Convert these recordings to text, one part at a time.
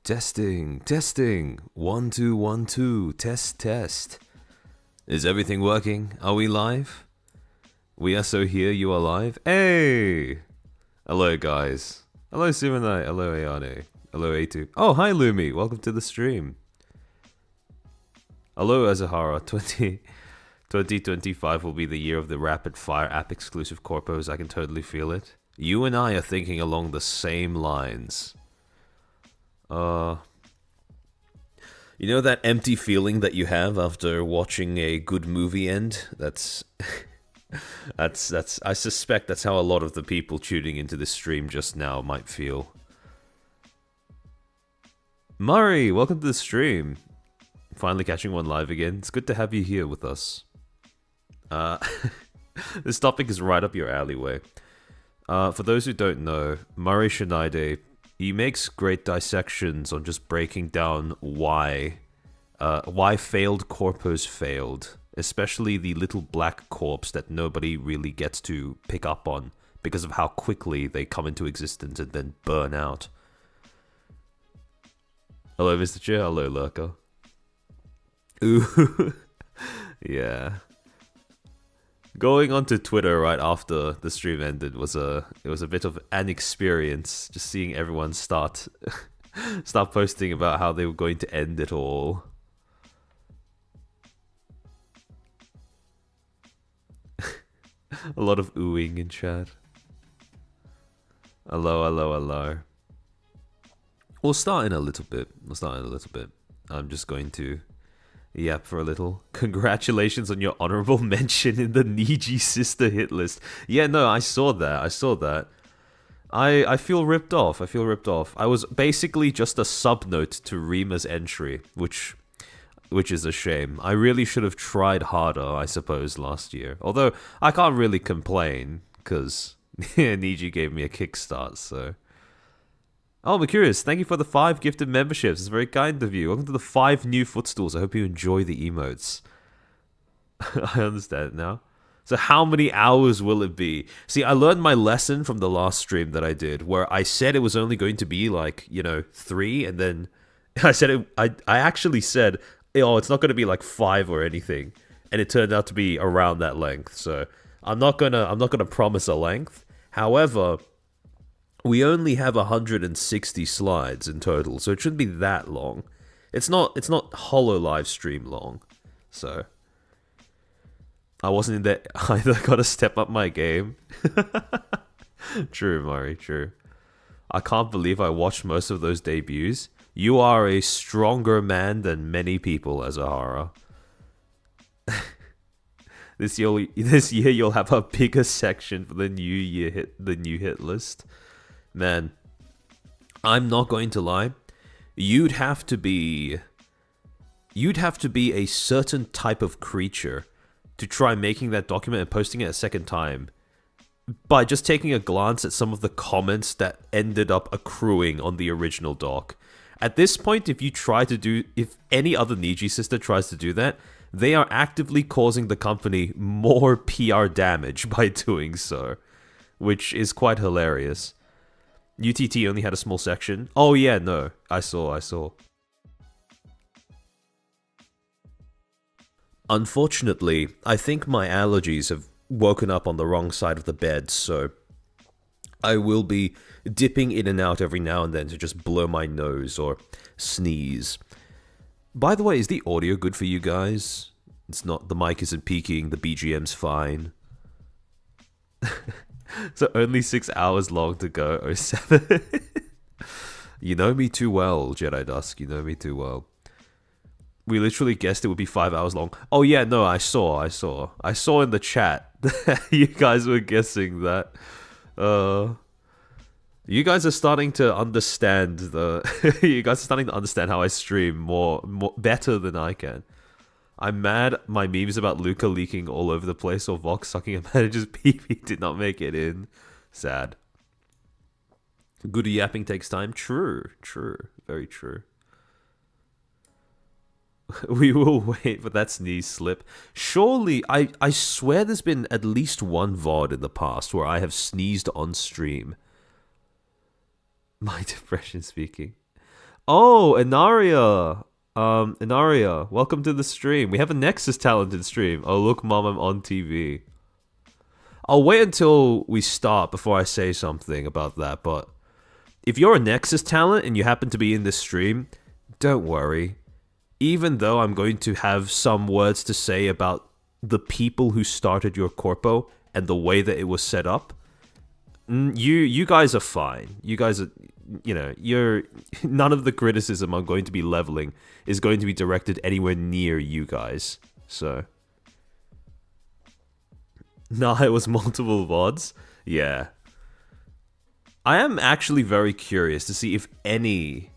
Testing, testing. 1 2 1 2. Test, test. Is everything working? Are we live? We are so here. You are live. Hey! Hello, guys. Hello, Sumanai. Hello, Ayane. Hello, A2. Oh, hi, Lumi. Welcome to the stream. Hello, Azahara. 2025 will be the year of the rapid fire app exclusive corpos. I can totally feel it. You and I are thinking along the same lines. You know that empty feeling that you have after watching a good movie end? That's I suspect that's how a lot of the people tuning into this stream just now might feel. Murray, welcome to the stream. Finally catching one live again. It's good to have you here with us. This topic is right up your alleyway. For those who don't know, Murray Shinaide, he makes great dissections on just breaking down why failed corpos failed, especially the little black corpse that nobody really gets to pick up on because of how quickly they come into existence and then burn out. Hello, Mr. Chair. Hello, Lurker. Ooh, yeah. Going onto Twitter right after the stream ended was a bit of an experience. Just seeing everyone start posting about how they were going to end it all. A lot of oohing in chat. Hello, hello, hello. We'll start in a little bit. I'm just going to yap for a little. Congratulations on your honorable mention in the Niji sister hit list. Yeah, no, I saw that. I feel ripped off. I was basically just a subnote to Rima's entry, which is a shame. I really should have tried harder, I suppose, last year. Although, I can't really complain, because Niji gave me a kickstart, so... Oh, Mercurius, thank you for the 5 gifted memberships. It's very kind of you. Welcome to the 5 new Footstools. I hope you enjoy the emotes. I understand now. So how many hours will it be? See, I learned my lesson from the last stream that I did, where I said it was only going to be like, 3, and then I actually said, oh, it's not going to be like 5 or anything. And it turned out to be around that length. So I'm not gonna promise a length. However, we only have 160 slides in total, so it shouldn't be that long. It's not Hollow live stream long, so I wasn't in there either. Gotta step up my game. True, Murray, true. I can't believe I watched most of those debuts. You are a stronger man than many people, Azahara. This year you'll have a bigger section for the new hit list. Man, I'm not going to lie. You'd have to be a certain type of creature to try making that document and posting it a second time by just taking a glance at some of the comments that ended up accruing on the original doc. At this point, if any other Niji sister tries to do that, they are actively causing the company more PR damage by doing so, which is quite hilarious. UTT only had a small section. Oh yeah, no. I saw. Unfortunately, I think my allergies have woken up on the wrong side of the bed, so I will be dipping in and out every now and then to just blow my nose or sneeze. By the way, is the audio good for you guys? It's not, the mic isn't peaking, the BGM's fine. So only 6 hours long to go, 07. You know me too well, Jedi Dusk. You know me too well. We literally guessed it would be 5 hours long. Oh yeah, no, I saw in the chat that you guys were guessing that. You guys are starting to understand how I stream more better than I can. I'm mad my memes about Luca leaking all over the place or Vox sucking a manager's pee-pee did not make it in. Sad. Good yapping takes time. True. Very true. We will wait for that sneeze slip. Surely, I swear there's been at least one VOD in the past where I have sneezed on stream. My depression speaking. Oh, Inaria. Inaria, welcome to the stream. We have a Nexus talented stream. Oh, look, Mom, I'm on TV. I'll wait until we start before I say something about that, but if you're a Nexus talent and you happen to be in this stream, don't worry. Even though I'm going to have some words to say about the people who started your corpo and the way that it was set up, you guys are fine. You guys are, you're none of the criticism I'm going to be leveling is going to be directed anywhere near you guys. So, nah, it was multiple VODs. Yeah, I am actually very curious to see if any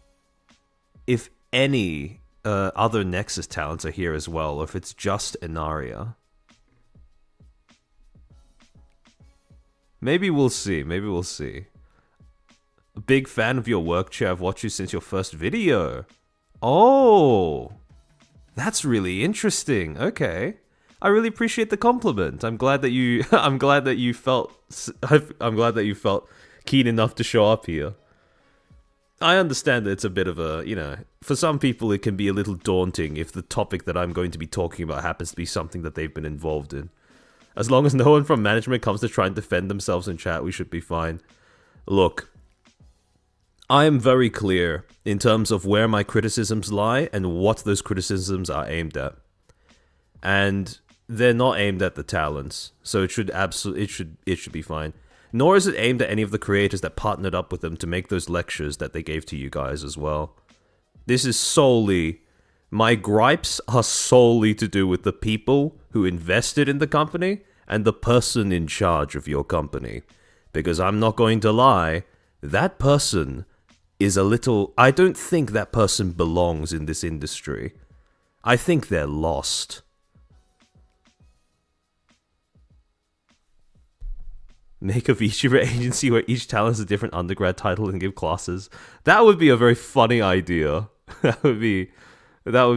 other Nexus talents are here as well, or if it's just Inaria. Maybe we'll see. Maybe we'll see. A big fan of your work, Chair. I've watched you since your first video. Oh, that's really interesting. Okay, I really appreciate the compliment. I'm glad that you. I'm glad that you felt. I'm glad that you felt keen enough to show up here. I understand that it's a bit of a, for some people it can be a little daunting if the topic that I'm going to be talking about happens to be something that they've been involved in. As long as no one from management comes to try and defend themselves in chat, we should be fine. Look, I am very clear in terms of where my criticisms lie and what those criticisms are aimed at. And they're not aimed at the talents, so it should be fine. Nor is it aimed at any of the creators that partnered up with them to make those lectures that they gave to you guys as well. This is solely... My gripes are solely to do with the people who invested in the company and the person in charge of your company. Because I'm not going to lie, that person is a little... I don't think that person belongs in this industry. I think they're lost. Make a VTuber agency where each talent is a different undergrad title and give classes. That would be a very funny idea. That would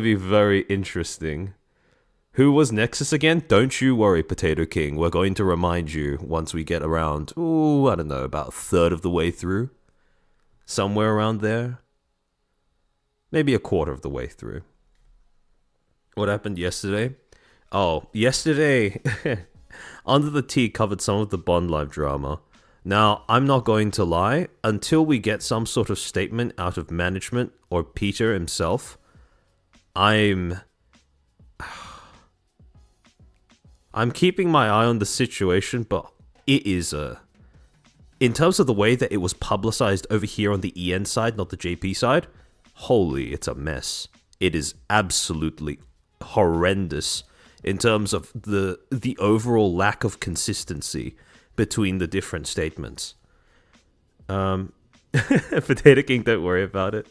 be very interesting. Who was Nexus again? Don't you worry, Potato King. We're going to remind you once we get around, I don't know, about a third of the way through. Somewhere around there. Maybe a quarter of the way through. What happened yesterday? Oh, yesterday... Under the Tea covered some of the Bond Live drama. Now, I'm not going to lie, until we get some sort of statement out of management or Peter himself, I'm keeping my eye on the situation, but it is in terms of the way that it was publicized over here on the EN side, not the JP side, holy, it's a mess. It is absolutely horrendous. In terms of the overall lack of consistency between the different statements. Potato King, don't worry about it.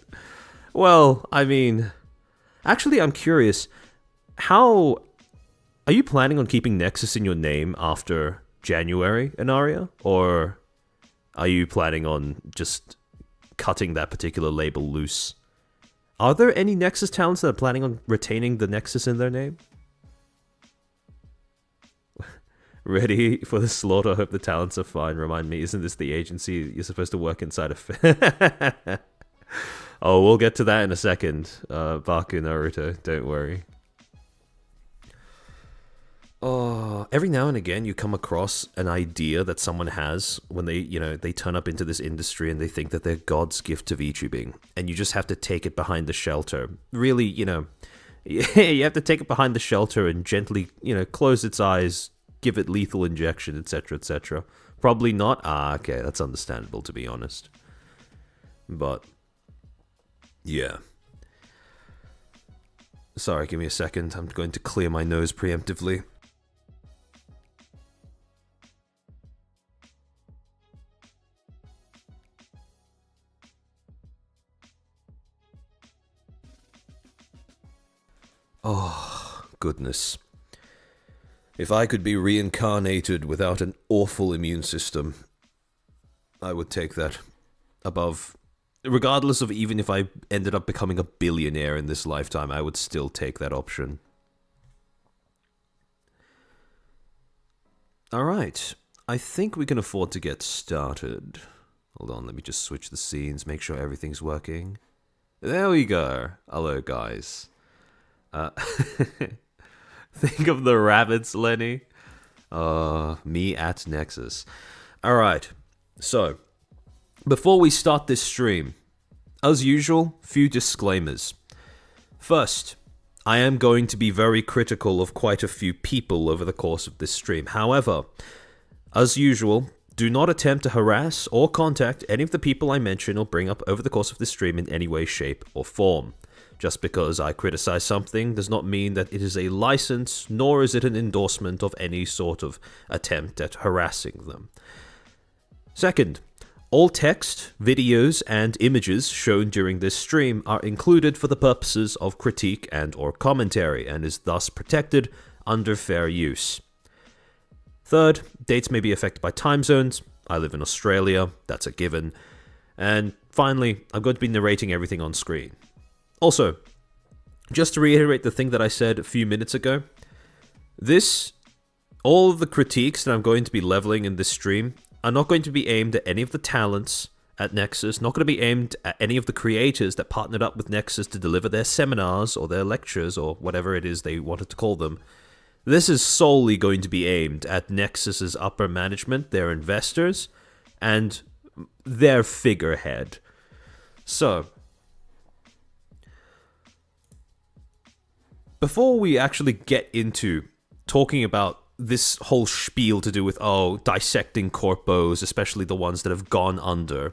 Well, I mean, actually, I'm curious. How are you planning on keeping Nexus in your name after January, Inaria? Or are you planning on just cutting that particular label loose? Are there any Nexus talents that are planning on retaining the Nexus in their name? Ready for the slaughter. Hope the talents are fine. Remind me, isn't this the agency you're supposed to work inside of? Oh, we'll get to that in a second. Baku Naruto, don't worry. Oh, every now and again you come across an idea that someone has when they turn up into this industry and they think that they're God's gift to VTubing, and you just have to take it behind the shelter. Really, you have to take it behind the shelter and gently, close its eyes, give it lethal injection, etc., etc. Probably not. Okay, that's understandable, to be honest. But, yeah. Sorry, give me a second. I'm going to clear my nose preemptively. Oh, goodness. If I could be reincarnated without an awful immune system, I would take that above... Regardless of even if I ended up becoming a billionaire in this lifetime, I would still take that option. Alright, I think we can afford to get started. Hold on, let me just switch the scenes, make sure everything's working. There we go. Hello, guys. Think of the rabbits, Lenny. Me at Nexus. Alright, so, before we start this stream, as usual, few disclaimers. First, I am going to be very critical of quite a few people over the course of this stream. However, as usual, do not attempt to harass or contact any of the people I mention or bring up over the course of this stream in any way, shape, or form. Just because I criticize something does not mean that it is a license, nor is it an endorsement of any sort of attempt at harassing them. Second, all text, videos, and images shown during this stream are included for the purposes of critique and or commentary, and is thus protected under fair use. Third, dates may be affected by time zones. I live in Australia, that's a given. And finally, I'm going to be narrating everything on screen. Also, just to reiterate the thing that I said a few minutes ago, all of the critiques that I'm going to be leveling in this stream are not going to be aimed at any of the talents at Nexus, not going to be aimed at any of the creators that partnered up with Nexus to deliver their seminars or their lectures or whatever it is they wanted to call them. This is solely going to be aimed at Nexus's upper management, their investors, and their figurehead. So, before we actually get into talking about this whole spiel to do with, dissecting corpos, especially the ones that have gone under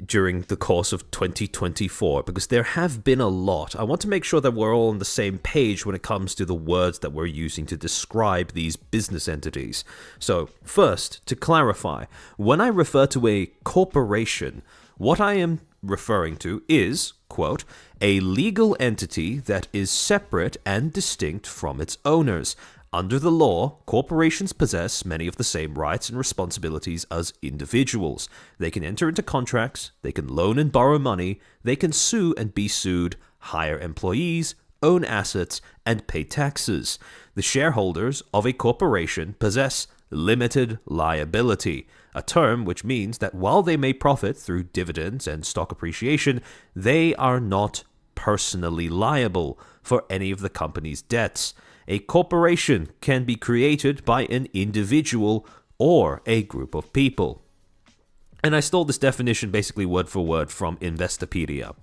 during the course of 2024, because there have been a lot. I want to make sure that we're all on the same page when it comes to the words that we're using to describe these business entities. So, first, to clarify, when I refer to a corporation, what I am referring to is, quote, a legal entity that is separate and distinct from its owners. Under the law, corporations possess many of the same rights and responsibilities as individuals. They can enter into contracts, they can loan and borrow money, they can sue and be sued, hire employees, own assets, and pay taxes. The shareholders of a corporation possess limited liability, a term which means that while they may profit through dividends and stock appreciation, they are not personally liable for any of the company's debts. A corporation can be created by an individual or a group of people. And I stole this definition basically word for word from Investopedia.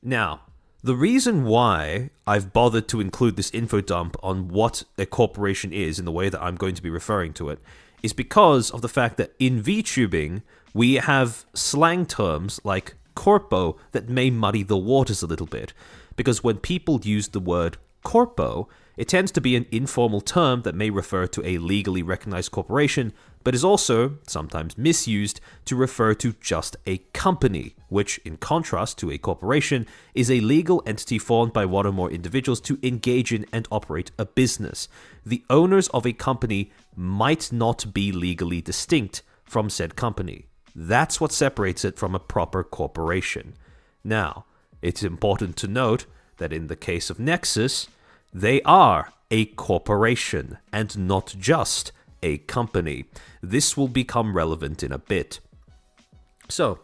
Now, the reason why I've bothered to include this info dump on what a corporation is in the way that I'm going to be referring to it is because of the fact that in VTubing, we have slang terms like corpo that may muddy the waters a little bit. Because when people use the word corpo, it tends to be an informal term that may refer to a legally recognized corporation, but is also sometimes misused to refer to just a company, which, in contrast to a corporation, is a legal entity formed by one or more individuals to engage in and operate a business. The owners of a company might not be legally distinct from said company. That's what separates it from a proper corporation. Now, it's important to note that in the case of Nexus, they are a corporation and not just a company. This will become relevant in a bit. So,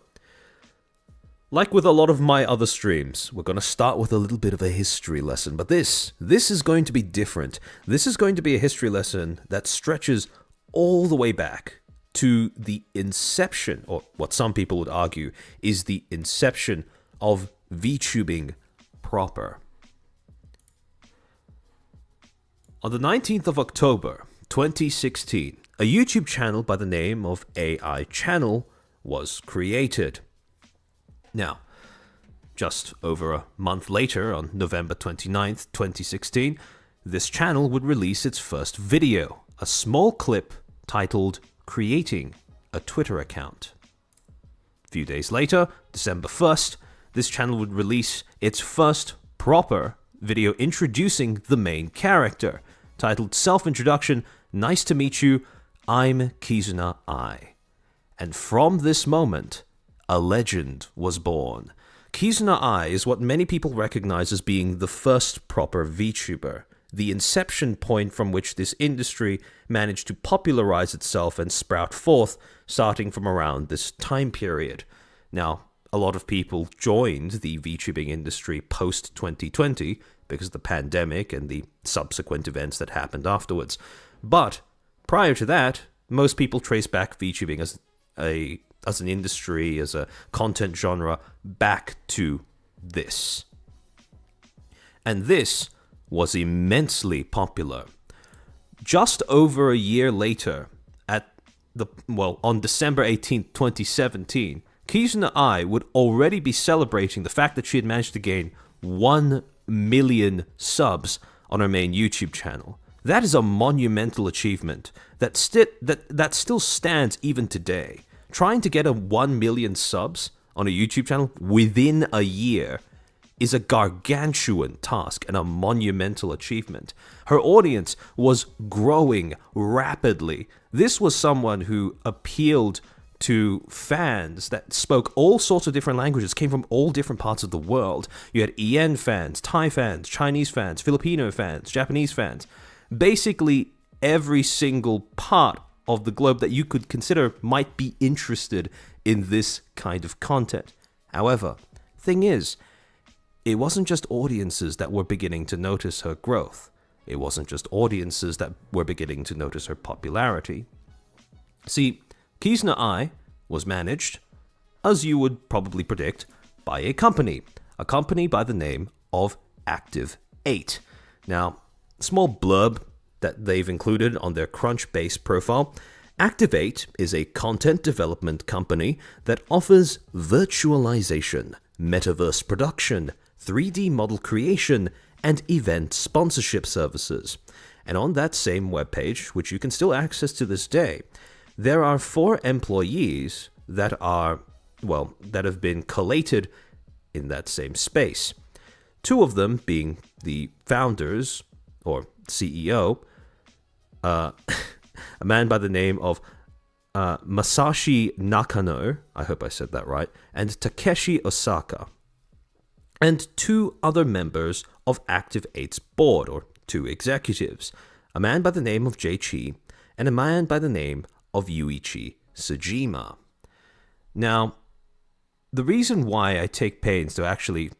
like with a lot of my other streams, we're going to start with a little bit of a history lesson. But this is going to be different. This is going to be a history lesson that stretches all the way back to the inception, or what some people would argue is the inception of VTubing proper. On the 19th of October, 2016, a YouTube channel by the name of AI Channel was created. Now, just over a month later, on November 29th, 2016, this channel would release its first video, a small clip titled Creating a Twitter Account. A few days later, December 1st, this channel would release its first proper video introducing the main character, titled Self-Introduction, Nice to Meet You, I'm Kizuna Ai. And from this moment, a legend was born. Kizuna Ai is what many people recognize as being the first proper VTuber, the inception point from which this industry managed to popularize itself and sprout forth starting from around this time period. Now, a lot of people joined the VTubing industry post-2020 because of the pandemic and the subsequent events that happened afterwards. But prior to that, most people trace back VTubing as an industry, as a content genre, back to this. And this was immensely popular. Just over a year later, on December 18th, 2017, Kizuna Ai would already be celebrating the fact that she had managed to gain 1 million subs on her main YouTube channel. That is a monumental achievement that still stands even today. Trying to get 1 million subs on a YouTube channel within a year is a gargantuan task and a monumental achievement. Her audience was growing rapidly. This was someone who appealed to fans that spoke all sorts of different languages, came from all different parts of the world. You had EN fans, Thai fans, Chinese fans, Filipino fans, Japanese fans. Basically, every single part of the globe that you could consider might be interested in this kind of content. However, thing is, it wasn't just audiences that were beginning to notice her growth. It wasn't just audiences that were beginning to notice her popularity. See, Kizuna Ai was managed, as you would probably predict, by a company by the name of Active8. Now, small blurb that they've included on their Crunchbase profile. Active8 is a content development company that offers virtualization, metaverse production, 3D model creation, and event sponsorship services. And on that same webpage, which you can still access to this day, there are 4 employees that have been collated in that same space. 2 of them being the founders, or CEO, a man by the name of Masashi Nakano, I hope I said that right, and Takeshi Osaka, and 2 other members of Active8's board, or 2 executives, a man by the name of Jay-Chi and a man by the name of Yuichi Sejima. Now, the reason why I take pains to actually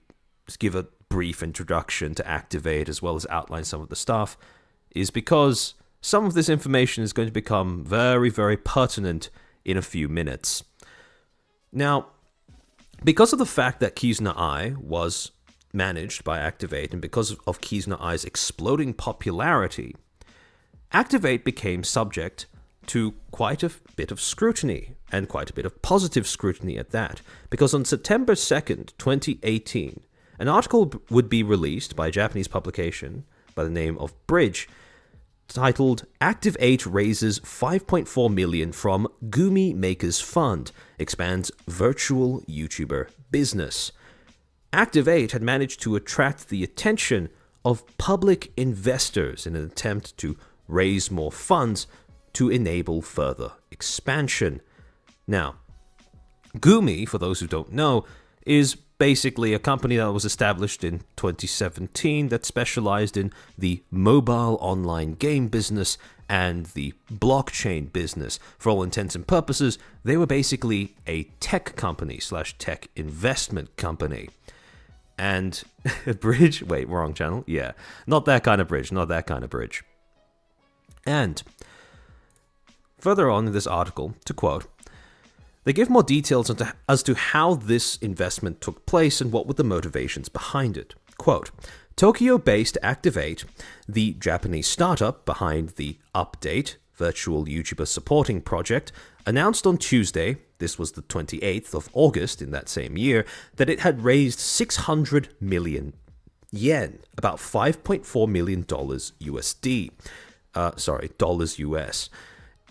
give a brief introduction to Active8 as well as outline some of the stuff is because some of this information is going to become very, very pertinent in a few minutes. Now, because of the fact that Kizuna Ai was managed by Active8 and because of Kizuna Ai's exploding popularity, Active8 became subject to quite a bit of scrutiny, and quite a bit of positive scrutiny at that, because on September 2nd, 2018, an article would be released by a Japanese publication by the name of Bridge, titled Active8 raises 5.4 million from Gumi Makers Fund, expands virtual YouTuber business. Active8 had managed to attract the attention of public investors in an attempt to raise more funds to enable further expansion. Now, Gumi, for those who don't know, is basically a company that was established in 2017 that specialized in the mobile online game business and the blockchain business. For all intents and purposes, they were basically a tech company / tech investment company. And Bridge, wait, wrong channel. Yeah, not that kind of bridge. And further on in this article, to quote, they give more details as to how this investment took place and what were the motivations behind it. Quote, Tokyo-based Active8, the Japanese startup behind the Update virtual YouTuber supporting project, announced on Tuesday, this was the 28th of August in that same year, that it had raised 600 million yen, about $5.4 million dollars US,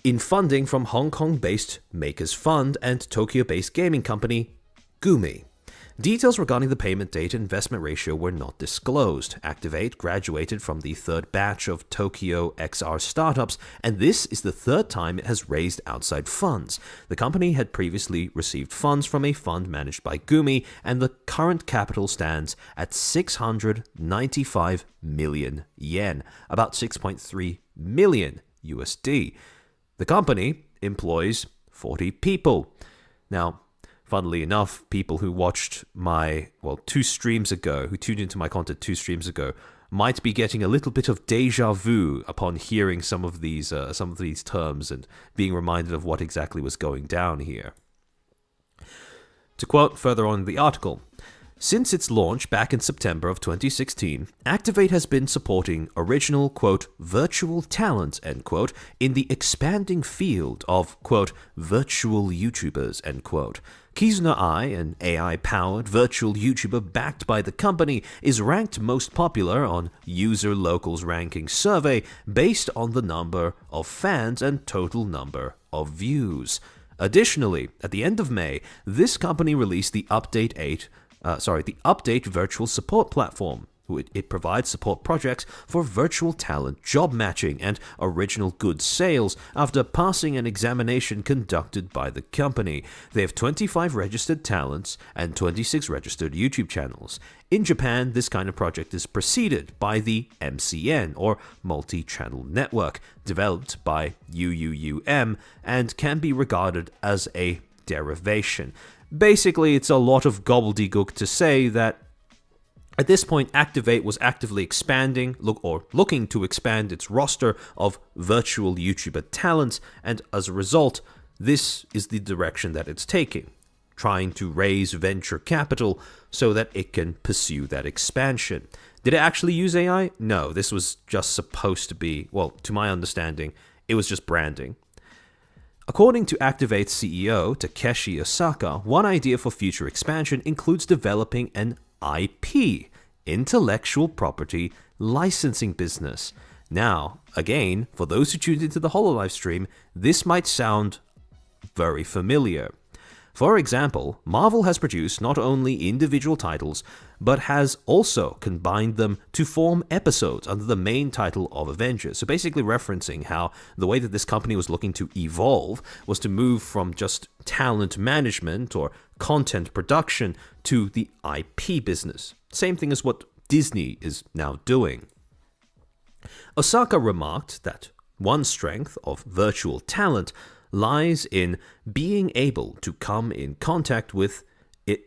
in funding from Hong Kong-based Makers Fund and Tokyo-based gaming company Gumi. Details regarding the payment date and investment ratio were not disclosed. Active8 graduated from the 3rd batch of Tokyo XR startups, and this is the 3rd time it has raised outside funds. The company had previously received funds from a fund managed by Gumi, and the current capital stands at 695 million yen, about 6.3 million USD. The company employs 40 people. Now, funnily enough, people who watched my, 2 streams ago, who tuned into my content 2 streams ago, might be getting a little bit of deja vu upon hearing some of these terms and being reminded of what exactly was going down here. To quote further on in the article, since its launch back in September of 2016, Activate has been supporting original, quote, virtual talent, end quote, in the expanding field of, quote, virtual YouTubers, end quote. Kizuna Ai, an AI-powered virtual YouTuber backed by the company, is ranked most popular on User Local's ranking survey based on the number of fans and total number of views. Additionally, at the end of May, this company released the Update Virtual Support Platform. It provides support projects for virtual talent job matching and original goods sales after passing an examination conducted by the company. They have 25 registered talents and 26 registered YouTube channels. In Japan, this kind of project is preceded by the MCN, or Multi-Channel Network, developed by UUUM, and can be regarded as a derivation. Basically, it's a lot of gobbledygook to say that at this point, Activate was actively looking to expand its roster of virtual YouTuber talents, and as a result, this is the direction that it's taking, trying to raise venture capital so that it can pursue that expansion. Did it actually use AI? No, this was just supposed to be, to my understanding, it was just branding. According to Activate's CEO, Takeshi Osaka, one idea for future expansion includes developing an IP, intellectual property licensing business. Now, again, for those who tuned into the HoloLive stream, this might sound very familiar. For example, Marvel has produced not only individual titles, but has also combined them to form episodes under the main title of Avengers. So basically referencing how the way that this company was looking to evolve was to move from just talent management or content production to the IP business. Same thing as what Disney is now doing. Osaka remarked that one strength of virtual talent lies in being able to come into contact with it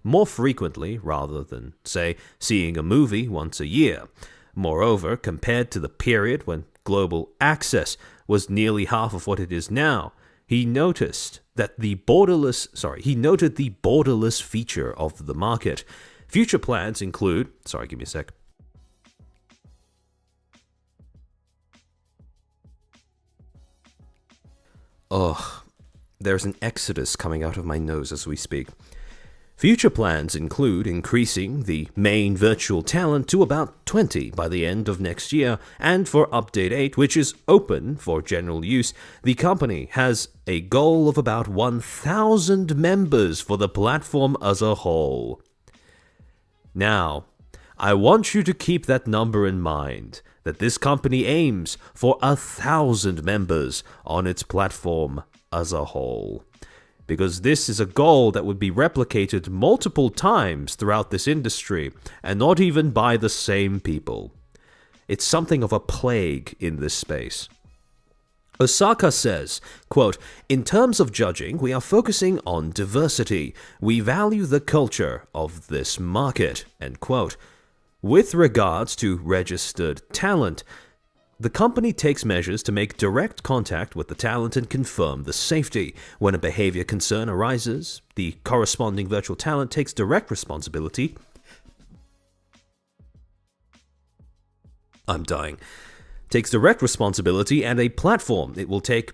more frequently rather than, say, seeing a movie once a year. Moreover, compared to the period when global access was nearly half of what it is now, he noted the borderless feature of the market. Future plans include, give me a sec. There's an exodus coming out of my nose as we speak. Future plans include increasing the main virtual talent to about 20 by the end of next year, and for Update 8, which is open for general use, the company has a goal of about 1,000 members for the platform as a whole. Now, I want you to keep that number in mind, that this company aims for 1,000 members on its platform as a whole. Because this is a goal that would be replicated multiple times throughout this industry, and not even by the same people. It's something of a plague in this space. Osaka says, quote, "In terms of judging, we are focusing on diversity. We value the culture of this market," end quote. With regards to registered talent, the company takes measures to make direct contact with the talent and confirm the safety. When a behavior concern arises, the corresponding virtual talent takes direct responsibility. Takes direct responsibility, and a platform it will take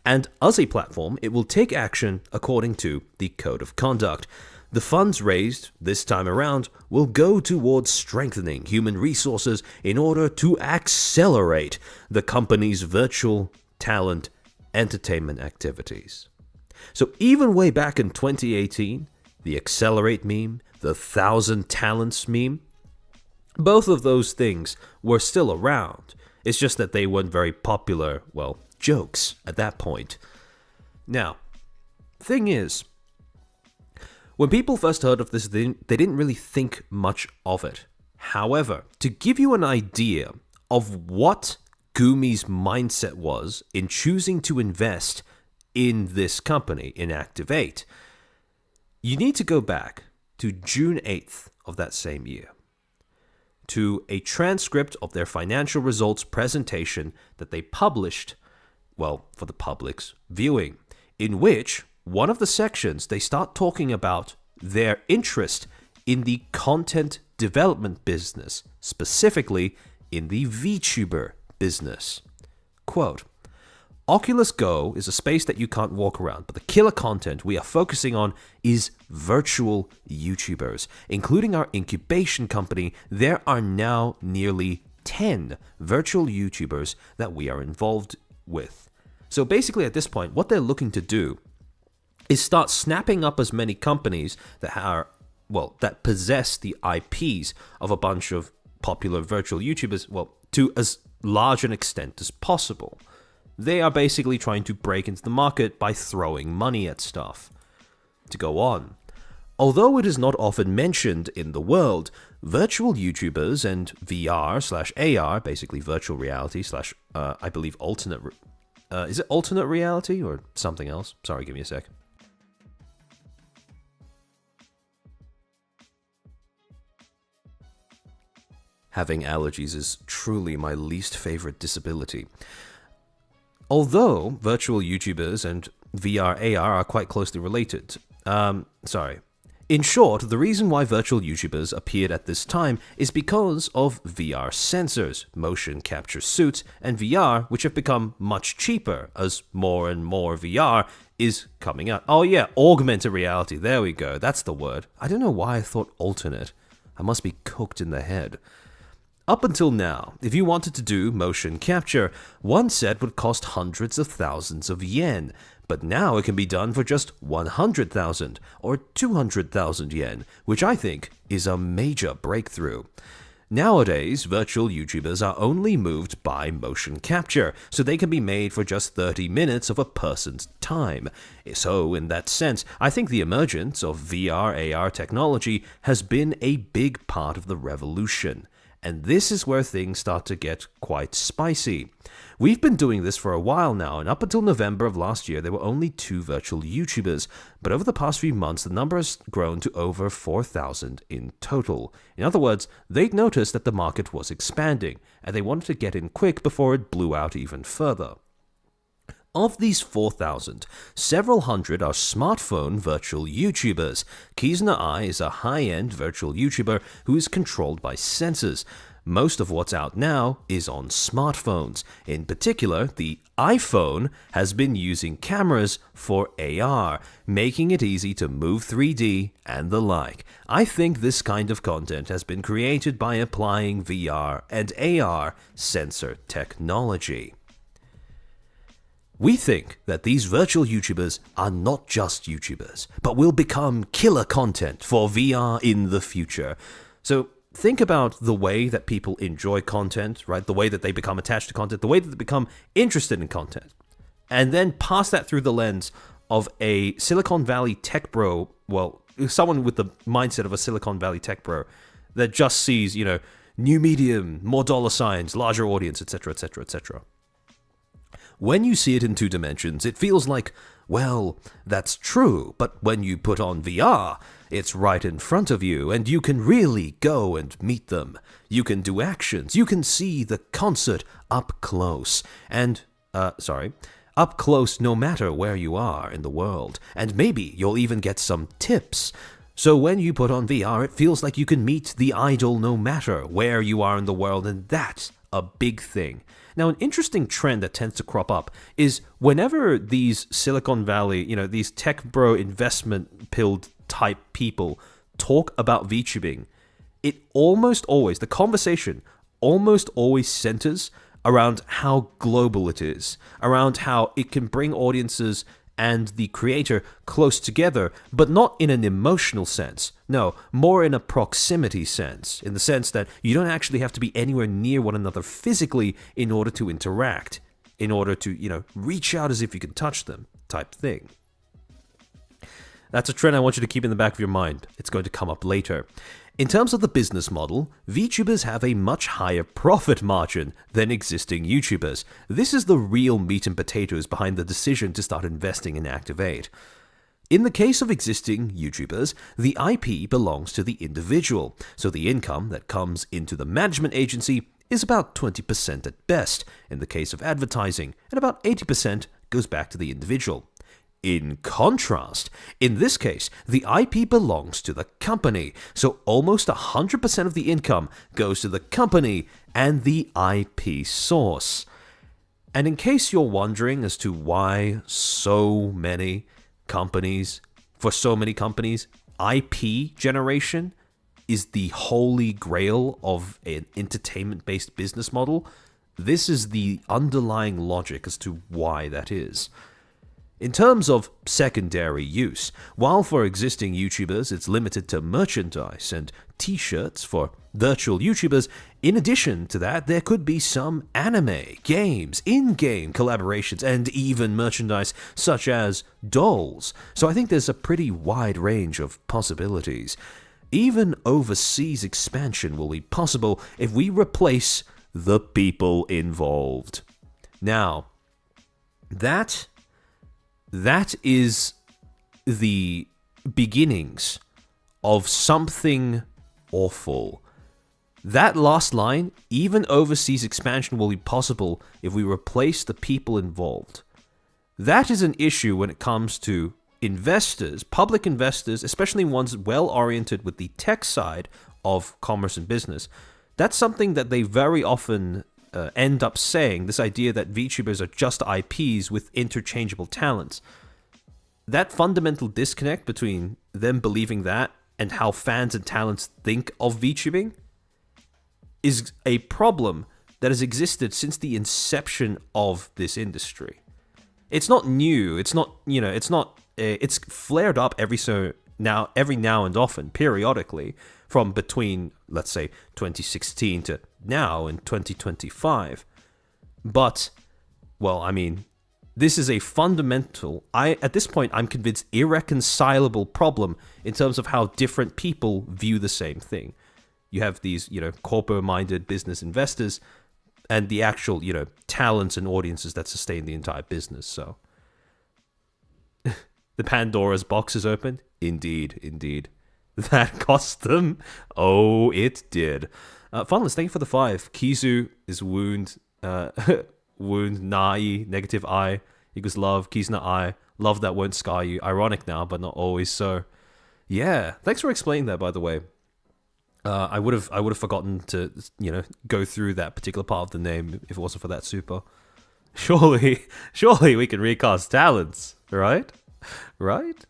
and as a platform it will take action according to the code of conduct. The funds raised this time around will go towards strengthening human resources in order to accelerate the company's virtual talent entertainment activities. So even way back in 2018, the Accelerate meme, the 1,000 Talents meme, both of those things were still around. It's just that they weren't very popular, jokes at that point. Now, thing is, when people first heard of this, they didn't really think much of it. However, to give you an idea of what Gumi's mindset was in choosing to invest in this company, in Activate. You need to go back to June 8th of that same year to a transcript of their financial results presentation that they published, well, for the public's viewing, in which one of the sections they start talking about their interest in the content development business, specifically in the VTuber business. Quote, Oculus Go is a space that you can't walk around, but the killer content we are focusing on is virtual YouTubers. Including our incubation company, there are now nearly 10 virtual YouTubers that we are involved with. So basically at this point, what they're looking to do is start snapping up as many companies that are, well, that possess the IPs of a bunch of popular virtual YouTubers, well, to as large an extent as possible. They are basically trying to break into the market by throwing money at stuff. To go on, although it is not often mentioned in the world, virtual YouTubers and VR/AR, basically virtual reality slash, I believe alternate, is it alternate reality or something else? Sorry, give me a sec. Having allergies is truly my least favorite disability. Although virtual YouTubers and VR/AR are quite closely related. In short, the reason why virtual YouTubers appeared at this time is because of VR sensors, motion capture suits, and VR, which have become much cheaper as more and more VR is coming out. Oh yeah, augmented reality, there we go, that's the word. I don't know why I thought alternate. I must be cooked in the head. Up until now, if you wanted to do motion capture, one set would cost hundreds of thousands of yen, but now it can be done for just 100,000 or 200,000 yen, which I think is a major breakthrough. Nowadays, virtual YouTubers are only moved by motion capture, so they can be made for just 30 minutes of a person's time. So, in that sense, I think the emergence of VR/AR technology has been a big part of the revolution. And this is where things start to get quite spicy. We've been doing this for a while now, and up until November of last year, there were only 2 virtual YouTubers. But over the past few months, the number has grown to over 4,000 in total. In other words, they'd noticed that the market was expanding, and they wanted to get in quick before it blew out even further. Of these 4,000, several hundred are smartphone virtual YouTubers. Kizuna Ai is a high-end virtual YouTuber who is controlled by sensors. Most of what's out now is on smartphones. In particular, the iPhone has been using cameras for AR, making it easy to move 3D and the like. I think this kind of content has been created by applying VR and AR sensor technology. We think that these virtual YouTubers are not just YouTubers, but will become killer content for VR in the future. So think about the way that people enjoy content, right? The way that they become attached to content, the way that they become interested in content. And then pass that through the lens of a Silicon Valley tech bro, well, someone with the mindset of a Silicon Valley tech bro that just sees, new medium, more dollar signs, larger audience, etc., etc., etc. When you see it in 2 dimensions, it feels like, well, that's true, but when you put on VR, it's right in front of you, and you can really go and meet them. You can do actions, you can see the concert up close, up close no matter where you are in the world, and maybe you'll even get some tips. So when you put on VR, it feels like you can meet the idol no matter where you are in the world, and that's a big thing. Now, an interesting trend that tends to crop up is whenever these Silicon Valley, these tech bro investment pilled type people talk about VTubing, it almost always, the conversation almost always centers around how global it is, around how it can bring audiences and the creator close together, but not in an emotional sense. No, more in a proximity sense, in the sense that you don't actually have to be anywhere near one another physically in order to interact, in order to, reach out as if you can touch them, type thing. That's a trend I want you to keep in the back of your mind. It's going to come up later. In terms of the business model, VTubers have a much higher profit margin than existing YouTubers. This is the real meat and potatoes behind the decision to start investing in Activate. In the case of existing YouTubers, the IP belongs to the individual, so the income that comes into the management agency is about 20% at best in the case of advertising, and about 80% goes back to the individual. In contrast, in this case, the IP belongs to the company, so almost 100% of the income goes to the company and the IP source. And in case you're wondering as to why for so many companies, IP generation is the holy grail of an entertainment-based business model, this is the underlying logic as to why that is. In terms of secondary use, while for existing YouTubers it's limited to merchandise and t-shirts for virtual YouTubers, in addition to that there could be some anime, games, in-game collaborations, and even merchandise such as dolls. So I think there's a pretty wide range of possibilities. Even overseas expansion will be possible if we replace the people involved. Now, that is the beginnings of something awful. That last line, even overseas expansion will be possible if we replace the people involved. That is an issue when it comes to investors, public investors, especially ones well-oriented with the tech side of commerce and business. That's something that they very often end up saying, this idea that VTubers are just IPs with interchangeable talents. That fundamental disconnect between them believing that and how fans and talents think of VTubing is a problem that has existed since the inception of this industry. It's not new. It's flared up every now and often, periodically, from between, let's say, 2016 to now in 2025. But, well, I mean, this is a fundamental, at this point, I'm convinced, irreconcilable problem in terms of how different people view the same thing. You have these, corporate-minded business investors and the actual, talents and audiences that sustain the entire business, so. The Pandora's box is open? Indeed. That cost them? Oh, it did. Funless, thank you for the 5. Kizu is wound. Wound, Nai, negative I, equals love, Kizuna Ai, love that won't scar you. Ironic now, but not always so. Yeah, thanks for explaining that, by the way. I would have forgotten to, go through that particular part of the name if it wasn't for that super. Surely we can recast talents, right? Right?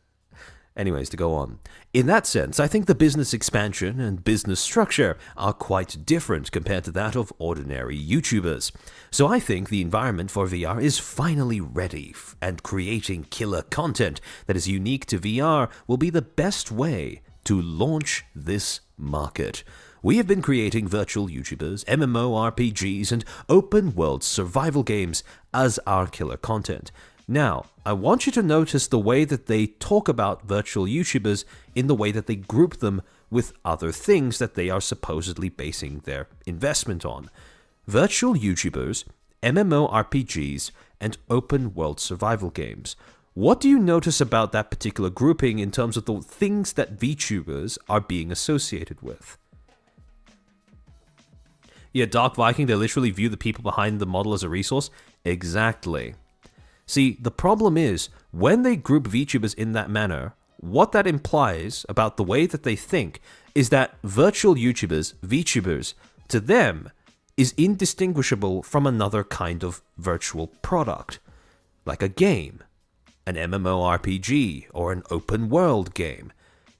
Anyways, to go on. In that sense, I think the business expansion and business structure are quite different compared to that of ordinary YouTubers. So I think the environment for VR is finally ready, and creating killer content that is unique to VR will be the best way to launch this market. We have been creating virtual YouTubers, MMORPGs, and open-world survival games as our killer content. Now, I want you to notice the way that they talk about virtual YouTubers in the way that they group them with other things that they are supposedly basing their investment on. Virtual YouTubers, MMORPGs, and open-world survival games. What do you notice about that particular grouping in terms of the things that VTubers are being associated with? Yeah, Dark Viking, they literally view the people behind the model as a resource? Exactly. See, the problem is, when they group VTubers in that manner, what that implies about the way that they think is that virtual YouTubers, VTubers, to them, is indistinguishable from another kind of virtual product, like a game, an MMORPG, or an open world game.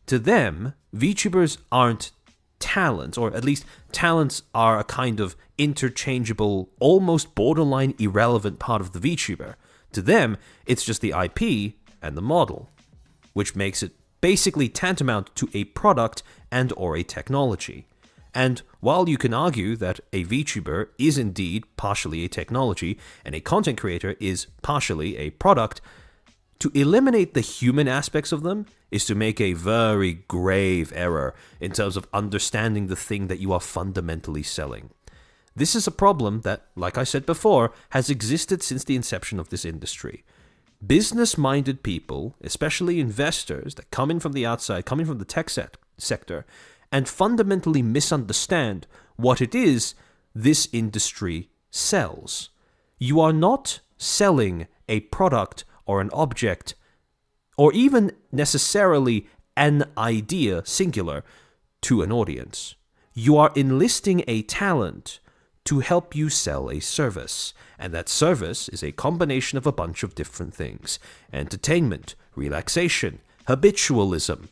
To them, VTubers aren't talents, or at least talents are a kind of interchangeable, almost borderline irrelevant part of the VTuber. To them, it's just the IP and the model, which makes it basically tantamount to a product and or a technology. And while you can argue that a VTuber is indeed partially a technology and a content creator is partially a product, To eliminate the human aspects of them is to make a very grave error in terms of understanding the thing that you are fundamentally selling. This is a problem that, like I said before, has existed since the inception of this industry. Business-minded people, especially investors that come in from the outside, coming from the tech sector, and fundamentally misunderstand what it is this industry sells. You are not selling a product or an object, or even necessarily an idea, singular, to an audience. You are enlisting a talent to help you sell a service, and that service is a combination of a bunch of different things: entertainment, relaxation, habitualism,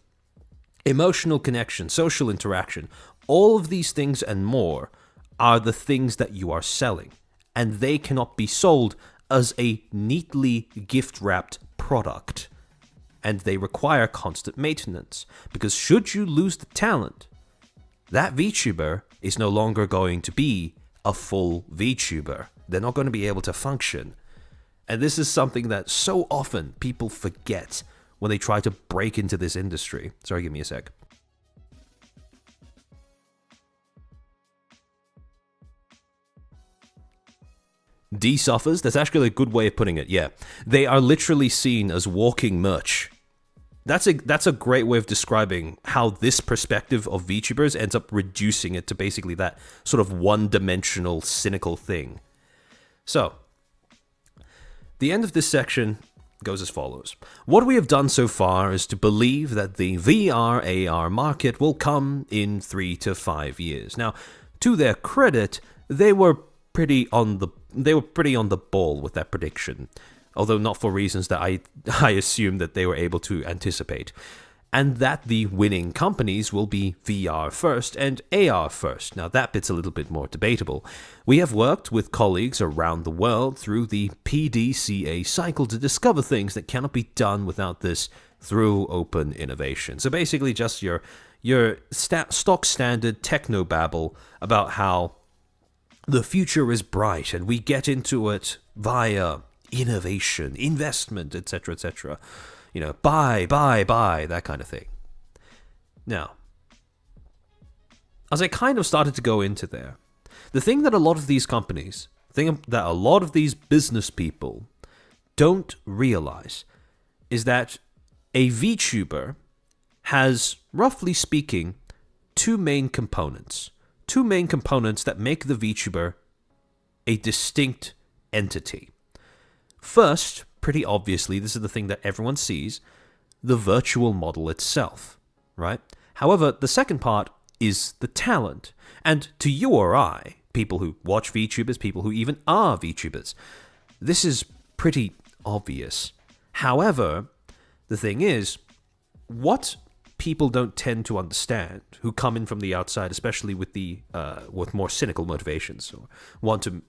emotional connection, social interaction. All of these things and more are the things that you are selling, and they cannot be sold as a neatly gift-wrapped product. And they require constant maintenance, because should you lose the talent, that VTuber is no longer going to be a full VTuber. They're not going to be able to function. And this is something that so often people forget when they try to break into this industry. Sorry, give me a sec. D-suffers, that's actually a good way of putting it, yeah. They are literally seen as walking merch. That's a great way of describing how this perspective of VTubers ends up reducing it to basically that sort of one-dimensional, cynical thing. So, the end of this section goes as follows. What we have done so far is to believe that the VR AR market will come in 3 to 5 years. Now, to their credit, they were pretty on the ball with that prediction, although not for reasons that I assume that they were able to anticipate, and that the winning companies will be VR first and AR first. Now that bit's a little bit more debatable. We have worked with colleagues around the world through the PDCA cycle to discover things that cannot be done without this through open innovation. So basically just your stock standard technobabble about how the future is bright and we get into it via innovation, investment, etc., etc. You know, buy, that kind of thing. Now, as I kind of started to go into there, the thing that a lot of these companies, that a lot of these business people don't realize is that a VTuber has, roughly speaking, two main components that make the VTuber a distinct entity. First, pretty obviously, this is the thing that everyone sees, the virtual model itself, right? However, the second part is the talent. And to you or I, people who watch VTubers, people who even are VTubers, this is pretty obvious. However, the thing is, what people don't tend to understand, who come in from the outside, especially with with more cynical motivations, or want to,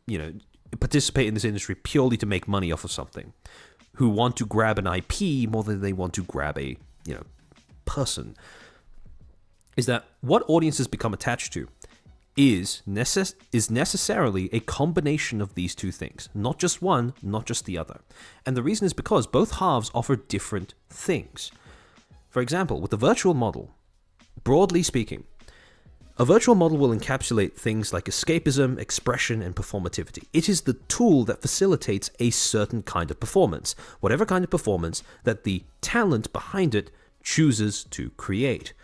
participate in this industry purely to make money off of something, who want to grab an IP more than they want to grab a, person, is that what audiences become attached to is necessarily a combination of these two things, not just one, not just the other. And the reason is because both halves offer different things. For example, with the virtual model, broadly speaking, a virtual model will encapsulate things like escapism, expression, and performativity. It is the tool that facilitates a certain kind of performance, whatever kind of performance that the talent behind it chooses to create.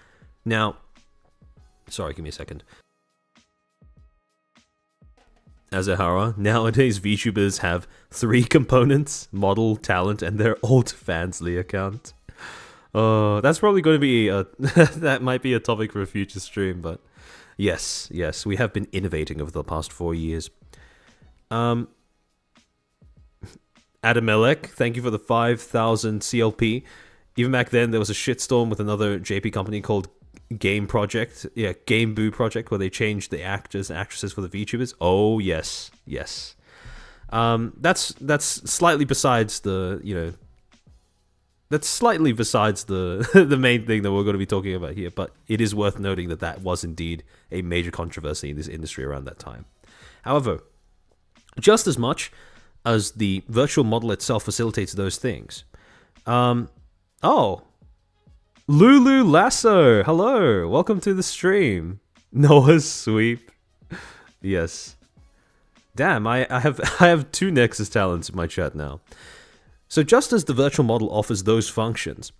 Now, sorry, give me a second. Azahara, nowadays VTubers have 3 components: model, talent, and their old Fansly account. That's probably going to be that might be a topic for a future stream, but yes, we have been innovating over the past 4 years. Adamelek, thank you for the 5,000 CLP. Even back then, there was a shitstorm with another JP company called Game Project, Game Boo Project, where they changed the actors and actresses for the VTubers. Oh yes. That's slightly besides the That's slightly besides the main thing that we're going to be talking about here, but it is worth noting that was indeed a major controversy in this industry around that time. However, just as much as the virtual model itself facilitates those things, Oh, Lulu Lasso. Hello, welcome to the stream. Noah's sweep. Yes. Damn, I have two Nexus talents in my chat now. So just as the virtual model offers those functions,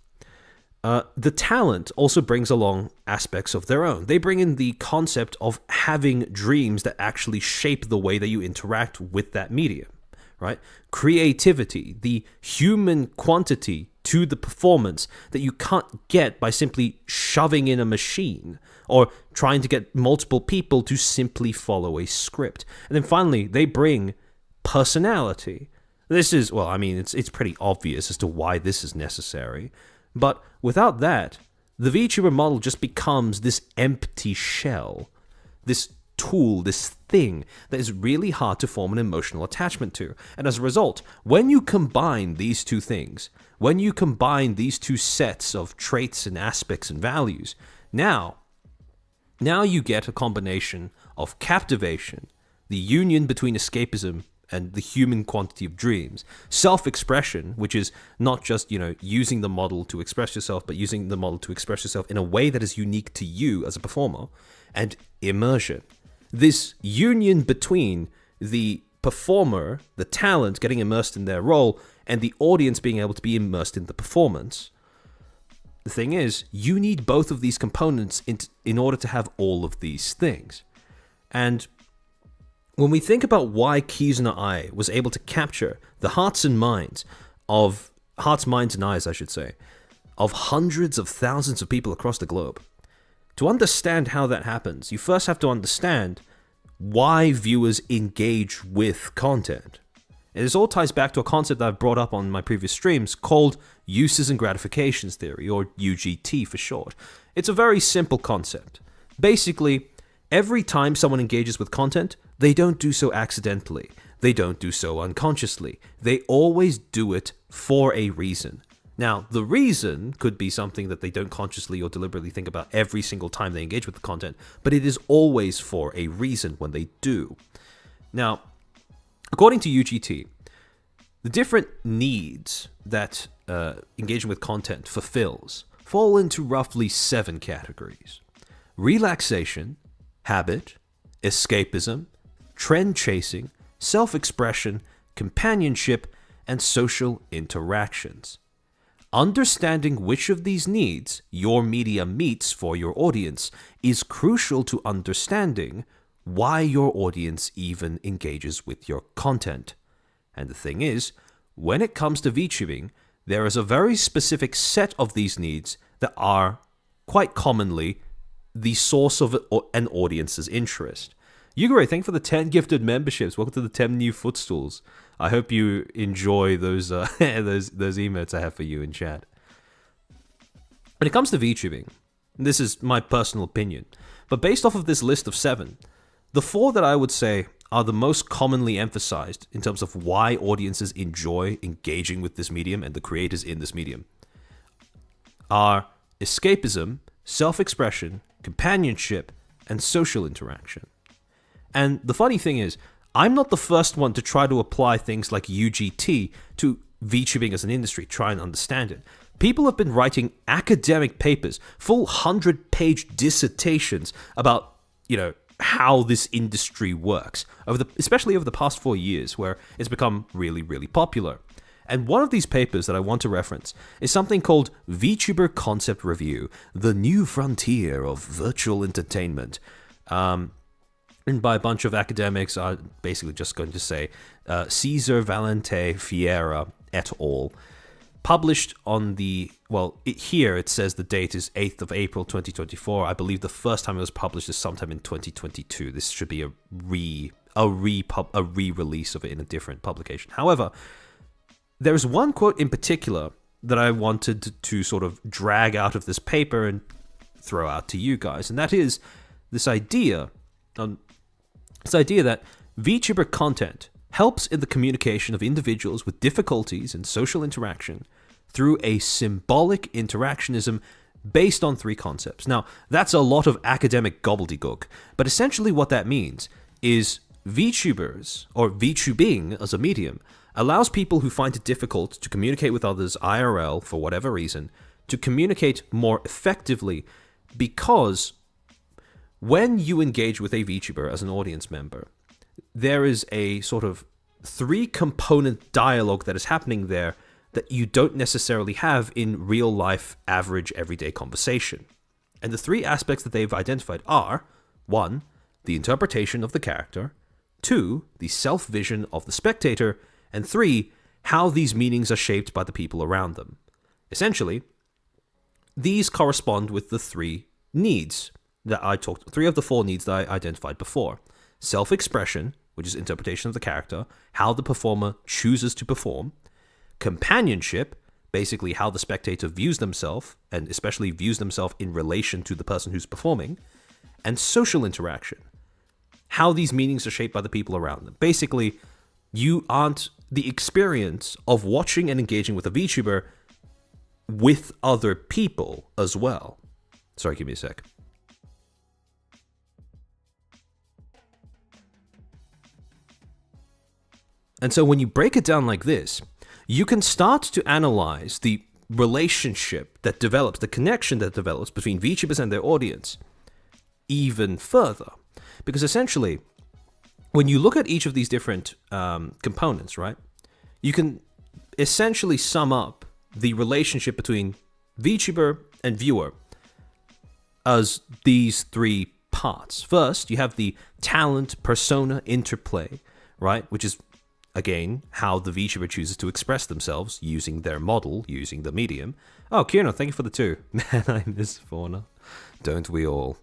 the talent also brings along aspects of their own. They bring in the concept of having dreams that actually shape the way that you interact with that medium, right? Creativity, the human quantity to the performance that you can't get by simply shoving in a machine or trying to get multiple people to simply follow a script. And then finally, they bring personality. This is, well, I mean, it's pretty obvious as to why this is necessary. But without that, the VTuber model just becomes this empty shell, this tool, this thing that is really hard to form an emotional attachment to. And as a result, when you combine these two things, when you combine these two sets of traits and aspects and values, now you get a combination of captivation, the union between escapism and the human quantity of dreams, self-expression, which is not just, using the model to express yourself, but using the model to express yourself in a way that is unique to you as a performer, and immersion. This union between the performer, the talent getting immersed in their role, and the audience being able to be immersed in the performance. The thing is, you need both of these components in order to have all of these things. And when we think about why Kizuna Ai was able to capture the hearts, minds, and eyes, I should say, of hundreds of thousands of people across the globe, to understand how that happens, you first have to understand why viewers engage with content. And this all ties back to a concept that I've brought up on my previous streams called uses and gratifications theory, or UGT for short. It's a very simple concept. Basically, every time someone engages with content, they don't do so accidentally. They don't do so unconsciously. They always do it for a reason. Now, the reason could be something that they don't consciously or deliberately think about every single time they engage with the content, but it is always for a reason when they do. Now, according to UGT, the different needs that engaging with content fulfills fall into roughly 7 categories: relaxation, habit, escapism, trend chasing, self-expression, companionship, and social interactions. Understanding which of these needs your media meets for your audience is crucial to understanding why your audience even engages with your content. And the thing is, when it comes to VTubing, there is a very specific set of these needs that are quite commonly the source of an audience's interest. Yugure, thank you for the 10 gifted memberships. Welcome to the 10 new footstools. I hope you enjoy those those emotes I have for you in chat. When it comes to VTubing, this is my personal opinion, but based off of this list of 7, the 4 that I would say are the most commonly emphasized in terms of why audiences enjoy engaging with this medium and the creators in this medium are escapism, self-expression, companionship, and social interaction. And the funny thing is, I'm not the first one to try to apply things like UGT to VTubing as an industry, try and understand it. People have been writing academic papers, full 100-page dissertations about, how this industry works, especially over the past 4 years, where it's become really, really popular. And one of these papers that I want to reference is something called VTuber Concept Review, the New Frontier of Virtual Entertainment. Written by a bunch of academics, I'm basically just going to say Cesar Valente Fiera et al. Published on here it says the date is 8th of April 2024. I believe the first time it was published is sometime in 2022. This should be a re-release of it in a different publication. However, there's one quote in particular that I wanted to sort of drag out of this paper and throw out to you guys, and that is this idea that VTuber content helps in the communication of individuals with difficulties in social interaction through a symbolic interactionism based on 3 concepts. Now, that's a lot of academic gobbledygook, but essentially what that means is VTubers, or VTubing as a medium, allows people who find it difficult to communicate with others IRL for whatever reason to communicate more effectively, because when you engage with a VTuber as an audience member, there is a sort of 3-component dialogue that is happening there that you don't necessarily have in real life, average, everyday conversation. And the 3 aspects that they've identified are: 1, the interpretation of the character; 2, the self-vision of the spectator; and 3, how these meanings are shaped by the people around them. Essentially, these correspond with the 3 needs that I talked, 3 of the 4 needs that I identified before. Self-expression, which is interpretation of the character, how the performer chooses to perform; companionship, basically how the spectator views themselves, and especially views themselves in relation to the person who's performing; and social interaction, how these meanings are shaped by the people around them. Basically, you aren't the experience of watching and engaging with a VTuber with other people as well. Sorry, give me a sec. And so when you break it down like this, you can start to analyze the relationship that develops, the connection that develops between VTubers and their audience even further. Because essentially, when you look at each of these different components, right, you can essentially sum up the relationship between VTuber and viewer as these 3 parts. First, you have the talent persona interplay, right, which is, again, how the VTuber chooses to express themselves using their model, using the medium. Oh, Kieran, thank you for the 2. Man, I miss Fauna. Don't we all?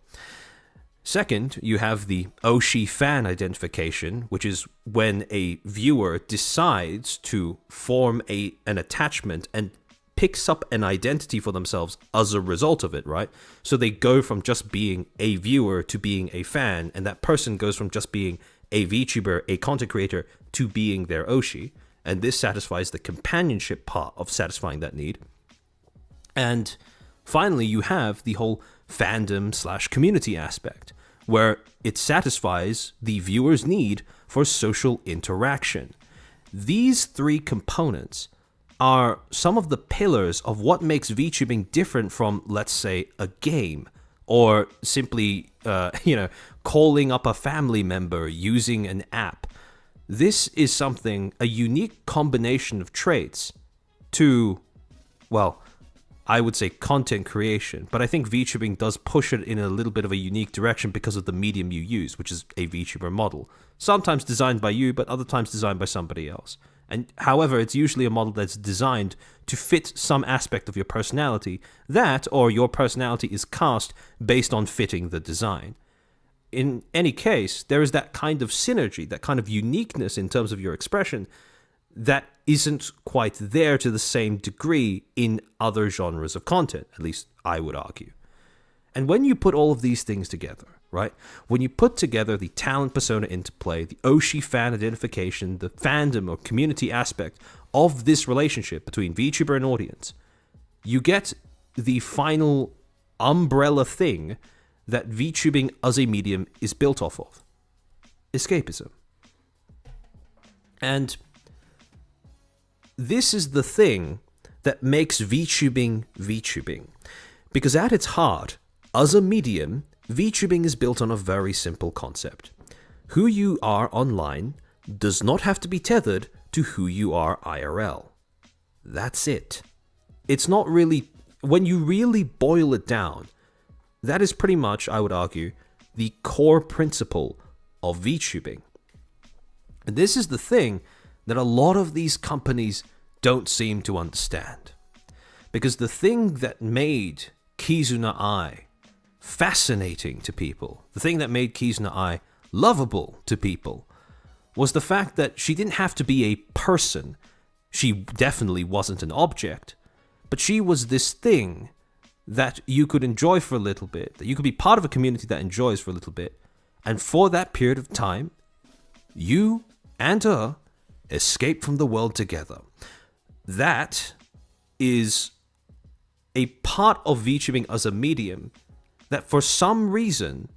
Second, you have the Oshi fan identification, which is when a viewer decides to form an attachment and picks up an identity for themselves as a result of it, right? So they go from just being a viewer to being a fan, and that person goes from just being a VTuber, a content creator, to being their Oshi. And this satisfies the companionship part of satisfying that need. And finally, you have the whole fandom/community aspect, where it satisfies the viewer's need for social interaction. These 3 components are some of the pillars of what makes VTubing different from, let's say, a game, or simply, calling up a family member using an app. This is something, a unique combination of traits to, well, I would say content creation, but I think VTubing does push it in a little bit of a unique direction because of the medium you use, which is a VTuber model. Sometimes designed by you, but other times designed by somebody else. And however, it's usually a model that's designed to fit some aspect of your personality, or your personality is cast based on fitting the design. In any case, there is that kind of synergy, that kind of uniqueness in terms of your expression that isn't quite there to the same degree in other genres of content, at least I would argue. And when you put all of these things together, right, when you put together the talent persona interplay, the Oshi fan identification, the fandom or community aspect of this relationship between VTuber and audience, you get the final umbrella thing that VTubing as a medium is built off of: escapism. And this is the thing that makes VTubing VTubing. Because at its heart, as a medium, VTubing is built on a very simple concept. Who you are online does not have to be tethered to who you are IRL. That's it. It's not really, when you really boil it down, that is pretty much, I would argue, the core principle of VTubing. And this is the thing that a lot of these companies don't seem to understand. Because the thing that made Kizuna Ai fascinating to people, the thing that made Kizuna Ai lovable to people, was the fact that she didn't have to be a person. She definitely wasn't an object, but she was this thing that you could enjoy for a little bit, that you could be part of a community that enjoys for a little bit, and for that period of time, you and her escape from the world together. That is a part of VTubing as a medium that for some reason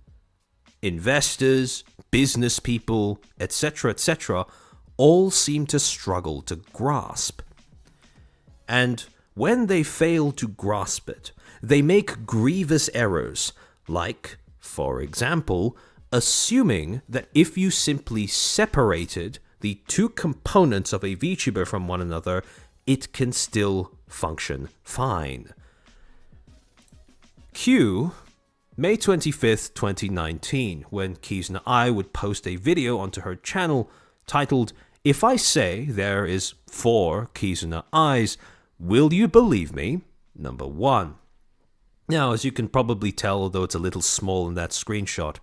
investors, business people, etc., all seem to struggle to grasp. And when they fail to grasp it, they make grievous errors, like, for example, assuming that if you simply separated the two components of a VTuber from one another, it can still function fine. Q, May 25th, 2019, when Kizuna Ai would post a video onto her channel titled, "If I say there is 4 Kizuna Ai's, will you believe me? Number 1. Now, as you can probably tell, although it's a little small in that screenshot,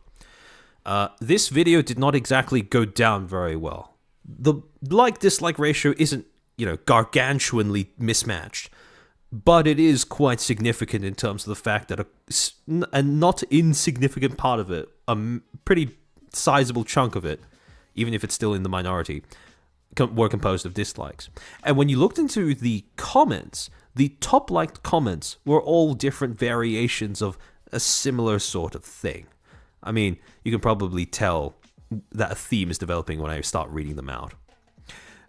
this video did not exactly go down very well. The like-dislike ratio isn't, gargantuanly mismatched, but it is quite significant in terms of the fact that a not insignificant part of it, a pretty sizable chunk of it, even if it's still in the minority, were composed of dislikes. And when you looked into the comments, the top liked comments were all different variations of a similar sort of thing. I mean, you can probably tell that a theme is developing when I start reading them out.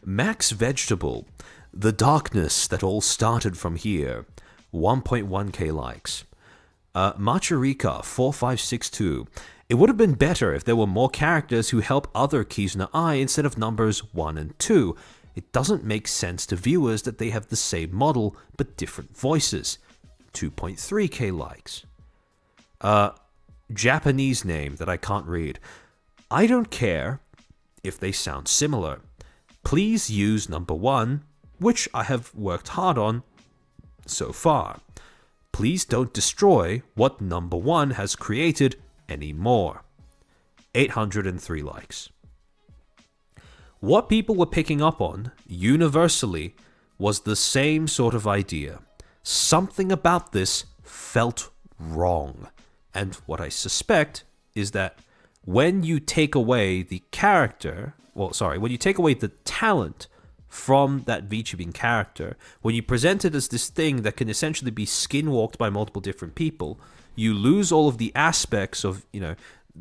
Max Vegetable, the darkness that all started from here, 1.1k likes. Machirika 4562, it would have been better if there were more characters who help other Kizuna Ai instead of numbers 1 and 2. It doesn't make sense to viewers that they have the same model but different voices. 2.3k likes. Japanese name that I can't read. I don't care if they sound similar. Please use number 1, which I have worked hard on so far. Please don't destroy what number 1 has created anymore. 803 likes. What people were picking up on, universally, was the same sort of idea. Something about this felt wrong. And what I suspect is that when you take away the character, when you take away the talent from that VTubing character, when you present it as this thing that can essentially be skinwalked by multiple different people, you lose all of the aspects of,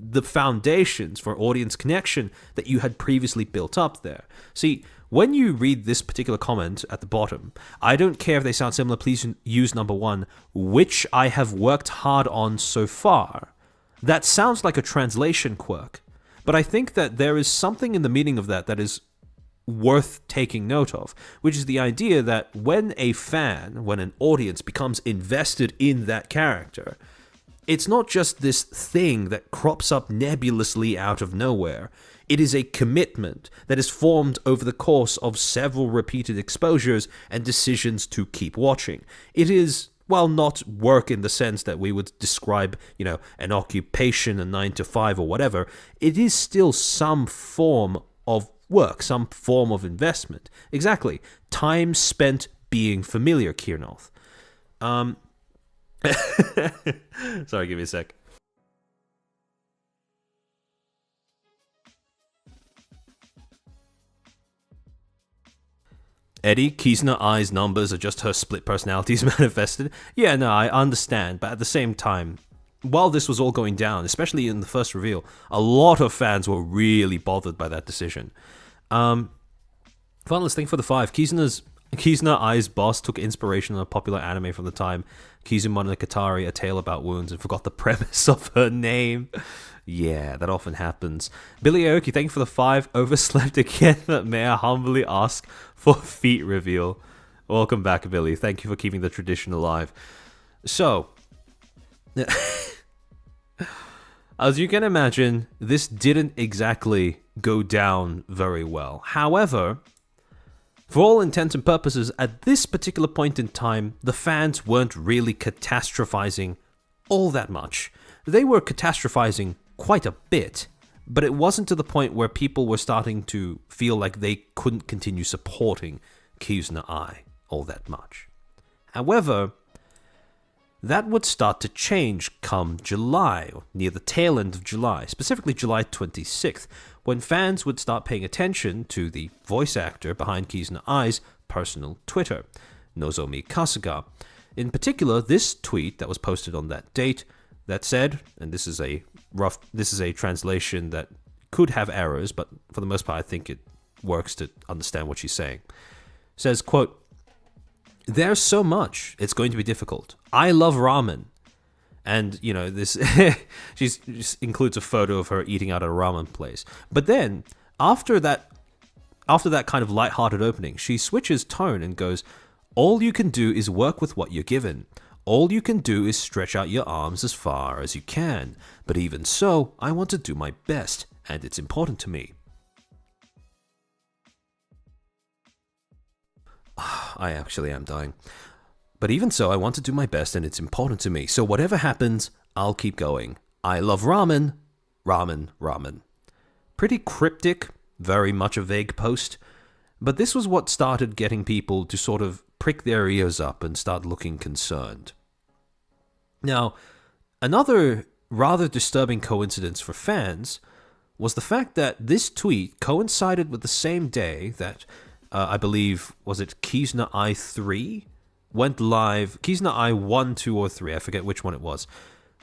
the foundations for audience connection that you had previously built up there. See, when you read this particular comment at the bottom, I don't care if they sound similar, please use number 1, which I have worked hard on so far. That sounds like a translation quirk, but I think that there is something in the meaning of that is worth taking note of, which is the idea that when an audience becomes invested in that character, it's not just this thing that crops up nebulously out of nowhere. It is a commitment that is formed over the course of several repeated exposures and decisions to keep watching. It is, while not work in the sense that we would describe, an occupation, a 9 to 5 or whatever, it is still some form of work, some form of investment. Exactly. Time spent being familiar, Kirnoth. Sorry, give me a sec. Eddie, Kizuna Ai's numbers are just her split personalities manifested. Yeah, no, I understand, but at the same time, while this was all going down, especially in the first reveal, a lot of fans were really bothered by that decision. Fun listing for the 5. Kizuna Ai's boss took inspiration on a popular anime from the time, Kizumonogatari, A Tale About Wounds, and forgot the premise of her name. Yeah, that often happens. Billy Aoki, thank you for the 5. Overslept again, but may I humbly ask for feet reveal. Welcome back, Billy. Thank you for keeping the tradition alive. So, as you can imagine, this didn't exactly go down very well. However, for all intents and purposes, at this particular point in time, the fans weren't really catastrophizing all that much. They were catastrophizing quite a bit, but it wasn't to the point where people were starting to feel like they couldn't continue supporting Kizuna Ai all that much. However, that would start to change come July, or near the tail end of July, specifically July 26th, when fans would start paying attention to the voice actor behind Kizuna Ai's personal Twitter, Nozomi Kasuga. In particular, this tweet that was posted on that date that said, and this is a translation that could have errors, but for the most part I think works to understand what she's saying. Says, quote, "There's so much, it's going to be difficult. I love ramen." And, you know, this she includes a photo of her eating out at a ramen place. But then, after that kind of lighthearted opening, she switches tone and goes, "All you can do is work with what you're given. All you can do is stretch out your arms as far as you can. But even so, I want to do my best, and it's important to me." I actually am dying. "But even so, I want to do my best, and it's important to me. So whatever happens, I'll keep going. I love ramen, ramen, ramen." Pretty cryptic, very much a vague post. But this was what started getting people to sort of prick their ears up and start looking concerned. Now, another rather disturbing coincidence for fans was the fact that this tweet coincided with the same day that, I believe, was it Kizuna Ai 3? Went live. Kizuna Ai 1, 2, or 3, I forget which one it was,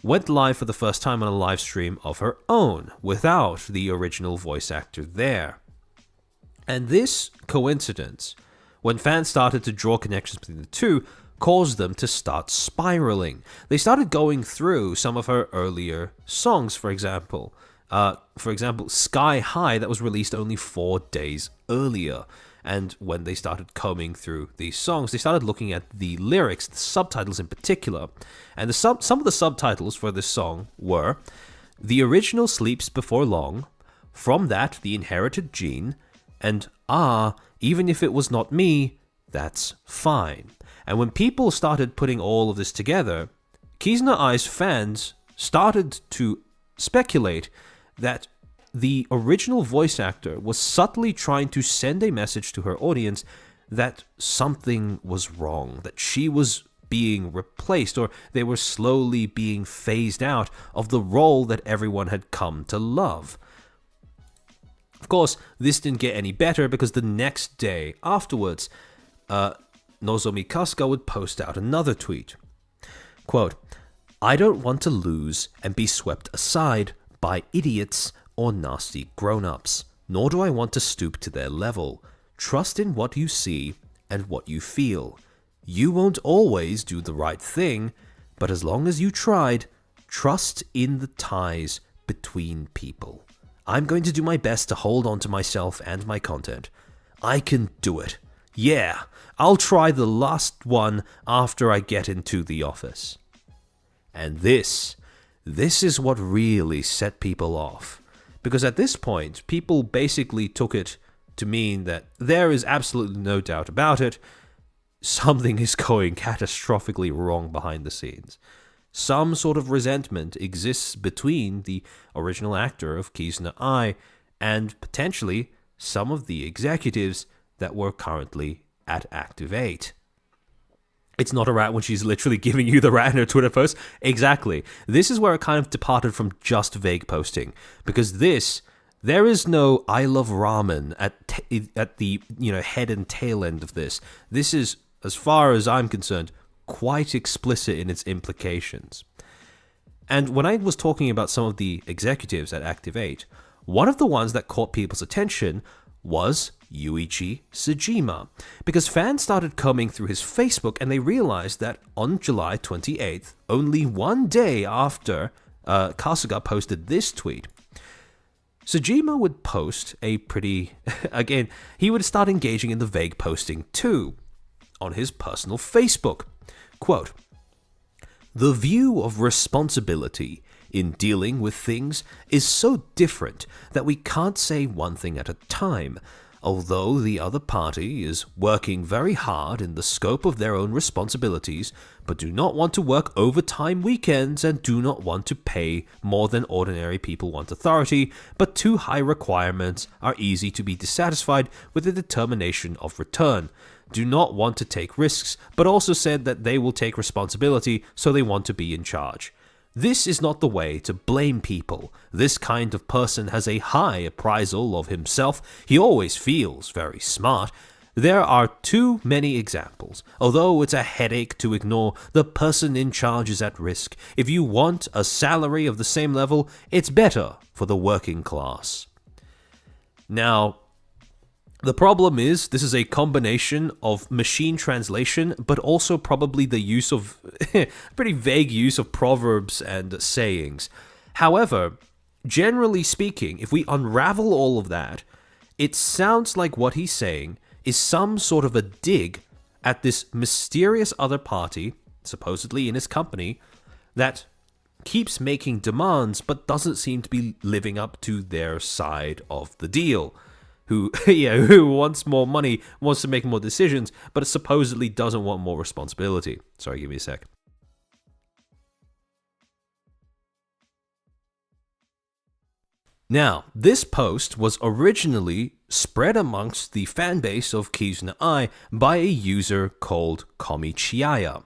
went live for the first time on a live stream of her own, without the original voice actor there. And this coincidence, when fans started to draw connections between the two, caused them to start spiraling. They started going through some of her earlier songs, for example. Sky High, that was released only 4 days earlier. And when they started combing through these songs, they started looking at the lyrics, the subtitles in particular. And some of the subtitles for this song were, "The original sleeps before long, from that the inherited gene, and even if it was not me, that's fine." And when people started putting all of this together, Kizuna Ai's fans started to speculate that the original voice actor was subtly trying to send a message to her audience that something was wrong, that she was being replaced, or they were slowly being phased out of the role that everyone had come to love. Of course, this didn't get any better because the next day afterwards, Nozomi Kasuga would post out another tweet. Quote, "I don't want to lose and be swept aside by idiots or nasty grown-ups, nor do I want to stoop to their level. Trust in what you see and what you feel. You won't always do the right thing, but as long as you tried, trust in the ties between people. I'm going to do my best to hold on to myself and my content. I can do it. Yeah, I'll try the last one after I get into the office." And this is what really set people off. Because at this point, people basically took it to mean that there is absolutely no doubt about it, something is going catastrophically wrong behind the scenes. Some sort of resentment exists between the original actor of Kizuna Ai and potentially some of the executives that were currently at Active 8. It's not a rat when she's literally giving you the rat in her Twitter post. Exactly. This is where it kind of departed from just vague posting. Because there is no "I love ramen" at the head and tail end of this. This is, as far as I'm concerned, quite explicit in its implications. And when I was talking about some of the executives at Active 8, one of the ones that caught people's attention was Yuichi Tsujima, because fans started combing through his Facebook and they realized that on July 28th, only one day after Kasuga posted this tweet, Tsujima would post a pretty... Again, he would start engaging in the vague posting too, on his personal Facebook. Quote, "The view of responsibility in dealing with things is so different that we can't say one thing at a time. Although the other party is working very hard in the scope of their own responsibilities, but do not want to work overtime weekends and do not want to pay more than ordinary people want authority, but too high requirements are easy to be dissatisfied with the determination of return. Do not want to take risks, but also said that they will take responsibility, so they want to be in charge. This is not the way to blame people. This kind of person has a high appraisal of himself. He always feels very smart. There are too many examples. Although it's a headache to ignore, the person in charge is at risk. If you want a salary of the same level, it's better for the working class." Now, The problem is, this is a combination of machine translation, but also probably the use of, pretty vague use of proverbs and sayings. However, generally speaking, if we unravel all of that, it sounds like what he's saying is some sort of a dig at this mysterious other party, supposedly in his company, that keeps making demands but doesn't seem to be living up to their side of the deal. Who wants more money, wants to make more decisions, but supposedly doesn't want more responsibility. Sorry, give me a sec. Now, this post was originally spread amongst the fanbase of Kizuna Ai by a user called Komichiaya.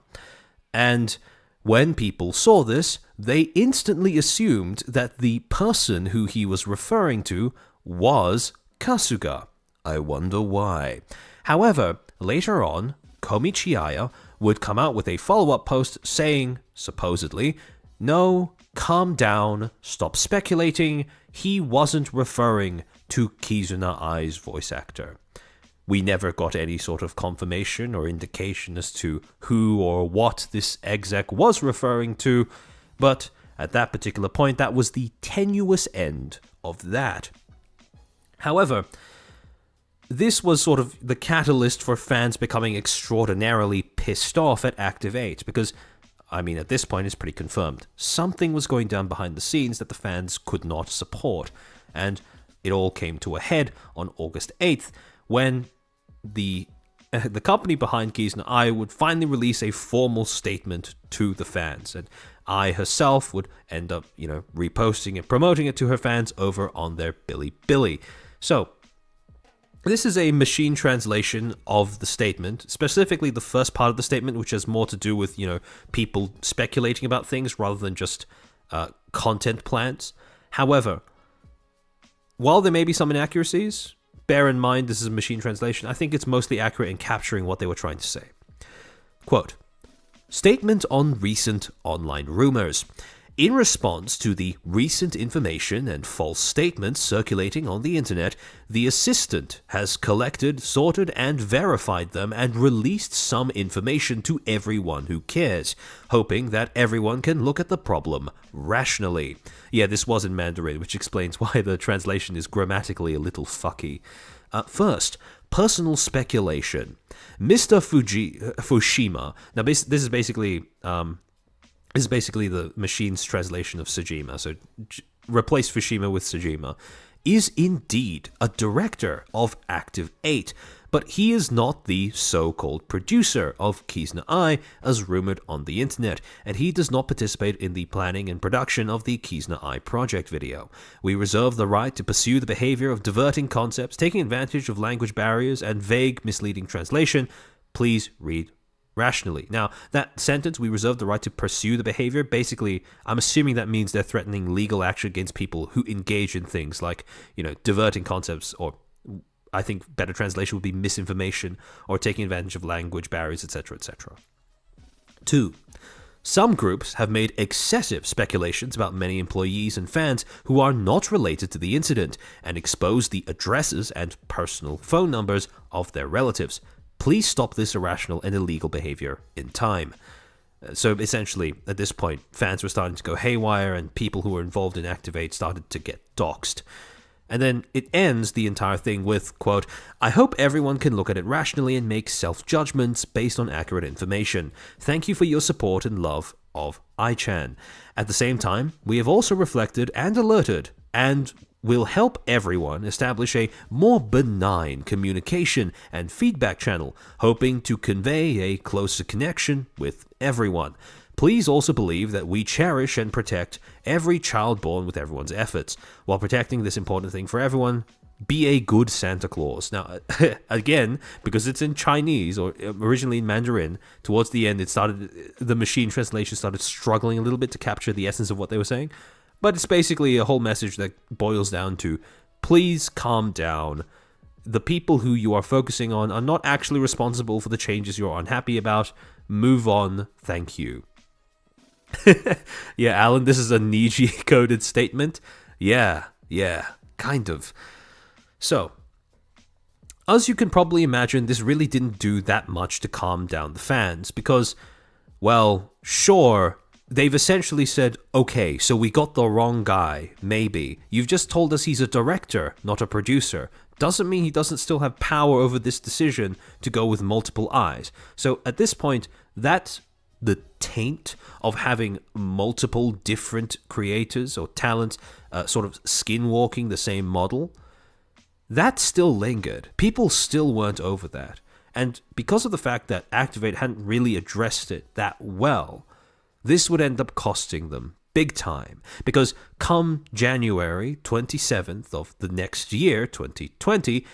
And when people saw this, they instantly assumed that the person who he was referring to was Kasuga. I wonder why. However, later on, Komichiaya would come out with a follow-up post saying, supposedly, no, calm down, stop speculating, he wasn't referring to Kizuna Ai's voice actor. We never got any sort of confirmation or indication as to who or what this exec was referring to, but at that particular point, that was the tenuous end of that. However, this was sort of the catalyst for fans becoming extraordinarily pissed off at Active 8, because, I mean, at this point it's pretty confirmed. Something was going down behind the scenes that the fans could not support, and it all came to a head on August 8th, when the company behind Kizuna Ai would finally release a formal statement to the fans, and Ai herself would end up, reposting it, promoting it to her fans over on their Bilibili. So, this is a machine translation of the statement, specifically the first part of the statement, which has more to do with, people speculating about things rather than just content plans. However, while there may be some inaccuracies, bear in mind this is a machine translation. I think it's mostly accurate in capturing what they were trying to say. Quote, statement on recent online rumors. In response to the recent information and false statements circulating on the internet, the assistant has collected, sorted, and verified them and released some information to everyone who cares, hoping that everyone can look at the problem rationally. Yeah, this was in Mandarin, which explains why the translation is grammatically a little fucky. First, personal speculation. Mr. Fushima. Now, this is basically the machine's translation of Sejima, so replace Fushima with Sejima, is indeed a director of Active 8, but he is not the so-called producer of Kizuna Ai as rumored on the internet, and he does not participate in the planning and production of the Kizuna Ai project video. We reserve the right to pursue the behavior of diverting concepts, taking advantage of language barriers and vague, misleading translation. Please read rationally. Now, that sentence, we reserve the right to pursue the behavior, basically, I'm assuming that means they're threatening legal action against people who engage in things like, diverting concepts, or I think better translation would be misinformation, or taking advantage of language barriers, etc., etc. 2. Some groups have made excessive speculations about many employees and fans who are not related to the incident, and exposed the addresses and personal phone numbers of their relatives. Please stop this irrational and illegal behavior in time. So essentially, at this point, fans were starting to go haywire, and people who were involved in Active 8 started to get doxxed. And then it ends the entire thing with, quote, I hope everyone can look at it rationally and make self-judgments based on accurate information. Thank you for your support and love of Ai-chan. At the same time, we have also reflected and alerted and will help everyone establish a more benign communication and feedback channel, hoping to convey a closer connection with everyone. Please also believe that we cherish and protect every child born with everyone's efforts. While protecting this important thing for everyone, be a good Santa Claus. Now, again, because it's in Chinese, or originally in Mandarin, towards the end, the machine translation started struggling a little bit to capture the essence of what they were saying. But it's basically a whole message that boils down to, please calm down. The people who you are focusing on are not actually responsible for the changes you're unhappy about. Move on. Thank you. Yeah, Alan, this is a Niji-coded statement. Yeah, kind of. So, as you can probably imagine, this really didn't do that much to calm down the fans because, well, sure, they've essentially said, okay, so we got the wrong guy, maybe. You've just told us he's a director, not a producer. Doesn't mean he doesn't still have power over this decision to go with multiple eyes. So at this point, that's the taint of having multiple different creators or talents sort of skinwalking the same model. That still lingered. People still weren't over that. And because of the fact that Activate hadn't really addressed it that well, this would end up costing them big time. Because come January 27th of the next year, 2020,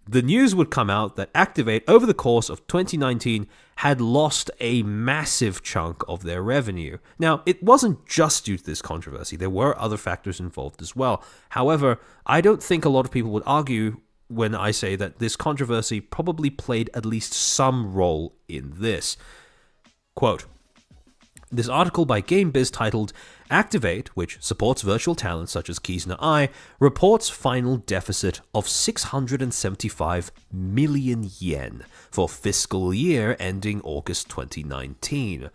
the news would come out that Activate, over the course of 2019, had lost a massive chunk of their revenue. Now, it wasn't just due to this controversy. There were other factors involved as well. However, I don't think a lot of people would argue when I say that this controversy probably played at least some role in this. Quote, this article by GameBiz titled Activate, which supports virtual talents such as Kizuna Ai, reports final deficit of 675 million yen for fiscal year ending August 2019.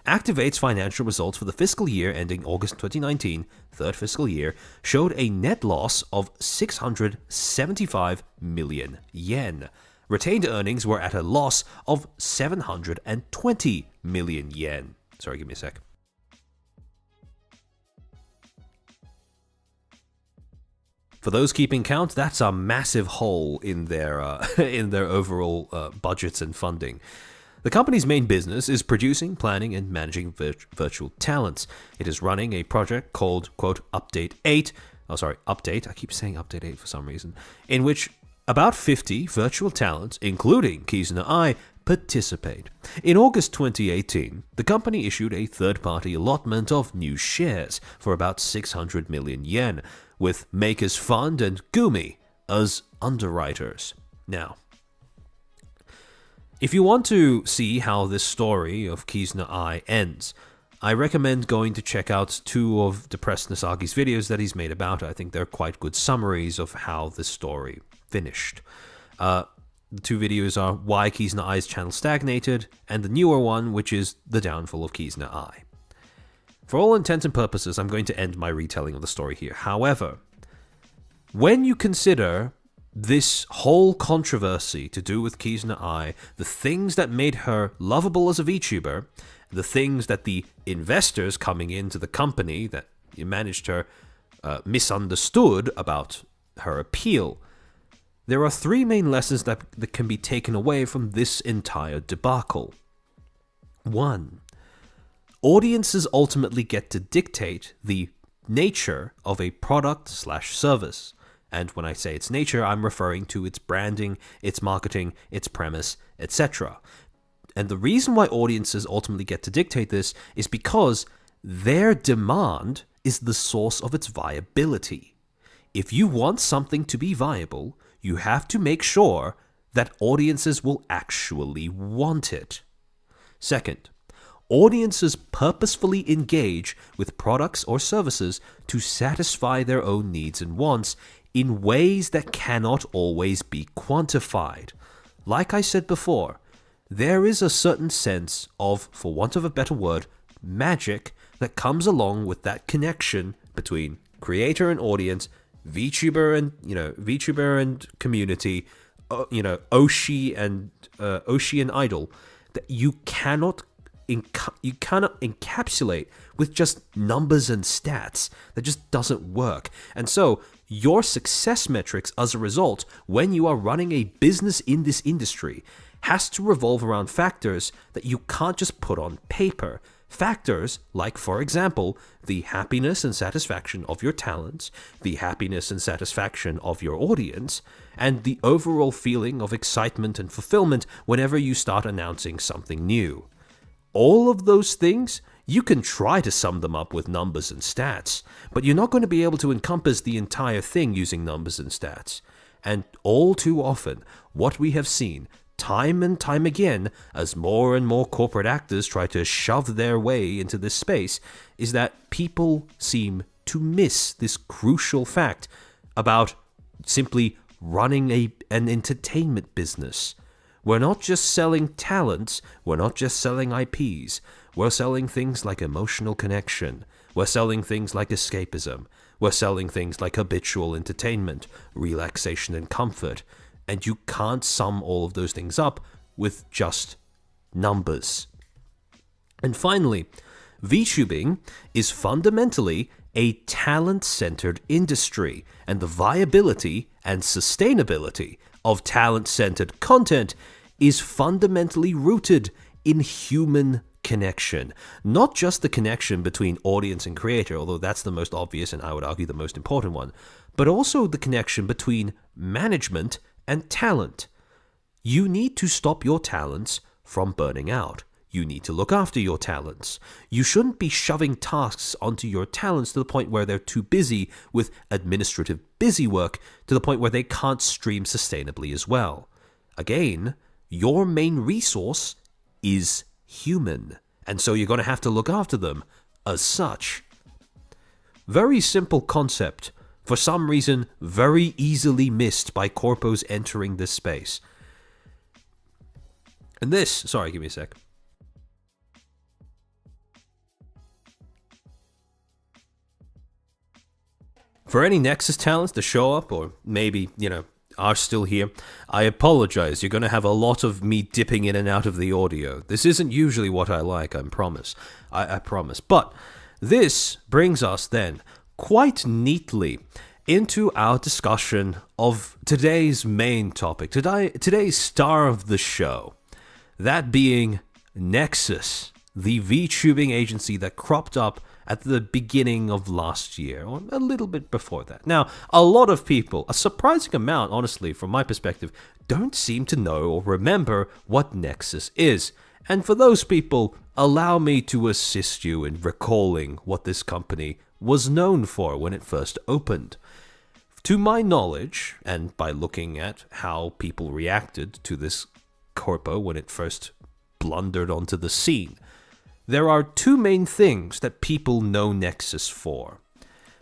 Activate's financial results for the fiscal year ending August 2019, third fiscal year, showed a net loss of 675 million yen. Retained earnings were at a loss of 720 million yen. Sorry, give me a sec. For those keeping count, that's a massive hole in their overall budgets and funding. The company's main business is producing, planning, and managing virtual talents. It is running a project called, quote, Update 8. Oh, sorry, Update. I keep saying Update 8 for some reason. In which about 50 virtual talents, including Kizuna Ai, participate. In August 2018, the company issued a third-party allotment of new shares for about 600 million yen, with Makers Fund and Gumi as underwriters. Now, if you want to see how this story of Kizuna Ai ends, I recommend going to check out two of Depressed Nasagi's videos that he's made about it. I think they're quite good summaries of how this story finished. The two videos are Why Kizuna Ai's Channel Stagnated, and the newer one, which is The Downfall of Kizuna Ai. For all intents and purposes, I'm going to end my retelling of the story here. However, when you consider this whole controversy to do with Kizuna Ai, the things that made her lovable as a VTuber, the things that the investors coming into the company that managed her misunderstood about her appeal, there are three main lessons that can be taken away from this entire debacle. 1. Audiences ultimately get to dictate the nature of a product/service. And when I say its nature, I'm referring to its branding, its marketing, its premise, etc. And the reason why audiences ultimately get to dictate this is because their demand is the source of its viability. If you want something to be viable, you have to make sure that audiences will actually want it. Second, audiences purposefully engage with products or services to satisfy their own needs and wants in ways that cannot always be quantified. Like I said before, there is a certain sense of, for want of a better word, magic that comes along with that connection between creator and audience, VTuber and community, Oshi and idol, that you cannot encapsulate with just numbers and stats. That just doesn't work. And so your success metrics as a result, when you are running a business in this industry, has to revolve around factors that you can't just put on paper. Factors like, for example, the happiness and satisfaction of your talents, the happiness and satisfaction of your audience, and the overall feeling of excitement and fulfillment whenever you start announcing something new. All of those things, you can try to sum them up with numbers and stats, but you're not going to be able to encompass the entire thing using numbers and stats. And all too often, what we have seen time and time again, as more and more corporate actors try to shove their way into this space, is that people seem to miss this crucial fact about simply running an entertainment business. We're not just selling talents, we're not just selling IPs, we're selling things like emotional connection, we're selling things like escapism, we're selling things like habitual entertainment, relaxation and comfort, and you can't sum all of those things up with just numbers. And finally, VTubing is fundamentally a talent-centered industry, and the viability and sustainability of talent-centered content is fundamentally rooted in human connection. Not just the connection between audience and creator, although that's the most obvious and I would argue the most important one, but also the connection between management and talent. You need to stop your talents from burning out. You need to look after your talents. You shouldn't be shoving tasks onto your talents to the point where they're too busy with administrative busy work to the point where they can't stream sustainably as well. Again, your main resource is human, and so you're going to have to look after them as such. Very simple concept, for some reason very easily missed by corpos entering this space. And this, sorry, give me a sec. For any Nexus talents to show up, or maybe, are still here, I apologize. You're going to have a lot of me dipping in and out of the audio. This isn't usually what I like, I promise. I promise. But this brings us then quite neatly into our discussion of today's main topic, today's star of the show. That being Nexus, the VTubing agency that cropped up at the beginning of last year, or a little bit before that. Now, a lot of people, a surprising amount, honestly, from my perspective, don't seem to know or remember what Nexus is. And for those people, allow me to assist you in recalling what this company was known for when it first opened. To my knowledge, and by looking at how people reacted to this corpo when it first blundered onto the scene, there are two main things that people know Nexus for.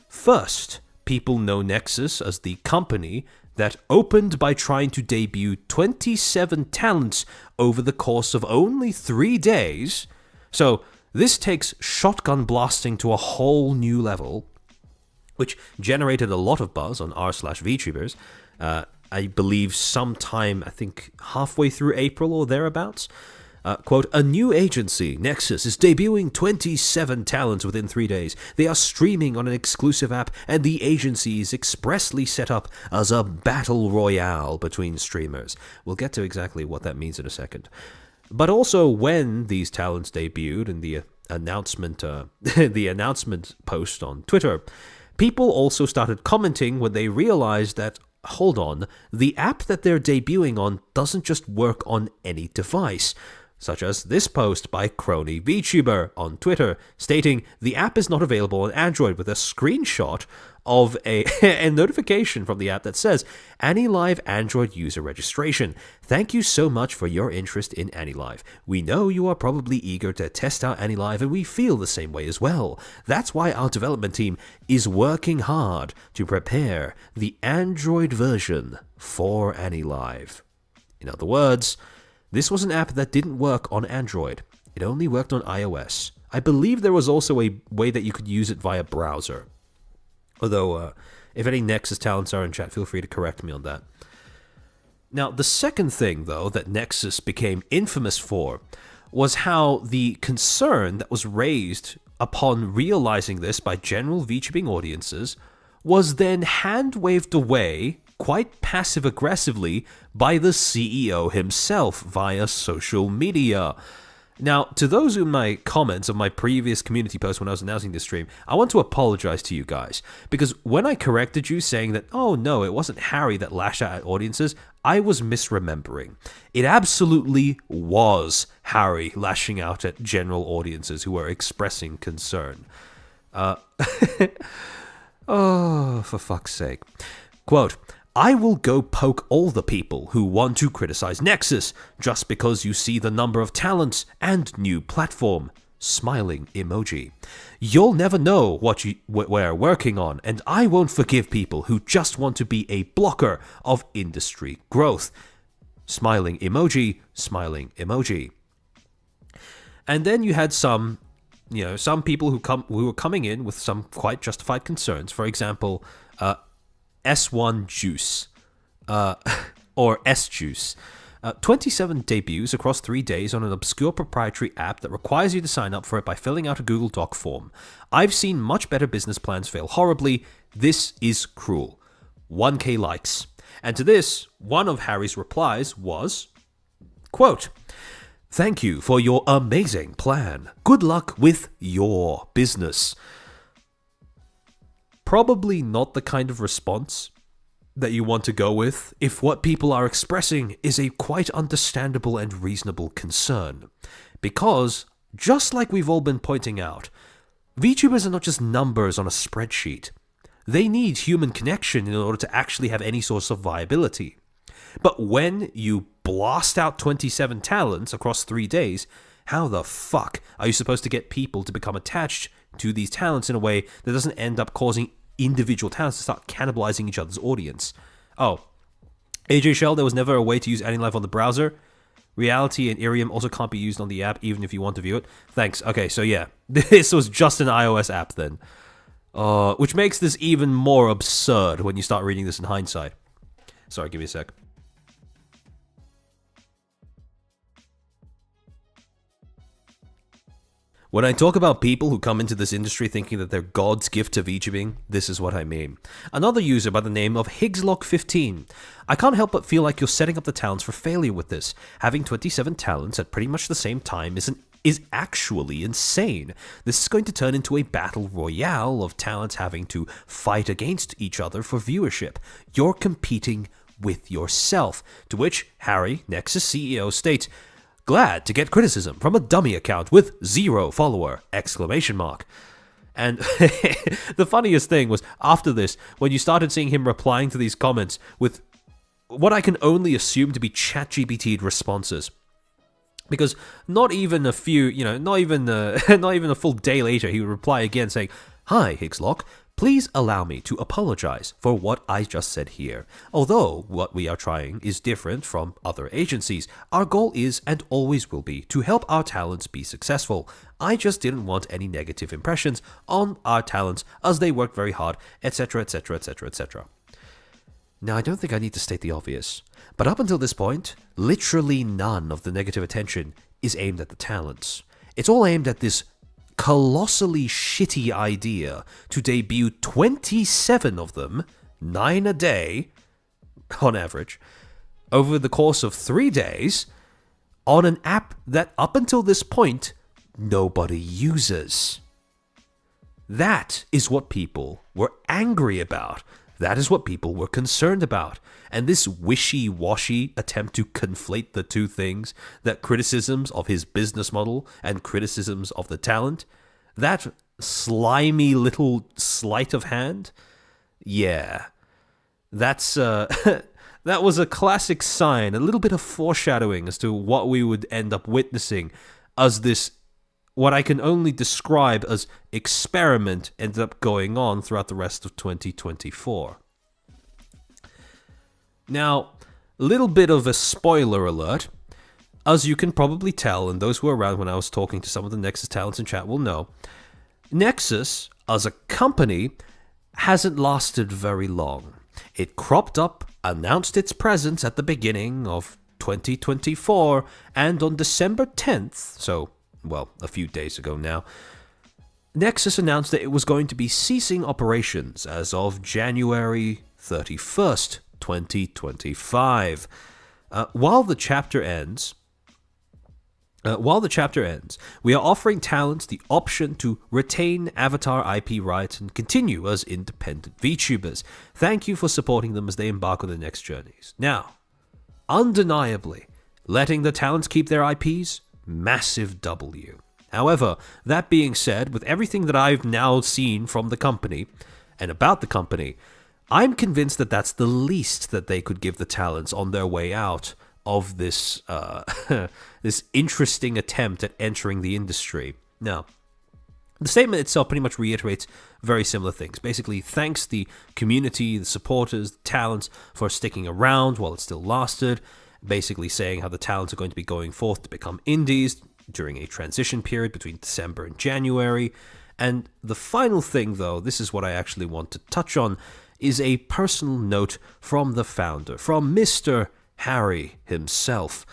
First, people know Nexus as the company that opened by trying to debut 27 talents over the course of only 3 days. So this takes shotgun blasting to a whole new level, which generated a lot of buzz on r/VTubers. I believe sometime, I think halfway through April or thereabouts. Quote, a new agency, Nexus, is debuting 27 talents within 3 days. They are streaming on an exclusive app, and the agency is expressly set up as a battle royale between streamers. We'll get to exactly what that means in a second. But also, when these talents debuted in the announcement, the announcement post on Twitter, people also started commenting when they realized that, hold on, the app that they're debuting on doesn't just work on any device. Such as this post by Crony VTuber on Twitter, stating the app is not available on Android, with a screenshot of a notification from the app that says, AnyLive Android user registration. Thank you so much for your interest in AnyLive. We know you are probably eager to test out AnyLive, and we feel the same way as well. That's why our development team is working hard to prepare the Android version for AnyLive. In other words, this was an app that didn't work on Android. It only worked on iOS. I believe there was also a way that you could use it via browser. Although, if any Nexus talents are in chat, feel free to correct me on that. Now, the second thing, though, that Nexus became infamous for was how the concern that was raised upon realizing this by general VTubing audiences was then hand-waved away quite passive-aggressively by the CEO himself via social media. Now, to those in my comments of my previous community post when I was announcing this stream, I want to apologize to you guys, because when I corrected you saying that, oh no, it wasn't Harry that lashed out at audiences, I was misremembering. It absolutely was Harry lashing out at general audiences who were expressing concern. Oh, for fuck's sake. Quote, I will go poke all the people who want to criticize Nexus just because you see the number of talents and new platform. smiling emoji. You'll never know what we're working on, and I won't forgive people who just want to be a blocker of industry growth. Smiling emoji, smiling emoji. And then you had some people who were coming in with some quite justified concerns. For example, S1 Juice, or S Juice. 27 debuts across 3 days on an obscure proprietary app that requires you to sign up for it by filling out a Google Doc form. I've seen much better business plans fail horribly. This is cruel. 1K likes. And to this, one of Harry's replies was, quote, "Thank you for your amazing plan. Good luck with your business." Probably not the kind of response that you want to go with if what people are expressing is a quite understandable and reasonable concern. Because, just like we've all been pointing out, VTubers are not just numbers on a spreadsheet. They need human connection in order to actually have any source of viability. But when you blast out 27 talents across 3 days, how the fuck are you supposed to get people to become attached to these talents in a way that doesn't end up causing individual talents to start cannibalizing each other's audience? Oh, AJ Shell, there was never a way to use Adding Life on the browser. Reality and Irium also can't be used on the app, even if you want to view it. Thanks. Okay, so yeah, this was just an iOS app then. Which makes this even more absurd when you start reading this in hindsight. Sorry, give me a sec. When I talk about people who come into this industry thinking that they're God's gift to VTubing, this is what I mean. Another user by the name of Higgslock15. I can't help but feel like you're setting up the talents for failure with this. Having 27 talents at pretty much the same time is actually insane. This is going to turn into a battle royale of talents having to fight against each other for viewership. You're competing with yourself. To which Harry, Nexus CEO, states, "Glad to get criticism from a dummy account with 0 follower!" And the funniest thing was, after this, when you started seeing him replying to these comments with what I can only assume to be ChatGPT responses. Because not even a few, not even a full day later, he would reply again saying, "Hi, Higgslock. Please allow me to apologize for what I just said here. Although what we are trying is different from other agencies, our goal is and always will be to help our talents be successful. I just didn't want any negative impressions on our talents as they work very hard, etc., etc., etc., etc." Now, I don't think I need to state the obvious, but up until this point, literally none of the negative attention is aimed at the talents. It's all aimed at this colossally shitty idea to debut 27 of them, 9 a day, on average, over the course of 3 days, on an app that up until this point, nobody uses. That is what people were angry about. That is what people were concerned about. And this wishy-washy attempt to conflate the two things, that criticisms of his business model and criticisms of the talent, that slimy little sleight of hand, yeah, that's that was a classic sign, a little bit of foreshadowing as to what we would end up witnessing as this, what I can only describe as experiment, ended up going on throughout the rest of 2024. Now, a little bit of a spoiler alert. As you can probably tell, and those who were around when I was talking to some of the Nexus talents in chat will know, Nexus, as a company, hasn't lasted very long. It cropped up, announced its presence at the beginning of 2024, and on December 10th, so, well, a few days ago now, Nexus announced that it was going to be ceasing operations as of January 31st, 2025. While the chapter ends, we are offering talents the option to retain Avatar IP rights and continue as independent VTubers. Thank you for supporting them as they embark on their next journeys. Now, undeniably, letting the talents keep their IPs, massive W. However, that being said, with everything that I've now seen from the company and about the company, I'm convinced that that's the least that they could give the talents on their way out of this this interesting attempt at entering the industry. Now, the statement itself pretty much reiterates very similar things. Basically, thanks the community, the supporters, the talents for sticking around while it still lasted. Basically saying how the talents are going to be going forth to become indies during a transition period between December and January. And the final thing, though, this is what I actually want to touch on, is a personal note from the founder, from Mr. Harry himself.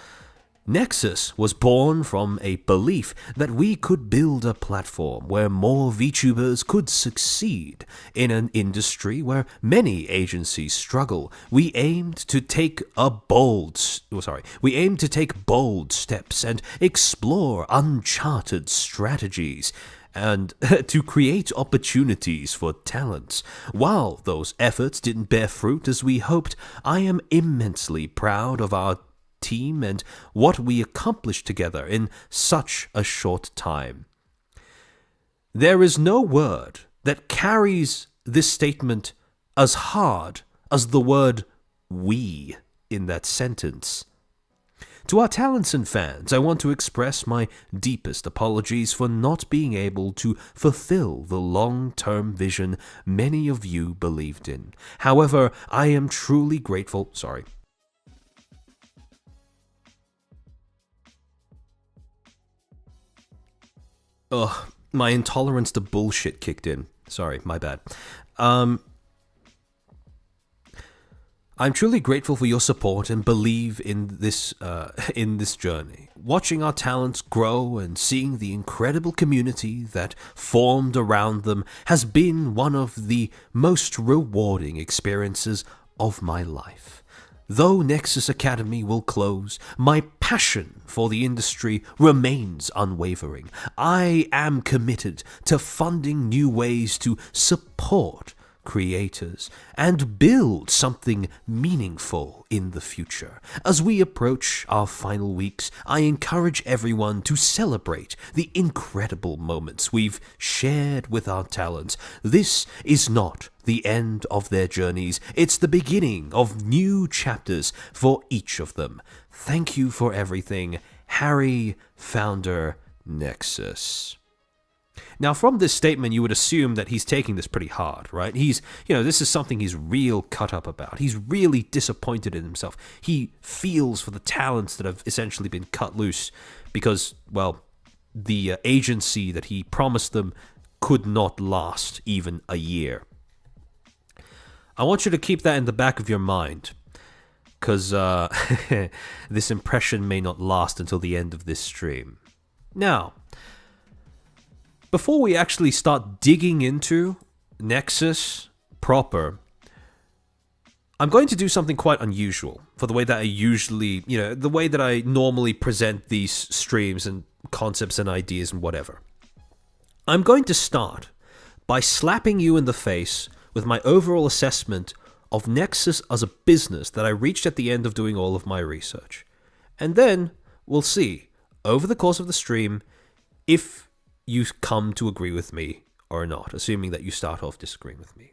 Nexus was born from a belief that we could build a platform where more VTubers could succeed. In an industry where many agencies struggle, we aimed to take bold steps and explore uncharted strategies and to create opportunities for talents. While those efforts didn't bear fruit as we hoped, I am immensely proud of our team and what we accomplished together in such a short time. There is no word that carries this statement as hard as the word we in that sentence. To our talents and fans, I want to express my deepest apologies for not being able to fulfill the long-term vision many of you believed in. However, I am truly grateful. Ugh, my intolerance to bullshit kicked in. Sorry, my bad. I'm truly grateful for your support and believe in this journey. Watching our talents grow and seeing the incredible community that formed around them has been one of the most rewarding experiences of my life. Though Nexus Academy will close, my passion for the industry remains unwavering. I am committed to funding new ways to support creators and build something meaningful in the future. As we approach our final weeks, I encourage everyone to celebrate the incredible moments we've shared with our talents. This is not the end of their journeys. It's the beginning of new chapters for each of them. Thank you for everything, Harry, founder, Nexus. Now, from this statement, you would assume that he's taking this pretty hard, right? This is something he's real cut up about. He's really disappointed in himself. He feels for the talents that have essentially been cut loose because, well, the agency that he promised them could not last even a year. I want you to keep that in the back of your mind, because this impression may not last until the end of this stream. Now, before we actually start digging into Nexus proper, I'm going to do something quite unusual for the way that the way that I normally present these streams and concepts and ideas and whatever. I'm going to start by slapping you in the face with my overall assessment of Nexus as a business that I reached at the end of doing all of my research. And then we'll see, over the course of the stream, if you come to agree with me or not, assuming that you start off disagreeing with me.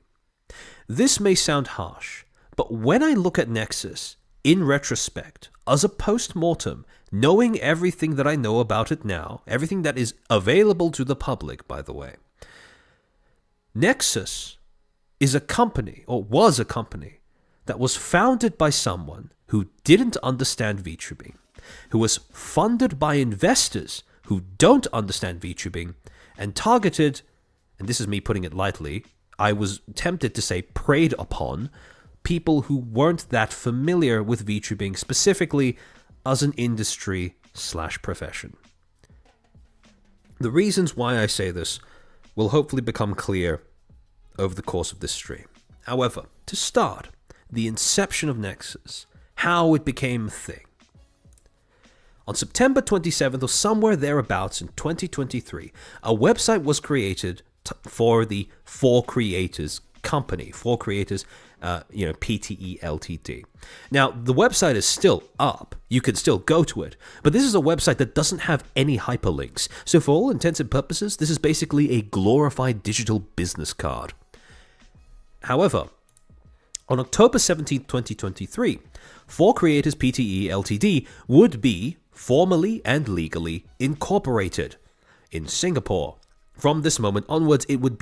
This may sound harsh, but when I look at Nexus, in retrospect, as a post-mortem, knowing everything that I know about it now, everything that is available to the public, by the way, Nexus is a company, or was a company, that was founded by someone who didn't understand VTubing, who was funded by investors who don't understand VTubing, and targeted, and this is me putting it lightly, I was tempted to say preyed upon, people who weren't that familiar with VTubing specifically as an industry/profession. The reasons why I say this will hopefully become clear over the course of this stream. However, to start, the inception of Nexus, how it became a thing. On September 27th or somewhere thereabouts in 2023, a website was created for the For Creators company, For Creators, PTE Ltd. Now, the website is still up. You can still go to it. But this is a website that doesn't have any hyperlinks. So for all intents and purposes, this is basically a glorified digital business card. However, on October 17th, 2023, For Creators PTE Ltd. would be formally and legally incorporated. in Singapore. From this moment onwards, it would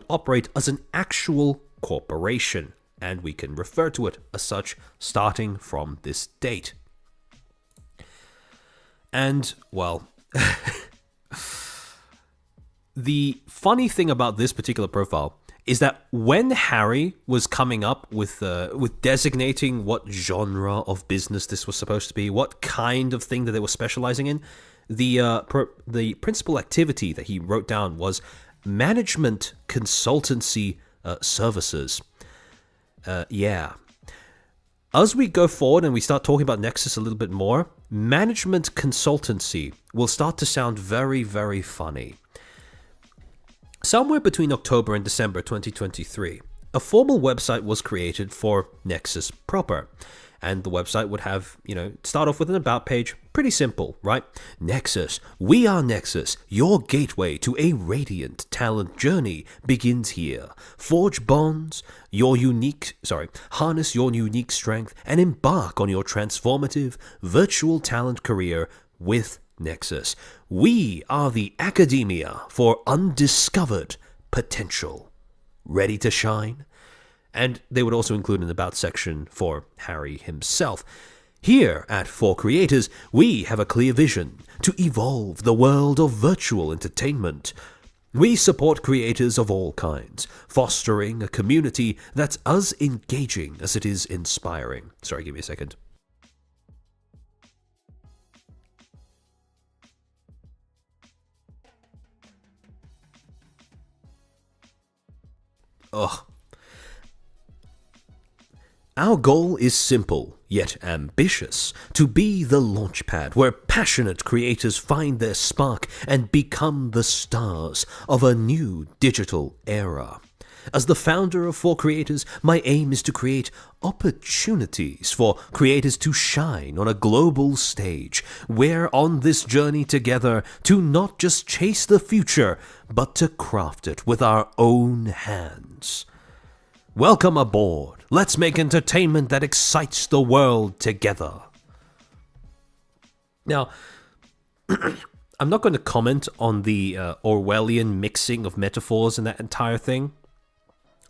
operate as an actual corporation, and we can refer to it as such starting from this date. And, well, the funny thing about this particular profile is that when Harry was coming up with designating what genre of business this was supposed to be, what kind of thing that they were specializing in, the principal activity that he wrote down was management consultancy services. Yeah. As we go forward and we start talking about Nexus a little bit more, management consultancy will start to sound very, very funny. Somewhere between October and December 2023, a formal website was created for Nexus proper. And the website would have, start off with an about page. Pretty simple, right? Nexus. We are Nexus. Your gateway to a radiant talent journey begins here. Forge bonds, harness your unique strength and embark on your transformative virtual talent career with Nexus. We are the academia for undiscovered potential. Ready to shine? And they would also include an about section for Harry himself. Here at 4Creators, we have a clear vision to evolve the world of virtual entertainment. We support creators of all kinds, fostering a community that's as engaging as it is inspiring. Sorry, give me a second. Ugh. Our goal is simple, yet ambitious, to be the launchpad where passionate creators find their spark and become the stars of a new digital era. As the founder of 4Creators, my aim is to create opportunities for creators to shine on a global stage. We're on this journey together to not just chase the future, but to craft it with our own hands. Welcome aboard. Let's make entertainment that excites the world together. Now, I'm not going to comment on the Orwellian mixing of metaphors in that entire thing.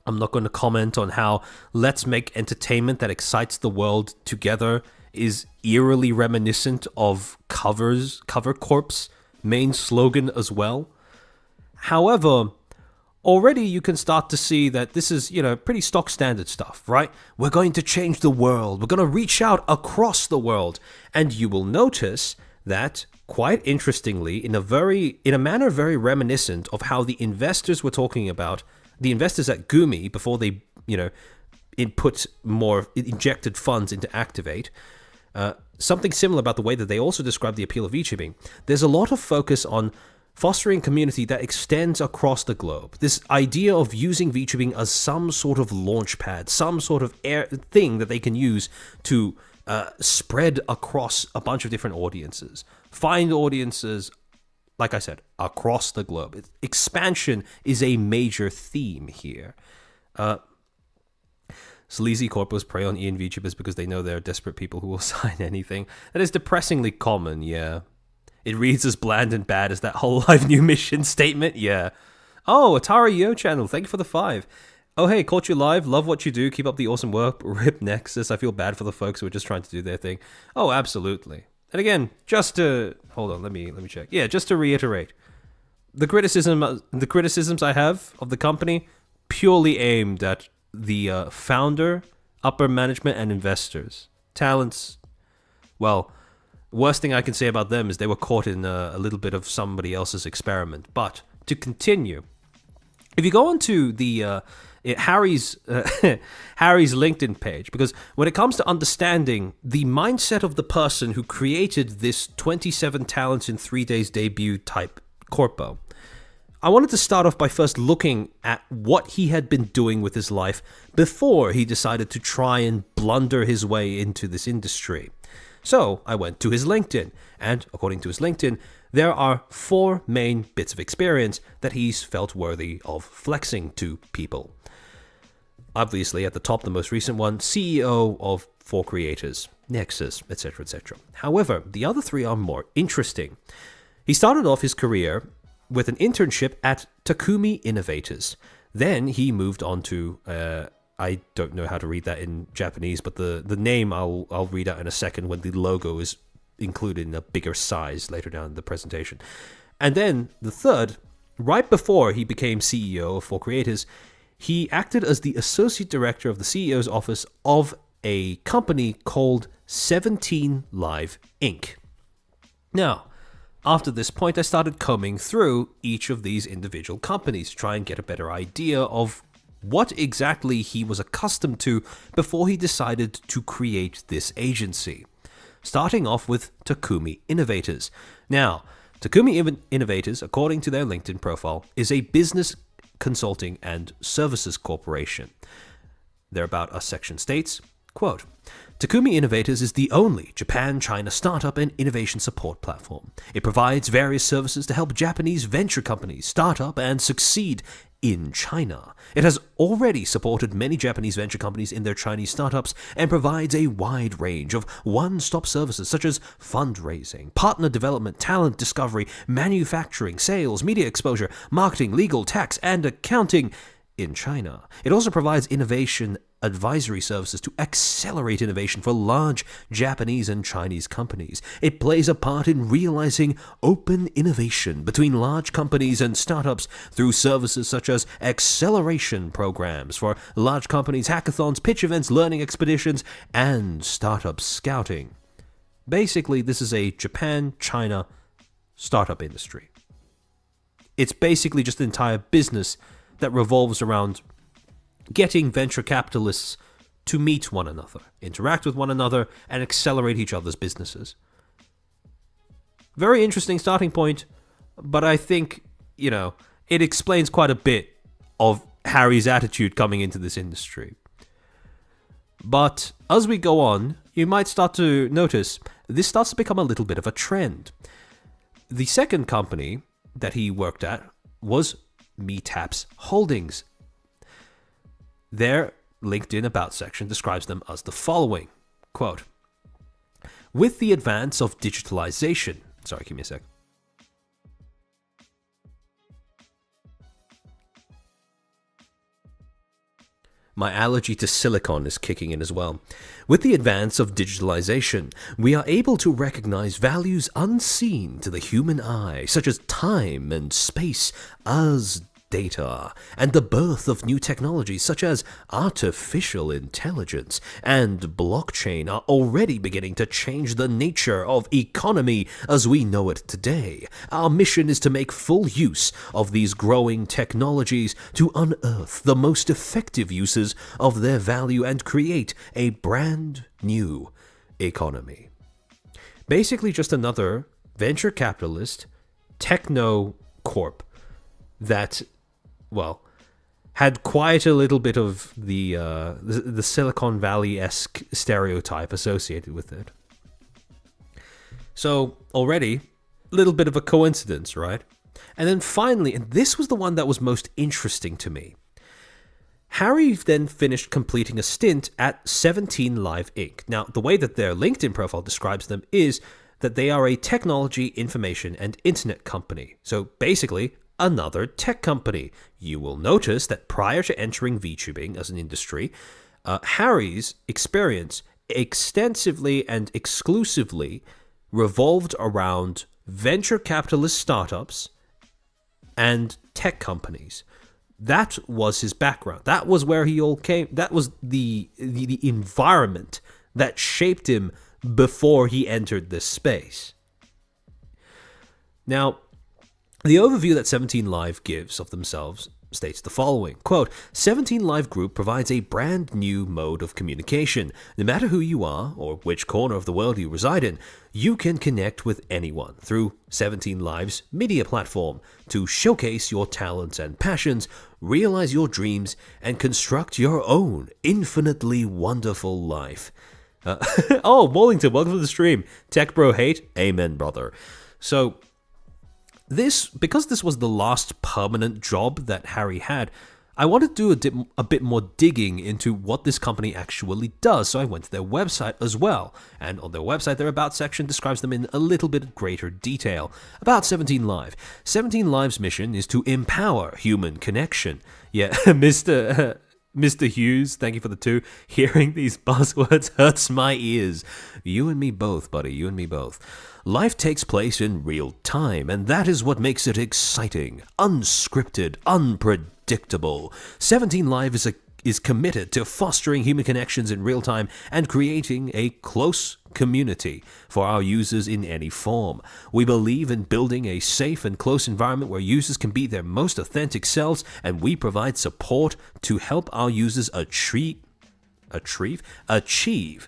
I'm not going to comment on how let's make entertainment that excites the world together is eerily reminiscent of Cover Corp's main slogan as well. However, already you can start to see that this is, pretty stock standard stuff, right? We're going to change the world. We're going to reach out across the world. And you will notice that, quite interestingly, in a manner very reminiscent of how the investors were talking about, the investors at Gumi, before they, injected funds into Activate, something similar about the way that they also describe the appeal of VTubing. There's a lot of focus on fostering community that extends across the globe. This idea of using VTubing as some sort of launch pad, some sort of thing that they can use to spread across a bunch of different audiences. Find audiences, like I said, across the globe. Expansion is a major theme here. Sleazy corpos prey on EN VTubers because they know they're desperate people who will sign anything. That is depressingly common, yeah. It reads as bland and bad as that whole live new mission statement, yeah. Oh, Atari Yo channel, thank you for the 5. Oh, hey, caught you live, love what you do, keep up the awesome work, rip Nexus, I feel bad for the folks who are just trying to do their thing. Oh, absolutely. And again, just to, hold on, let me check. Yeah, just to reiterate, the criticisms I have of the company, purely aimed at the founder, upper management, and investors. Talents, well, worst thing I can say about them is they were caught in a little bit of somebody else's experiment. But to continue, if you go onto the Harry's LinkedIn page, because when it comes to understanding the mindset of the person who created this 27 talents in 3 days debut type corpo, I wanted to start off by first looking at what he had been doing with his life before he decided to try and blunder his way into this industry. So I went to his LinkedIn, and according to his LinkedIn, there are 4 main bits of experience that he's felt worthy of flexing to people. Obviously, at the top, the most recent one, CEO of 4Creators, Nexus, etc., etc. However, the other 3 are more interesting. He started off his career with an internship at Takumi Innovators. Then he moved on to, I don't know how to read that in Japanese, but the name I'll read out in a second when the logo is included in a bigger size later down in the presentation. And then the third, right before he became CEO of 4Creators, he acted as the associate director of the CEO's office of a company called 17 Live Inc. Now, after this point, I started combing through each of these individual companies to try and get a better idea of what exactly he was accustomed to before he decided to create this agency. Starting off with Takumi Innovators. Now, Takumi Innovators, according to their LinkedIn profile, is a business consulting and services corporation. Their About Us section states, quote, Takumi Innovators is the only Japan-China startup and innovation support platform. It provides various services to help Japanese venture companies start up and succeed in China. It has already supported many Japanese venture companies in their Chinese startups and provides a wide range of one-stop services such as fundraising, partner development, talent discovery, manufacturing, sales, media exposure, marketing, legal, tax, and accounting in China. It also provides innovation advisory services to accelerate innovation for large Japanese and Chinese companies. It plays a part in realizing open innovation between large companies and startups through services such as acceleration programs for large companies, hackathons, pitch events, learning expeditions, and startup scouting. Basically, this is a Japan-China startup industry. It's basically just an entire business that revolves around getting venture capitalists to meet one another, interact with one another, and accelerate each other's businesses. Very interesting starting point, but I think, it explains quite a bit of Harry's attitude coming into this industry. But as we go on, you might start to notice this starts to become a little bit of a trend. The second company that he worked at was Meetaps Holdings. Their LinkedIn About section describes them as the following, quote, with the advance of digitalization, sorry, give me a sec. My allergy to silicon is kicking in as well. With the advance of digitalization, we are able to recognize values unseen to the human eye, such as time and space, as data, and the birth of new technologies such as artificial intelligence and blockchain are already beginning to change the nature of economy as we know it today. Our mission is to make full use of these growing technologies to unearth the most effective uses of their value and create a brand new economy. Basically just another venture capitalist techno corp that, well, had quite a little bit of the Silicon Valley-esque stereotype associated with it. So already, a little bit of a coincidence, right? And then finally, and this was the one that was most interesting to me, Harry then finished completing a stint at 17 Live Inc. Now, the way that their LinkedIn profile describes them is that they are a technology, information, and internet company. So basically, another tech company. You will notice that prior to entering VTubing as an industry, Harry's experience extensively and exclusively revolved around venture capitalist startups and tech companies. That was his background. That was where he all came. That was the environment that shaped him before he entered this space. Now, the overview that 17 Live gives of themselves states the following, quote, 17 Live Group provides a brand new mode of communication. No matter who you are or which corner of the world you reside in, you can connect with anyone through 17 Live's media platform to showcase your talents and passions, realize your dreams, and construct your own infinitely wonderful life. Oh, Morlington, welcome to the stream. Tech Bro Hate, amen, brother. So, because this was the last permanent job that Harry had, I wanted to do a bit more digging into what this company actually does, so I went to their website as well. And on their website, their About section describes them in a little bit greater detail. About 17 Live. 17 Live's mission is to empower human connection. Yeah, Mr. Hughes, thank you for the 2. Hearing these buzzwords hurts my ears. You and me both, buddy, you and me both. Life takes place in real time, and that is what makes it exciting, unscripted, unpredictable. 17 Live is committed to fostering human connections in real time and creating a close community for our users in any form. We believe in building a safe and close environment where users can be their most authentic selves, and we provide support to help our users achieve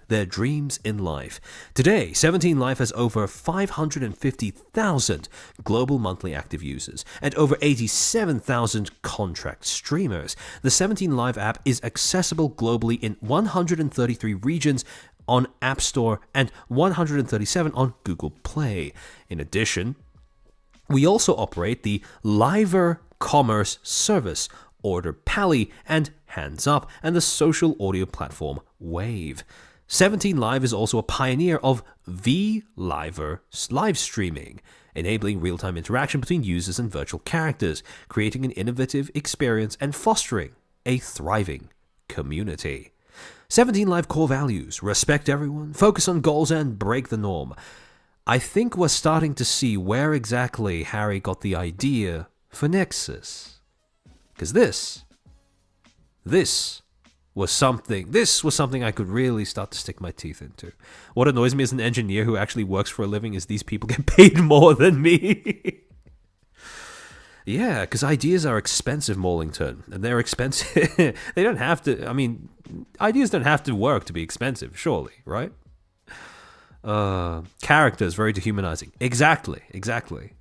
their dreams in life. Today, 17 Live has over 550,000 global monthly active users and over 87,000 contract streamers. The 17 Live app is accessible globally in 133 regions on App Store and 137 on Google Play. In addition, we also operate the Liver Commerce service, Order Pally, and Hands Up, and the social audio platform Wave. 17 Live is also a pioneer of V-Liver live streaming, enabling real-time interaction between users and virtual characters, creating an innovative experience and fostering a thriving community. 17 Live core values: respect everyone, focus on goals, and break the norm. I think we're starting to see where exactly Harry got the idea for Nexus. Because this was something I could really start to stick my teeth into. What annoys me as an engineer who actually works for a living is these people get paid more than me. Yeah, because ideas are expensive, Morlington, and they're expensive. They don't have to, ideas don't have to work to be expensive, surely, right? Characters, very dehumanizing. Exactly.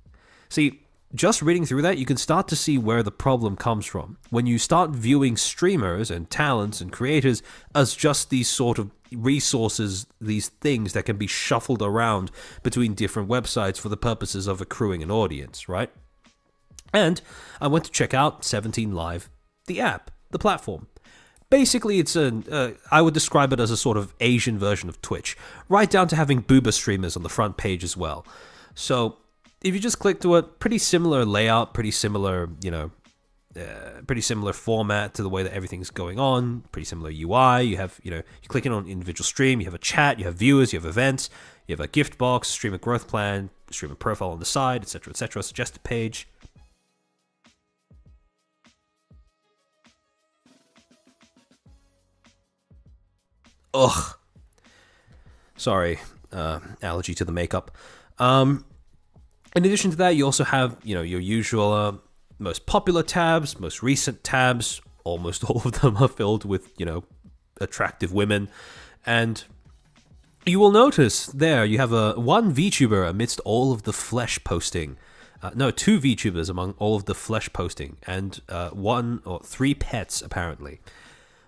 See, just reading through that, you can start to see where the problem comes from. When you start viewing streamers and talents and creators as just these sort of resources, these things that can be shuffled around between different websites for the purposes of accruing an audience, right? And I went to check out 17 Live, the app, the platform. Basically, I would describe it as a sort of Asian version of Twitch, right down to having booba streamers on the front page as well. So if you just click to it, pretty similar layout, pretty similar format to the way that everything's going on, pretty similar UI. You have, you click in on individual stream, you have a chat, you have viewers, you have events, you have a gift box, streamer growth plan, streamer profile on the side, etc., suggested page. Ugh. Sorry, allergy to the makeup. In addition to that, you also have, your usual most popular tabs, most recent tabs. Almost all of them are filled with, attractive women. And you will notice there you have one VTuber amidst all of the flesh posting. Two VTubers among all of the flesh posting, and 1 or 3 pets, apparently.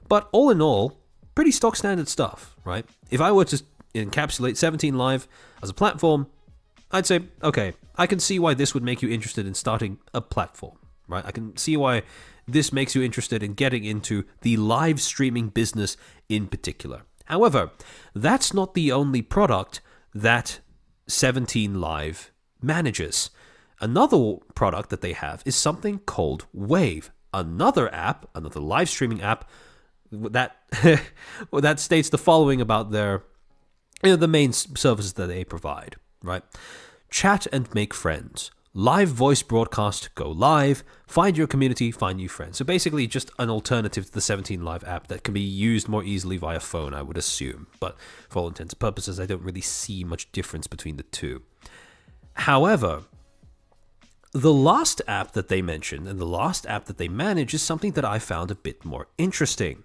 But all in all, pretty stock standard stuff, right? If I were to encapsulate 17 Live as a platform, I'd say, okay, I can see why this would make you interested in starting a platform, right? I can see why this makes you interested in getting into the live streaming business in particular. However, that's not the only product that 17 Live manages. Another product that they have is something called Wave, another app, another live streaming app that that states the following about their the main services that they provide, right? Chat and make friends. Live voice broadcast, go live, find your community, find new friends. So basically just an alternative to the 17 Live app that can be used more easily via phone, I would assume. But for all intents and purposes, I don't really see much difference between the two. However, the last app that they mentioned and the last app that they manage is something that I found a bit more interesting.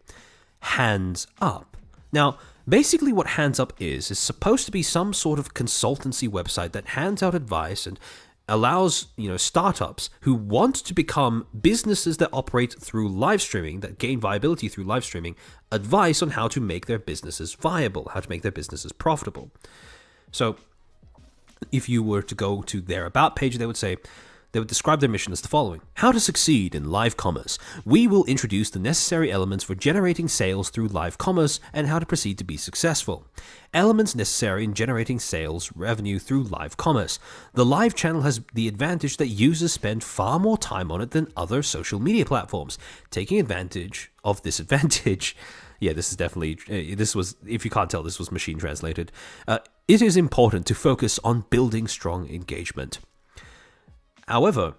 Hands Up. Now, basically what Hands Up is supposed to be some sort of consultancy website that hands out advice and allows, startups who want to become businesses that operate through live streaming, that gain viability through live streaming, advice on how to make their businesses viable, how to make their businesses profitable. So if you were to go to their About page, they would say, they would describe their mission as the following. How to succeed in live commerce. We will introduce the necessary elements for generating sales through live commerce and how to proceed to be successful. Elements necessary in generating sales revenue through live commerce. The live channel has the advantage that users spend far more time on it than other social media platforms. Taking advantage of this advantage, yeah, this is definitely, this was, if you can't tell, this was machine translated. It is important to focus on building strong engagement. However,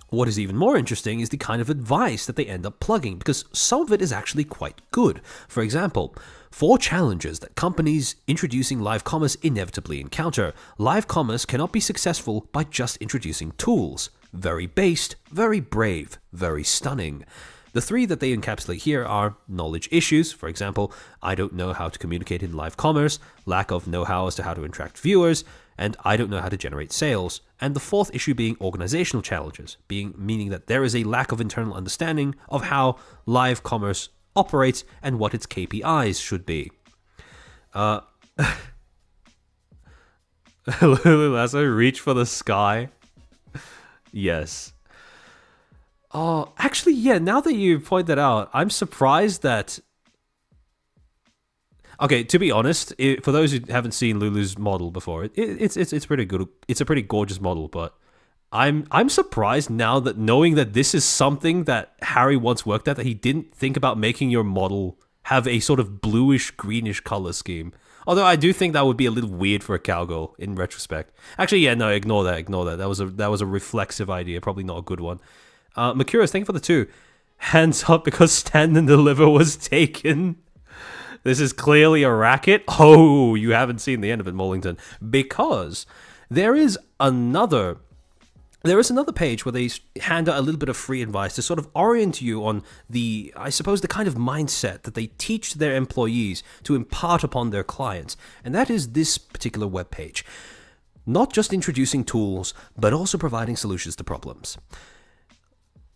what is even more interesting is the kind of advice that they end up plugging, because some of it is actually quite good. For example, 4 challenges that companies introducing live commerce inevitably encounter. Live commerce cannot be successful by just introducing tools. Very based, very brave, very stunning. The 3 that they encapsulate here are knowledge issues. For example, I don't know how to communicate in live commerce, lack of know-how as to how to attract viewers, and I don't know how to generate sales. And the 4th issue being organizational challenges, meaning that there is a lack of internal understanding of how live commerce operates and what its KPIs should be. Lulu Lasso, reach for the sky. Yes. Oh, actually, yeah, now that you point that out, I'm surprised that... Okay, to be honest, for those who haven't seen Lulu's model before, it's pretty good. It's a pretty gorgeous model, but I'm surprised now that knowing that this is something that Harry once worked at, that he didn't think about making your model have a sort of bluish greenish color scheme. Although I do think that would be a little weird for a cowgirl in retrospect. Actually, yeah, no, ignore that. That was a reflexive idea, probably not a good one. Makuras, thank you for the 2. Hands up because Stand and Deliver was taken. This is clearly a racket. Oh, you haven't seen the end of it, Mollington. Because there is another page where they hand out a little bit of free advice to sort of orient you on the kind of mindset that they teach their employees to impart upon their clients. And that is this particular webpage. Not just introducing tools, but also providing solutions to problems.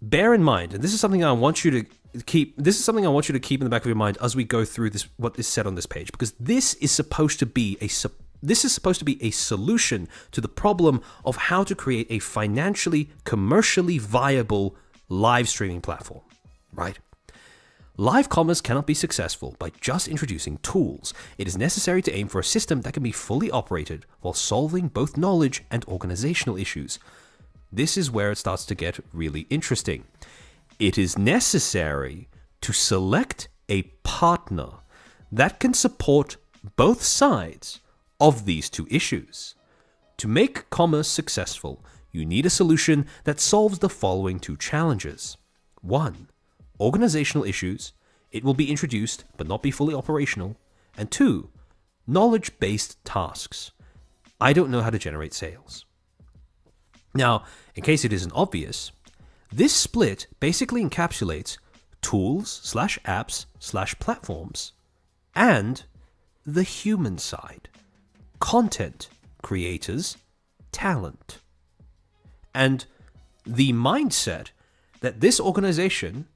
Bear in mind, and this is something I want you to keep in the back of your mind as we go through this, what is said on this page, because this is supposed to be a solution to the problem of how to create a financially, commercially viable live streaming platform, right? Live commerce cannot be successful by just introducing tools. It is necessary to aim for a system that can be fully operated while solving both knowledge and organizational issues. This is where it starts to get really interesting. It is necessary to select a partner that can support both sides of these 2 issues. To make commerce successful, you need a solution that solves the following 2 challenges. 1. Organizational issues. It will be introduced but not be fully operational. And 2. Knowledge-based tasks. I don't know how to generate sales. Now, in case it isn't obvious, this split basically encapsulates tools/apps/platforms and the human side. Content creators, talent. And the mindset that this organization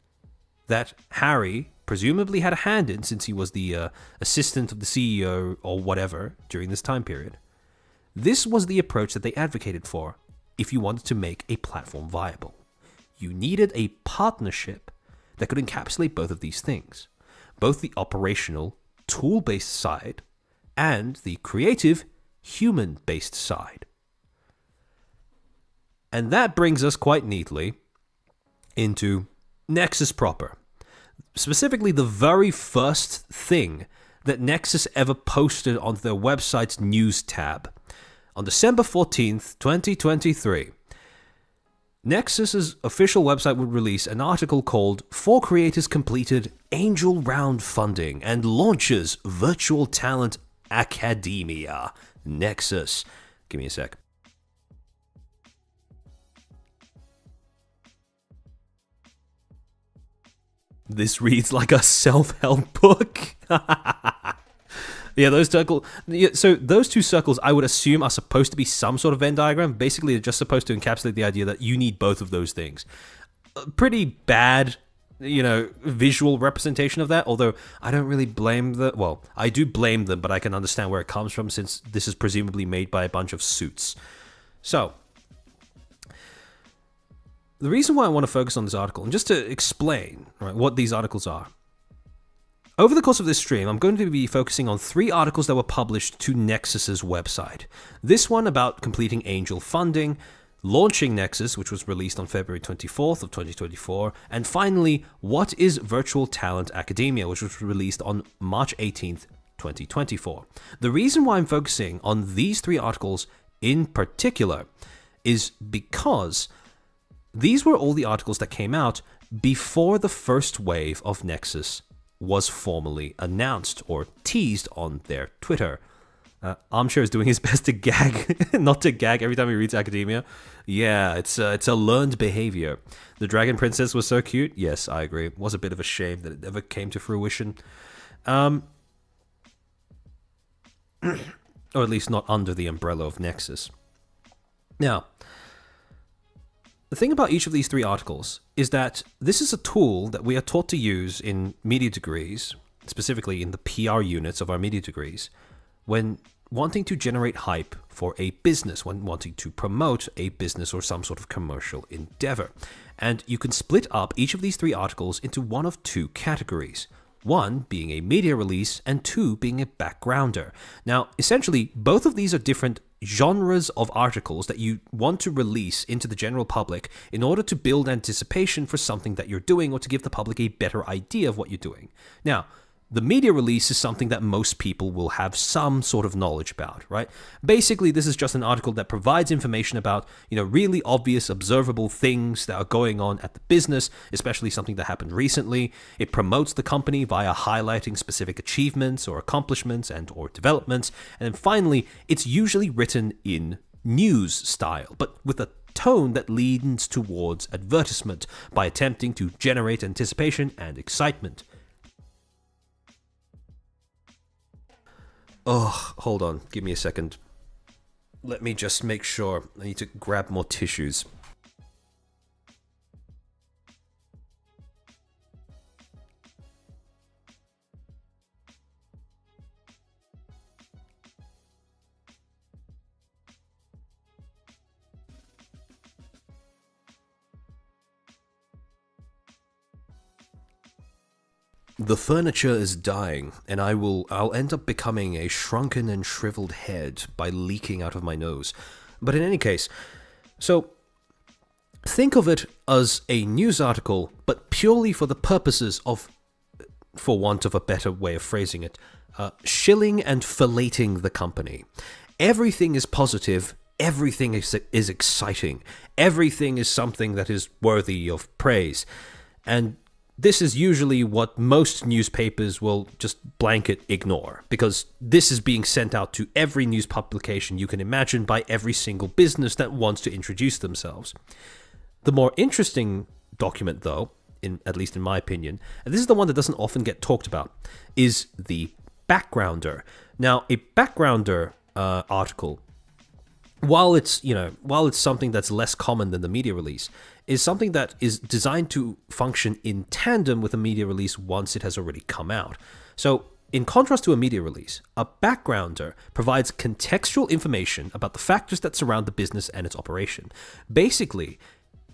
that Harry presumably had a hand in, since he was the assistant of the CEO or whatever during this time period, this was the approach that they advocated for if you wanted to make a platform viable. You needed a partnership that could encapsulate both of these things, both the operational, tool-based side and the creative, human-based side. And that brings us quite neatly into Nexus proper. Specifically, the very first thing that Nexus ever posted onto their website's news tab. On December 14th, 2023, Nexus's official website would release an article called 4 Creators Completed Angel Round Funding and Launches Virtual Talent Academia. Nexus. Give me a sec. This reads like a self-help book. Yeah, those circles. Yeah, so those 2 circles, I would assume, are supposed to be some sort of Venn diagram. Basically, they're just supposed to encapsulate the idea that you need both of those things. Pretty bad, visual representation of that. Although I don't really blame them. Well, I do blame them, but I can understand where it comes from, since this is presumably made by a bunch of suits. So, the reason why I want to focus on this article, and just to explain right, what these articles are, over the course of this stream, I'm going to be focusing on 3 articles that were published to Nexus's website. This one about completing angel funding, launching Nexus, which was released on February 24th of 2024, and finally, what is virtual talent academia, which was released on March 18th, 2024. The reason why I'm focusing on these 3 articles in particular is because these were all the articles that came out before the first wave of Nexus was formally announced or teased on their Twitter. Armchair is doing his best to gag, not to gag every time he reads academia. Yeah, it's a learned behavior. The Dragon Princess was so cute. Yes, I agree. It was a bit of a shame that it never came to fruition. Or at least not under the umbrella of Nexus. Now, the thing about each of these 3 articles is that this is a tool that we are taught to use in media degrees, specifically in the PR units of our media degrees, when wanting to generate hype for a business, when wanting to promote a business or some sort of commercial endeavor. And you can split up each of these 3 articles into one of 2 categories. One being a media release and 2 being a backgrounder. Now, essentially, both of these are different genres of articles that you want to release into the general public in order to build anticipation for something that you're doing or to give the public a better idea of what you're doing. Now, the media release is something that most people will have some sort of knowledge about, right? Basically, this is just an article that provides information about, really obvious, observable things that are going on at the business, especially something that happened recently. It promotes the company via highlighting specific achievements or accomplishments and or developments. And then finally, it's usually written in news style, but with a tone that leans towards advertisement by attempting to generate anticipation and excitement. Oh, hold on. Give me a second. Let me just make sure. I need to grab more tissues. The furniture is dying, and I'll end up becoming a shrunken and shriveled head by leaking out of my nose. But in any case, so think of it as a news article, but purely for the purposes of, for want of a better way of phrasing it, shilling and filleting the company. Everything is positive. Everything is exciting. Everything is something that is worthy of praise. And this is usually what most newspapers will just blanket ignore, because this is being sent out to every news publication you can imagine by every single business that wants to introduce themselves. The more interesting document, though, at least in my opinion, and this is the one that doesn't often get talked about, is the backgrounder. Now, a backgrounder article, while it's something that's less common than the media release, is something that is designed to function in tandem with a media release once it has already come out. So, in contrast to a media release, a backgrounder provides contextual information about the factors that surround the business and its operation. Basically,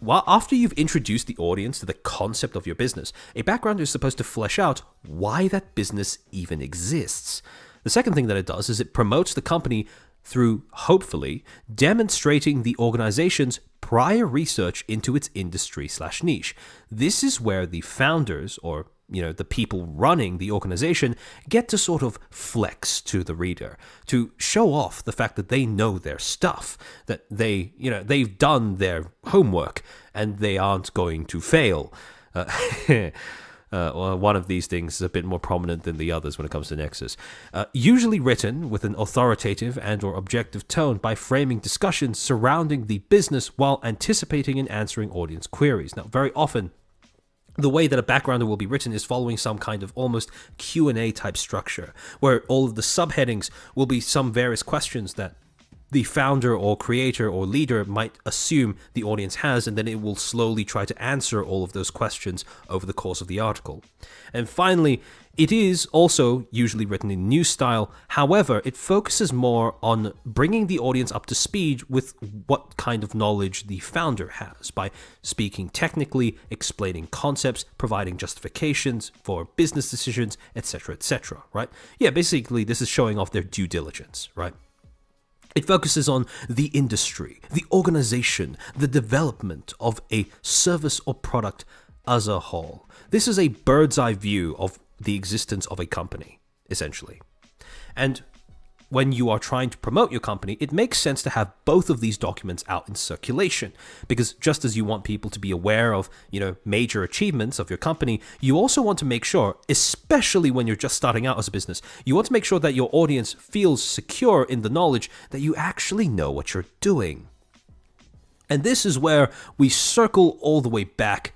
after you've introduced the audience to the concept of your business, a backgrounder is supposed to flesh out why that business even exists. The second thing that it does is it promotes the company through, hopefully, demonstrating the organization's prior research into its industry/niche. This is where the founders, or the people running the organization, get to sort of flex to the reader, to show off the fact that they know their stuff, that they've done their homework and they aren't going to fail. One of these things is a bit more prominent than the others when it comes to Nexus. Usually written with an authoritative and or objective tone by framing discussions surrounding the business while anticipating and answering audience queries. Now, very often, the way that a backgrounder will be written is following some kind of almost Q&A type structure, where all of the subheadings will be some various questions that the founder or creator or leader might assume the audience has, and then it will slowly try to answer all of those questions over the course of the article. And finally, it is also usually written in news style. However, it focuses more on bringing the audience up to speed with what kind of knowledge the founder has by speaking technically, explaining concepts, providing justifications for business decisions, etc., right? Yeah, basically this is showing off their due diligence, right? It focuses on the industry, the organization, the development of a service or product as a whole. This is a bird's eye view of the existence of a company, essentially. And when you are trying to promote your company, it makes sense to have both of these documents out in circulation, because just as you want people to be aware of, major achievements of your company, you also want to make sure, especially when you're just starting out as a business, you want to make sure that your audience feels secure in the knowledge that you actually know what you're doing. And this is where we circle all the way back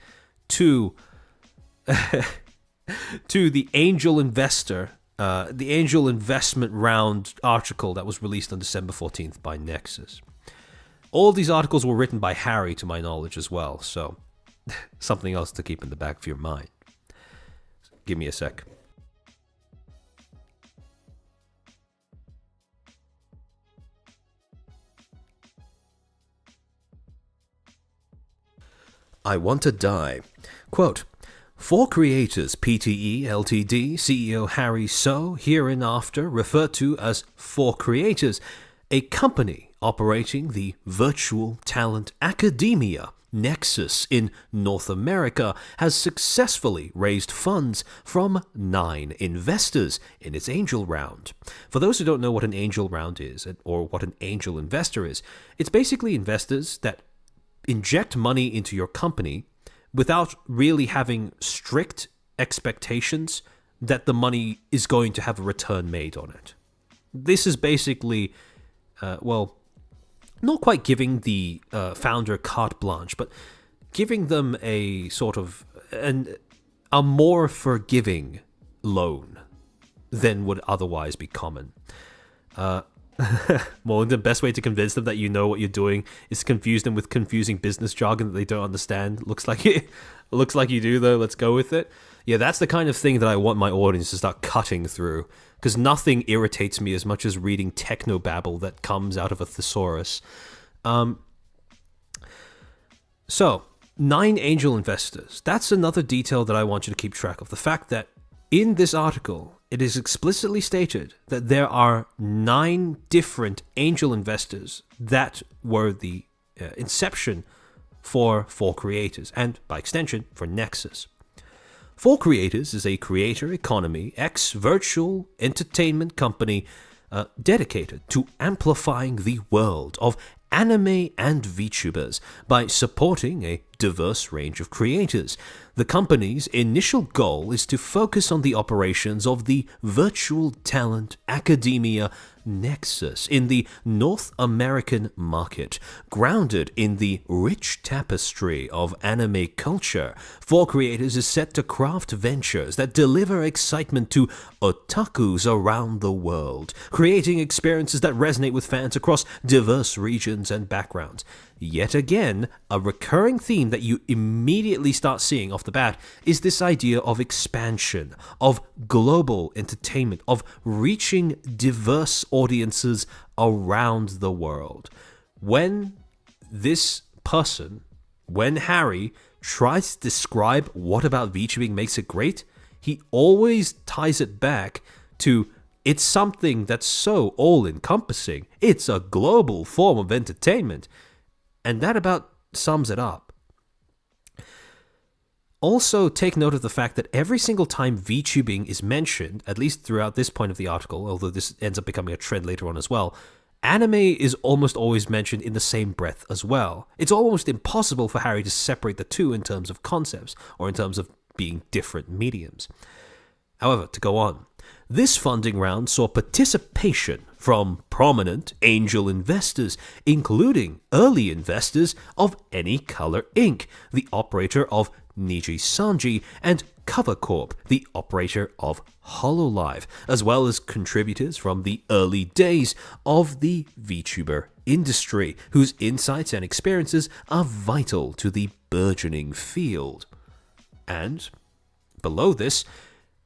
to to the angel investor, the angel investment round article that was released on December 14th by Nexus. All of these articles were written by Harry, to my knowledge, as well, so something else to keep in the back of your mind. Give me a sec. I Want to Die. Quote, For creators, PTE Ltd, CEO Harry So, hereinafter referred to as For Creators, a company operating the virtual talent academia Nexus in North America, has successfully raised funds from 9 investors in its angel round. For those who don't know what an angel round is, or what an angel investor is, it's basically investors that inject money into your company without really having strict expectations that the money is going to have a return made on it. This is basically, not quite giving the founder carte blanche, but giving them a sort of a more forgiving loan than would otherwise be common. Well, the best way to convince them that you know what you're doing is to confuse them with confusing business jargon that they don't understand. Looks like you do, though. Let's go with it. Yeah, that's the kind of thing that I want my audience to start cutting through, because nothing irritates me as much as reading technobabble that comes out of a thesaurus. So, 9 angel investors. That's another detail that I want you to keep track of. The fact that in this article, it is explicitly stated that there are 9 different angel investors that were the inception for Creators, and by extension for Nexus. Creators is a creator economy virtual entertainment company dedicated to amplifying the world of anime and VTubers by supporting a diverse range of creators. The company's initial goal is to focus on the operations of the virtual talent academia Nexus in the North American market. Grounded in the rich tapestry of anime culture, Creators is set to craft ventures that deliver excitement to otakus around the world, creating experiences that resonate with fans across diverse regions and backgrounds. Yet again, a recurring theme that you immediately start seeing off the bat is this idea of expansion, of global entertainment, of reaching diverse audiences around the world. When Harry tries to describe what about VTubing makes it great, he always ties it back to it's something that's so all-encompassing. It's a global form of entertainment. And that about sums it up. Also, take note of the fact that every single time VTubing is mentioned, at least throughout this point of the article, although this ends up becoming a trend later on as well, anime is almost always mentioned in the same breath as well. It's almost impossible for Harry to separate the two in terms of concepts, or in terms of being different mediums. However, to go on, this funding round saw participation from prominent angel investors, including early investors of Any Color Inc., the operator of Niji Sanji, and Cover Corp, the operator of HoloLive, as well as contributors from the early days of the VTuber industry, whose insights and experiences are vital to the burgeoning field. And below this,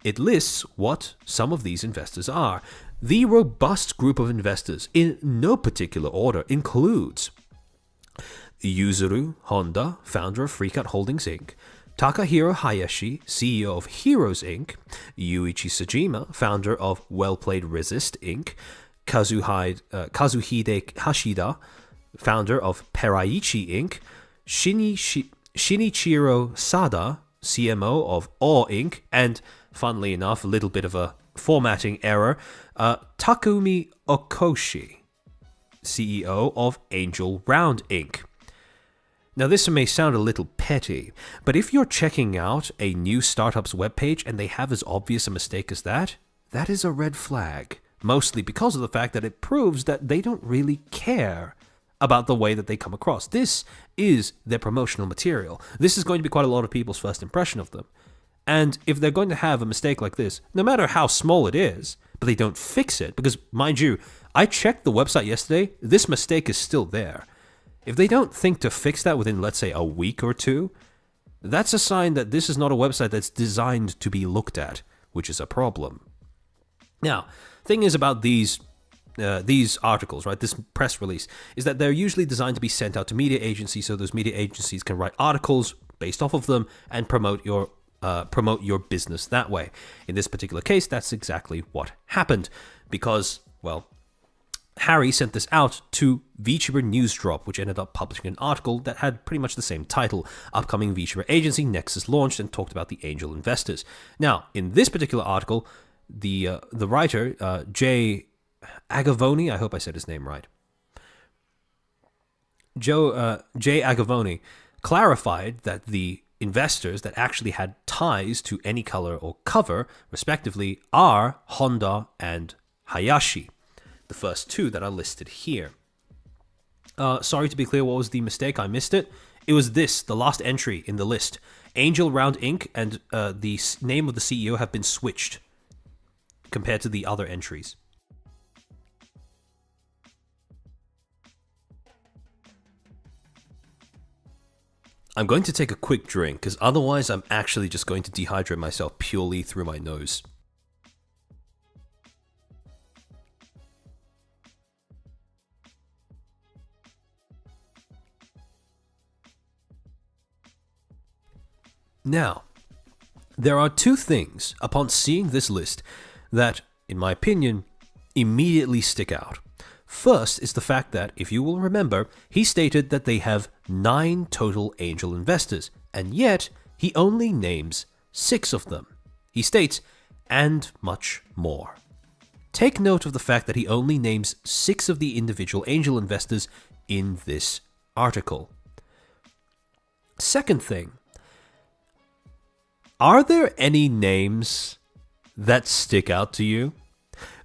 it lists what some of these investors are. The robust group of investors, in no particular order, includes Yuzuru Honda, founder of Freakout Holdings Inc., Takahiro Hayashi, CEO of Heroes Inc., Yuichi Sejima, founder of Well Played Resist Inc., Kazuhide Hashida, founder of Peraichi Inc., Shinichiro Sada, CMO of Awe Inc., and, funnily enough, a little bit of a formatting error, Takumi Okoshi, CEO of Angel Round Inc. Now, this may sound a little petty, but if you're checking out a new startup's webpage and they have as obvious a mistake as that, that is a red flag. Mostly because of the fact that it proves that they don't really care about the way that they come across. This is their promotional material. This is going to be quite a lot of people's first impression of them. And if they're going to have a mistake like this, no matter how small it is, but they don't fix it, because, mind you, I checked the website yesterday, this mistake is still there. If they don't think to fix that within, let's say, a week or two, that's a sign that this is not a website that's designed to be looked at, which is a problem. Now, thing is about these articles, right, this press release, is that they're usually designed to be sent out to media agencies, so those media agencies can write articles based off of them and promote your business that way. In this particular case, that's exactly what happened, because, well, Harry sent this out to VTuber News Drop, which ended up publishing an article that had pretty much the same title. Upcoming VTuber agency Nexus launched, and talked about the angel investors. Now, in this particular article, the writer, Jay Agavoni, I hope I said his name right, Jay Agavoni, clarified that the investors that actually had ties to Any Color or Cover, respectively, are Honda and Hayashi, the first two that are listed here. Sorry to be clear, what was the mistake? I missed it. It was this, the last entry in the list. Angel Round Inc. and the name of the CEO have been switched compared to the other entries. I'm going to take a quick drink, because otherwise I'm actually just going to dehydrate myself purely through my nose. Now, there are two things upon seeing this list that, in my opinion, immediately stick out. First is the fact that, if you will remember, he stated that they have 9 total angel investors, and yet he only names 6 of them. He states, and much more. Take note of the fact that he only names 6 of the individual angel investors in this article. Second thing, are there any names that stick out to you?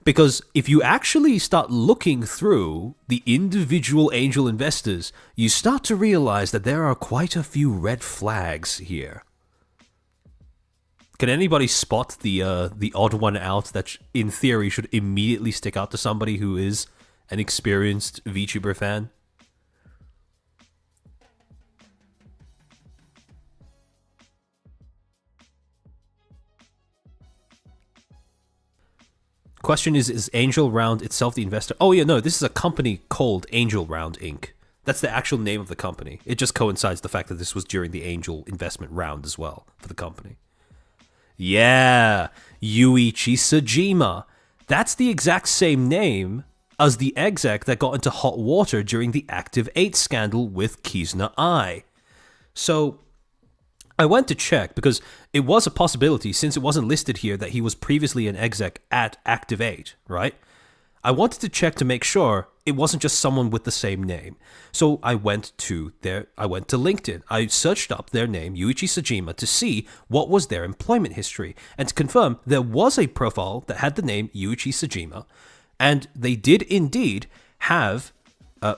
Because if you actually start looking through the individual angel investors, you start to realize that there are quite a few red flags here. Can anybody spot the odd one out that, in theory, should immediately stick out to somebody who is an experienced VTuber fan? Question is Angel Round itself the investor? Oh yeah, no, this is a company called Angel Round Inc. That's the actual name of the company. It just coincides the fact that this was during the angel investment round as well for the company. Yeah, Yuichi Sejima. That's the exact same name as the exec that got into hot water during the Active 8 scandal with Kizuna Ai. So I went to check because it was a possibility, since it wasn't listed here, that he was previously an exec at Active 8, right? I wanted to check to make sure it wasn't just someone with the same name. So I went to LinkedIn. I searched up their name, Yuichi Sejima, to see what was their employment history, and to confirm there was a profile that had the name Yuichi Sejima, and they did indeed have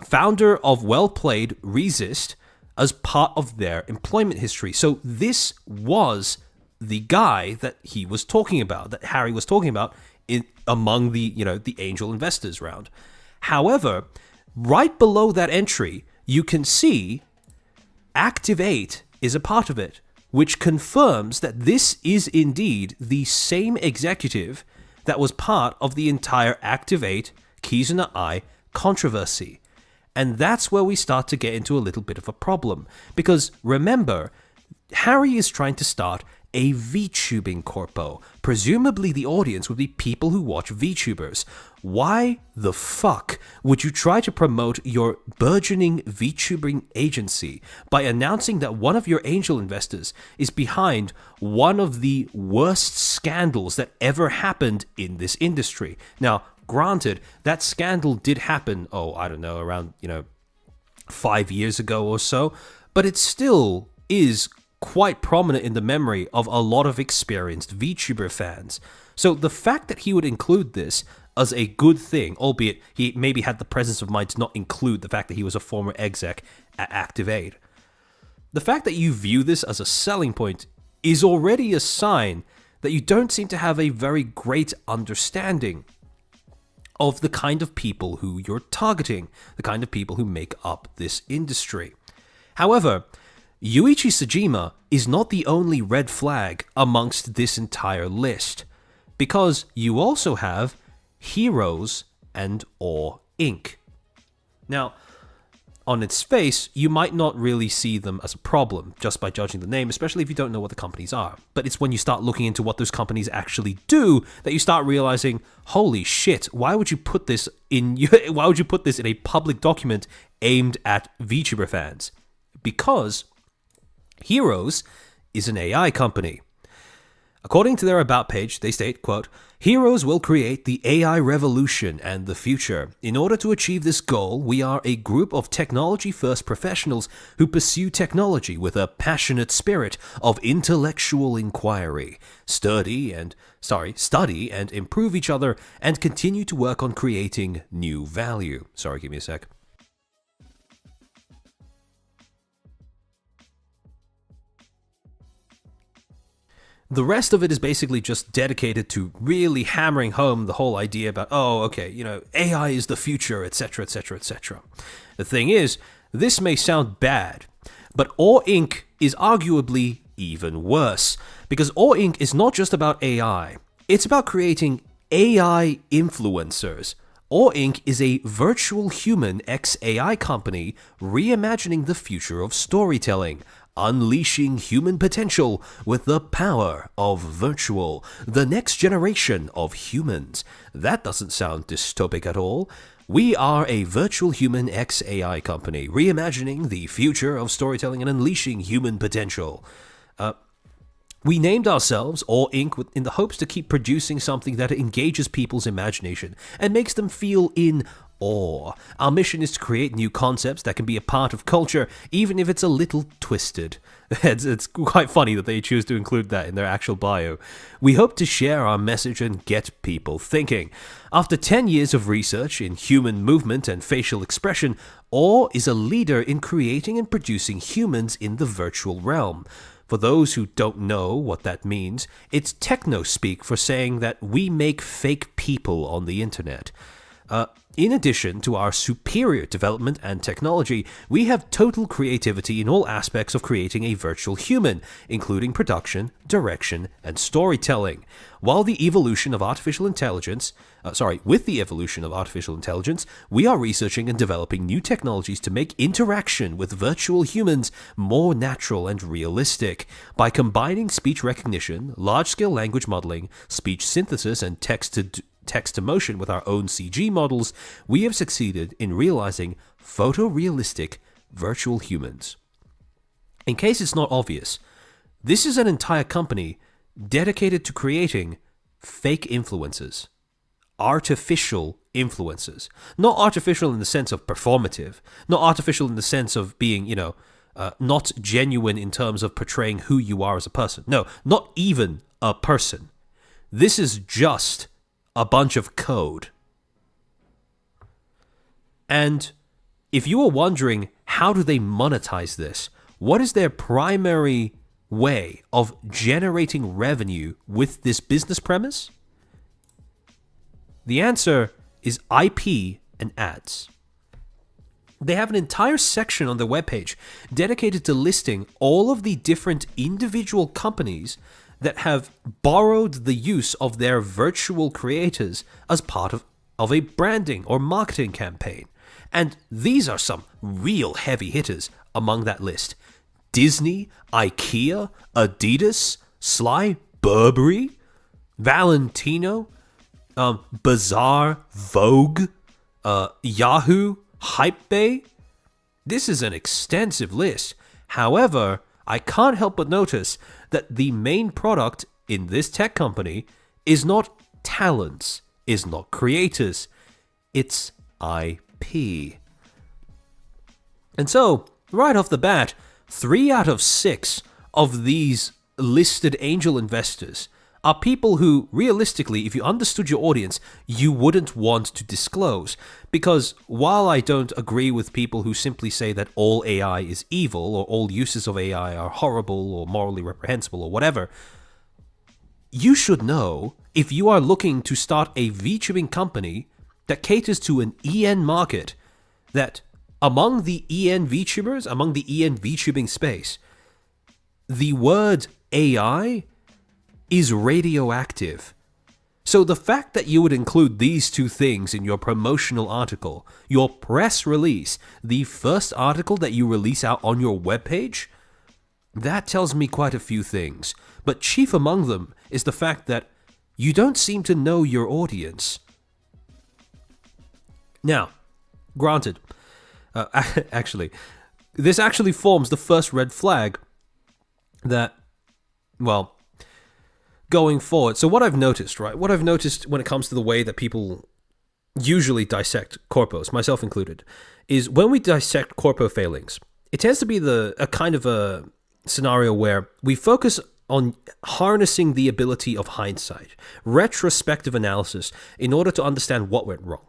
founder of Well Played Resist, as part of their employment history. So this was the guy that he was talking about, that Harry was talking about among the, the angel investors round. However, right below that entry, you can see Activate is a part of it, which confirms that this is indeed the same executive that was part of the entire Activate Kizuna Ai controversy. And that's where we start to get into a little bit of a problem. Because remember, Harry is trying to start a VTubing corpo. Presumably the audience would be people who watch VTubers. Why the fuck would you try to promote your burgeoning VTubing agency by announcing that one of your angel investors is behind one of the worst scandals that ever happened in this industry? Now, granted, that scandal did happen, around, 5 years ago or so, but it still is quite prominent in the memory of a lot of experienced VTuber fans. So the fact that he would include this as a good thing, albeit he maybe had the presence of mind to not include the fact that he was a former exec at Activate, the fact that you view this as a selling point is already a sign that you don't seem to have a very great understanding of the kind of people who you're targeting, the kind of people who make up this industry. However, Yuichi Tsujima is not the only red flag amongst this entire list, because you also have Heroes and Or Inc. Now, on its face, you might not really see them as a problem just by judging the name, especially if you don't know what the companies are. But it's when you start looking into what those companies actually do that you start realizing, holy shit, why would you put this in a public document aimed at VTuber fans? Because Heroes is an AI company. According to their About page, they state, quote, Heroes will create the AI revolution and the future. In order to achieve this goal, we are a group of technology-first professionals who pursue technology with a passionate spirit of intellectual inquiry, study and improve each other, and continue to work on creating new value. Sorry, give me a sec. The rest of it is basically just dedicated to really hammering home the whole idea about, AI is the future, etc., etc., etc. The thing is, this may sound bad, but Or Inc. is arguably even worse, because Or Inc. is not just about AI, it's about creating AI influencers. Or Inc. is a virtual human ex-AI company reimagining the future of storytelling, unleashing human potential with the power of virtual, the next generation of humans. That doesn't sound dystopic at all. We are a virtual human ex-AI company, reimagining the future of storytelling and unleashing human potential. We named ourselves Or Inc. in the hopes to keep producing something that engages people's imagination and makes them feel in awe. Our mission is to create new concepts that can be a part of culture, even if it's a little twisted. It's quite funny that they choose to include that in their actual bio. We hope to share our message and get people thinking. After 10 years of research in human movement and facial expression, Or is a leader in creating and producing humans in the virtual realm. For those who don't know what that means, it's techno-speak for saying that we make fake people on the internet. In addition to our superior development and technology, we have total creativity in all aspects of creating a virtual human, including production, direction, and storytelling. With the evolution of artificial intelligence, we are researching and developing new technologies to make interaction with virtual humans more natural and realistic. By combining speech recognition, large-scale language modeling, speech synthesis, and text-to-motion with our own CG models, we have succeeded in realizing photorealistic virtual humans. In case it's not obvious, this is an entire company dedicated to creating fake influencers. Artificial influencers. Not artificial in the sense of performative, not artificial in the sense of being, not genuine in terms of portraying who you are as a person. No, not even a person. This is just a bunch of code. And if you are wondering how do they monetize this, what is their primary way of generating revenue with this business premise? The answer is IP and ads. They have an entire section on their webpage dedicated to listing all of the different individual companies that have borrowed the use of their virtual creators as part of a branding or marketing campaign. And these are some real heavy hitters among that list. Disney, IKEA, Adidas, Sly, Burberry, Valentino, Bazaar, Vogue, Yahoo, Hypebae. This is an extensive list. However, I can't help but notice that the main product in this tech company is not talents, is not creators, it's IP. And so, right off the bat, 3 out of 6 of these listed angel investors are people who, realistically, if you understood your audience, you wouldn't want to disclose. Because while I don't agree with people who simply say that all AI is evil, or all uses of AI are horrible, or morally reprehensible, or whatever, you should know, if you are looking to start a VTubing company that caters to an EN market, that among the EN VTubers, among the EN VTubing space, the word AI is radioactive. So the fact that you would include these two things in your promotional article, your press release, the first article that you release out on your webpage, that tells me quite a few things. But chief among them is the fact that you don't seem to know your audience. Now, granted, this actually forms the first red flag that, well, going forward. So what I've noticed, right? What I've noticed when it comes to the way that people usually dissect corpos, myself included, is when we dissect corpo failings, it tends to be a kind of a scenario where we focus on harnessing the ability of hindsight, retrospective analysis, in order to understand what went wrong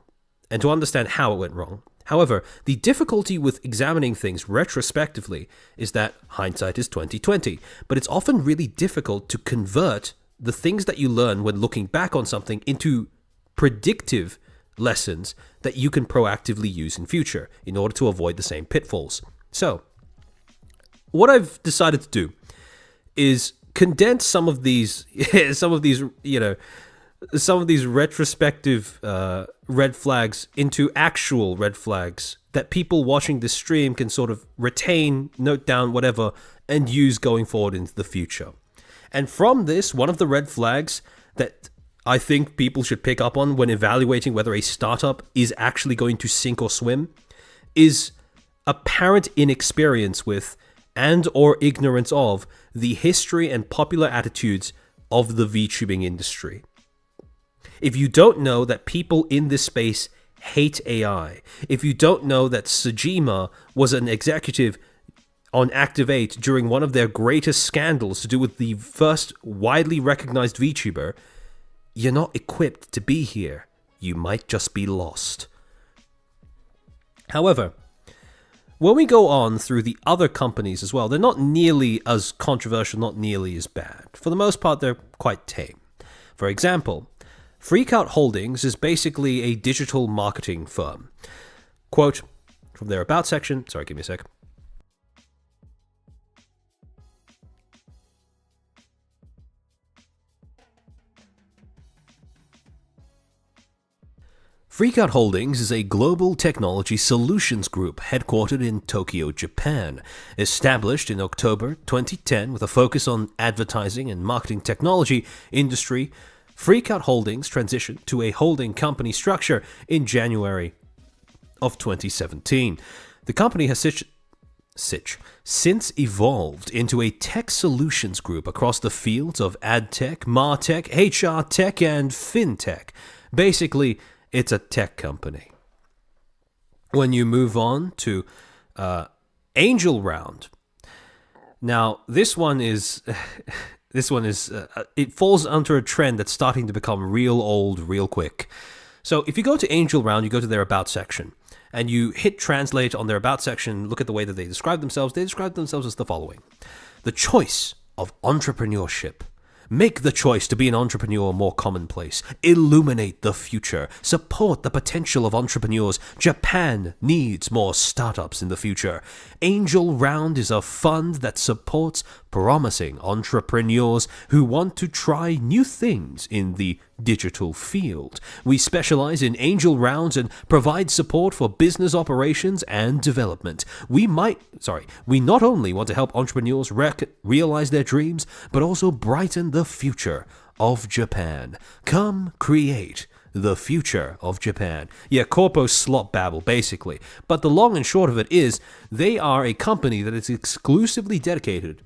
and to understand how it went wrong. However, the difficulty with examining things retrospectively is that hindsight is 20/20, but it's often really difficult to convert the things that you learn when looking back on something into predictive lessons that you can proactively use in future in order to avoid the same pitfalls. So, what I've decided to do is condense some of these retrospective red flags into actual red flags that people watching this stream can sort of retain, note down, whatever, and use going forward into the future. And from this, one of the red flags that I think people should pick up on when evaluating whether a startup is actually going to sink or swim is apparent inexperience with and or ignorance of the history and popular attitudes of the VTubing industry. If you don't know that people in this space hate AI, if you don't know that Sejima was an executive on Activate during one of their greatest scandals to do with the first widely recognized VTuber, you're not equipped to be here. You might just be lost. However, when we go on through the other companies as well, they're not nearly as controversial, not nearly as bad. For the most part, they're quite tame. For example, Freakout Holdings is basically a digital marketing firm. Quote from their About section, sorry, give me a sec. Freakout Holdings is a global technology solutions group headquartered in Tokyo, Japan. Established in October 2010 with a focus on advertising and marketing technology industry, Freakout Holdings transitioned to a holding company structure in January of 2017. The company has since evolved into a tech solutions group across the fields of ad tech, martech, HR tech, and fintech. Basically, it's a tech company. When you move on to Angel Round, now this one is it falls under a trend that's starting to become real old real quick. So if you go to Angel Round, you go to their About section. and you hit translate on their about section, look at the way that they describe themselves as the following: the choice of entrepreneurship. Make the choice to be an entrepreneur more commonplace. Illuminate the future. Support the potential of entrepreneurs. Japan needs more startups in the future. Angel Round is a fund that supports promising entrepreneurs who want to try new things in the digital field. We specialize in angel rounds and provide support for business operations and development. We not only want to help entrepreneurs realize their dreams, but also brighten the future of Japan. Come create the future of Japan. Yeah, corpo slop babble, basically. But the long and short of it is, they are a company that is exclusively dedicated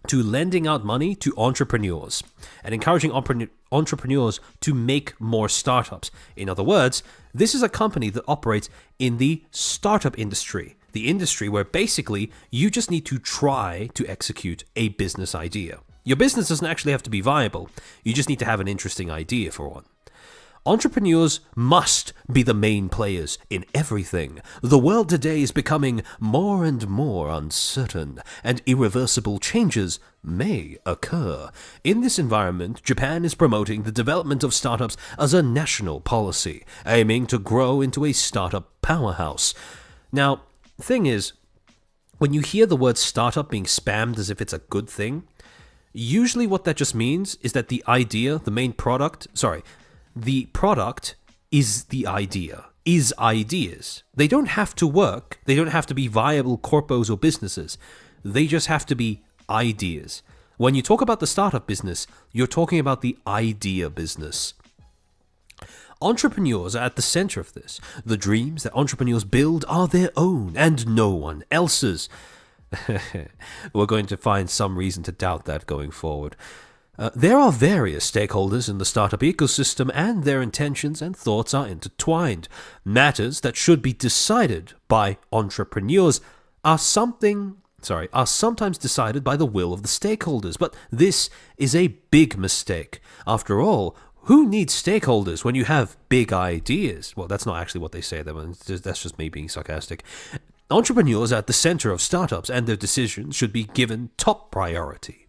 to lending out money to entrepreneurs and encouraging entrepreneurs to make more startups. In other words, this is a company that operates in the startup industry, the industry where basically you just need to try to execute a business idea. Your business doesn't actually have to be viable. You just need to have an interesting idea for one. Entrepreneurs must be the main players in everything. The world today is becoming more and more uncertain, and irreversible changes may occur. In this environment, Japan is promoting the development of startups as a national policy, aiming to grow into a startup powerhouse. Now, the thing is, when you hear the word startup being spammed as if it's a good thing, usually what that just means is that the idea, the product is the idea, is ideas. They don't have to work. They don't have to be viable corpos or businesses. They just have to be ideas. When you talk about the startup business, you're talking about the idea business. Entrepreneurs are at the center of this. The dreams that entrepreneurs build are their own and no one else's. We're going to find some reason to doubt that going forward. There are various stakeholders in the startup ecosystem, and their intentions and thoughts are intertwined. Matters that should be decided by entrepreneurs are sometimes decided by the will of the stakeholders, but this is a big mistake. After all, who needs stakeholders when you have big ideas? Well, that's not actually what they say, that's just me being sarcastic. Entrepreneurs are at the center of startups, and their decisions should be given top priority.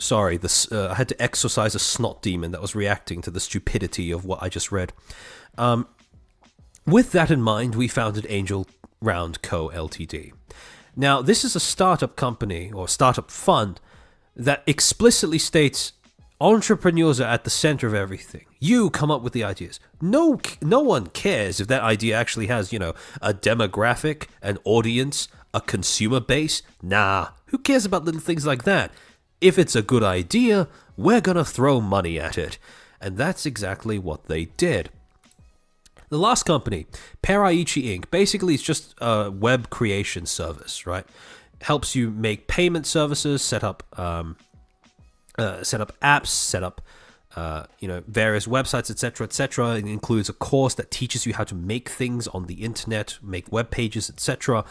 Sorry, I had to exorcise a snot demon that was reacting to the stupidity of what I just read. With that in mind, we founded Angel Round Co. Ltd. Now, this is a startup company or startup fund that explicitly states entrepreneurs are at the center of everything. You come up with the ideas. No one cares if that idea actually has, a demographic, an audience, a consumer base. Nah, who cares about little things like that? If it's a good idea, we're gonna throw money at it. And that's exactly what they did. The last company, Peraichi Inc., basically is just a web creation service, right? Helps you make payment services, set up apps, set up various websites, etc., etc. It includes a course that teaches you how to make things on the internet, make web pages, etc.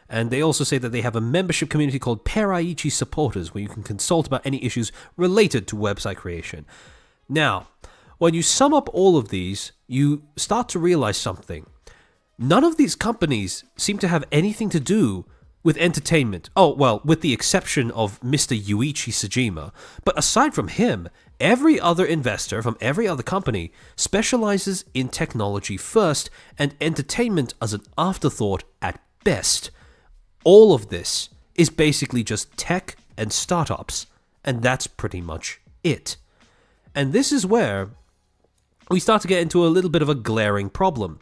And they also say that they have a membership community called Peraichi Supporters, where you can consult about any issues related to website creation. Now, when you sum up all of these, you start to realize something. None of these companies seem to have anything to do with entertainment. Oh, well, with the exception of Mr. Yuichi Sejima. But aside from him, every other investor from every other company specializes in technology first and entertainment as an afterthought at best. All of this is basically just tech and startups, and that's pretty much it. And this is where we start to get into a little bit of a glaring problem.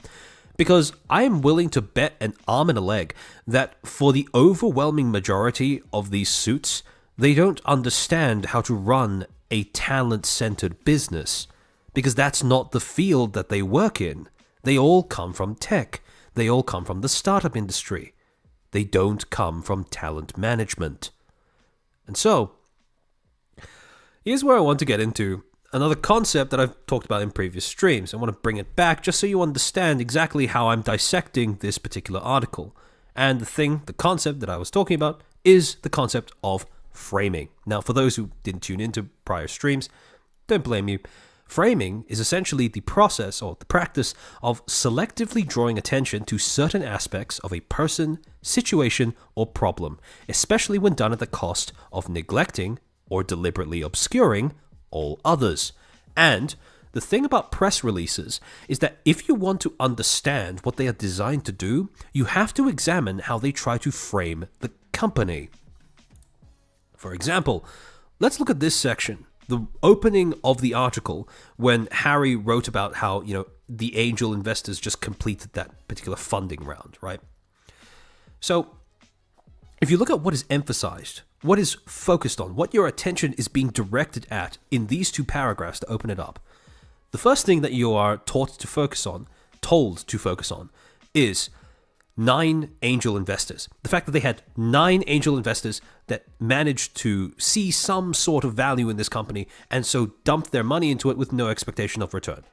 Because I am willing to bet an arm and a leg that for the overwhelming majority of these suits, they don't understand how to run a talent-centered business. Because that's not the field that they work in. They all come from tech. They all come from the startup industry. They don't come from talent management. And so, here's where I want to get into another concept that I've talked about in previous streams. I want to bring it back just so you understand exactly how I'm dissecting this particular article. And the concept that I was talking about is the concept of framing. Now, for those who didn't tune into prior streams, don't blame you. Framing is essentially the process or the practice of selectively drawing attention to certain aspects of a person, situation, or problem, especially when done at the cost of neglecting or deliberately obscuring all others. And the thing about press releases is that if you want to understand what they are designed to do, you have to examine how they try to frame the company. For example, let's look at this section. The opening of the article when Harry wrote about how, the angel investors just completed that particular funding round, right? So if you look at what is emphasized, what is focused on, what your attention is being directed at in these two paragraphs to open it up, the first thing that you are told to focus on is 9 angel investors. The fact that they had 9 angel investors that managed to see some sort of value in this company and so dumped their money into it with no expectation of return.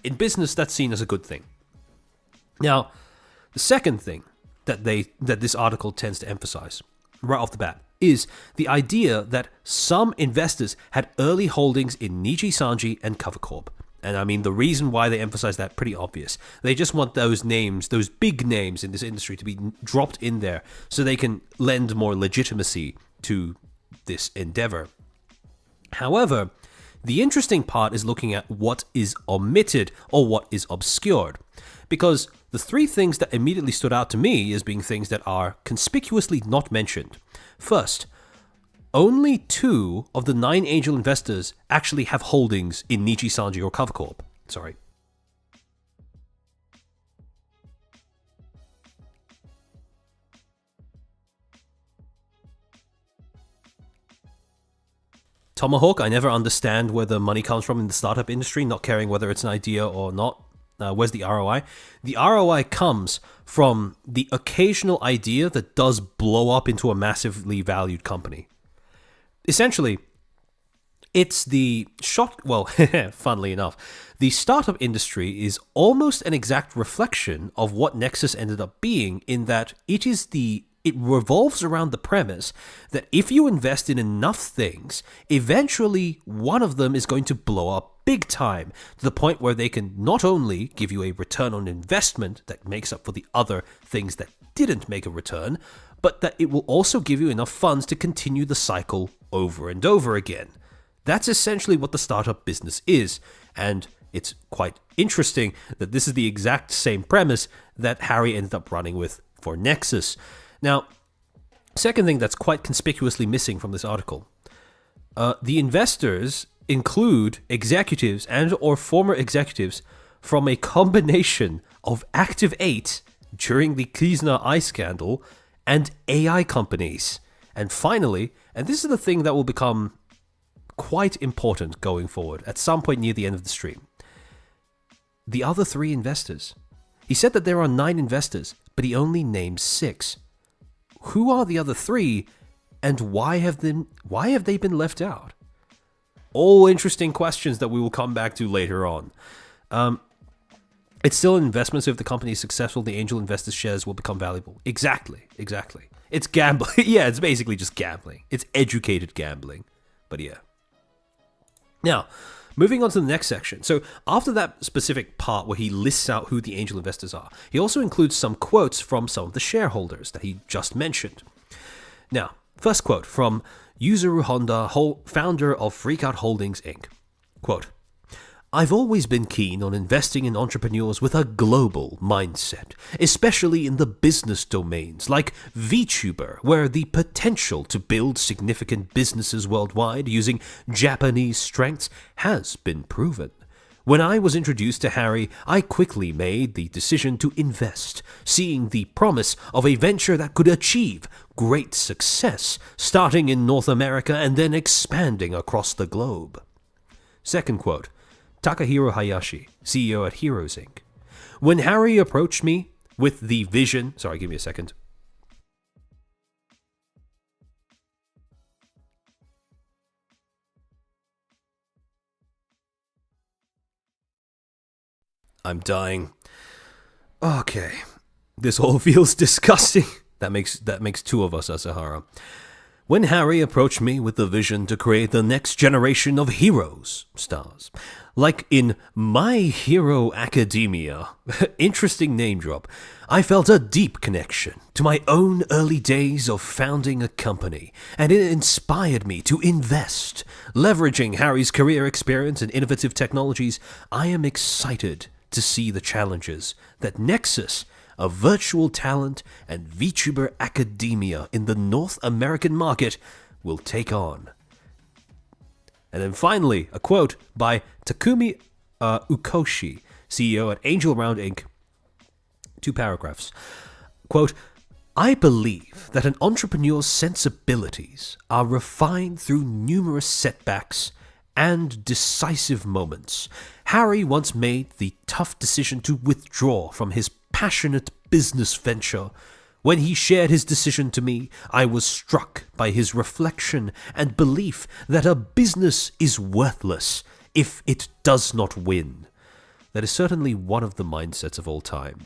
In business, that's seen as a good thing. Now, the second thing that this article tends to emphasize right off the bat is the idea that some investors had early holdings in Niji Sanji and Cover Corp. And I mean, the reason why they emphasize that, pretty obvious. They just want those names, those big names in this industry to be dropped in there so they can lend more legitimacy to this endeavor. However, the interesting part is looking at what is omitted or what is obscured. Because the 3 things that immediately stood out to me as being things that are conspicuously not mentioned. First, only 2 of the 9 angel investors actually have holdings in Niji Sanji or Cover Corp. Sorry. Tomahawk, I never understand where the money comes from in the startup industry, not caring whether it's an idea or not. Where's the ROI? The ROI comes from the occasional idea that does blow up into a massively valued company. Essentially, it's the funnily enough, the startup industry is almost an exact reflection of what Nexus ended up being, in that it revolves around the premise that if you invest in enough things, eventually one of them is going to blow up big time, to the point where they can not only give you a return on investment that makes up for the other things that didn't make a return, but that it will also give you enough funds to continue the cycle over and over again. That's essentially what the startup business is, and it's quite interesting that this is the exact same premise that Harry ended up running with for Nexus. Now, second thing that's quite conspicuously missing from this article, the investors include executives and or former executives from a combination of Active 8 during the Kizuna Ai scandal and AI companies. And finally, and this is the thing that will become quite important going forward at some point near the end of the stream, the other 3 investors. He said that there are 9 investors, but he only named 6. Who are the other 3, and why have they been left out? All interesting questions that we will come back to later on. It's still an investment, so if the company is successful, the angel investors' shares will become valuable. Exactly. It's gambling. Yeah, it's basically just gambling. It's educated gambling. But yeah. Now, moving on to the next section. So after that specific part where he lists out who the angel investors are, he also includes some quotes from some of the shareholders that he just mentioned. Now, first quote from Yuzuru Honda, founder of Freakout Holdings, Inc. Quote, "I've always been keen on investing in entrepreneurs with a global mindset, especially in the business domains like VTuber, where the potential to build significant businesses worldwide using Japanese strengths has been proven. When I was introduced to Harry, I quickly made the decision to invest, seeing the promise of a venture that could achieve great success, starting in North America and then expanding across the globe." Second quote, Takahiro Hayashi, CEO at Heroes Inc. "When Harry approached me with the vision..." Sorry, give me a second. I'm dying. Okay. This all feels disgusting. That makes 2 of us, Asahara. When Harry approached me with the vision to create the next generation of heroes, stars, like in My Hero Academia, interesting name drop, I felt a deep connection to my own early days of founding a company, and it inspired me to invest. Leveraging Harry's career experience and innovative technologies, I am excited to see the challenges that Nexus, a virtual talent and VTuber academia in the North American market, will take on. And then finally, a quote by Takumi Ukoshi, CEO at Angel Round Inc. 2 paragraphs. Quote, I believe that an entrepreneur's sensibilities are refined through numerous setbacks and decisive moments. Harry once made the tough decision to withdraw from his passionate business venture. When he shared his decision to me, I was struck by his reflection and belief that a business is worthless if it does not win. That is certainly one of the mindsets of all time.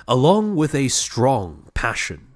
Along with a strong passion,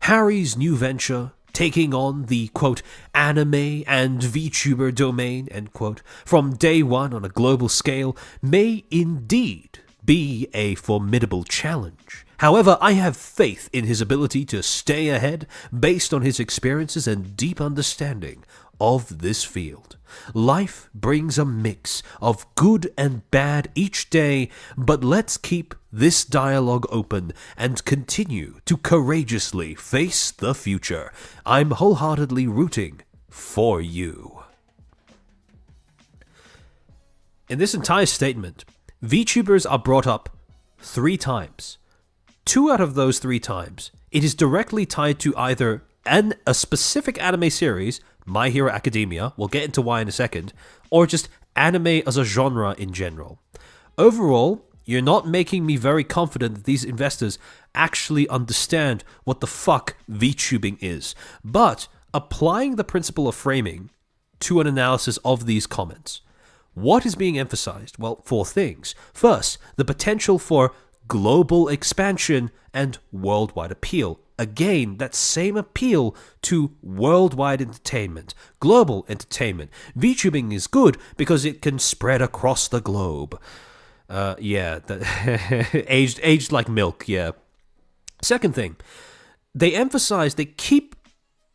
Harry's new venture, taking on the, quote, anime and VTuber domain, end quote, from day one on a global scale, may indeed be a formidable challenge. However, I have faith in his ability to stay ahead based on his experiences and deep understanding of this field. Life brings a mix of good and bad each day, but let's keep this dialogue open and continue to courageously face the future. I'm wholeheartedly rooting for you. In this entire statement, VTubers are brought up 3 times. 2 out of those 3 times, it is directly tied to either a specific anime series, My Hero Academia, we'll get into why in a second, or just anime as a genre in general. Overall, you're not making me very confident that these investors actually understand what the fuck VTubing is, but applying the principle of framing to an analysis of these comments. What is being emphasized? Well, 4 things. First, the potential for global expansion and worldwide appeal. Again, that same appeal to worldwide entertainment, global entertainment. VTubing is good because it can spread across the globe. Aged like milk, yeah. Second thing, they keep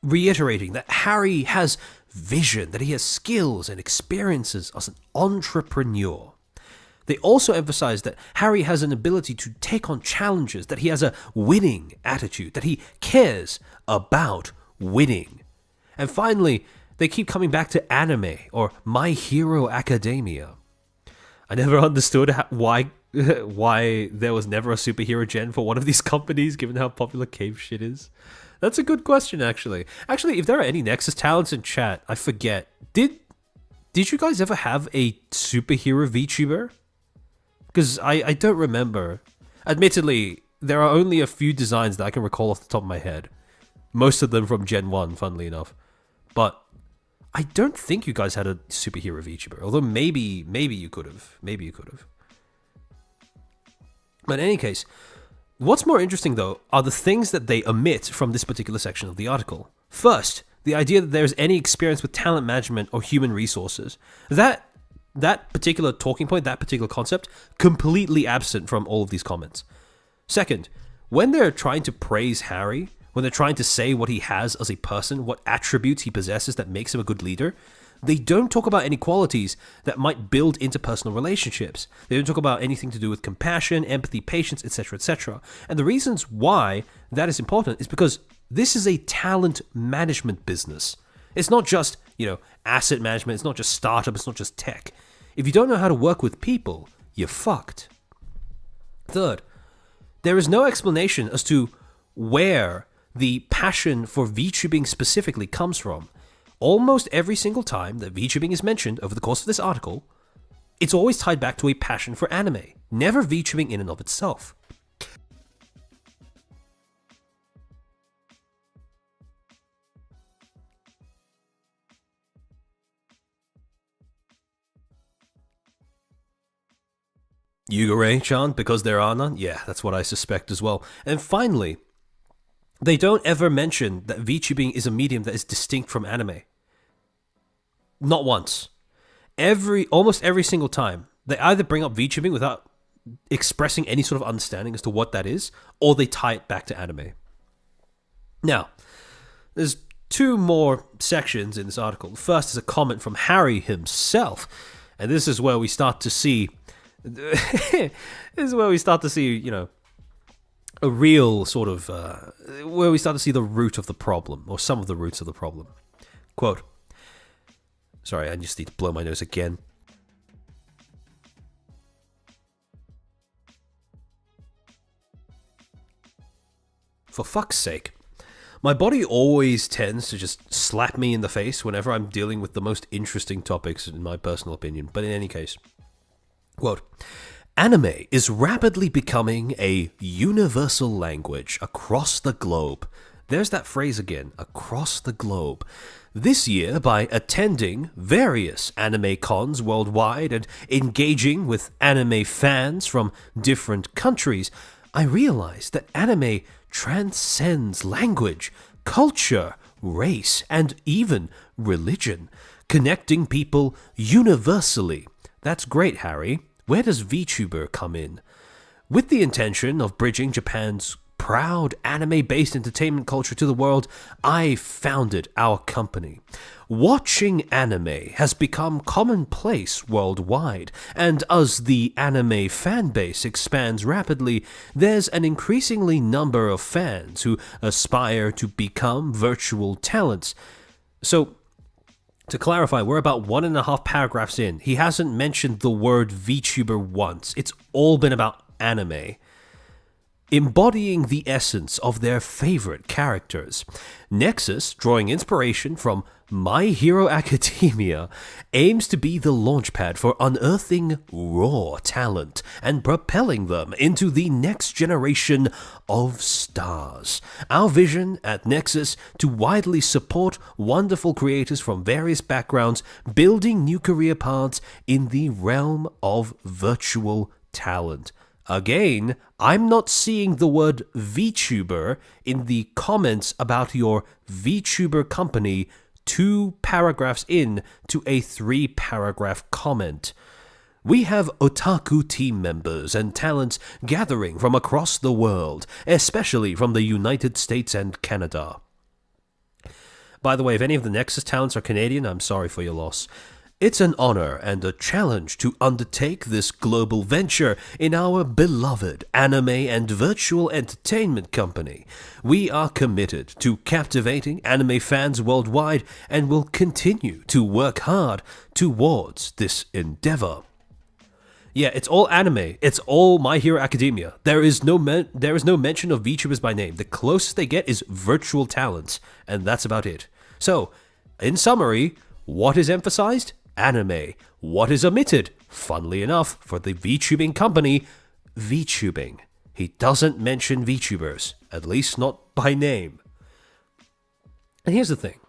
reiterating that Harry has vision, that he has skills and experiences as an entrepreneur. They also emphasize that Harry has an ability to take on challenges, that he has a winning attitude, that he cares about winning. And finally, they keep coming back to anime or My Hero Academia. I never understood why there was never a superhero gen for one of these companies, given how popular cave shit is. That's a good question, actually. Actually, if there are any Nexus talents in chat, I forget. Did you guys ever have a superhero VTuber? Because I don't remember. Admittedly, there are only a few designs that I can recall off the top of my head. Most of them from Gen 1, funnily enough. But I don't think you guys had a superhero VTuber. Although maybe you could have. Maybe you could have. But in any case, what's more interesting though are the things that they omit from this particular section of the article. First, the idea that there's any experience with talent management or human resources. That particular talking point, that particular concept, completely absent from all of these comments. Second, when they're trying to praise Harry, when they're trying to say what he has as a person, what attributes he possesses that makes him a good leader, they don't talk about any qualities that might build interpersonal relationships. They don't talk about anything to do with compassion, empathy, patience, etc., etc. And the reasons why that is important is because this is a talent management business. It's not just, asset management. It's not just startup. It's not just tech. If you don't know how to work with people, you're fucked. Third, there is no explanation as to where the passion for VTubing specifically comes from. Almost every single time that VTubing is mentioned over the course of this article, it's always tied back to a passion for anime, never VTubing in and of itself. Yugure-chan, because there are none? Yeah, that's what I suspect as well. And finally, They don't ever mention that VTubing is a medium that is distinct from anime. Not once. Almost every single time, they either bring up VTubing without expressing any sort of understanding as to what that is, or they tie it back to anime. Now, there's two more sections in this article. The first is a comment from Harry himself, and this is where we start to see a real sort of where we start to see the root of the problem, or some of the roots of the problem. Quote, sorry, I just need to blow my nose again. For fuck's sake. My body always tends to just slap me in the face whenever I'm dealing with the most interesting topics, in my personal opinion. But in any case, quote, anime is rapidly becoming a universal language across the globe. There's that phrase again, across the globe. This year, by attending various anime cons worldwide and engaging with anime fans from different countries, I realized that anime transcends language, culture, race, and even religion, connecting people universally. That's great, Harry. Where does VTuber come in? With the intention of bridging Japan's proud anime-based entertainment culture to the world, I founded our company. Watching anime has become commonplace worldwide, and as the anime fanbase expands rapidly, there's an increasingly number of fans who aspire to become virtual talents. So, to clarify, we're about 1.5 paragraphs in. He hasn't mentioned the word VTuber once. It's all been about anime. Embodying the essence of their favorite characters. Nexus, drawing inspiration from My Hero Academia, aims to be the launchpad for unearthing raw talent and propelling them into the next generation of stars. Our vision at Nexus to widely support wonderful creators from various backgrounds building new career paths in the realm of virtual talent. Again, I'm not seeing the word VTuber in the comments about your VTuber company 2 paragraphs in to a 3-paragraph comment. We have otaku team members and talents gathering from across the world, especially from the United States and Canada. By the way, if any of the Nexus talents are Canadian, I'm sorry for your loss. It's an honor and a challenge to undertake this global venture in our beloved anime and virtual entertainment company. We are committed to captivating anime fans worldwide and will continue to work hard towards this endeavor. Yeah, it's all anime. It's all My Hero Academia. There is no mention of VTubers by name. The closest they get is virtual talents, and that's about it. So, in summary, what is emphasized? Anime. What is omitted? Funnily enough, for the VTubing company, VTubing. He doesn't mention VTubers, at least not by name. And here's the thing.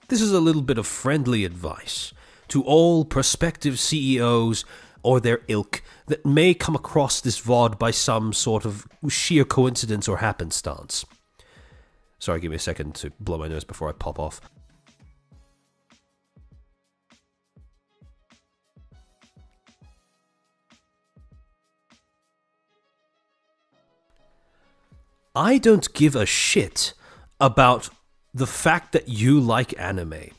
This is a little bit of friendly advice to all prospective CEOs or their ilk that may come across this VOD by some sort of sheer coincidence or happenstance. Sorry, give me a second to blow my nose before I pop off. I don't give a shit about the fact that you like anime.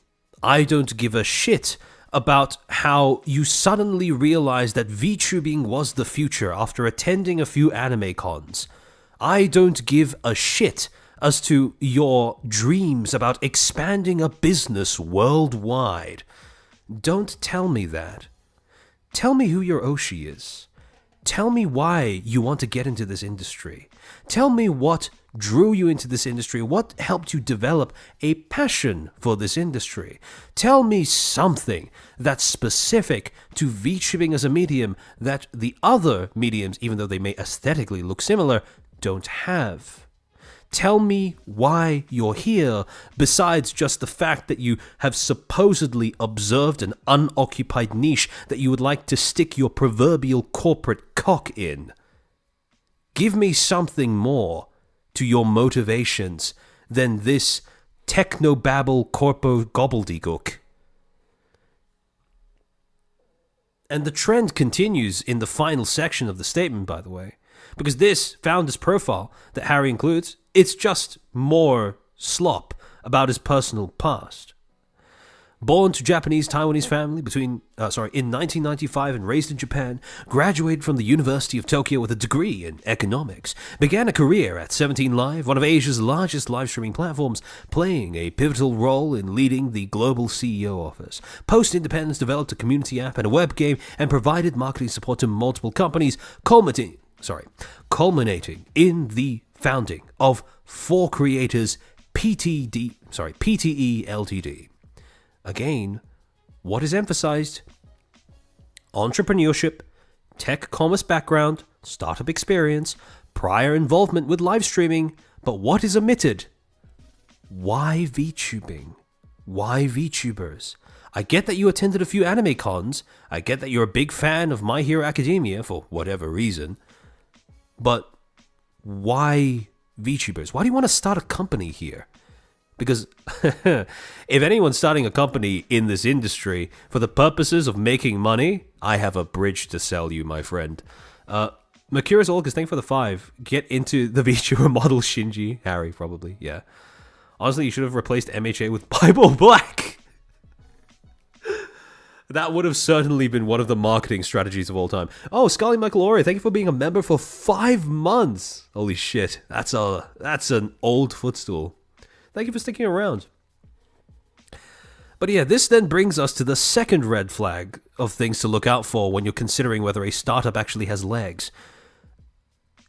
I don't give a shit about how you suddenly realized that VTubing was the future after attending a few anime cons. I don't give a shit as to your dreams about expanding a business worldwide. Don't tell me that. Tell me who your Oshi is. Tell me why you want to get into this industry. Tell me what drew you into this industry, what helped you develop a passion for this industry. Tell me something that's specific to VTubing as a medium that the other mediums, even though they may aesthetically look similar, don't have. Tell me why you're here, besides just the fact that you have supposedly observed an unoccupied niche that you would like to stick your proverbial corporate cock in. Give me something more to your motivations than this technobabble corpo gobbledygook. And the trend continues in the final section of the statement, by the way, because this founder's profile that Harry includes, it's just more slop about his personal past. Born to Japanese-Taiwanese family in 1995 and raised in Japan, graduated from the University of Tokyo with a degree in economics, began a career at 17 Live, one of Asia's largest live streaming platforms, playing a pivotal role in leading the global CEO office. Post-independence developed a community app and a web game and provided marketing support to multiple companies, culminating in the founding of 4Creators PTE Ltd. Again, what is emphasized? Entrepreneurship, tech commerce background, startup experience, prior involvement with live streaming, but what is omitted? Why VTubing? Why VTubers? I get that you attended a few anime cons, I get that you're a big fan of My Hero Academia for whatever reason, but why VTubers? Why do you want to start a company here? Because if anyone's starting a company in this industry for the purposes of making money, I have a bridge to sell you, my friend. Makira's Olgas, thank you for the 5. Get into the VTuber model, Shinji. Harry, probably, yeah. Honestly, you should have replaced MHA with Bible Black. That would have certainly been one of the marketing strategies of all time. Oh, Scully Michael Ore, thank you for being a member for 5 months. Holy shit, that's an old footstool. Thank you for sticking around. But yeah, this then brings us to the second red flag of things to look out for when you're considering whether a startup actually has legs.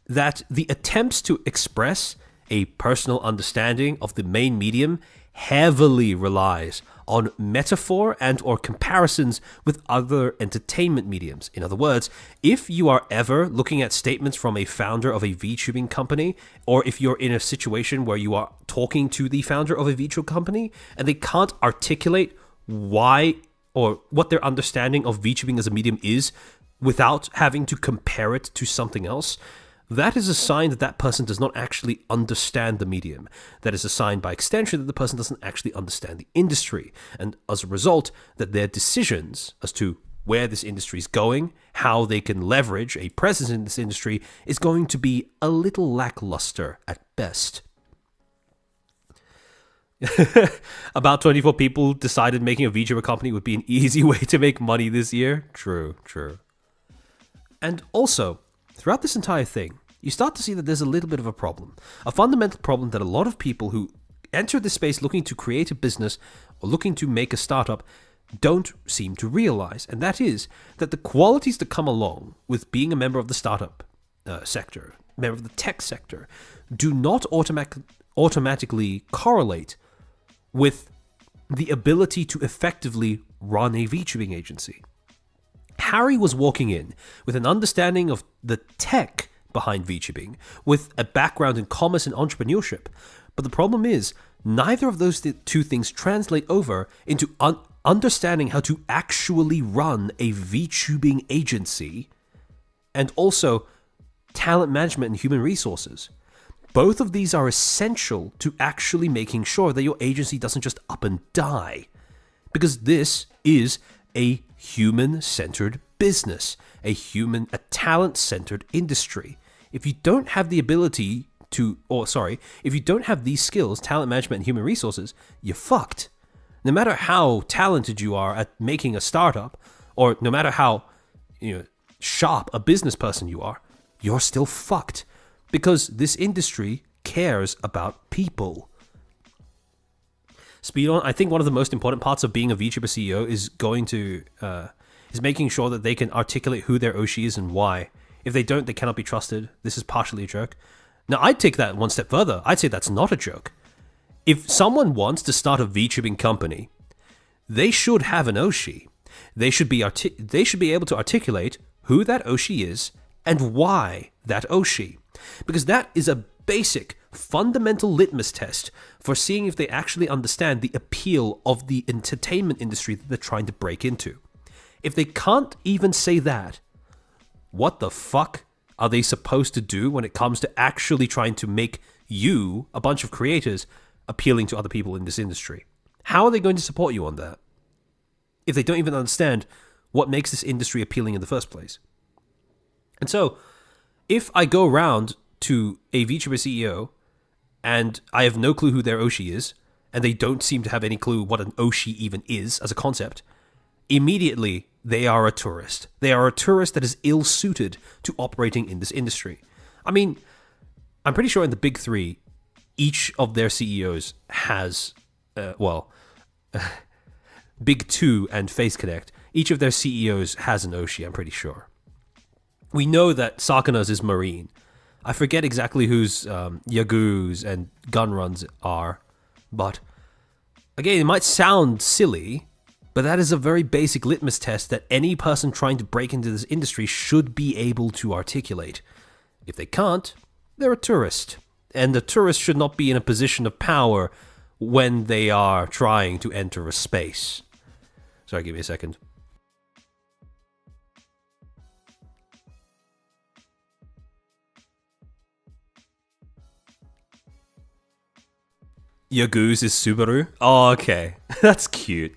That the attempts to express a personal understanding of the main medium heavily relies on metaphor and or comparisons with other entertainment mediums. In other words, if you are ever looking at statements from a founder of a VTubing company, or if you're in a situation where you are talking to the founder of a VTube company and they can't articulate why or what their understanding of VTubing as a medium is without having to compare it to something else, that is a sign that that person does not actually understand the medium. That is a sign by extension that the person doesn't actually understand the industry. And as a result, that their decisions as to where this industry is going, how they can leverage a presence in this industry, is going to be a little lackluster at best. About 24 people decided making a VTuber company would be an easy way to make money this year. True. And also, throughout this entire thing, you start to see that there's a little bit of a problem. A fundamental problem that a lot of people who enter this space looking to create a business or looking to make a startup don't seem to realize. And that is that the qualities that come along with being a member of the startup sector, member of the tech sector, do not automatically correlate with the ability to effectively run a VTubing agency. Harry was walking in with an understanding of the tech behind VTubing, with a background in commerce and entrepreneurship. But the problem is, neither of those two things translate over into understanding how to actually run a VTubing agency, and also talent management and human resources. Both of these are essential to actually making sure that your agency doesn't just up and die. Because this is a human-centered business, a talent-centered industry. If you don't have the ability if you don't have these skills, talent management and human resources, you're fucked. No matter how talented you are at making a startup, or no matter how sharp a business person you are, you're still fucked. Because this industry cares about people. Speed on. I think one of the most important parts of being a VTuber CEO is making sure that they can articulate who their Oshi is and why. If they don't, they cannot be trusted. This is partially a joke. Now, I'd take that one step further. I'd say that's not a joke. If someone wants to start a VTubing company, they should have an Oshi. They should be able to articulate who that Oshi is and why that Oshi. Because that is a basic, fundamental litmus test for seeing if they actually understand the appeal of the entertainment industry that they're trying to break into. If they can't even say that, what the fuck are they supposed to do when it comes to actually trying to make you, a bunch of creators, appealing to other people in this industry. How are they going to support you on that if they don't even understand what makes this industry appealing in the first place? And so, if I go around to a VTuber CEO and I have no clue who their Oshi is, and they don't seem to have any clue what an Oshi even is as a concept, immediately they are a tourist. They are a tourist that is ill-suited to operating in this industry. I mean, I'm pretty sure in the big three, each of their CEOs has, Big Two and Face Connect, each of their CEOs has an Oshi, I'm pretty sure. We know that Sakana's is Marine. I forget exactly whose Yagu's and Gunrun's are, but again, it might sound silly, but that is a very basic litmus test that any person trying to break into this industry should be able to articulate. If they can't, they're a tourist. And the tourist should not be in a position of power when they are trying to enter a space. Sorry, give me a second. Yagu's is Subaru? Oh, okay. That's cute.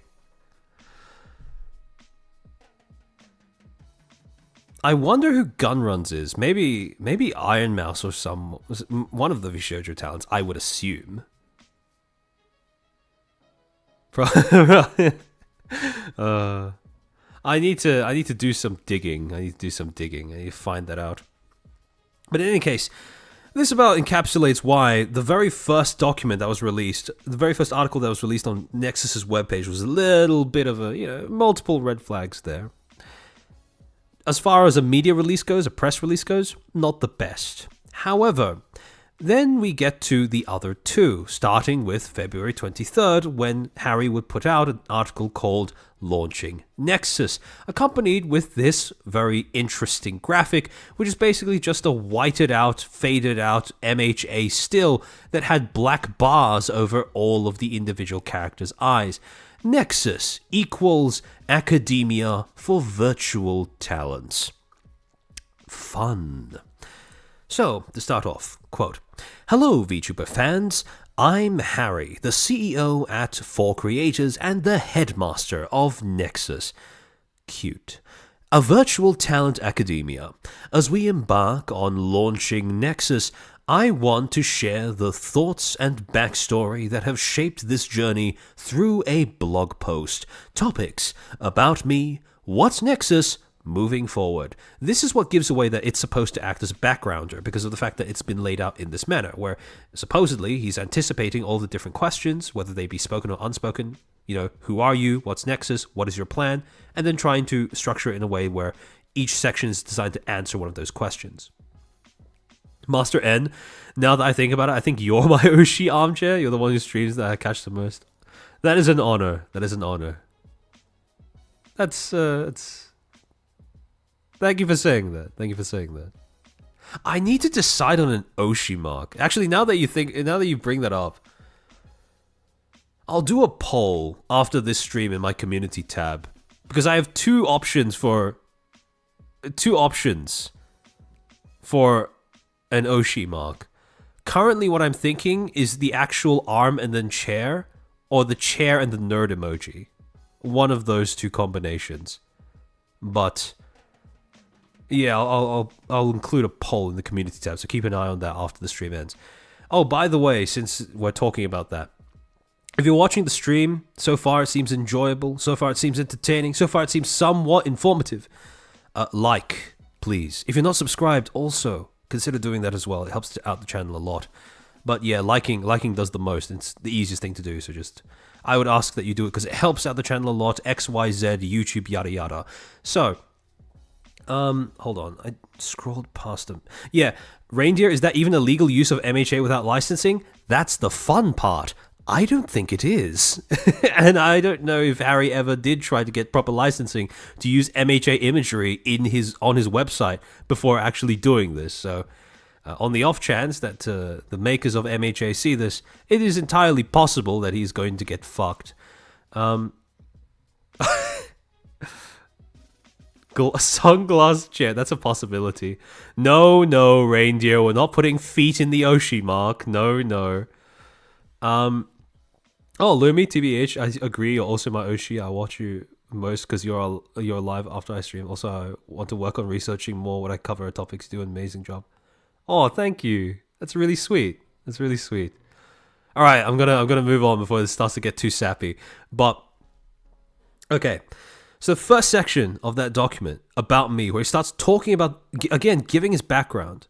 I wonder who Gunruns is. Maybe Iron Mouse or one of the Vishoujo talents, I would assume. I need to do some digging. I need to find that out. But in any case, this about encapsulates why the very first document that was released, the very first article that was released on Nexus's webpage was a little bit of multiple red flags there. As far as a media release goes, a press release goes, not the best. However, then we get to the other two, starting with February 23rd, when Harry would put out an article called Launching Nexus, accompanied with this very interesting graphic, which is basically just a whited out, faded out MHA still that had black bars over all of the individual characters' eyes. Nexus equals academia for virtual talents. Fun. So, to start off, quote, "Hello, VTuber fans. I'm Harry, the CEO at 4Creators and the headmaster of Nexus." Cute. A virtual talent academia. As we embark on launching Nexus, I want to share the thoughts and backstory that have shaped this journey through a blog post. Topics about me, what's Nexus, moving forward. This is what gives away that it's supposed to act as a backgrounder because of the fact that it's been laid out in this manner, where supposedly he's anticipating all the different questions, whether they be spoken or unspoken. Who are you? What's Nexus? What is your plan? And then trying to structure it in a way where each section is designed to answer one of those questions. Master N, now that I think about it, I think you're my Oshi armchair. You're the one who streams that I catch the most. That is an honor. That's Thank you for saying that. I need to decide on an Oshi mark. Actually, now that you bring that up, I'll do a poll after this stream in my community tab, because I have two options for an Oshi mark. Currently, what I'm thinking is the actual arm and then chair, or the chair and the nerd emoji. One of those two combinations. But yeah, I'll include a poll in the community tab, so keep an eye on that after the stream ends. Oh, by the way, since we're talking about that, if you're watching the stream, so far it seems enjoyable, so far it seems entertaining, so far it seems somewhat informative. Please. If you're not subscribed, also consider doing that as well. It helps out the channel a lot. But yeah, liking does the most. It's the easiest thing to do, so I would ask that you do it because it helps out the channel a lot. XYZ, YouTube, yada yada. So, hold on. I scrolled past them. Yeah, Reindeer, is that even a legal use of MHA without licensing? That's the fun part. I don't think it is. And I don't know if Harry ever did try to get proper licensing to use MHA imagery on his website before actually doing this. So, on the off chance that the makers of MHA see this, it is entirely possible that he's going to get fucked. Sunglass chair. That's a possibility. No, reindeer. We're not putting feet in the Oshi mark. No. Oh, Lumi, TBH. I agree. You're also my Oshi. I watch you most because you're live after I stream. Also, I want to work on researching more what I cover topics. Do an amazing job. Oh, thank you. That's really sweet. All right, I'm gonna move on before this starts to get too sappy. But okay. So the first section of that document about me, where he starts talking about, again, giving his background,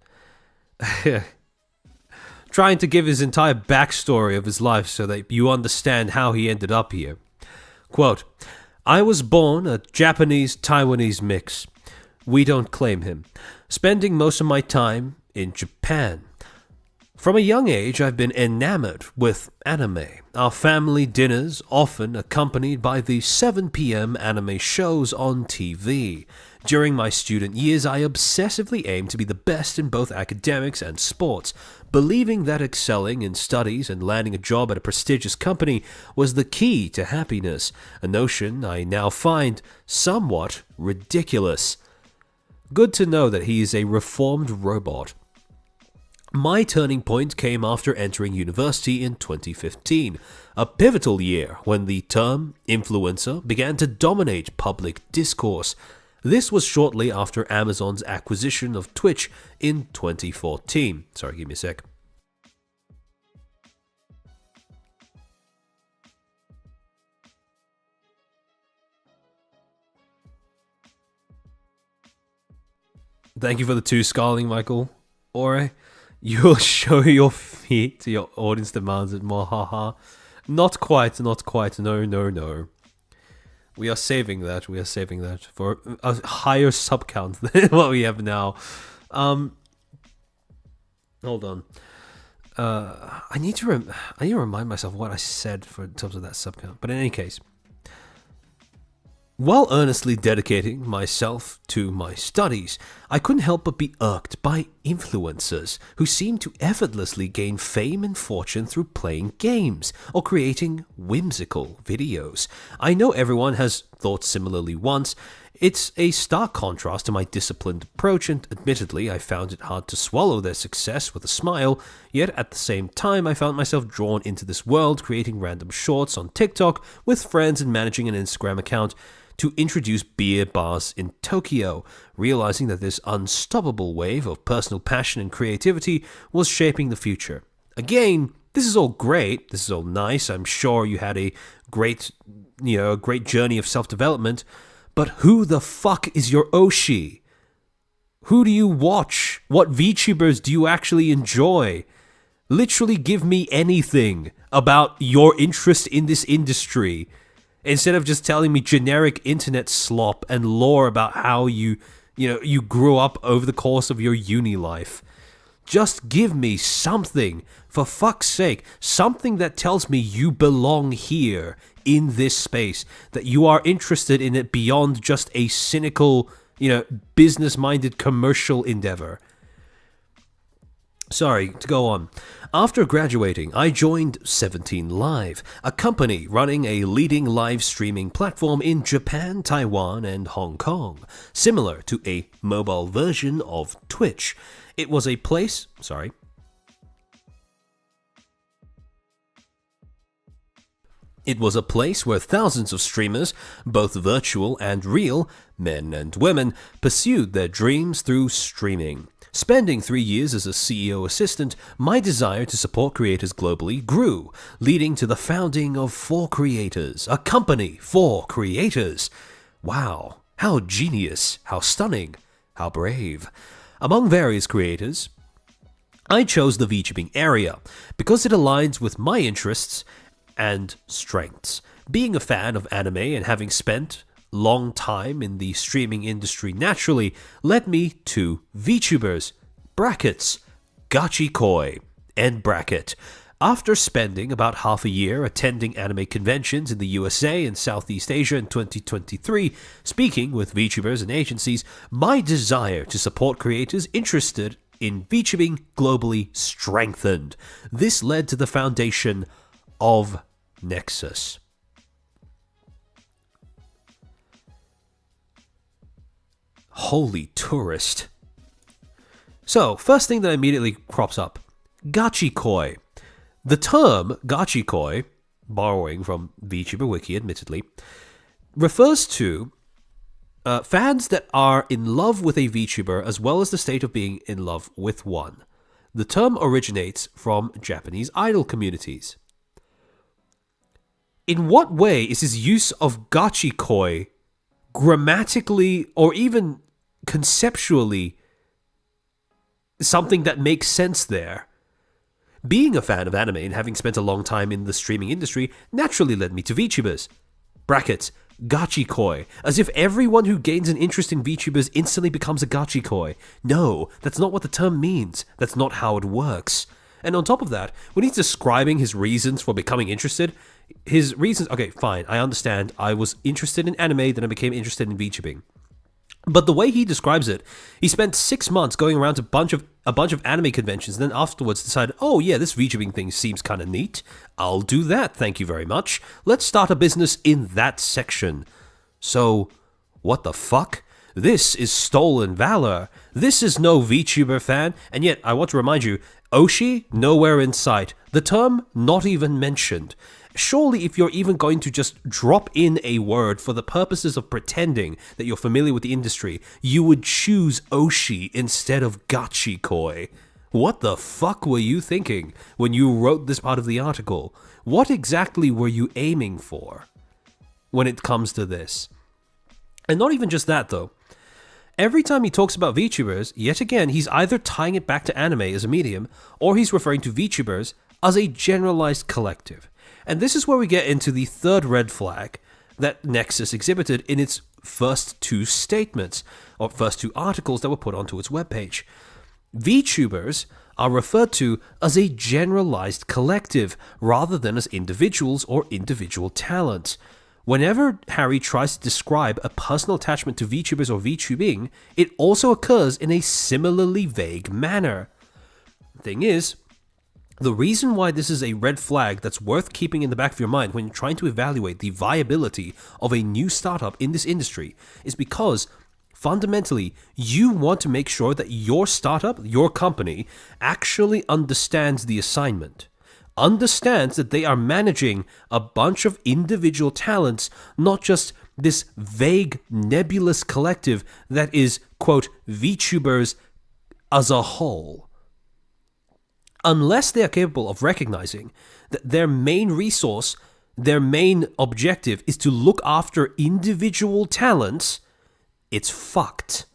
trying to give his entire backstory of his life so that you understand how he ended up here. Quote, I was born a Japanese-Taiwanese mix. We don't claim him. Spending most of my time in Japan. From a young age, I've been enamored with anime. Our family dinners often accompanied by the 7 p.m. anime shows on TV. During my student years, I obsessively aimed to be the best in both academics and sports, believing that excelling in studies and landing a job at a prestigious company was the key to happiness, a notion I now find somewhat ridiculous. Good to know that he is a reformed robot. My turning point came after entering university in 2015, a pivotal year when the term influencer began to dominate public discourse. This was shortly after Amazon's acquisition of Twitch in 2014. Sorry, give me a sec. Thank you for the 2 scarling, Michael. Ore. You'll show your feet to your audience demands it more, haha. Not quite, no. We are saving that for a higher sub count than what we have now. Hold on. I need to remind myself what I said in terms of that sub count. But in any case, while earnestly dedicating myself to my studies, I couldn't help but be irked by influencers who seem to effortlessly gain fame and fortune through playing games or creating whimsical videos. I know everyone has thought similarly once. It's a stark contrast to my disciplined approach, and admittedly I found it hard to swallow their success with a smile, yet at the same time I found myself drawn into this world, creating random shorts on TikTok with friends and managing an Instagram account to introduce beer bars in Tokyo, realizing that this unstoppable wave of personal passion and creativity was shaping the future. Again, this is all great, this is all nice, I'm sure you had a great journey of self-development, but who the fuck is your Oshi? Who do you watch? What VTubers do you actually enjoy? Literally give me anything about your interest in this industry, instead of just telling me generic internet slop and lore about how you grew up over the course of your uni life. Just give me something, for fuck's sake, something that tells me you belong here in this space, that you are interested in it beyond just a cynical, business-minded commercial endeavor. Sorry, to go on. After graduating, I joined 17 Live, a company running a leading live streaming platform in Japan, Taiwan, and Hong Kong, similar to a mobile version of Twitch. It was a place where thousands of streamers, both virtual and real, men and women, pursued their dreams through streaming. Spending 3 years as a CEO assistant, my desire to support creators globally grew, leading to the founding of 4Creators, a company for creators. Wow, how genius, how stunning, how brave. Among various creators, I chose the VTubing area because it aligns with my interests and strengths. Being a fan of anime and having spent long time in the streaming industry naturally led me to VTubers, brackets, Gachikoi, end bracket. After spending about half a year attending anime conventions in the USA and Southeast Asia in 2023, speaking with VTubers and agencies, my desire to support creators interested in VTubing globally strengthened. This led to the foundation of Nexus. Holy tourist. So, first thing that immediately crops up, gachikoi. The term gachikoi, borrowing from VTuber Wiki admittedly, refers to fans that are in love with a VTuber as well as the state of being in love with one. The term originates from Japanese idol communities. In what way is his use of gachikoi grammatically or even conceptually something that makes sense there? Being a fan of anime and having spent a long time in the streaming industry naturally led me to VTubers. Brackets, gachikoi, as if everyone who gains an interest in VTubers instantly becomes a gachikoi. No, that's not what the term means. That's not how it works. And on top of that, when he's describing his reasons for becoming interested, his reasons, okay, fine, I understand. I was interested in anime, then I became interested in VTubing. But the way he describes it, he spent 6 months going around to a bunch of anime conventions, and then afterwards decided, oh yeah, this VTubing thing seems kind of neat. I'll do that, thank you very much. Let's start a business in that section. So, what the fuck? This is stolen valor. This is no VTuber fan, and yet I want to remind you, Oshi, nowhere in sight. The term, not even mentioned. Surely if you're even going to just drop in a word for the purposes of pretending that you're familiar with the industry, you would choose Oshi instead of gachikoi. What the fuck were you thinking when you wrote this part of the article? What exactly were you aiming for when it comes to this? And not even just that though. Every time he talks about VTubers, yet again, he's either tying it back to anime as a medium, or he's referring to VTubers as a generalized collective. And this is where we get into the third red flag that Nexus exhibited in its first two statements, or first two articles that were put onto its webpage. VTubers are referred to as a generalized collective rather than as individuals or individual talents. Whenever Harry tries to describe a personal attachment to VTubers or VTubing, it also occurs in a similarly vague manner. Thing is, the reason why this is a red flag that's worth keeping in the back of your mind when you're trying to evaluate the viability of a new startup in this industry is because, fundamentally, you want to make sure that your startup, your company, actually understands the assignment. Understands that they are managing a bunch of individual talents, not just this vague, nebulous collective that is, quote, VTubers as a whole. Unless they are capable of recognizing that their main resource, their main objective is to look after individual talents, it's fucked.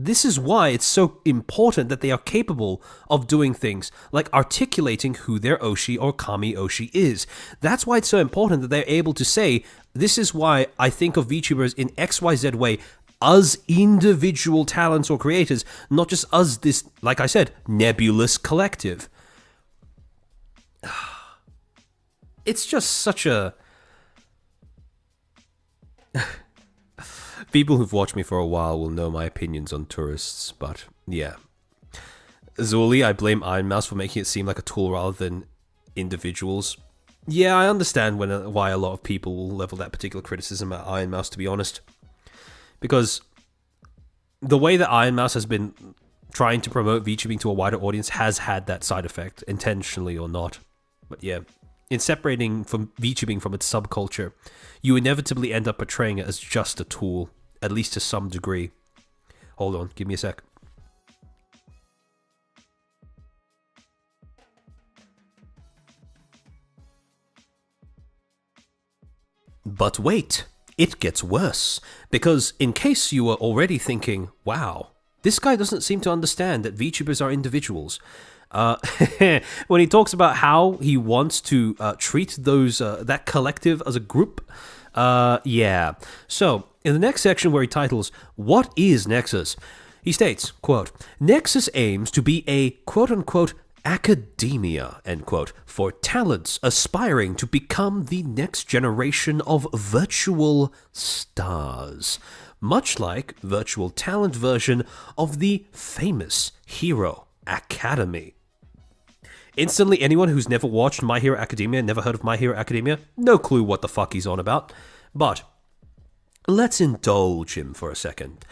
This is why it's so important that they are capable of doing things like articulating who their Oshi or Kami Oshi is. That's why it's so important that they're able to say, this is why I think of VTubers in XYZ way as individual talents or creators, not just as this, like I said, nebulous collective. It's just such a... People who've watched me for a while will know my opinions on tourists, but yeah. Zuli, I blame Iron Mouse for making it seem like a tool rather than individuals. Yeah, I understand why a lot of people will level that particular criticism at Iron Mouse, to be honest. Because the way that Iron Mouse has been trying to promote VTubing to a wider audience has had that side effect, intentionally or not. But yeah, in separating from VTubing from its subculture, you inevitably end up portraying it as just a tool, at least to some degree. Hold on, give me a sec. But wait, it gets worse, because in case you were already thinking, wow, this guy doesn't seem to understand that VTubers are individuals. When he talks about how he wants to treat those that collective as a group, yeah. So, in the next section where he titles, What is Nexus? He states, quote, Nexus aims to be a quote-unquote academia, end quote, for talents aspiring to become the next generation of virtual stars, much like virtual talent version of the famous Hero Academy. Instantly, anyone who's never watched My Hero Academia, never heard of My Hero Academia, no clue what the fuck he's on about. But let's indulge him for a second.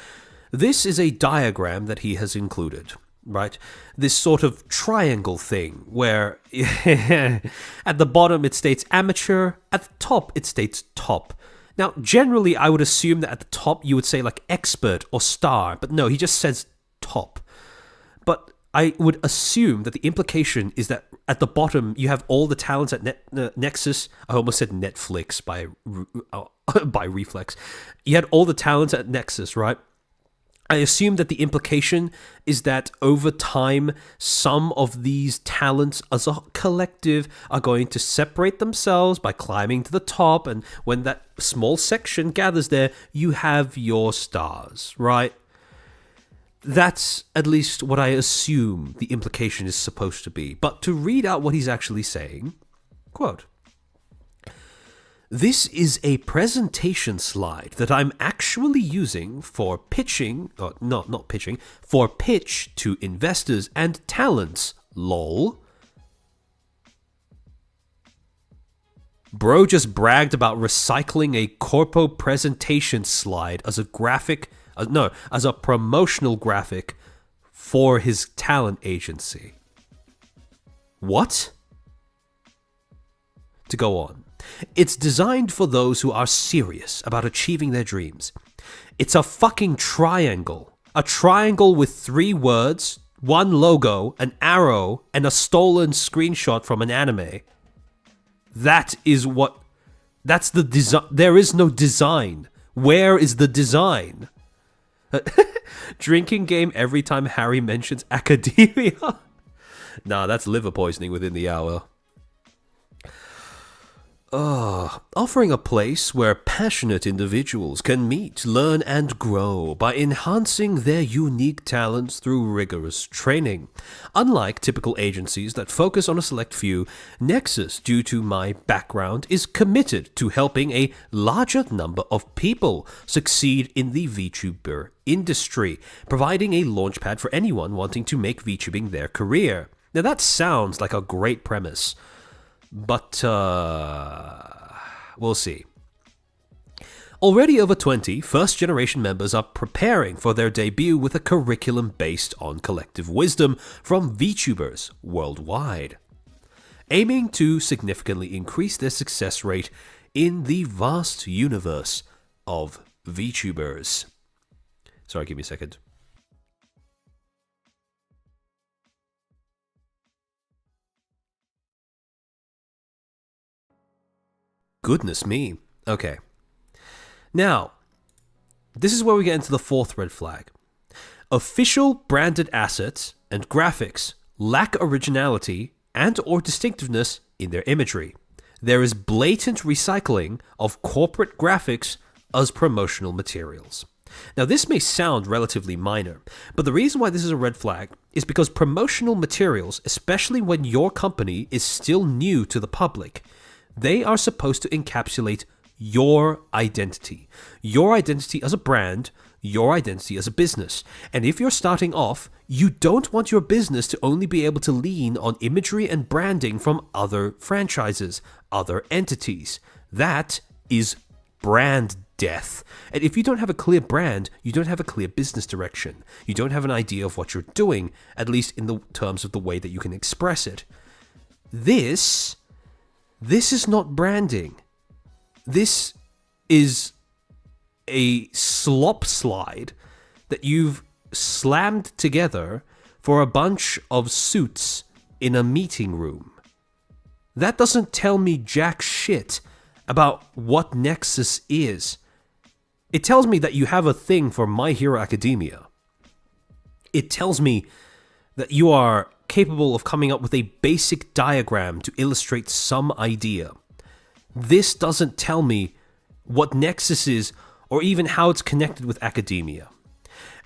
This is a diagram that he has included, right? This sort of triangle thing where at the bottom it states amateur, at the top it states top. Now, generally, I would assume that at the top you would say like expert or star, but no, he just says top. But I would assume that the implication is that at the bottom you have all the talents at Nexus. I almost said Netflix by reflex. You had all the talents at Nexus, right? I assume that the implication is that over time, some of these talents as a collective are going to separate themselves by climbing to the top, and when that small section gathers there, you have your stars, right? That's at least what I assume the implication is supposed to be. But to read out what he's actually saying, quote, "This is a presentation slide that I'm actually using for pitching, or not pitching, for pitch to investors and talents, lol." Bro just bragged about recycling a corpo presentation slide as a graphic, as a promotional graphic for his talent agency. What? To go on. "It's designed for those who are serious about achieving their dreams. It's a fucking triangle. A triangle with 3 words, 1 logo, an arrow, and a stolen screenshot from an anime. That's the design. There is no design. Where is the design? Drinking game every time Harry mentions academia." Nah, that's liver poisoning within the hour. Offering a place where passionate individuals can meet, learn, and grow by enhancing their unique talents through rigorous training. Unlike typical agencies that focus on a select few, Nexus, due to my background, is committed to helping a larger number of people succeed in the VTuber industry, providing a launchpad for anyone wanting to make VTubing their career. Now that sounds like a great premise. But, we'll see. Already over 20 first-generation members are preparing for their debut with a curriculum based on collective wisdom from VTubers worldwide, aiming to significantly increase their success rate in the vast universe of VTubers. Sorry, give me a second. Goodness me. Okay. Now, this is where we get into the 4th red flag. Official branded assets and graphics lack originality and or distinctiveness in their imagery. There is blatant recycling of corporate graphics as promotional materials. Now, this may sound relatively minor, but the reason why this is a red flag is because promotional materials, especially when your company is still new to the public, they are supposed to encapsulate your identity as a brand, your identity as a business. And if you're starting off, you don't want your business to only be able to lean on imagery and branding from other franchises, other entities. That is brand death. And if you don't have a clear brand, you don't have a clear business direction. You don't have an idea of what you're doing, at least in the terms of the way that you can express it. This is not branding. This is a slop slide that you've slammed together for a bunch of suits in a meeting room. That doesn't tell me jack shit about what Nexus is. It tells me that you have a thing for My Hero Academia. It tells me that you are capable of coming up with a basic diagram to illustrate some idea. This doesn't tell me what Nexus is or even how it's connected with academia.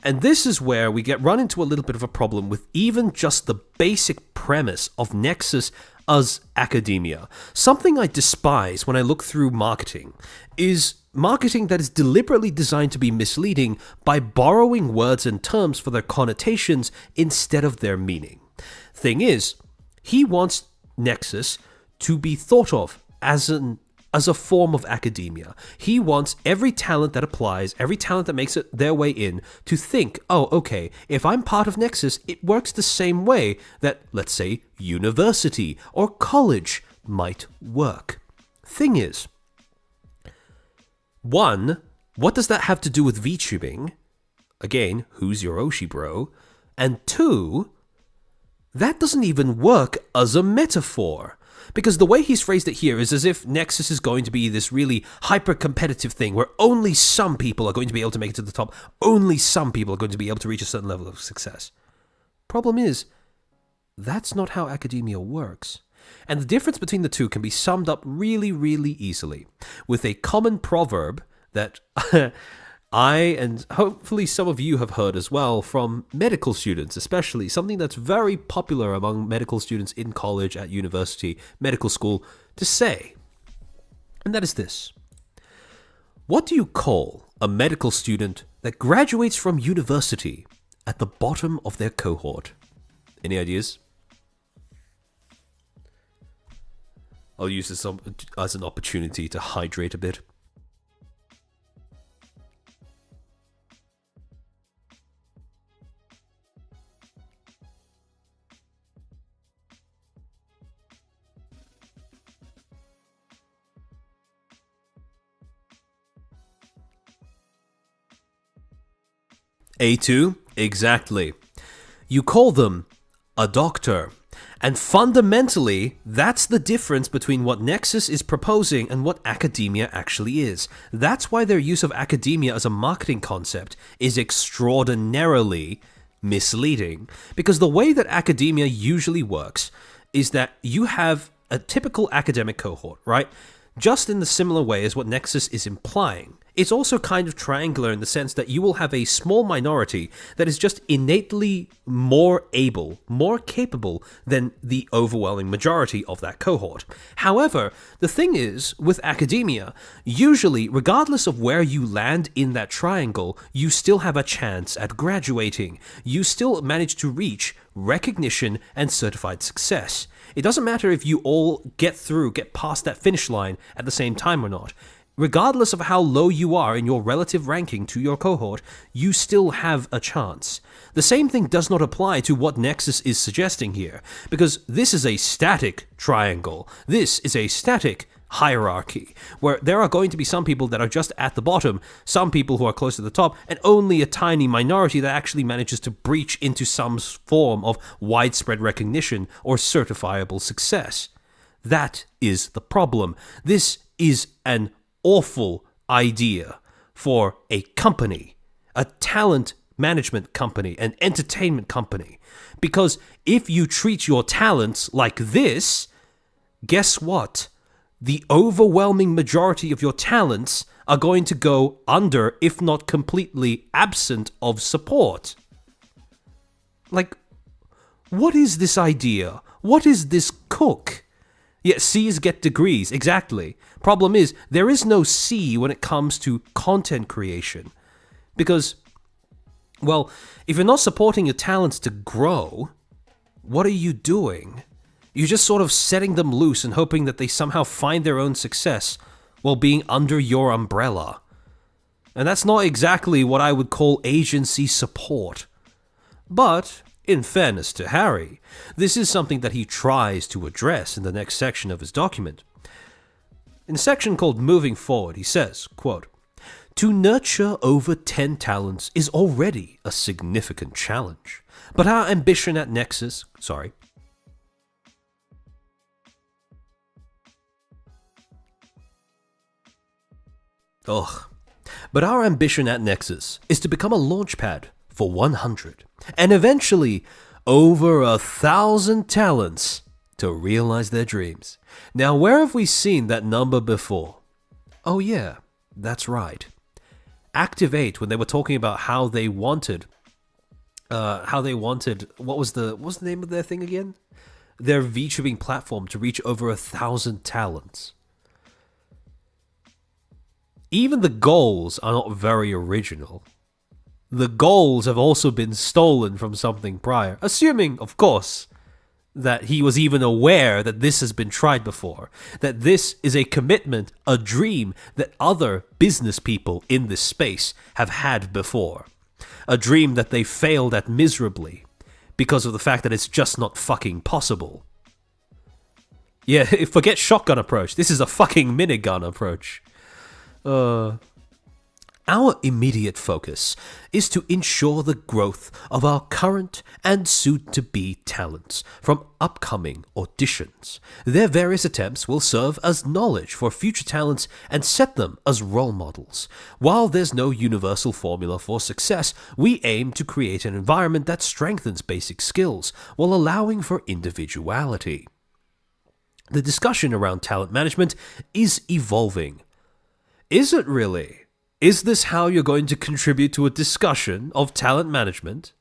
And this is where we run into a little bit of a problem with even just the basic premise of Nexus as academia. Something I despise when I look through marketing is marketing that is deliberately designed to be misleading by borrowing words and terms for their connotations instead of their meaning. Thing is, he wants Nexus to be thought of as an as a form of academia. He wants every talent that applies, every talent that makes it their way in, to think, oh, okay, if I'm part of Nexus, it works the same way that, let's say, university or college might work. Thing is, one, what does that have to do with VTubing? Again, who's your Oshi bro? And two, that doesn't even work as a metaphor. Because the way he's phrased it here is as if Nexus is going to be this really hyper-competitive thing where only some people are going to be able to make it to the top, only some people are going to be able to reach a certain level of success. Problem is, that's not how academia works. And the difference between the two can be summed up really, really easily with a common proverb that I, and hopefully some of you have heard as well from medical students, especially something that's very popular among medical students in college, at university, medical school, to say. And that is this. What do you call a medical student that graduates from university at the bottom of their cohort? Any ideas? I'll use this as an opportunity to hydrate a bit. A2? Exactly. You call them a doctor. And fundamentally, that's the difference between what Nexus is proposing and what academia actually is. That's why their use of academia as a marketing concept is extraordinarily misleading. Because the way that academia usually works is that you have a typical academic cohort, right? Just in the similar way as what Nexus is implying. It's also kind of triangular in the sense that you will have a small minority that is just innately more able, more capable than the overwhelming majority of that cohort. However, the thing is, with academia, usually, regardless of where you land in that triangle, you still have a chance at graduating. You still manage to reach recognition and certified success. It doesn't matter if you all get past that finish line at the same time or not. Regardless of how low you are in your relative ranking to your cohort, you still have a chance. The same thing does not apply to what Nexus is suggesting here, because this is a static triangle. This is a static hierarchy, where there are going to be some people that are just at the bottom, some people who are close to the top, and only a tiny minority that actually manages to breach into some form of widespread recognition or certifiable success. That is the problem. This is an awful idea for a company, a talent management company, an entertainment company. Because if you treat your talents like this, guess what? The overwhelming majority of your talents are going to go under, if not completely absent of support. Like, what is this idea? What is this cook? Yeah, C's get degrees, exactly. Problem is, there is no C when it comes to content creation. Because, well, if you're not supporting your talents to grow, what are you doing? You're just sort of setting them loose and hoping that they somehow find their own success while being under your umbrella. And that's not exactly what I would call agency support. But, in fairness to Harry, this is something that he tries to address in the next section of his document. In a section called Moving Forward, he says, quote, "To nurture over 10 talents is already a significant challenge. But our ambition at Nexus, But our ambition at Nexus is to become a launchpad for 100, and eventually over 1,000 talents to realize their dreams. Now, where have we seen that number before? Oh yeah, that's right. Active 8, when they were talking about how they wanted, what was the name of their thing again? Their VTubing platform to reach over 1,000 talents. Even the goals are not very original. The goals have also been stolen from something prior, assuming, of course, that he was even aware that this has been tried before, that this is a commitment, a dream that other business people in this space have had before. A dream that they failed at miserably because of the fact that it's just not fucking possible. Yeah, forget shotgun approach. This is a fucking minigun approach. Our immediate focus is to ensure the growth of our current and soon-to-be talents from upcoming auditions. Their various attempts will serve as knowledge for future talents and set them as role models. While there's no universal formula for success, we aim to create an environment that strengthens basic skills while allowing for individuality. The discussion around talent management is evolving. Is it really? Is this how you're going to contribute to a discussion of talent management?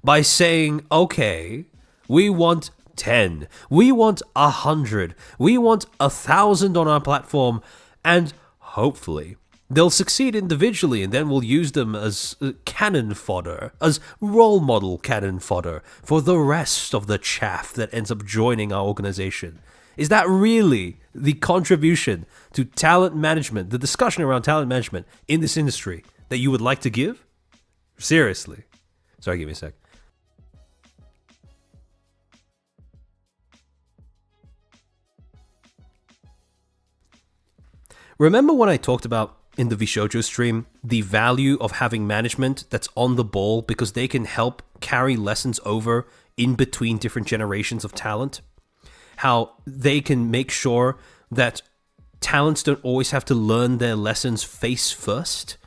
By saying, okay, we want 10, we want 100, we want 1,000 on our platform, and hopefully they'll succeed individually, and then we'll use them as cannon fodder, as role model cannon fodder for the rest of the chaff that ends up joining our organization. Is that really the contribution to talent management, the discussion around talent management in this industry that you would like to give? Seriously. Sorry, give me a sec. Remember when I talked about in the Vishojo stream the value of having management that's on the ball because they can help carry lessons over in between different generations of talent? How they can make sure that talents don't always have to learn their lessons face first?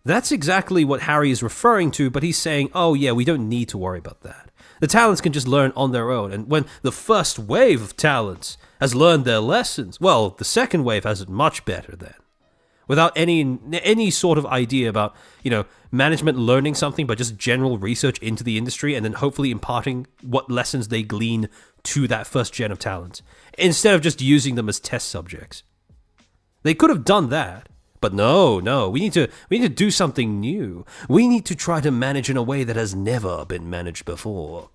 That's exactly what Harry is referring to, but he's saying, oh yeah, we don't need to worry about that. The talents can just learn on their own, and when the first wave of talents has learned their lessons, well, the second wave has it much better then. Without any sort of idea about, management learning something, but just general research into the industry and then hopefully imparting what lessons they glean to that first gen of talent, instead of just using them as test subjects. They could have done that, but no, we need to do something new. We need to try to manage in a way that has never been managed before.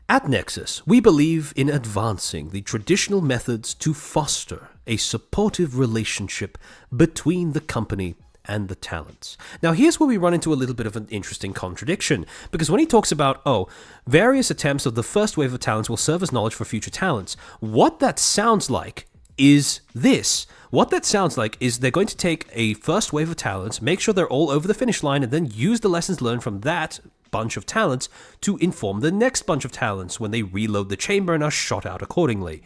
At Nexus, we believe in advancing the traditional methods to foster a supportive relationship between the company and the talents. Now, here's where we run into a little bit of an interesting contradiction, because when he talks about, various attempts of the first wave of talents will serve as knowledge for future talents, what that sounds like is this. What that sounds like is they're going to take a first wave of talents, make sure they're all over the finish line, and then use the lessons learned from that bunch of talents to inform the next bunch of talents when they reload the chamber and are shot out accordingly.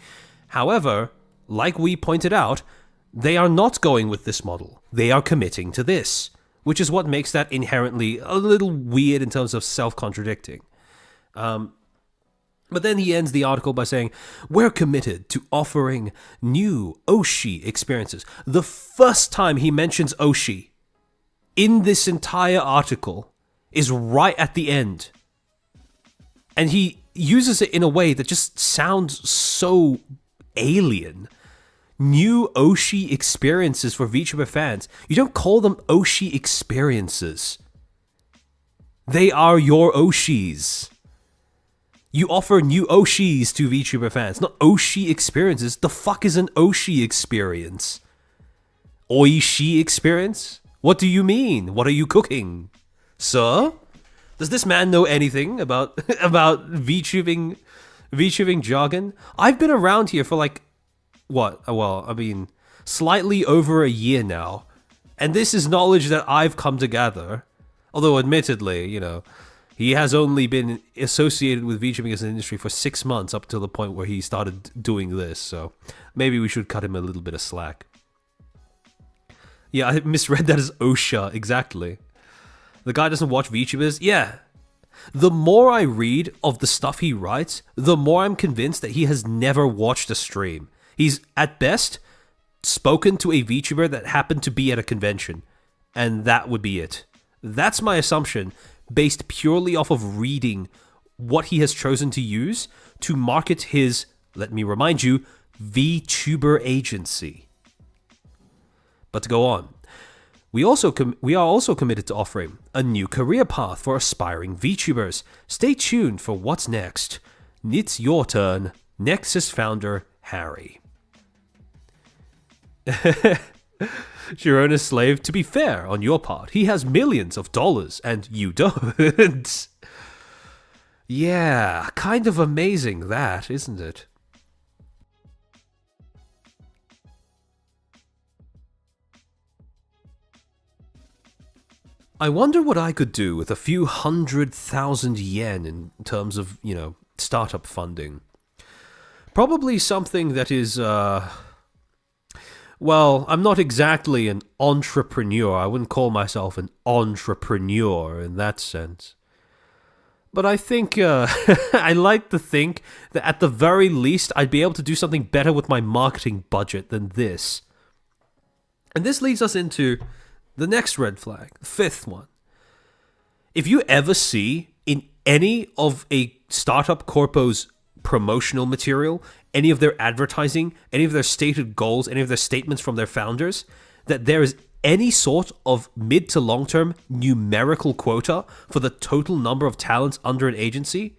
However, like we pointed out, they are not going with this model. They are committing to this, which is what makes that inherently a little weird in terms of self-contradicting. But then he ends the article by saying, we're committed to offering new Oshi experiences. The first time he mentions Oshi in this entire article is right at the end. And he uses it in a way that just sounds so alien. New Oshi experiences for VTuber fans. You don't call them Oshi experiences. They are your Oshis. You offer new Oshis to VTuber fans, not Oshi experiences. The fuck is an Oshi experience? Oishi experience? What do you mean? What are you cooking? Sir? Does this man know anything about VTubing jargon? I've been around here for slightly over a year now. And this is knowledge that I've come to gather. Although admittedly, he has only been associated with VTubing as an industry for 6 months up to the point where he started doing this. So maybe we should cut him a little bit of slack. Yeah, I misread that as OSHA, exactly. The guy doesn't watch VTubers? Yeah. The more I read of the stuff he writes, the more I'm convinced that he has never watched a stream. He's, at best, spoken to a VTuber that happened to be at a convention. And that would be it. That's my assumption, based purely off of reading what he has chosen to use to market his, let me remind you, VTuber agency. But to go on. We are also committed to offering a new career path for aspiring VTubers. Stay tuned for what's next. It's your turn, Nexus founder Harry. Shirona's slave, to be fair on your part, he has millions of dollars and you don't. Yeah, kind of amazing that, isn't it? I wonder what I could do with a few 100,000 yen in terms of, startup funding. Probably something that is, well, I'm not exactly an entrepreneur. I wouldn't call myself an entrepreneur in that sense. But I think, I like to think that at the very least, I'd be able to do something better with my marketing budget than this. And this leads us into the next red flag, the fifth one. If you ever see in any of a startup corpo's promotional material, any of their advertising, any of their stated goals, any of their statements from their founders, that there is any sort of mid to long-term numerical quota for the total number of talents under an agency,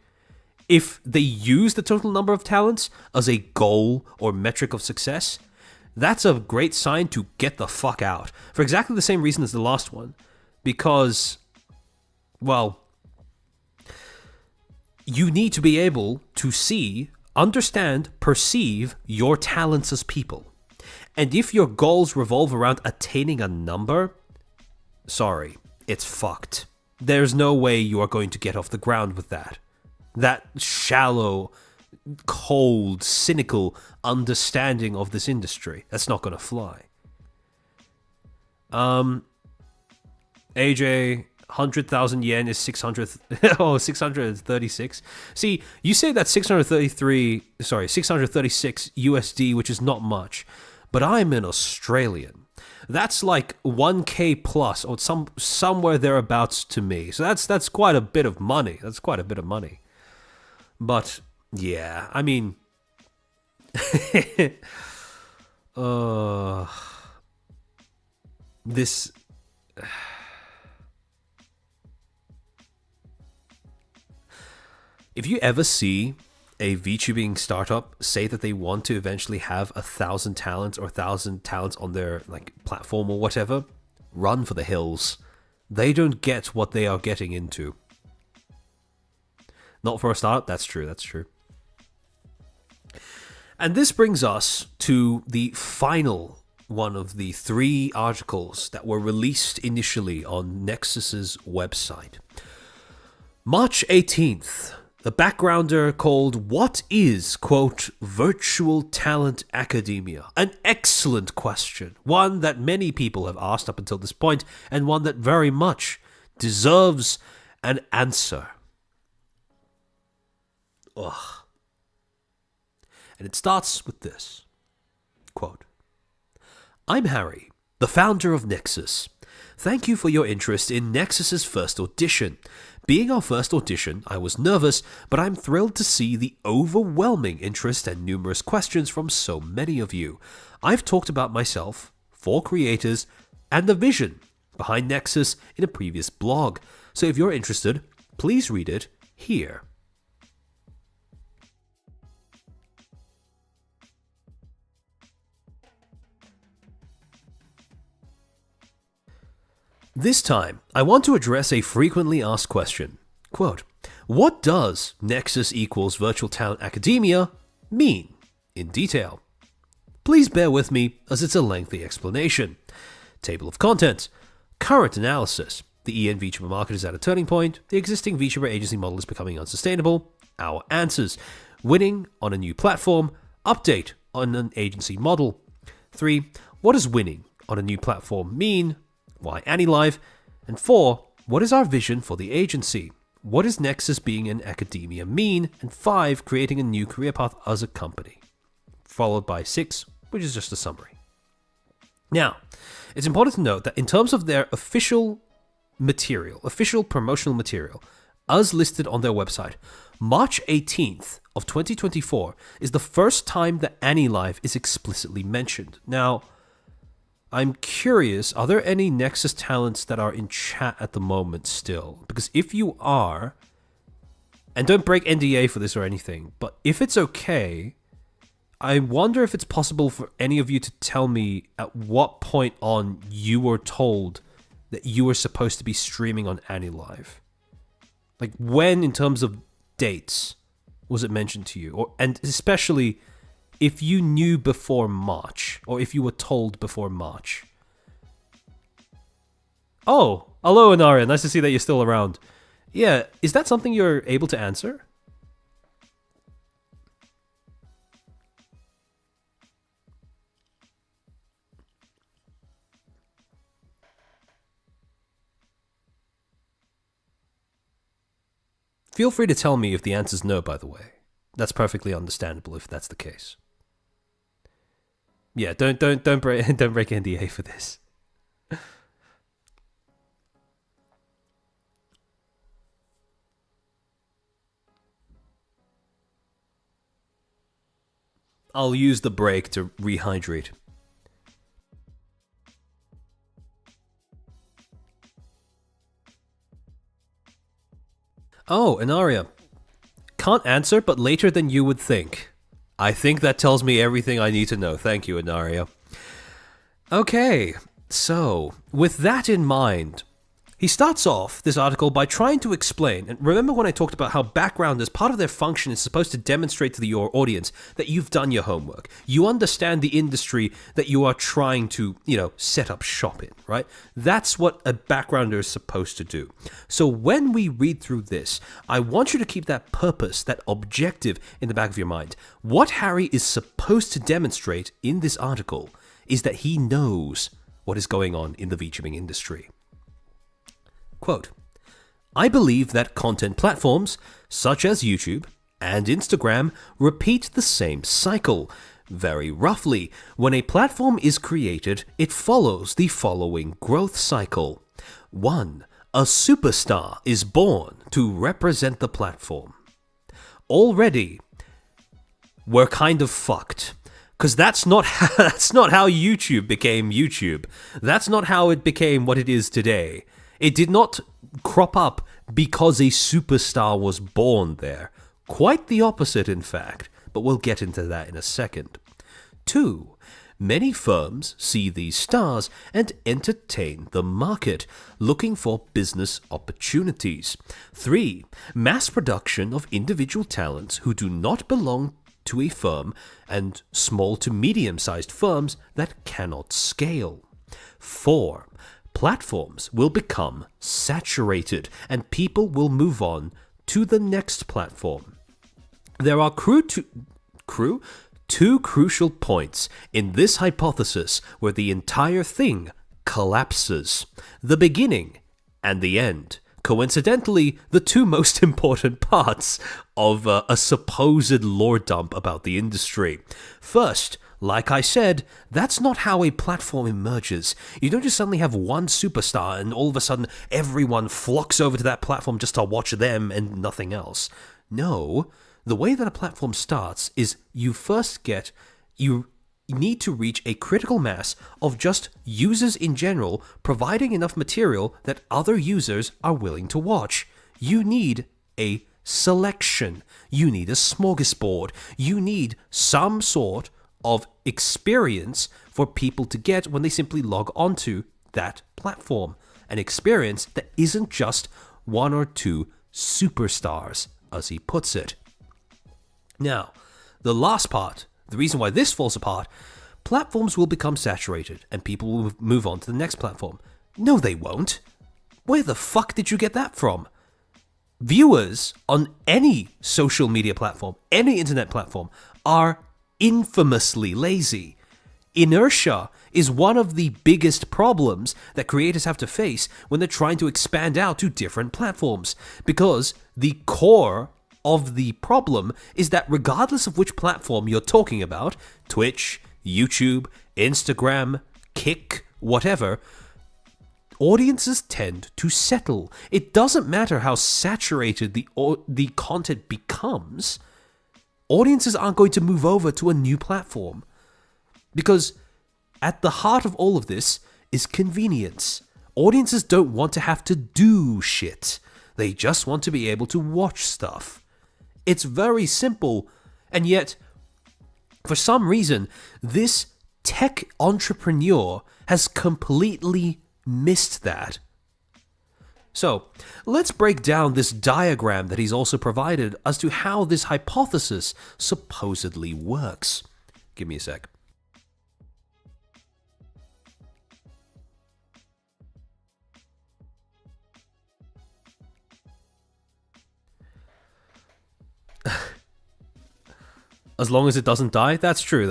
if they use the total number of talents as a goal or metric of success, that's a great sign to get the fuck out. For exactly the same reason as the last one. Because, well, you need to be able to see, understand, perceive your talents as people. And if your goals revolve around attaining a number, sorry, it's fucked. There's no way you are going to get off the ground with that. That shallow, cold, cynical understanding of this industry. That's not going to fly. AJ, 100,000 yen is 636. See, you say that 636 USD, which is not much, but I'm an Australian. That's like 1k plus or somewhere thereabouts to me. So that's quite a bit of money. But yeah, I mean, this. If you ever see a VTubing startup say that they want to eventually have 1,000 talents or 1,000 talents on their platform or whatever, run for the hills. They don't get what they are getting into. Not for a startup, that's true. And this brings us to the final one of the 3 articles that were released initially on Nexus's website. March 18th, the backgrounder called "What is, quote, virtual talent academia?" An excellent question, one that many people have asked up until this point, and one that very much deserves an answer. Ugh. And it starts with this, quote, "I'm Harry, the founder of Nexus. Thank you for your interest in Nexus's first audition. Being our first audition, I was nervous, but I'm thrilled to see the overwhelming interest and numerous questions from so many of you. I've talked about myself, 4 creators, and the vision behind Nexus in a previous blog, so if you're interested, please read it here." This time, I want to address a frequently asked question. Quote, "What does Nexus equals Virtual Talent Academia mean in detail? Please bear with me as it's a lengthy explanation. Table of contents. Current analysis. The EN VTuber market is at a turning point. The existing VTuber agency model is becoming unsustainable. Our answers. Winning on a new platform. Update on an agency model. 3. What does winning on a new platform mean? Why AniLive? And 4. What is our vision for the agency? What does Nexus being in academia mean? And 5. Creating a new career path as a company." Followed by 6, which is just a summary. Now, it's important to note that in terms of their official promotional material, as listed on their website, March 18th of 2024 is the first time that AniLive is explicitly mentioned. Now, I'm curious, are there any Nexus talents that are in chat at the moment still? Because if you are, and don't break NDA for this or anything, but if it's okay, I wonder if it's possible for any of you to tell me at what point on you were told that you were supposed to be streaming on AniLive. Like, when, in terms of dates, was it mentioned to you? And especially if you knew before March, or if you were told before March. Oh, hello, Anaria. Nice to see that you're still around. Yeah, is that something you're able to answer? Feel free to tell me if the answer's no, by the way. That's perfectly understandable if that's the case. Yeah, don't break NDA for this. I'll use the break to rehydrate. Oh, Inaria. Can't answer, but later than you would think. I think that tells me everything I need to know. Thank you, Inaria. Okay, so, with that in mind, he starts off this article by trying to explain, and remember when I talked about how background as part of their function is supposed to demonstrate to your audience that you've done your homework. You understand the industry that you are trying to, set up shop in, right? That's what a backgrounder is supposed to do. So when we read through this, I want you to keep that purpose, that objective in the back of your mind. What Harry is supposed to demonstrate in this article is that he knows what is going on in the VTubing industry. Quote, I believe that content platforms, such as YouTube and Instagram, repeat the same cycle. Very roughly, when a platform is created, it follows the following growth cycle. 1. A superstar is born to represent the platform. Already, we're kind of fucked. Because that's not how YouTube became YouTube. That's not how it became what it is today. It did not crop up because a superstar was born there. Quite the opposite, in fact, but we'll get into that in a second. 2. Many firms see these stars and entertain the market, looking for business opportunities. 3. Mass production of individual talents who do not belong to a firm and small to medium-sized firms that cannot scale. 4. Platforms will become saturated and people will move on to the next platform. There are two crucial points in this hypothesis where the entire thing collapses. The beginning and the end. Coincidentally, the two most important parts of a supposed lore dump about the industry. First, like I said, that's not how a platform emerges. You don't just suddenly have one superstar and all of a sudden everyone flocks over to that platform just to watch them and nothing else. No, the way that a platform starts is you need to reach a critical mass of just users in general providing enough material that other users are willing to watch. You need a selection. You need a smorgasbord. You need some sort of experience for people to get when they simply log onto that platform. An experience that isn't just one or two superstars, as he puts it. Now, the last part, the reason why this falls apart, platforms will become saturated and people will move on to the next platform. No, they won't. Where the fuck did you get that from? Viewers on any social media platform, any internet platform, are infamously lazy. Inertia is one of the biggest problems that creators have to face when they're trying to expand out to different platforms, because the core of the problem is that regardless of which platform you're talking about, Twitch, YouTube, Instagram, Kick, whatever, audiences tend to settle. It doesn't matter how saturated the content becomes, audiences aren't going to move over to a new platform. Because At the heart of all of this is convenience. Audiences don't want to have to do shit. They just want to be able to watch stuff. It's very simple, and yet, for some reason, this tech entrepreneur has completely missed that. So, let's break down this diagram that he's also provided as to how this hypothesis supposedly works. Give me a sec. As long as it doesn't die, that's true.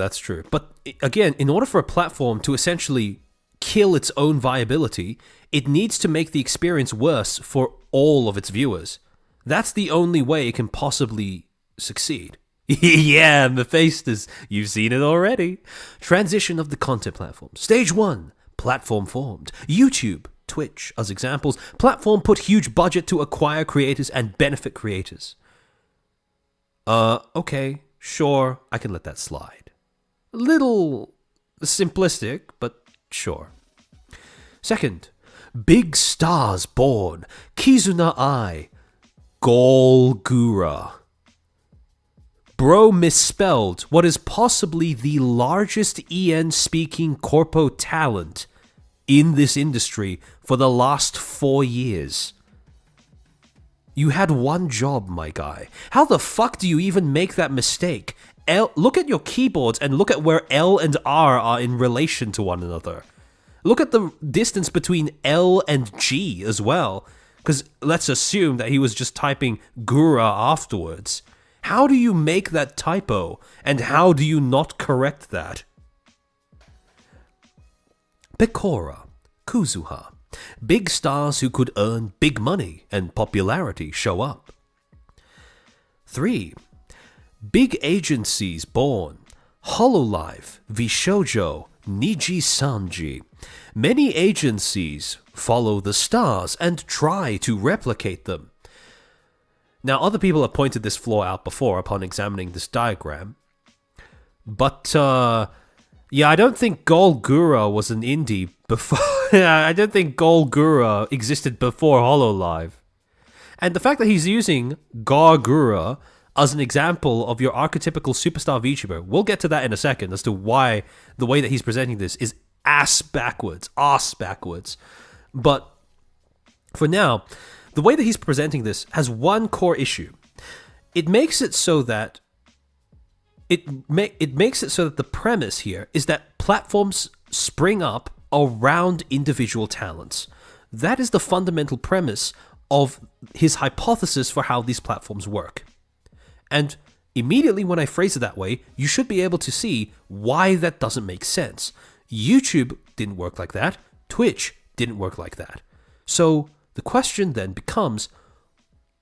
But again, in order for a platform to essentially kill its own viability, it needs to make the experience worse for all of its viewers. That's the only way it can possibly succeed. Yeah, Mephistus, you've seen it already. Transition of the content platform. Stage 1, platform formed. YouTube, Twitch, as examples. Platform put huge budget to acquire creators and benefit creators. Okay, sure, I can let that slide. A little simplistic, but sure. Second, big stars born. Kizuna Ai, Golgura. Bro misspelled what is possibly the largest EN-speaking corpo talent in this industry for the last 4 years. You had one job, my guy. How the fuck do you even make that mistake? Look at your keyboards and look at where L and R are in relation to one another. Look at the distance between L and G as well. Because let's assume that he was just typing Gura afterwards. How do you make that typo? And how do you not correct that? Pecora, Kuzuha. Big stars who could earn big money and popularity show up. 3. Big agencies born. Hololive, Vishoujo, Niji Sanji. Many agencies follow the stars and try to replicate them. Now, other people have pointed this flaw out before upon examining this diagram. But, yeah, I don't think Golgura was an indie before. I don't think Golgura existed before Hololive. And the fact that he's using Gargura as an example of your archetypical superstar VTuber, we'll get to that in a second as to why the way that he's presenting this is ass backwards. But for now, the way that he's presenting this has one core issue. It makes it so that the premise here is that platforms spring up around individual talents. That is the fundamental premise of his hypothesis for how these platforms work. And immediately when I phrase it that way, you should be able to see why that doesn't make sense. YouTube didn't work like that. Twitch didn't work like that. So the question then becomes,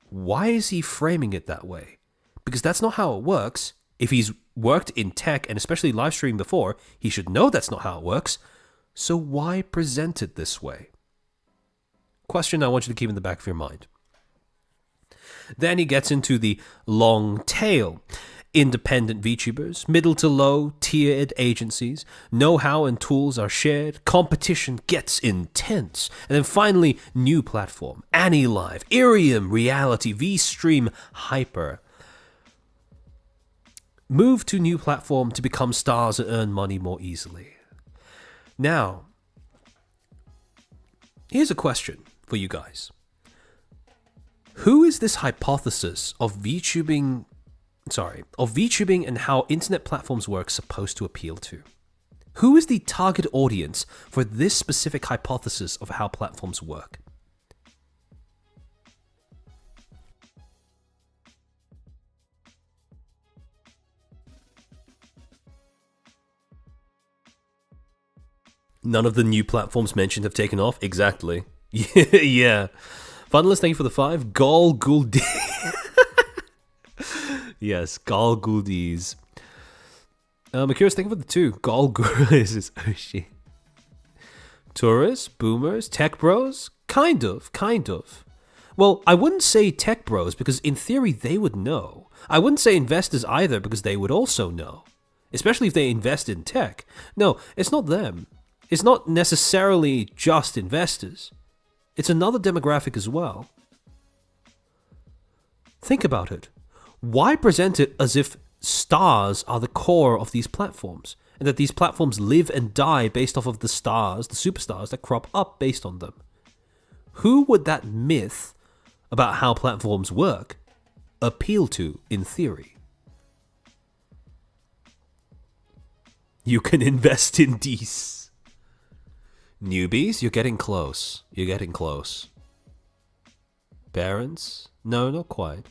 why is he framing it that way? Because that's not how it works. If he's worked in tech and especially live streaming before, he should know that's not how it works. So why present it this way? Question I want you to keep in the back of your mind. Then he gets into the long tail. Independent VTubers, middle to low tiered agencies, know-how and tools are shared, competition gets intense, and then finally, new platform, AniLive, Irium, Reality, VStream, Hyper. Move to new platform to become stars and earn money more easily. Now, here's a question for you guys. Who is this hypothesis of VTubing and how internet platforms work supposed to appeal to? Who is the target audience for this specific hypothesis of how platforms work? None of the new platforms mentioned have taken off? Exactly. Yeah. Finalist, thank you for the 5. Golguldi. Yes, Golguldis. Akira's, thank you for the 2. Golguras is oh shit. Tourists, boomers, tech bros? Kind of. Well, I wouldn't say tech bros because in theory they would know. I wouldn't say investors either because they would also know. especially if they invest in tech. No, it's not them. It's not necessarily just investors. It's another demographic as well. Think about it. Why present it as if stars are the core of these platforms, and that these platforms live and die based off of the stars, the superstars that crop up based on them? Who would that myth about how platforms work appeal to in theory? You can invest in these. Newbies, you're getting close. You're getting close. Parents? No, not quite.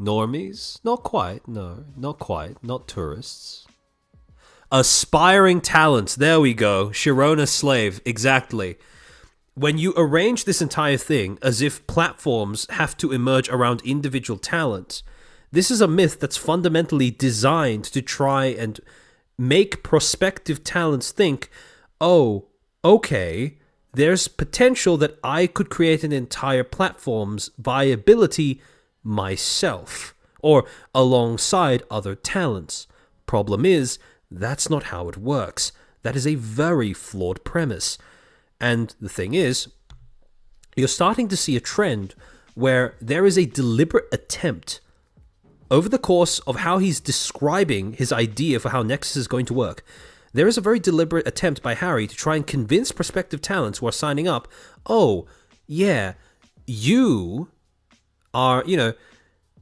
Normies? Not quite, no. Not quite. Not tourists. Aspiring talents. There we go. Sharona Slave. Exactly. When you arrange this entire thing as if platforms have to emerge around individual talents, this is a myth that's fundamentally designed to try and make prospective talents think, oh, okay, there's potential that I could create an entire platform's viability myself, or alongside other talents. Problem is, that's not how it works. That is a very flawed premise. And the thing is, you're starting to see a trend where there is a deliberate attempt over the course of how he's describing his idea for how Nexus is going to work. There is a very deliberate attempt by Harry to try and convince prospective talents who are signing up, oh, yeah, you are,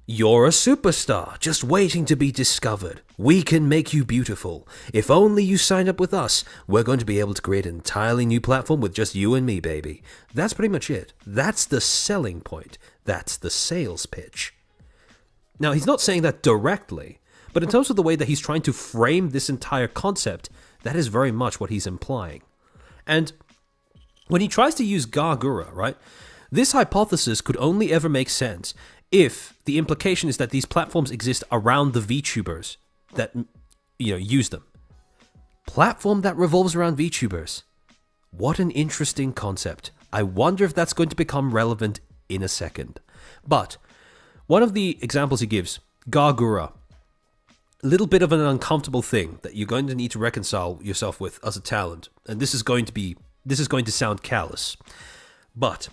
you're a superstar, just waiting to be discovered. We can make you beautiful. If only you sign up with us, we're going to be able to create an entirely new platform with just you and me, baby. That's pretty much it. That's the selling point. That's the sales pitch. Now, he's not saying that directly, but in terms of the way that he's trying to frame this entire concept, that is very much what he's implying. And when he tries to use Gargura, right, this hypothesis could only ever make sense if the implication is that these platforms exist around the VTubers that, use them. Platform that revolves around VTubers. What an interesting concept. I wonder if that's going to become relevant in a second. But one of the examples he gives, Gargura, a little bit of an uncomfortable thing that you're going to need to reconcile yourself with as a talent. And this is going to sound callous. But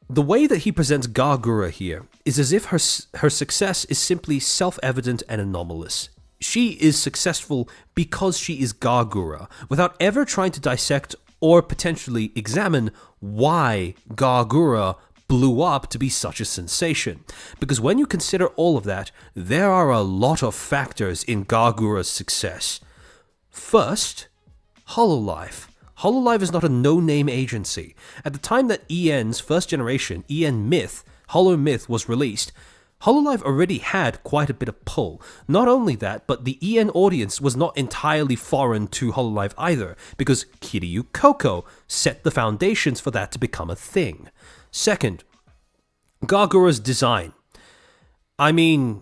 the way that he presents Gargura here is as if her success is simply self-evident and anomalous. She is successful because she is Gargura, without ever trying to dissect or potentially examine why Gargura blew up to be such a sensation. Because when you consider all of that, there are a lot of factors in Gargura's success. First, Hololive. Hololive is not a no-name agency. At the time that EN's first generation, EN Myth, Hollow Myth was released, Hololive already had quite a bit of pull. Not only that, but the EN audience was not entirely foreign to Hololive either, because Kiryu Coco set the foundations for that to become a thing. Second, Gargura's design. I mean,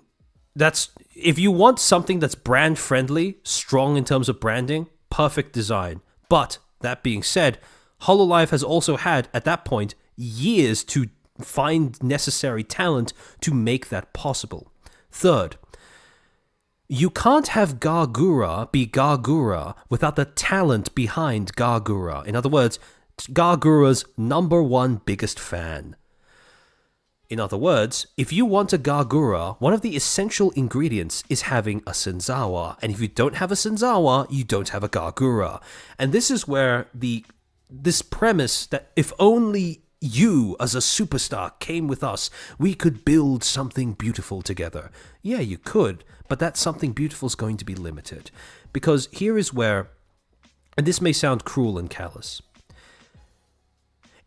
if you want something that's brand friendly, strong in terms of branding, perfect design. But that being said, Hololive has also had, at that point, years to find necessary talent to make that possible. Third, you can't have Gargura be Gargura without the talent behind Gargura. In other words, Gargura's #1 biggest fan. In other words, if you want a Gargura, one of the essential ingredients is having a Senzawa. And if you don't have a Senzawa, you don't have a Gargura. And this is where this premise that if only you as a superstar came with us, we could build something beautiful together. Yeah, you could, but that something beautiful is going to be limited. Because here is where, and this may sound cruel and callous,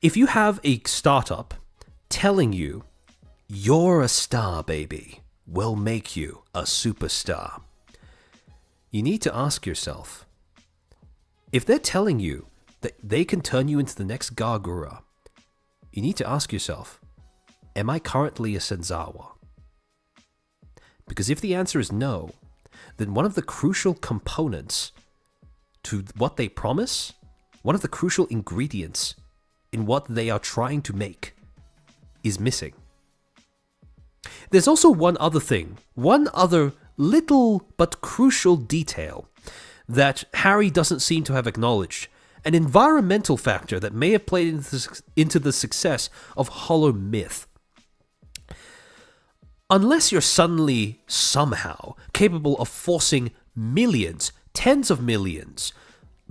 if you have a startup telling you, you're a star, baby, we'll make you a superstar, you need to ask yourself, if they're telling you that they can turn you into the next Gargura, you need to ask yourself, am I currently a Senzawa? Because if the answer is no, then one of the crucial components to what they promise, one of the crucial ingredients in what they are trying to make, is missing. There's also one other thing, one other little but crucial detail that Harry doesn't seem to have acknowledged. An environmental factor that may have played into the success of Hollow Myth. Unless you're suddenly, somehow, capable of forcing millions, tens of millions,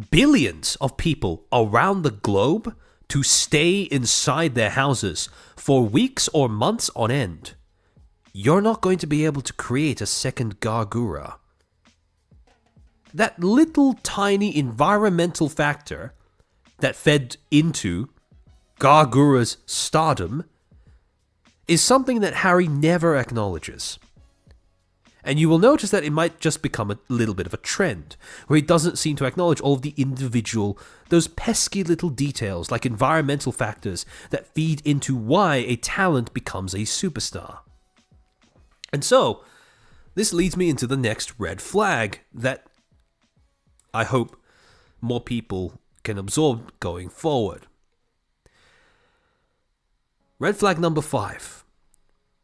billions of people around the globe to stay inside their houses for weeks or months on end, you're not going to be able to create a second Gargura. That little tiny environmental factor that fed into Gargura's stardom is something that Harry never acknowledges. And you will notice that it might just become a little bit of a trend, where he doesn't seem to acknowledge all of the individual, those pesky little details like environmental factors that feed into why a talent becomes a superstar. And so, this leads me into the next red flag that I hope more people can absorb going forward. Red flag number 5.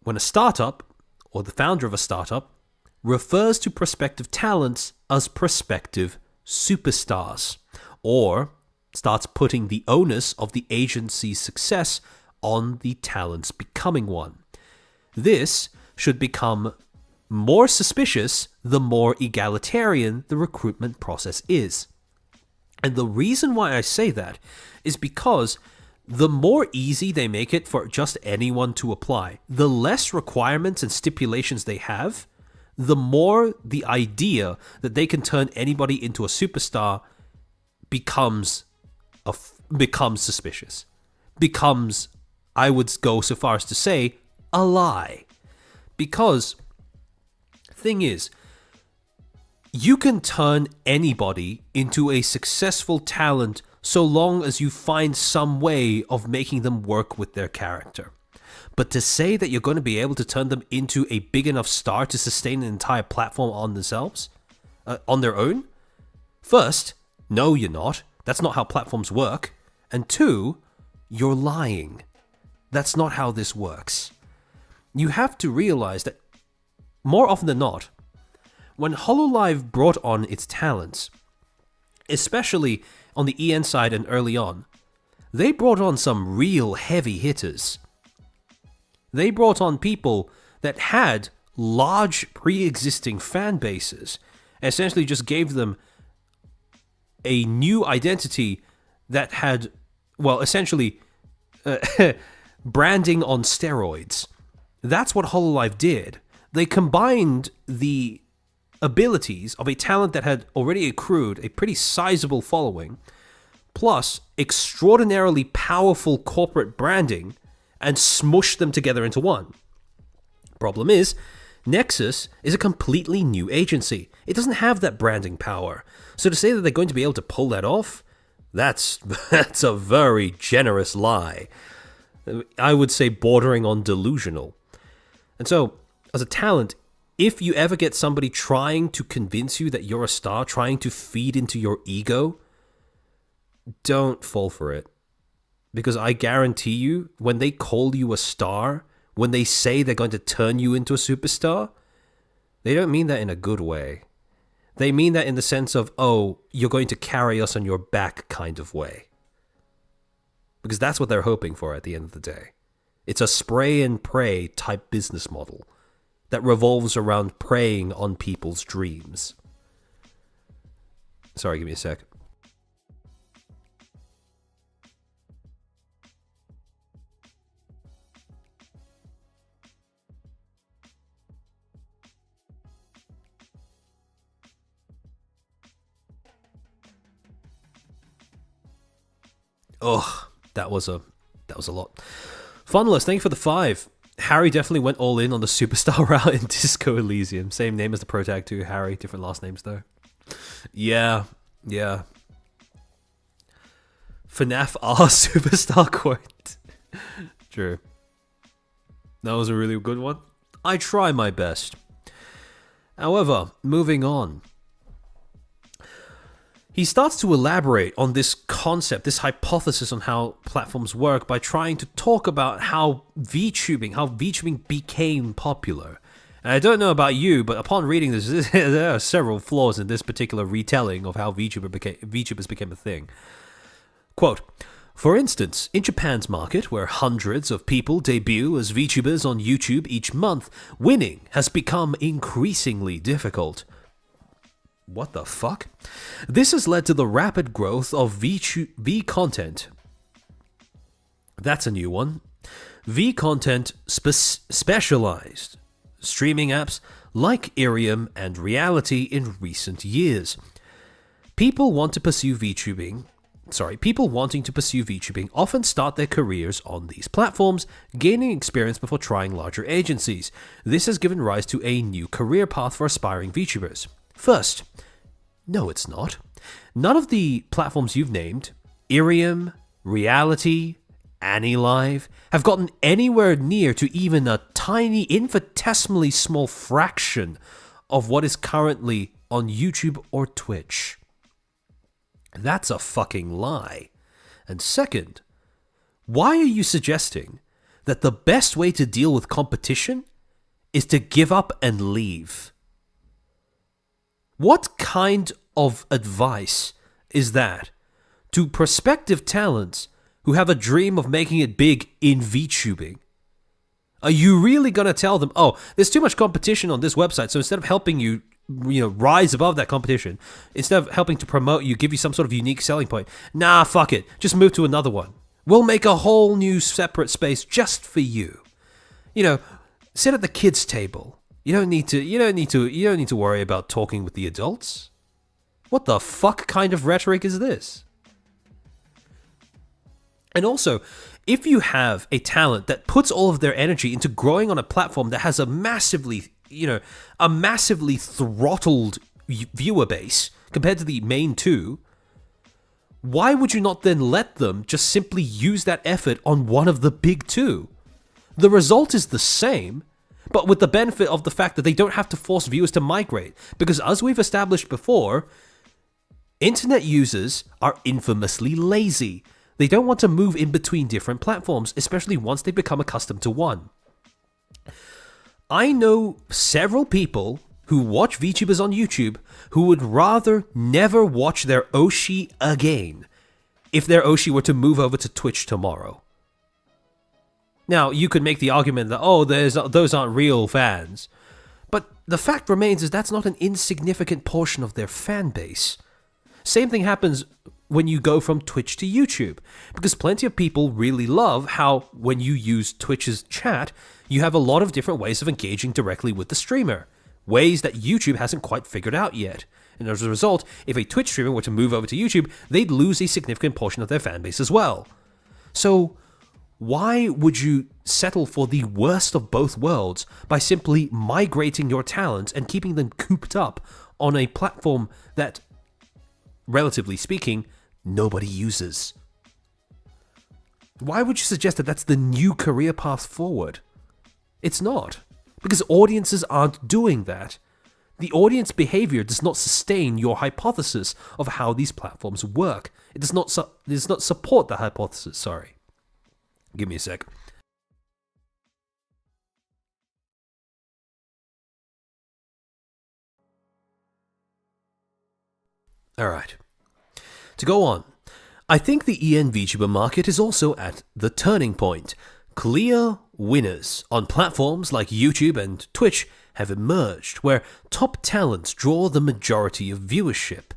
When a startup, or the founder of a startup, refers to prospective talents as prospective superstars, or starts putting the onus of the agency's success on the talent's becoming one. This should become more suspicious the more egalitarian the recruitment process is. And the reason why I say that is because the more easy they make it for just anyone to apply, the less requirements and stipulations they have, the more the idea that they can turn anybody into a superstar becomes suspicious. Becomes, I would go so far as to say, a lie. Because, thing is, you can turn anybody into a successful talent so long as you find some way of making them work with their character. But to say that you're going to be able to turn them into a big enough star to sustain an entire platform on themselves, on their own? First, no, you're not. That's not how platforms work. And 2, you're lying. That's not how this works. You have to realize that, more often than not, when Hololive brought on its talents, especially on the EN side and early on, they brought on some real heavy hitters. They brought on people that had large pre-existing fan bases, and essentially just gave them a new identity that had, well, essentially branding on steroids. That's what Hololive did. They combined the abilities of a talent that had already accrued a pretty sizable following, plus extraordinarily powerful corporate branding, and smushed them together into one. Problem is, Nexus is a completely new agency. It doesn't have that branding power. So to say that they're going to be able to pull that off, that's a very generous lie. I would say bordering on delusional. And so, as a talent, if you ever get somebody trying to convince you that you're a star, trying to feed into your ego, don't fall for it. Because I guarantee you, when they call you a star, when they say they're going to turn you into a superstar, they don't mean that in a good way. They mean that in the sense of, oh, you're going to carry us on your back kind of way. Because that's what they're hoping for at the end of the day. It's a spray and pray type business model that revolves around preying on people's dreams. Sorry, give me a sec. Ugh, that was a lot. Funless, thank you for the 5. Harry definitely went all in on the superstar route in Disco Elysium. Same name as the protag too, Harry. Different last names though. Yeah. FNAF R superstar quote. True. That was a really good one. I try my best. However, moving on. He starts to elaborate on this concept, this hypothesis on how platforms work by trying to talk about how VTubing became popular. And I don't know about you, but upon reading this, there are several flaws in this particular retelling of how VTubers became a thing. Quote, for instance, in Japan's market, where hundreds of people debut as VTubers on YouTube each month, winning has become increasingly difficult. What the fuck? This has led to the rapid growth of V content. That's a new one. V content specialized streaming apps like Irium and Reality in recent years. People wanting to pursue VTubing often start their careers on these platforms, gaining experience before trying larger agencies. This has given rise to a new career path for aspiring VTubers. First, no it's not. None of the platforms you've named, Irium, Reality, AniLive, have gotten anywhere near to even a tiny, infinitesimally small fraction of what is currently on YouTube or Twitch. That's a fucking lie. And second, why are you suggesting that the best way to deal with competition is to give up and leave? What kind of advice is that to prospective talents who have a dream of making it big in VTubing? Are you really going to tell them, oh, there's too much competition on this website, so instead of helping you rise above that competition, instead of helping to promote you, give you some sort of unique selling point, nah, fuck it, just move to another one. We'll make a whole new separate space just for you. Sit at the kids' table. You don't need to worry about talking with the adults. What the fuck kind of rhetoric is this? And also, if you have a talent that puts all of their energy into growing on a platform that has a massively throttled viewer base compared to the main two, why would you not then let them just simply use that effort on one of the big two? The result is the same, but with the benefit of the fact that they don't have to force viewers to migrate. Because as we've established before, internet users are infamously lazy. They don't want to move in between different platforms, especially once they become accustomed to one. I know several people who watch VTubers on YouTube who would rather never watch their Oshi again if their Oshi were to move over to Twitch tomorrow. Now, you could make the argument that, those aren't real fans. But the fact remains is that's not an insignificant portion of their fan base. Same thing happens when you go from Twitch to YouTube, because plenty of people really love how when you use Twitch's chat, you have a lot of different ways of engaging directly with the streamer, ways that YouTube hasn't quite figured out yet. And as a result, if a Twitch streamer were to move over to YouTube, they'd lose a significant portion of their fan base as well. So why would you settle for the worst of both worlds by simply migrating your talents and keeping them cooped up on a platform that, relatively speaking, nobody uses? Why would you suggest that that's the new career path forward? It's not, because audiences aren't doing that. The audience behavior does not sustain your hypothesis of how these platforms work. It does not support the hypothesis, sorry. Give me a sec. Alright. To go on, I think the EN VTuber market is also at the turning point. Clear winners on platforms like YouTube and Twitch have emerged, where top talents draw the majority of viewership,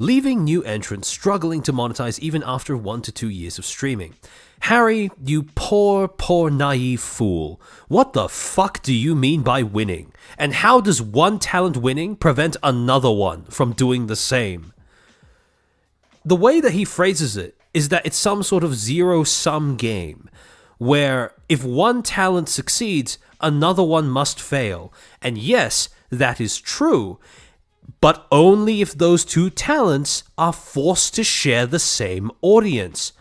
leaving new entrants struggling to monetize even after 1 to 2 years of streaming. Harry, you poor naive fool. What the fuck do you mean by winning? And how does one talent winning prevent another one from doing the same? The way that he phrases it is that it's some sort of zero-sum game, where if one talent succeeds, another one must fail. And yes, that is true, but only if those two talents are forced to share the same audience.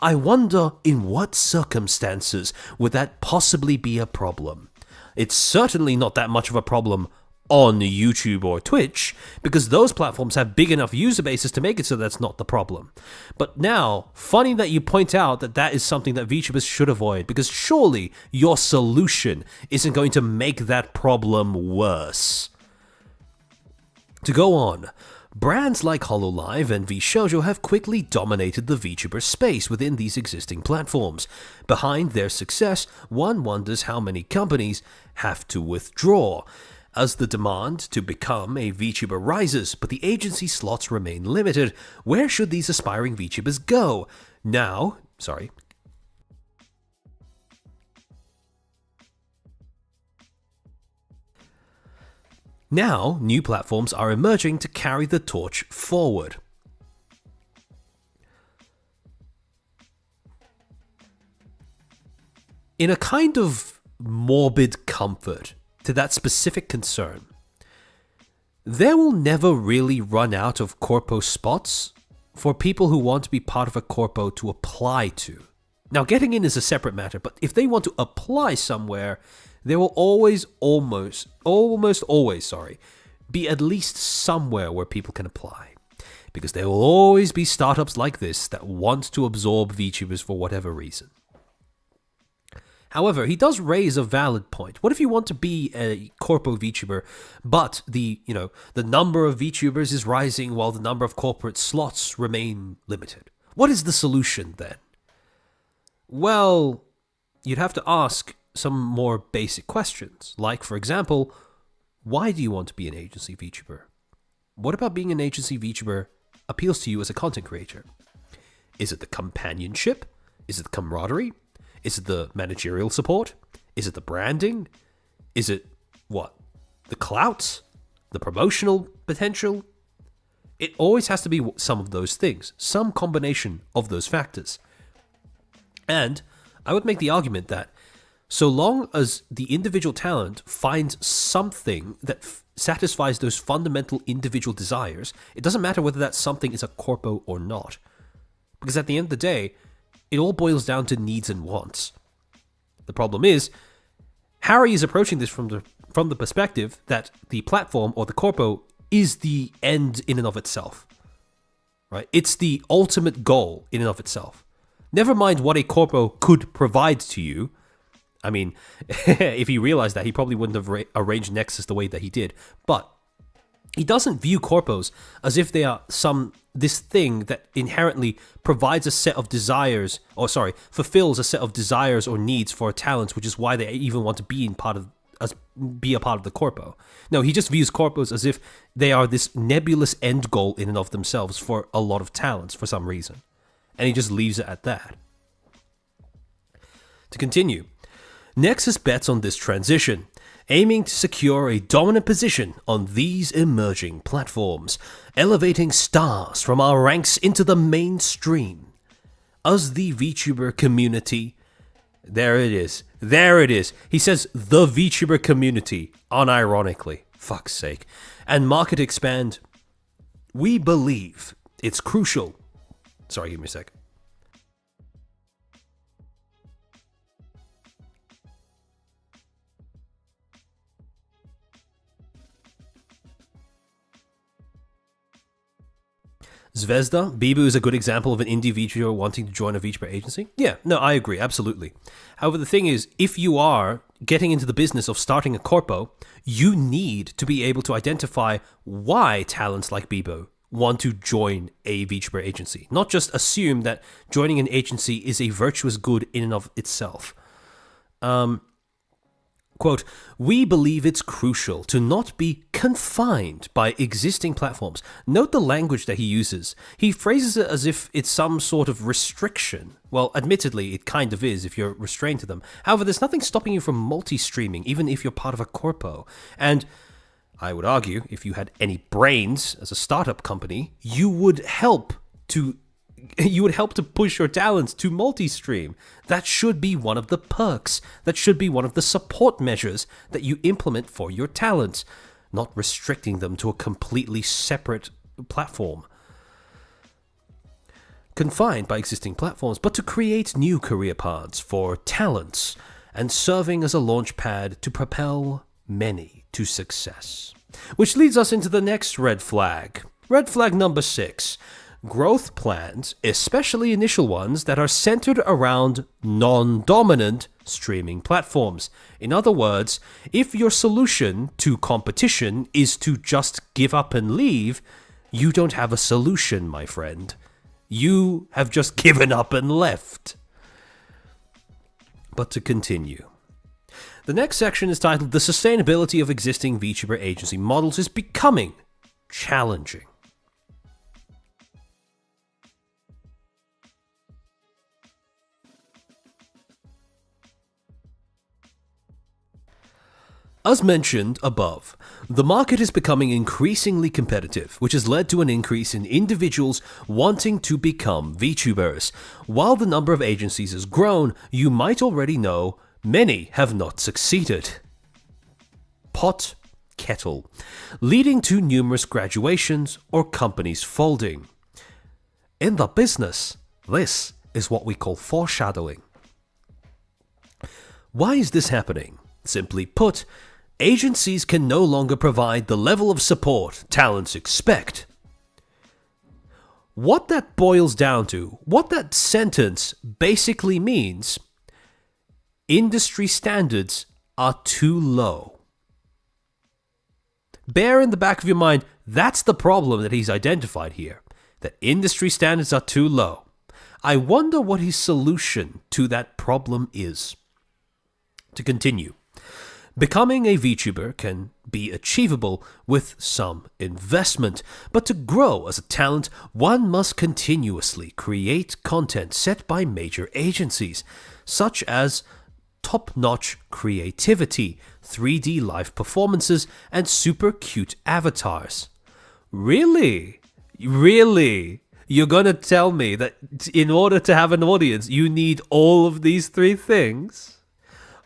I wonder in what circumstances would that possibly be a problem? It's certainly not that much of a problem on YouTube or Twitch, because those platforms have big enough user bases to make it so that's not the problem. But now, funny that you point out that that is something that VTubers should avoid, because surely your solution isn't going to make that problem worse. To go on, brands like HoloLive and VShojo have quickly dominated the VTuber space within these existing platforms. Behind their success, one wonders how many companies have to withdraw, as the demand to become a VTuber rises, but the agency slots remain limited. Where should these aspiring VTubers go? Now, new platforms are emerging to carry the torch forward. In a kind of morbid comfort to that specific concern, there will never really run out of corpo spots for people who want to be part of a corpo to apply to. Now, getting in is a separate matter, but if they want to apply somewhere, there will almost always, be at least somewhere where people can apply. Because there will always be startups like this that want to absorb VTubers for whatever reason. However, he does raise a valid point. What if you want to be a corpo VTuber, but the number of VTubers is rising while the number of corporate slots remain limited? What is the solution then? Well, you'd have to ask some more basic questions, like, for example, why do you want to be an agency VTuber? What about being an agency VTuber appeals to you as a content creator? Is it the companionship? Is it the camaraderie? Is it the managerial support? Is it the branding? Is it, the clout? The promotional potential? It always has to be some of those things, some combination of those factors. And I would make the argument that so long as the individual talent finds something that satisfies those fundamental individual desires, it doesn't matter whether that something is a corpo or not. Because at the end of the day, it all boils down to needs and wants. The problem is, Harry is approaching this from the perspective that the platform or the corpo is the end in and of itself. Right? It's the ultimate goal in and of itself. Never mind what a corpo could provide to you. I mean, if he realized that, he probably wouldn't have arranged Nexus the way that he did. But he doesn't view corpos as if they are this thing that inherently provides a set of desires, fulfills a set of desires or needs for talents, which is why they even want to be a part of the corpo. No, he just views corpos as if they are this nebulous end goal in and of themselves for a lot of talents for some reason. And he just leaves it at that. To continue, Nexus bets on this transition, aiming to secure a dominant position on these emerging platforms, elevating stars from our ranks into the mainstream. As the VTuber community, there it is. He says the VTuber community, unironically, fuck's sake, and market expand. We believe it's crucial. Sorry, give me a sec. Zvezda, Bibu is a good example of an indie VTuber wanting to join a VTuber agency. Yeah, no, I agree, absolutely. However, the thing is, if you are getting into the business of starting a corpo, you need to be able to identify why talents like Bibu want to join a VTuber agency. Not just assume that joining an agency is a virtuous good in and of itself. Quote, we believe it's crucial to not be confined by existing platforms. Note the language that he uses. He phrases it as if it's some sort of restriction. Well, admittedly, it kind of is if you're restrained to them. However, there's nothing stopping you from multi-streaming, even if you're part of a corpo. And I would argue, if you had any brains as a startup company, you would help to push your talents to multi-stream. That should be one of the perks. That should be one of the support measures that you implement for your talents, not restricting them to a completely separate platform. Confined by existing platforms, but to create new career paths for talents and serving as a launch pad to propel many to success. Which leads us into the next red flag. Red flag number 6. Growth plans, especially initial ones that are centered around non-dominant streaming platforms. In other words, if your solution to competition is to just give up and leave, you don't have a solution, my friend. You have just given up and left. But to continue. The next section is titled "The Sustainability of Existing VTuber Agency Models is Becoming Challenging." As mentioned above, the market is becoming increasingly competitive, which has led to an increase in individuals wanting to become VTubers. While the number of agencies has grown, you might already know many have not succeeded. Pot, kettle, leading to numerous graduations or companies folding. In the business, this is what we call foreshadowing. Why is this happening? Simply put, agencies can no longer provide the level of support talents expect. What that boils down to, what that sentence basically means, industry standards are too low. Bear in the back of your mind, that's the problem that he's identified here, that industry standards are too low. I wonder what his solution to that problem is. To continue. Becoming a VTuber can be achievable with some investment, but to grow as a talent, one must continuously create content set by major agencies, such as top-notch creativity, 3D live performances, and super cute avatars. Really? Really? You're gonna tell me that in order to have an audience, you need all of these 3 things?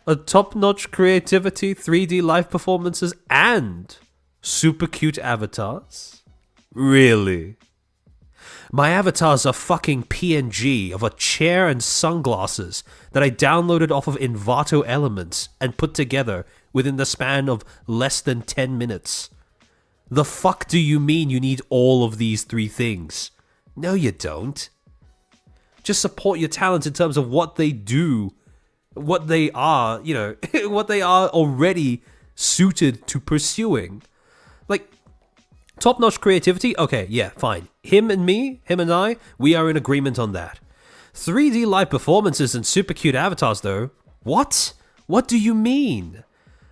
A top-notch creativity, 3D live performances, and super cute avatars? Really? My avatars are fucking PNG of a chair and sunglasses that I downloaded off of Envato Elements and put together within the span of less than 10 minutes. The fuck do you mean you need all of these 3 things? No, you don't. Just support your talents in terms of what they do, what they are, what they are already suited to pursuing. Like, top-notch creativity? Okay, yeah, fine. Him and I, we are in agreement on that. 3D live performances and super cute avatars, though? What? What do you mean?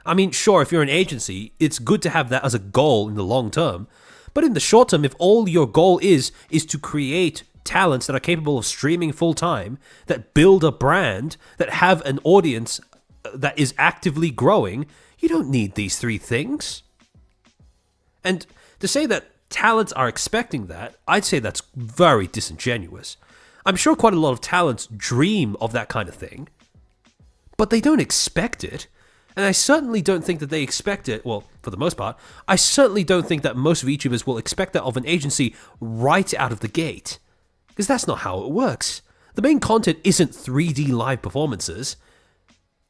I mean, sure, if you're an agency, it's good to have that as a goal in the long term. But in the short term, if all your goal is to create talents that are capable of streaming full-time, that build a brand, that have an audience that is actively growing, you don't need these 3 things. And to say that talents are expecting that, I'd say that's very disingenuous. I'm sure quite a lot of talents dream of that kind of thing, but they don't expect it. And I certainly don't think that they expect it, well, for the most part, I certainly don't think that most VTubers will expect that of an agency right out of the gate. Because that's not how it works. The main content isn't 3D live performances.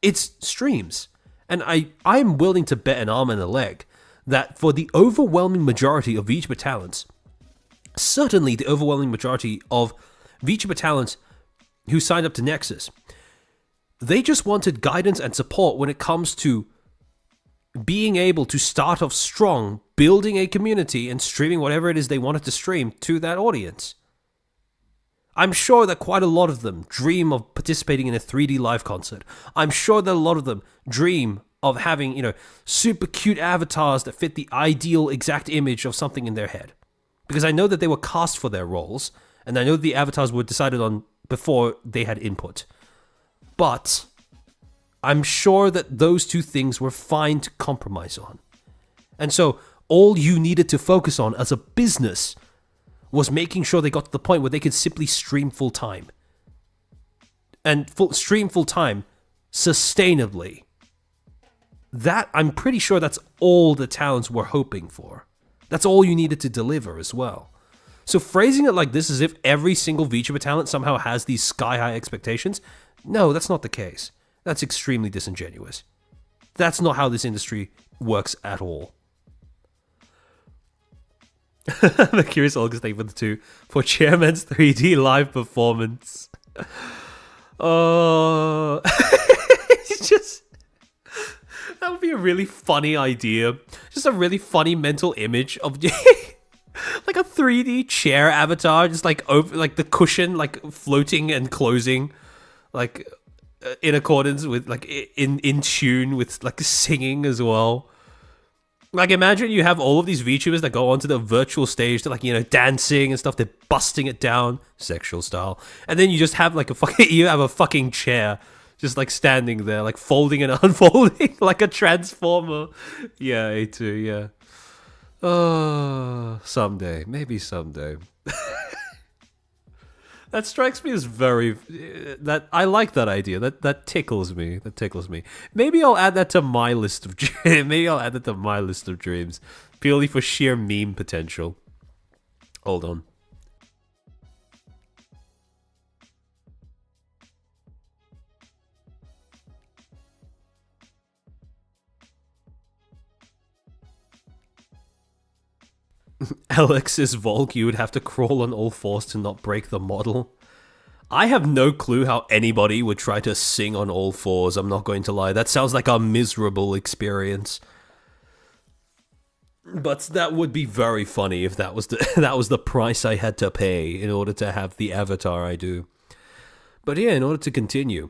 It's streams. And I'm willing to bet an arm and a leg that for the overwhelming majority of VTuber talents, certainly the overwhelming majority of VTuber talents who signed up to Nexus, they just wanted guidance and support when it comes to being able to start off strong, building a community and streaming whatever it is they wanted to stream to that audience. I'm sure that quite a lot of them dream of participating in a 3D live concert. I'm sure that a lot of them dream of having, super cute avatars that fit the ideal exact image of something in their head. Because I know that they were cast for their roles, and I know the avatars were decided on before they had input. But I'm sure that those 2 things were fine to compromise on. And so all you needed to focus on as a business was making sure they got to the point where they could simply stream full-time. And stream full-time sustainably. That, I'm pretty sure that's all the talents were hoping for. That's all you needed to deliver as well. So phrasing it like this as if every single VTuber talent somehow has these sky-high expectations, no, that's not the case. That's extremely disingenuous. That's not how this industry works at all. The Curious August statement 2 for Chairman's 3D live performance. Oh, it's just, that would be a really funny idea. Just a really funny mental image of like a 3D chair avatar, just like over, like the cushion, like floating and closing, like in accordance with, like in tune with like singing as well. Like, imagine you have all of these VTubers that go onto the virtual stage to, like, you know, dancing and stuff. They're busting it down, sexual style. And then you just have, like, you have a fucking chair just, like, standing there, like, folding and unfolding like a transformer. Yeah, A2, yeah. Oh, someday. Maybe someday. That strikes me as very... that I like that idea. That tickles me. That tickles me. Maybe I'll add that to my list of dreams. Maybe I'll add that to my list of dreams. Purely for sheer meme potential. Hold on. Alex's Volk, you would have to crawl on all fours to not break the model. I have no clue how anybody would try to sing on all fours, I'm not going to lie. That sounds like a miserable experience. But that would be very funny if that was the price I had to pay in order to have the avatar I do. But yeah, in order to continue.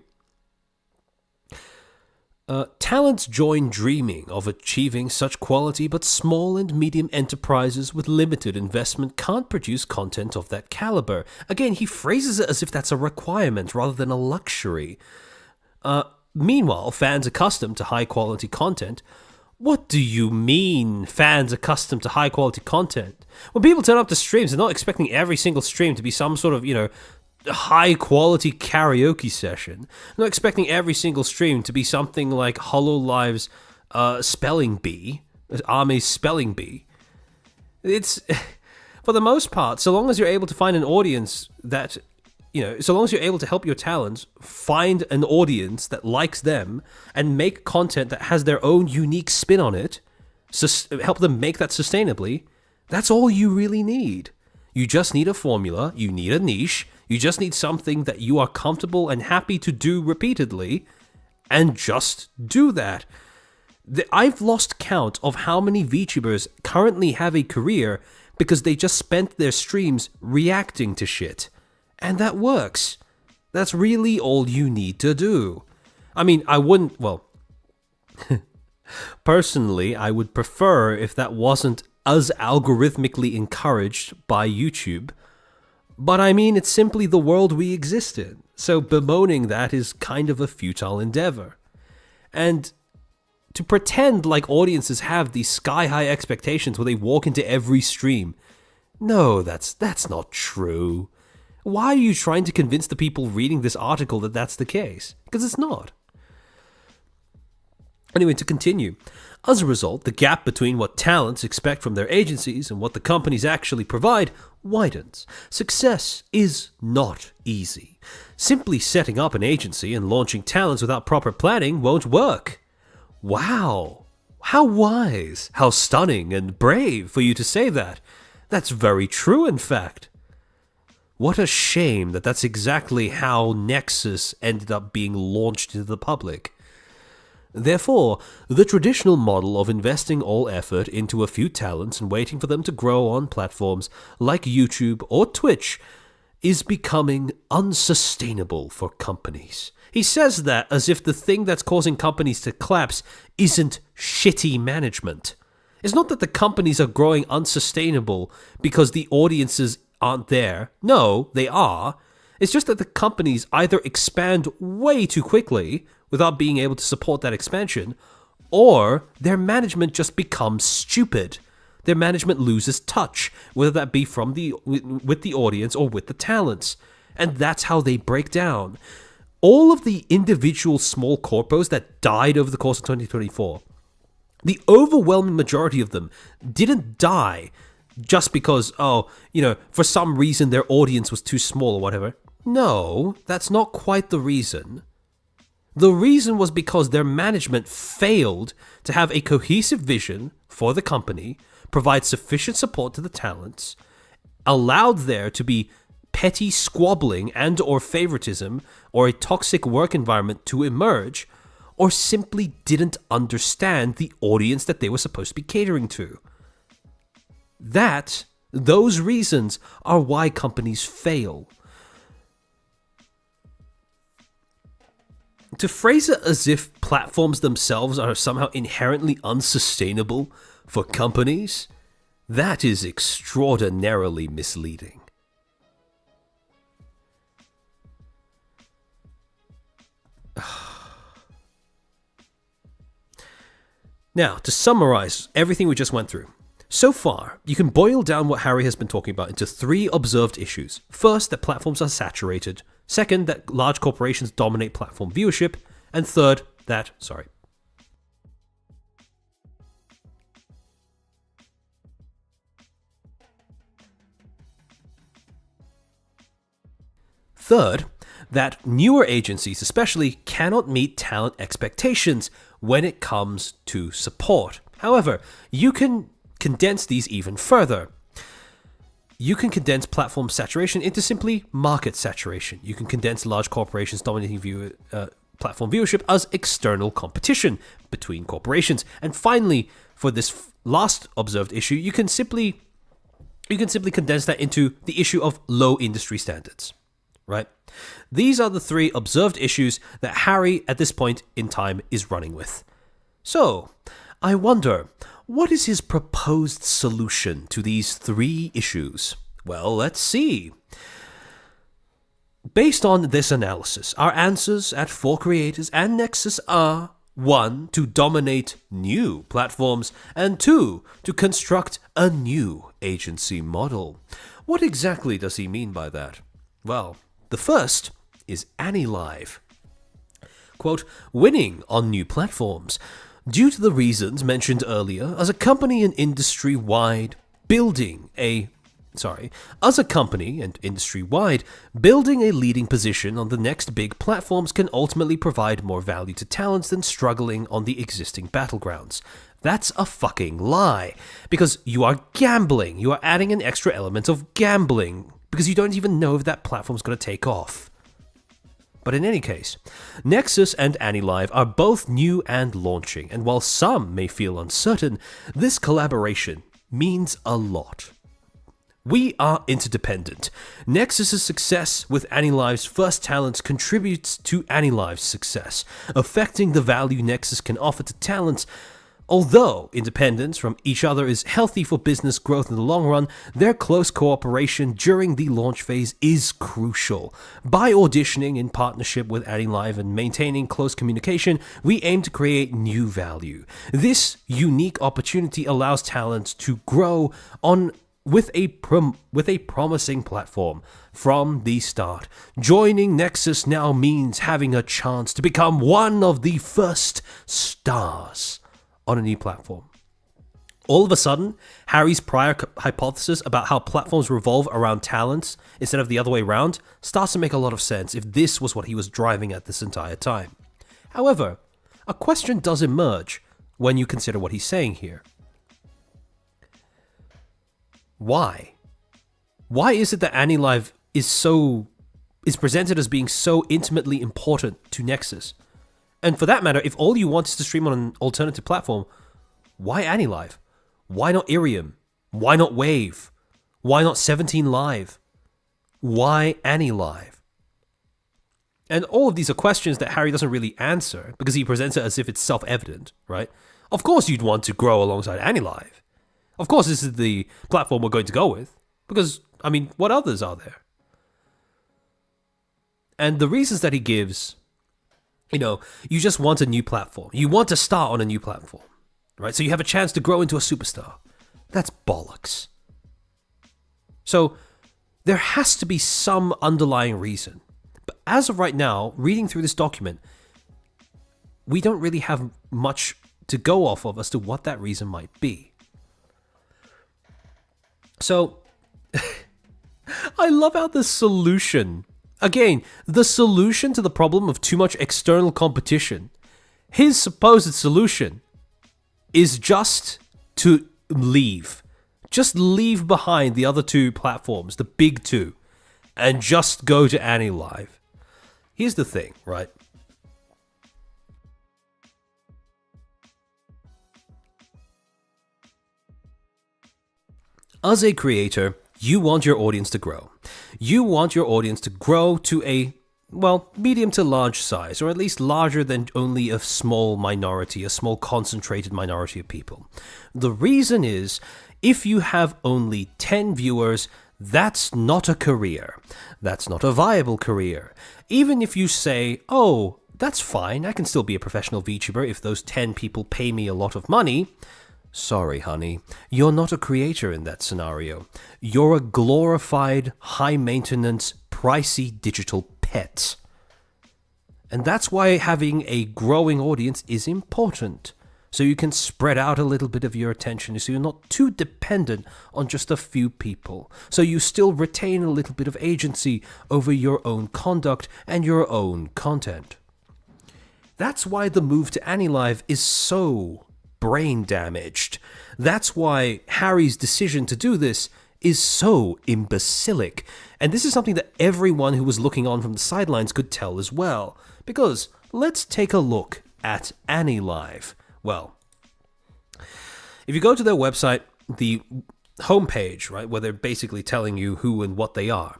Talents join dreaming of achieving such quality, but small and medium enterprises with limited investment can't produce content of that caliber. Again, he phrases it as if that's a requirement rather than a luxury. Meanwhile, fans accustomed to high-quality content... What do you mean, fans accustomed to high-quality content? When people turn up to streams, they're not expecting every single stream to be some sort of, you know, high-quality karaoke session. I'm not expecting every single stream to be something like HoloLive's Spelling Bee, Ame's Spelling Bee. It's, for the most part, so long as you're able to find an audience that, you know, so long as you're able to help your talents find an audience that likes them and make content that has their own unique spin on it, help them make that sustainably, that's all you really need. You just need a formula, you need a niche, you just need something that you are comfortable and happy to do repeatedly, and just do that. I've lost count of how many VTubers currently have a career because they just spent their streams reacting to shit. And that works. That's really all you need to do. I mean, I wouldn't, well... personally, I would prefer if that wasn't as algorithmically encouraged by YouTube. But I mean, it's simply the world we exist in, so bemoaning that is kind of a futile endeavor. And to pretend like audiences have these sky-high expectations where they walk into every stream, no, that's not true. Why are you trying to convince the people reading this article that that's the case? Because it's not. Anyway, to continue. As a result, the gap between what talents expect from their agencies and what the companies actually provide widens. Success is not easy. Simply setting up an agency and launching talents without proper planning won't work. Wow. How wise, how stunning and brave for you to say that. That's very true, in fact. What a shame that that's exactly how Nexus ended up being launched into the public. Therefore, the traditional model of investing all effort into a few talents and waiting for them to grow on platforms like YouTube or Twitch is becoming unsustainable for companies. He says that as if the thing that's causing companies to collapse isn't shitty management. It's not that the companies are growing unsustainable because the audiences aren't there. No, they are. It's just that the companies either expand way too quickly without being able to support that expansion, or their management just becomes stupid. Their management loses touch, whether that be from with the audience or with the talents. And that's how they break down. All of the individual small corpos that died over the course of 2024, the overwhelming majority of them didn't die just because, for some reason their audience was too small or whatever. No, that's not quite the reason. The reason was because their management failed to have a cohesive vision for the company, provide sufficient support to the talents, allowed there to be petty squabbling and or favoritism or a toxic work environment to emerge, or simply didn't understand the audience that they were supposed to be catering to. Those reasons are why companies fail. To phrase it as if platforms themselves are somehow inherently unsustainable for companies, that is extraordinarily misleading. Now, to summarize everything we just went through. So far, you can boil down what Harry has been talking about into 3 observed issues. First, that platforms are saturated. Second, that large corporations dominate platform viewership. And third, that... Third, that newer agencies especially cannot meet talent expectations when it comes to support. However, you can condense these even further. You can condense platform saturation into simply market saturation. You can condense large corporations dominating platform viewership as external competition between corporations. And finally, for this last observed issue, you can simply condense that into the issue of low industry standards, right? These are the 3 observed issues that Harry, at this point in time, is running with. So, I wonder, what is his proposed solution to these 3 issues? Well, let's see. Based on this analysis, our answers at 4Creators and Nexus are 1. To dominate new platforms, and 2. To construct a new agency model. What exactly does he mean by that? Well, the first is AniLive. Quote, winning on new platforms. Due to the reasons mentioned earlier, as a company and industry-wide, building a leading position on the next big platforms can ultimately provide more value to talents than struggling on the existing battlegrounds. That's a fucking lie. Because you are gambling. You are adding an extra element of gambling. Because you don't even know if that platform's going to take off. But in any case, Nexus and AniLive are both new and launching, and while some may feel uncertain, this collaboration means a lot. We are interdependent. Nexus's success with AniLive's first talents contributes to AniLive's success, affecting the value Nexus can offer to talents. Although independence from each other is healthy for business growth in the long run, their close cooperation during the launch phase is crucial. By auditioning in partnership with AniLive and maintaining close communication, we aim to create new value. This unique opportunity allows talent to grow on with a promising platform from the start. Joining Nexus now means having a chance to become one of the first stars on a new platform. All of a sudden, Harry's prior hypothesis about how platforms revolve around talents instead of the other way around starts to make a lot of sense if this was what he was driving at this entire time. However, a question does emerge when you consider what he's saying here. Why? Why is it that AniLive is presented as being so intimately important to Nexus? And for that matter, if all you want is to stream on an alternative platform, why AniLive? Why not Irium? Why not Wave? Why not 17 Live? Why AniLive? And all of these are questions that Harry doesn't really answer because he presents it as if it's self-evident, right? Of course you'd want to grow alongside AniLive. Of course this is the platform we're going to go with because, I mean, what others are there? And the reasons that he gives, you know, you just want a new platform. You want to start on a new platform, right? So you have a chance to grow into a superstar. That's bollocks. So there has to be some underlying reason. But as of right now, reading through this document, we don't really have much to go off of as to what that reason might be. So I love how the solution Again, the solution to the problem of too much external competition, his supposed solution is just to leave. Just leave behind the other two platforms, the big two, and just go to AniLive. Here's the thing, right? As a creator, you want your audience to grow. You want your audience to grow to a, well, medium to large size, or at least larger than only a small minority, a small concentrated minority of people. The reason is, if you have only 10 viewers, that's not a career. That's not a viable career. Even if you say, oh, that's fine, I can still be a professional VTuber if those 10 people pay me a lot of money. Sorry, honey, you're not a creator in that scenario. You're a glorified, high-maintenance, pricey digital pet. And that's why having a growing audience is important. So you can spread out a little bit of your attention so you're not too dependent on just a few people. So you still retain a little bit of agency over your own conduct and your own content. That's why the move to AniLive is so brain damaged. That's why Harry's decision to do this is so imbecilic. And this is something that everyone who was looking on from the sidelines could tell as well. Because let's take a look at AniLive. Well, if you go to their website, the homepage, right, where they're basically telling you who and what they are,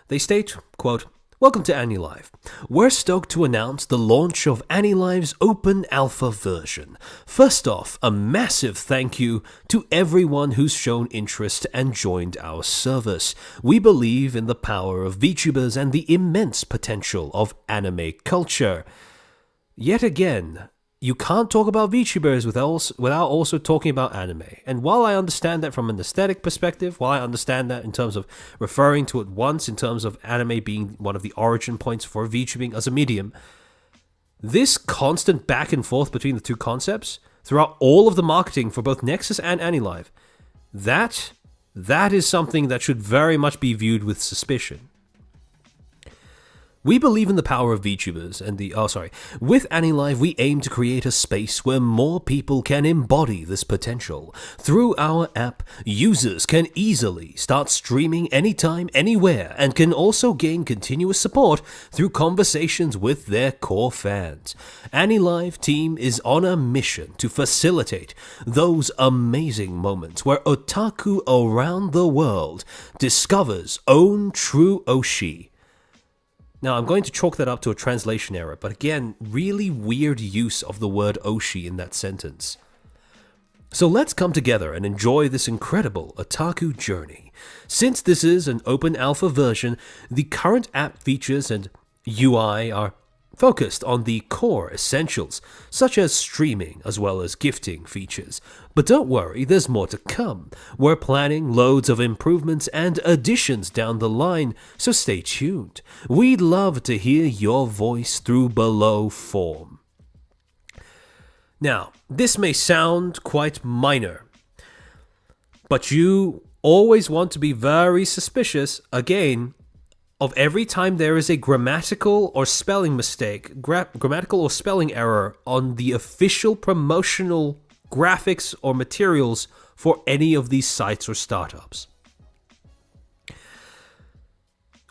they state, quote, "Welcome to AniLive. We're stoked to announce the launch of AniLive's open alpha version. First off, a massive thank you to everyone who's shown interest and joined our service. We believe in the power of VTubers and the immense potential of anime culture." Yet again, you can't talk about VTubers without also talking about anime. And while I understand that from an aesthetic perspective, while I understand that in terms of referring to it once, in terms of anime being one of the origin points for VTubing as a medium, this constant back and forth between the two concepts throughout all of the marketing for both Nexus and AniLive, that is something that should very much be viewed with suspicion. We believe in the power of VTubers and with AniLive we aim to create a space where more people can embody this potential. Through our app, users can easily start streaming anytime, anywhere, and can also gain continuous support through conversations with their core fans. AniLive team is on a mission to facilitate those amazing moments where otaku around the world discovers own true Oshi. Now, I'm going to chalk that up to a translation error, but again, really weird use of the word Oshi in that sentence. So let's come together and enjoy this incredible otaku journey. Since this is an open alpha version, the current app features and UI are focused on the core essentials, such as streaming as well as gifting features. But don't worry, there's more to come. We're planning loads of improvements and additions down the line, so stay tuned. We'd love to hear your voice through below form. Now, this may sound quite minor, but you always want to be very suspicious, again, of every time there is a grammatical or spelling mistake, grammatical or spelling error on the official promotional graphics or materials for any of these sites or startups.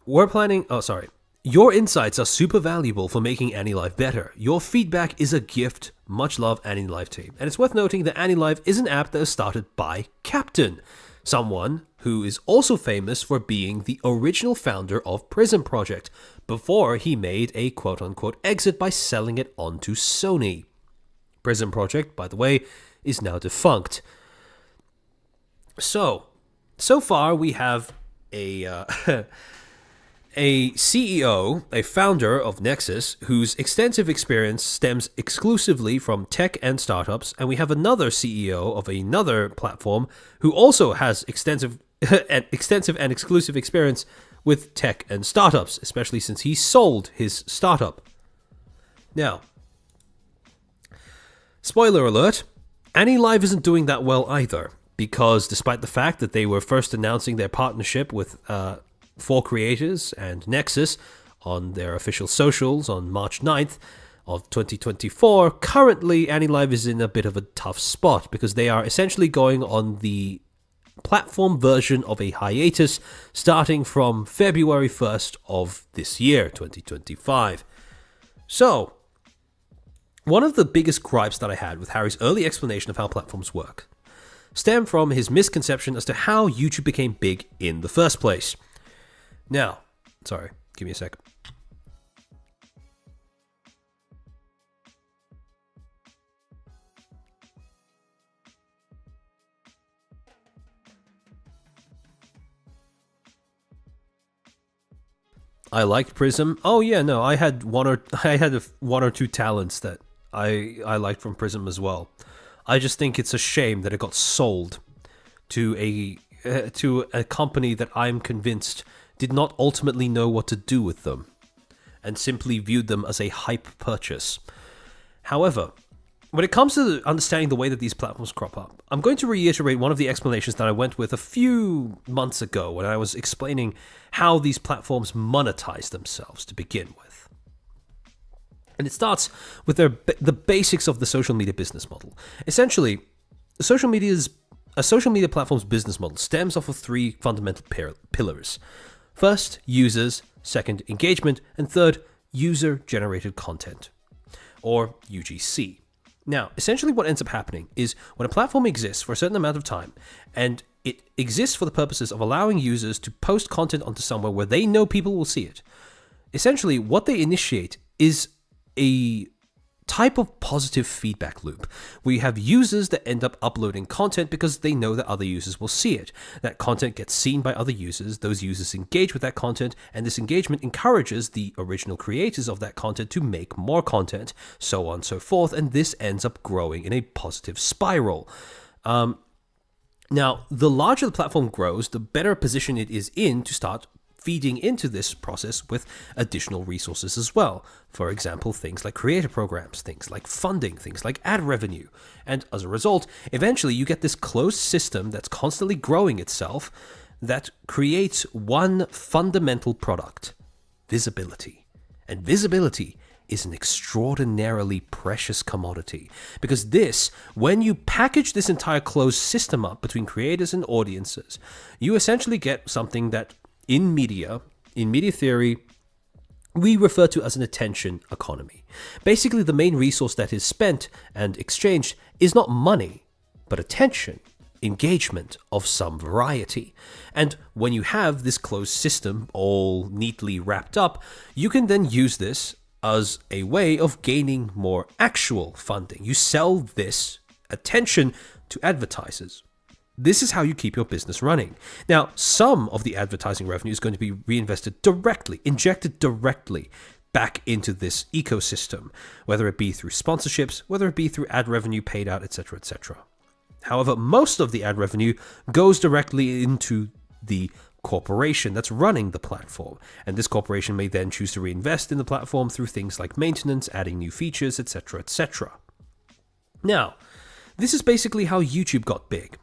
Your insights are super valuable for making AniLive better. Your feedback is a gift. Much love, AniLive team. And it's worth noting that AniLive is an app that was started by Captain, someone who is also famous for being the original founder of Prism Project before he made a quote-unquote exit by selling it on to Sony. Prism Project, by the way, is now defunct. So far we have a CEO, a founder of Nexus, whose extensive experience stems exclusively from tech and startups, and we have another CEO of another platform who also has extensive and exclusive experience with tech and startups, especially since he sold his startup. Now, spoiler alert, AniLive isn't doing that well either, because despite the fact that they were first announcing their partnership with 4Creators and Nexus on their official socials on March 9th of 2024. Currently, AniLive is in a bit of a tough spot because they are essentially going on the platform version of a hiatus starting from February 1st of this year, 2025. So, one of the biggest gripes that I had with Harry's early explanation of how platforms work stemmed from his misconception as to how YouTube became big in the first place. Now, sorry, give me a sec. I liked Prism. Oh yeah, no, I had one or two talents that I liked from Prism as well. I just think it's a shame that it got sold to a company that I'm convinced did not ultimately know what to do with them and simply viewed them as a hype purchase. However, when it comes to understanding the way that these platforms crop up, I'm going to reiterate one of the explanations that I went with a few months ago when I was explaining how these platforms monetize themselves to begin with. And it starts with the basics of the social media business model. Essentially, a social media platform's business model stems off of three fundamental pillars. First, users. Second, engagement. And third, user-generated content, or UGC. Now, essentially what ends up happening is when a platform exists for a certain amount of time, and it exists for the purposes of allowing users to post content onto somewhere where they know people will see it, essentially what they initiate is a type of positive feedback loop where you have users that end up uploading content because they know that other users will see it. That content gets seen by other users, those users engage with that content, and this engagement encourages the original creators of that content to make more content, so on and so forth, and this ends up growing in a positive spiral. Now, the larger the platform grows, the better position it is in to start feeding into this process with additional resources as well. For example, things like creator programs, things like funding, things like ad revenue. And as a result, eventually you get this closed system that's constantly growing itself that creates one fundamental product: visibility. And visibility is an extraordinarily precious commodity, because this, when you package this entire closed system up between creators and audiences, you essentially get something that in media theory, we refer to as an attention economy. Basically, the main resource that is spent and exchanged is not money, but attention, engagement of some variety. And when you have this closed system all neatly wrapped up, you can then use this as a way of gaining more actual funding. You sell this attention to advertisers. This is how you keep your business running. Now, some of the advertising revenue is going to be reinvested directly, injected directly back into this ecosystem, whether it be through sponsorships, whether it be through ad revenue paid out, etc., etc. However, most of the ad revenue goes directly into the corporation that's running the platform, and this corporation may then choose to reinvest in the platform through things like maintenance, adding new features, etc., etc. Now, this is basically how YouTube got big.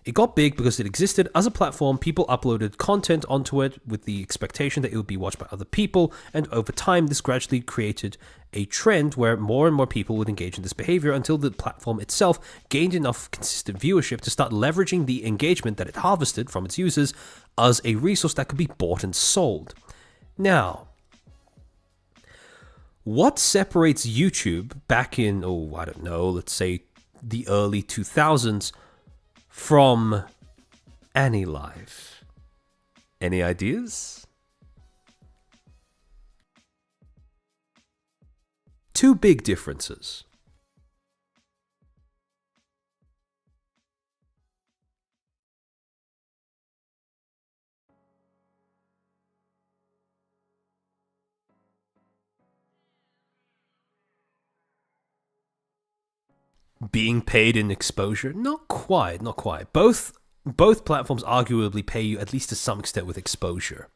It got big because it existed as a platform. People uploaded content onto it with the expectation that it would be watched by other people, and over time this gradually created a trend where more and more people would engage in this behavior until the platform itself gained enough consistent viewership to start leveraging the engagement that it harvested from its users as a resource that could be bought and sold. Now, what separates YouTube back in, let's say the early 2000s from AniLive? Any ideas? Two big differences. Being paid in exposure? Not quite. Both platforms arguably pay you, at least to some extent, with exposure.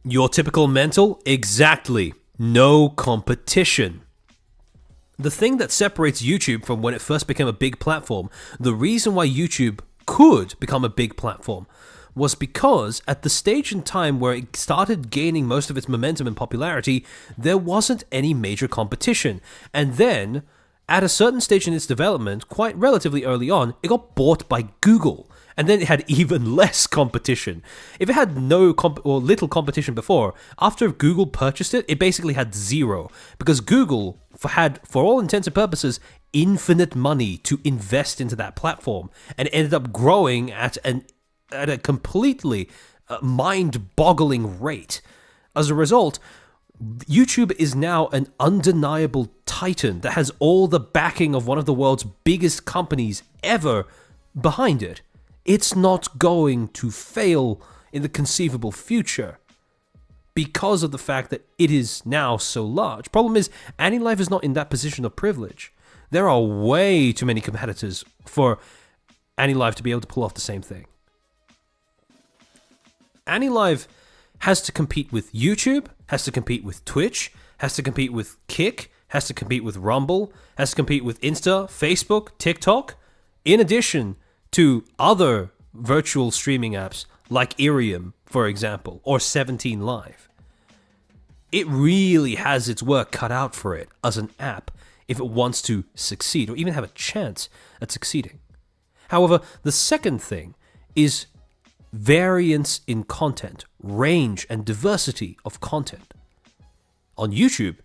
Your typical mental? Exactly. No competition. The thing that separates YouTube from when it first became a big platform, the reason why YouTube could become a big platform was because at the stage in time where it started gaining most of its momentum and popularity, there wasn't any major competition. And then, at a certain stage in its development, quite relatively early on, it got bought by Google. And then it had even less competition. If it had no or little competition before, after Google purchased it, it basically had zero. Because Google had, for all intents and purposes, infinite money to invest into that platform. And it ended up growing at a completely mind-boggling rate. As a result, YouTube is now an undeniable titan that has all the backing of one of the world's biggest companies ever behind it. It's not going to fail in the conceivable future because of the fact that it is now so large. Problem is, AniLive is not in that position of privilege. There are way too many competitors for AniLive to be able to pull off the same thing. AniLive has to compete with YouTube, has to compete with Twitch, has to compete with Kick, has to compete with Rumble, has to compete with Insta, Facebook, TikTok, in addition to other virtual streaming apps like Irium, for example, or 17 Live. It really has its work cut out for it as an app if it wants to succeed or even have a chance at succeeding. However, the second thing is variance in content, range and diversity of content. On YouTube,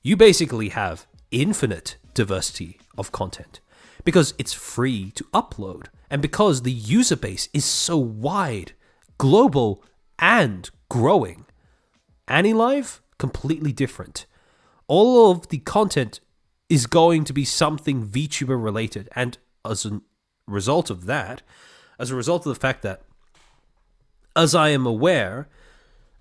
you basically have infinite diversity of content because it's free to upload and because the user base is so wide, global, and growing. AniLive, completely different. All of the content is going to be something VTuber related, and as a result of that, as a result of the fact that, as I am aware,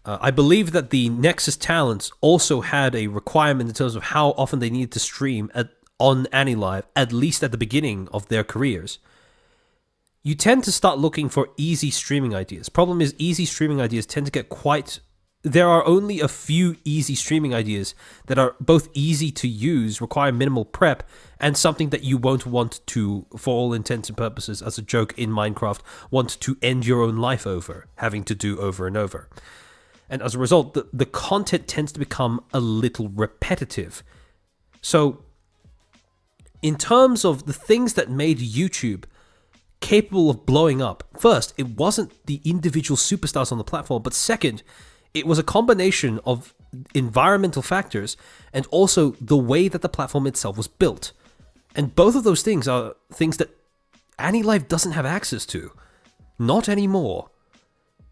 I believe that the Nexus talents also had a requirement in terms of how often they needed to stream on AniLive, at least at the beginning of their careers. You tend to start looking for easy streaming ideas. Problem is, easy streaming ideas tend to get quite... There are only a few easy streaming ideas that are both easy to use, require minimal prep, and something that you won't want to, for all intents and purposes, as a joke in Minecraft, want to end your own life over, having to do over and over. And as a result, the content tends to become a little repetitive. So, in terms of the things that made YouTube capable of blowing up, first, it wasn't the individual superstars on the platform, but second, it was a combination of environmental factors and also the way that the platform itself was built. And both of those things are things that AniLive doesn't have access to. Not anymore.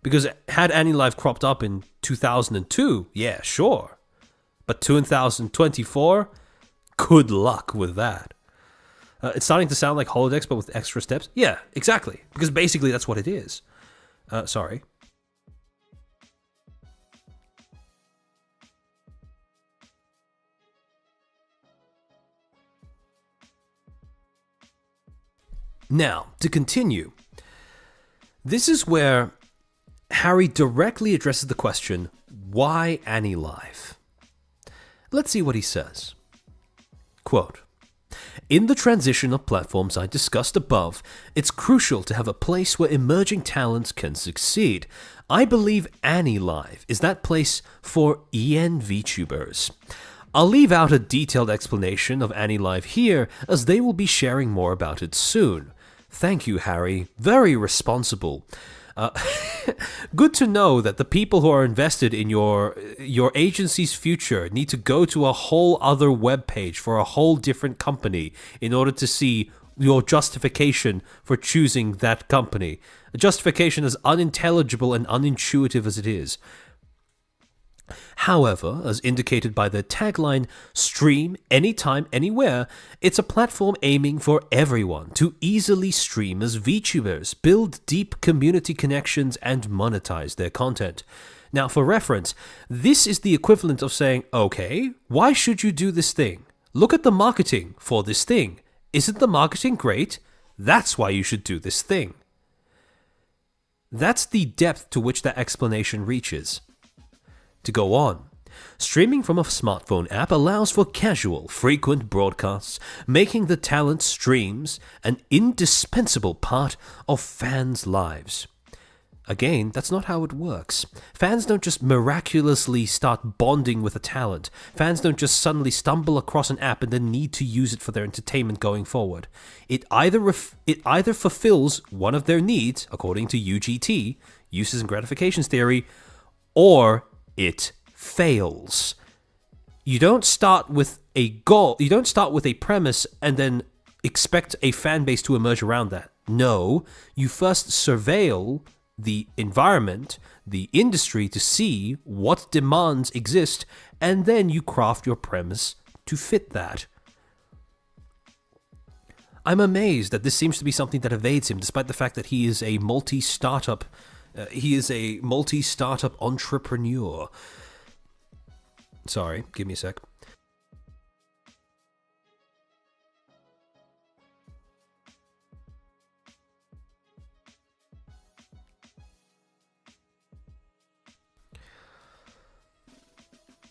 Because had AniLive cropped up in 2002, yeah, sure. But 2024, good luck with that. It's starting to sound like Holodecks, but with extra steps. Yeah, exactly. Because basically that's what it is. Sorry. Now, to continue, this is where Harry directly addresses the question, why AniLive? Let's see what he says. Quote, "In the transition of platforms I discussed above, it's crucial to have a place where emerging talents can succeed. I believe AniLive is that place for EN VTubers. I'll leave out a detailed explanation of AniLive here, as they will be sharing more about it soon. Thank you, Harry. Very responsible. Good to know that the people who are invested in your agency's future need to go to a whole other webpage for a whole different company in order to see your justification for choosing that company. A justification as unintelligible and unintuitive as it is. However, as indicated by the tagline, stream anytime, anywhere, it's a platform aiming for everyone to easily stream as VTubers, build deep community connections, and monetize their content. Now, for reference, this is the equivalent of saying, okay, why should you do this thing? Look at the marketing for this thing. Isn't the marketing great? That's why you should do this thing. That's the depth to which that explanation reaches. To go on, Streaming from a smartphone app allows for casual, frequent broadcasts, making the talent streams an indispensable part of fans' lives. Again, that's not how it works. Fans don't just miraculously start bonding with a talent. Fans don't just suddenly stumble across an app and then need to use it for their entertainment going forward. It either fulfills one of their needs, according to UGT, uses and gratifications theory, or it fails. You don't start with a goal, you don't start with a premise and then expect a fan base to emerge around that. No, you first surveil the environment, the industry, to see what demands exist, and then you craft your premise to fit that. I'm amazed that this seems to be something that evades him, despite the fact that he is a multi-startup entrepreneur. Sorry, give me a sec.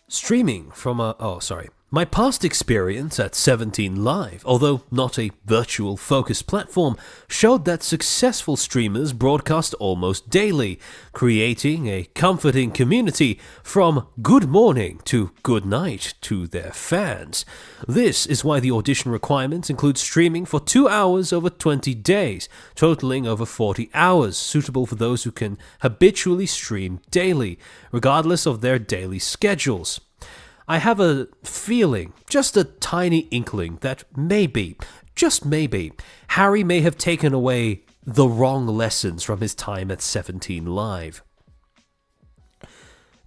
Streaming from My past experience at 17 Live, although not a virtual focused platform, showed that successful streamers broadcast almost daily, creating a comforting community from good morning to good night to their fans. This is why the audition requirements include streaming for 2 hours over 20 days, totaling over 40 hours, suitable for those who can habitually stream daily, regardless of their daily schedules. I have a feeling, just a tiny inkling, that maybe, just maybe, Harry may have taken away the wrong lessons from his time at 17 Live.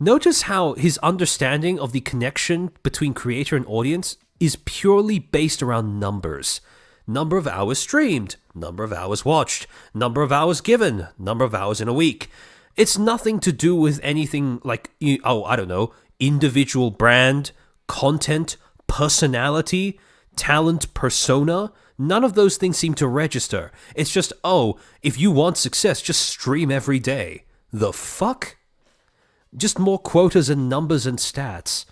Notice how his understanding of the connection between creator and audience is purely based around numbers. Number of hours streamed, number of hours watched, number of hours given, number of hours in a week. It's nothing to do with anything like, individual brand, content, personality, talent, persona. None of those things seem to register. It's just, if you want success, just stream every day. The fuck? Just more quotas and numbers and stats.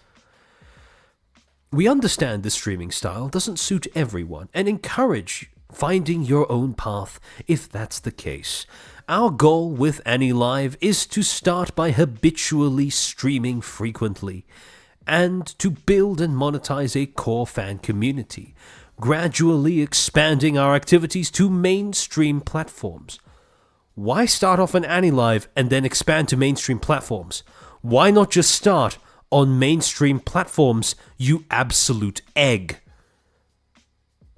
We understand this streaming style doesn't suit everyone and encourage finding your own path if that's the case. Our goal with AnyLive is to start by habitually streaming frequently and to build and monetize a core fan community, gradually expanding our activities to mainstream platforms. Why start off on AnyLive and then expand to mainstream platforms? Why not just start on mainstream platforms, you absolute egg?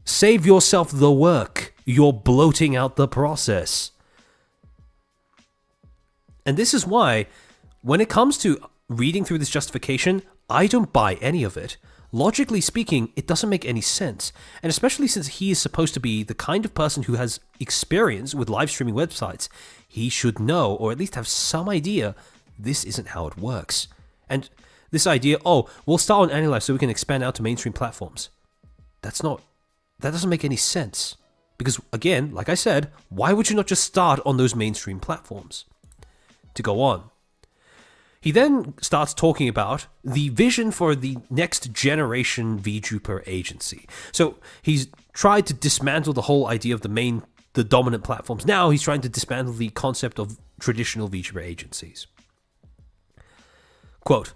Save yourself the work. You're bloating out the process. And this is why, when it comes to reading through this justification, I don't buy any of it. Logically speaking, it doesn't make any sense. And especially since he is supposed to be the kind of person who has experience with live streaming websites, he should know, or at least have some idea, this isn't how it works. And this idea, we'll start on AnyLive so we can expand out to mainstream platforms. That doesn't make any sense. Because again, like I said, why would you not just start on those mainstream platforms? To go on. He then starts talking about the vision for the next generation VTuber agency. So he's tried to dismantle the whole idea of the dominant platforms. Now he's trying to dismantle the concept of traditional VTuber agencies. Quote,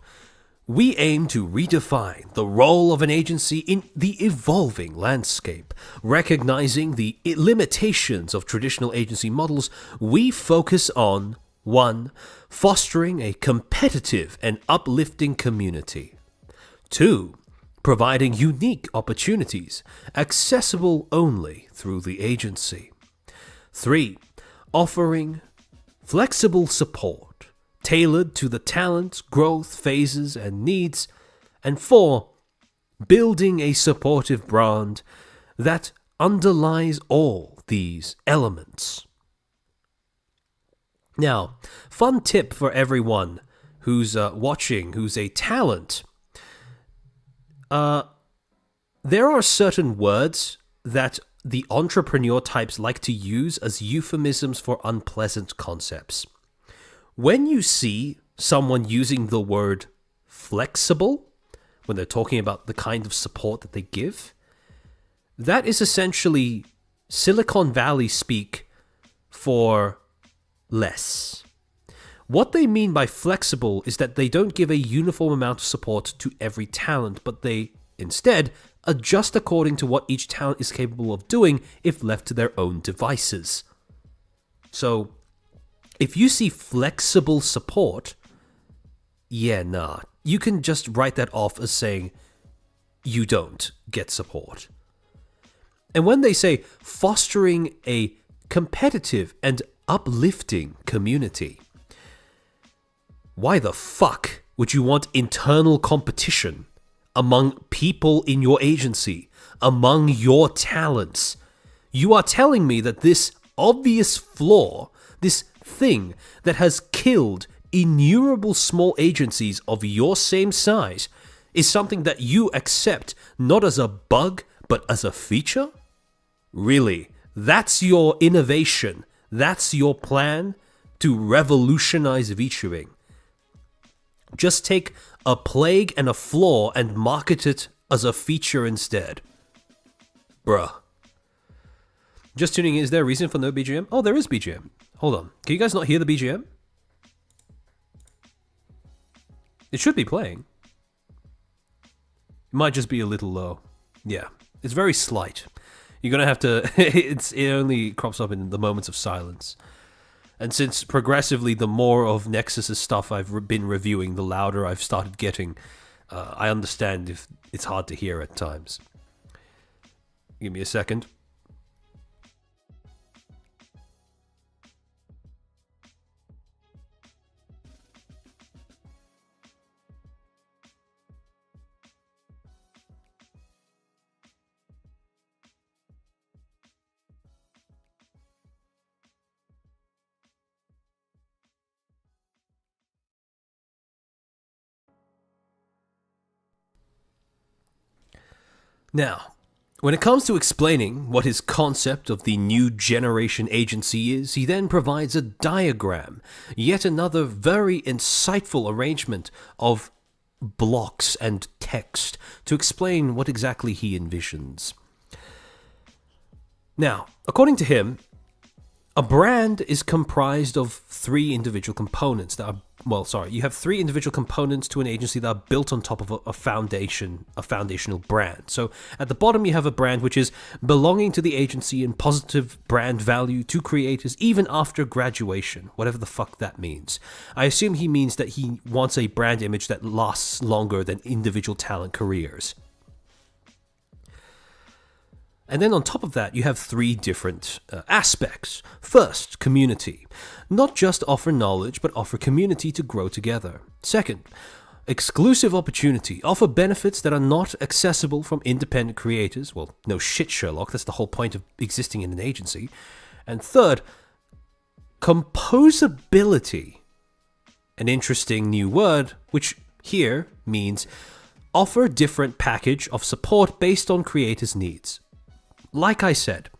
"We aim to redefine the role of an agency in the evolving landscape. Recognizing the limitations of traditional agency models, we focus on 1. Fostering a competitive and uplifting community. 2. Providing unique opportunities, accessible only through the agency. 3. Offering flexible support, tailored to the talent, growth, phases, and needs. And 4. Building a supportive brand that underlies all these elements." Now, fun tip for everyone who's watching, who's a talent. There are certain words that the entrepreneur types like to use as euphemisms for unpleasant concepts. When you see someone using the word flexible when they're talking about the kind of support that they give, that is essentially Silicon Valley speak for less. What they mean by flexible is that they don't give a uniform amount of support to every talent, but they instead adjust according to what each talent is capable of doing if left to their own devices. So, if you see flexible support, you can just write that off as saying you don't get support. And when they say fostering a competitive and uplifting community, why the fuck would you want internal competition among people in your agency, among your talents? You are telling me that this obvious flaw, this thing that has killed innumerable small agencies of your same size, is something that you accept not as a bug, but as a feature? Really? That's your innovation? That's your plan to revolutionize VTubing? Just take a plague and a flaw and market it as a feature instead. Bruh. Just tuning in, is there a reason for no BGM? Oh, there is BGM. Hold on. Can you guys not hear the BGM? It should be playing. It might just be a little low. Yeah. It's very slight. You're gonna have to... it only crops up in the moments of silence. And since progressively the more of Nexus' stuff I've been reviewing, the louder I've started getting, I understand if it's hard to hear at times. Give me a second. Now, when it comes to explaining what his concept of the new generation agency is, he then provides a diagram, yet another very insightful arrangement of blocks and text to explain what exactly he envisions. Now, according to him, a brand is comprised of three individual components that are, you have three individual components to an agency that are built on top of a foundational brand. So at the bottom you have a brand which is belonging to the agency and positive brand value to creators even after graduation, whatever the fuck that means. I assume he means that he wants a brand image that lasts longer than individual talent careers. And then on top of that, you have three different aspects. First, community. Not just offer knowledge, but offer community to grow together. Second, exclusive opportunity. Offer benefits that are not accessible from independent creators. Well, no shit, Sherlock. That's the whole point of existing in an agency. And third, composability. An interesting new word, which here means offer different package of support based on creators' needs. Like I said,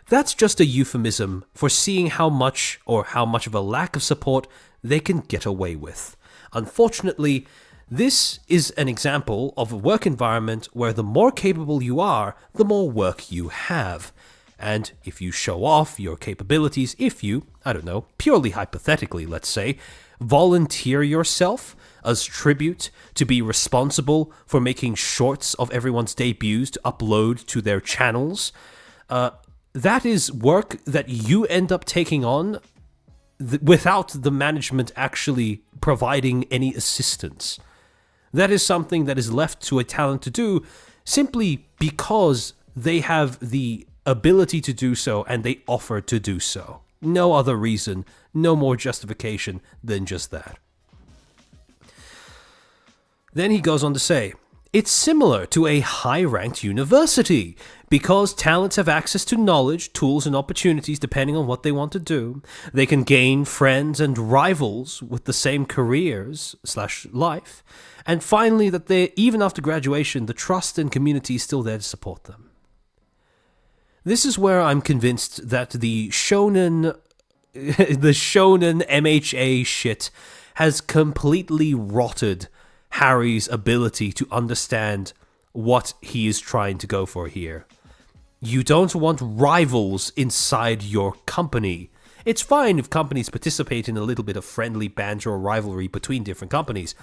that's just a euphemism for seeing how much of a lack of support they can get away with. Unfortunately, this is an example of a work environment where the more capable you are, the more work you have. And if you show off your capabilities, if you, purely hypothetically, let's say, volunteer yourself as tribute to be responsible for making shorts of everyone's debuts to upload to their channels, that is work that you end up taking on without the management actually providing any assistance. That is something that is left to a talent to do simply because they have the ability to do so and they offer to do so. No other reason, no more justification than just that. Then he goes on to say, it's similar to a high-ranked university because talents have access to knowledge, tools, and opportunities depending on what they want to do. They can gain friends and rivals with the same careers/life. And finally, that even after graduation, the trust and community is still there to support them. This is where I'm convinced that the shonen MHA shit has completely rotted Harry's ability to understand what he is trying to go for here. You don't want rivals inside your company. It's fine if companies participate in a little bit of friendly banter or rivalry between different companies,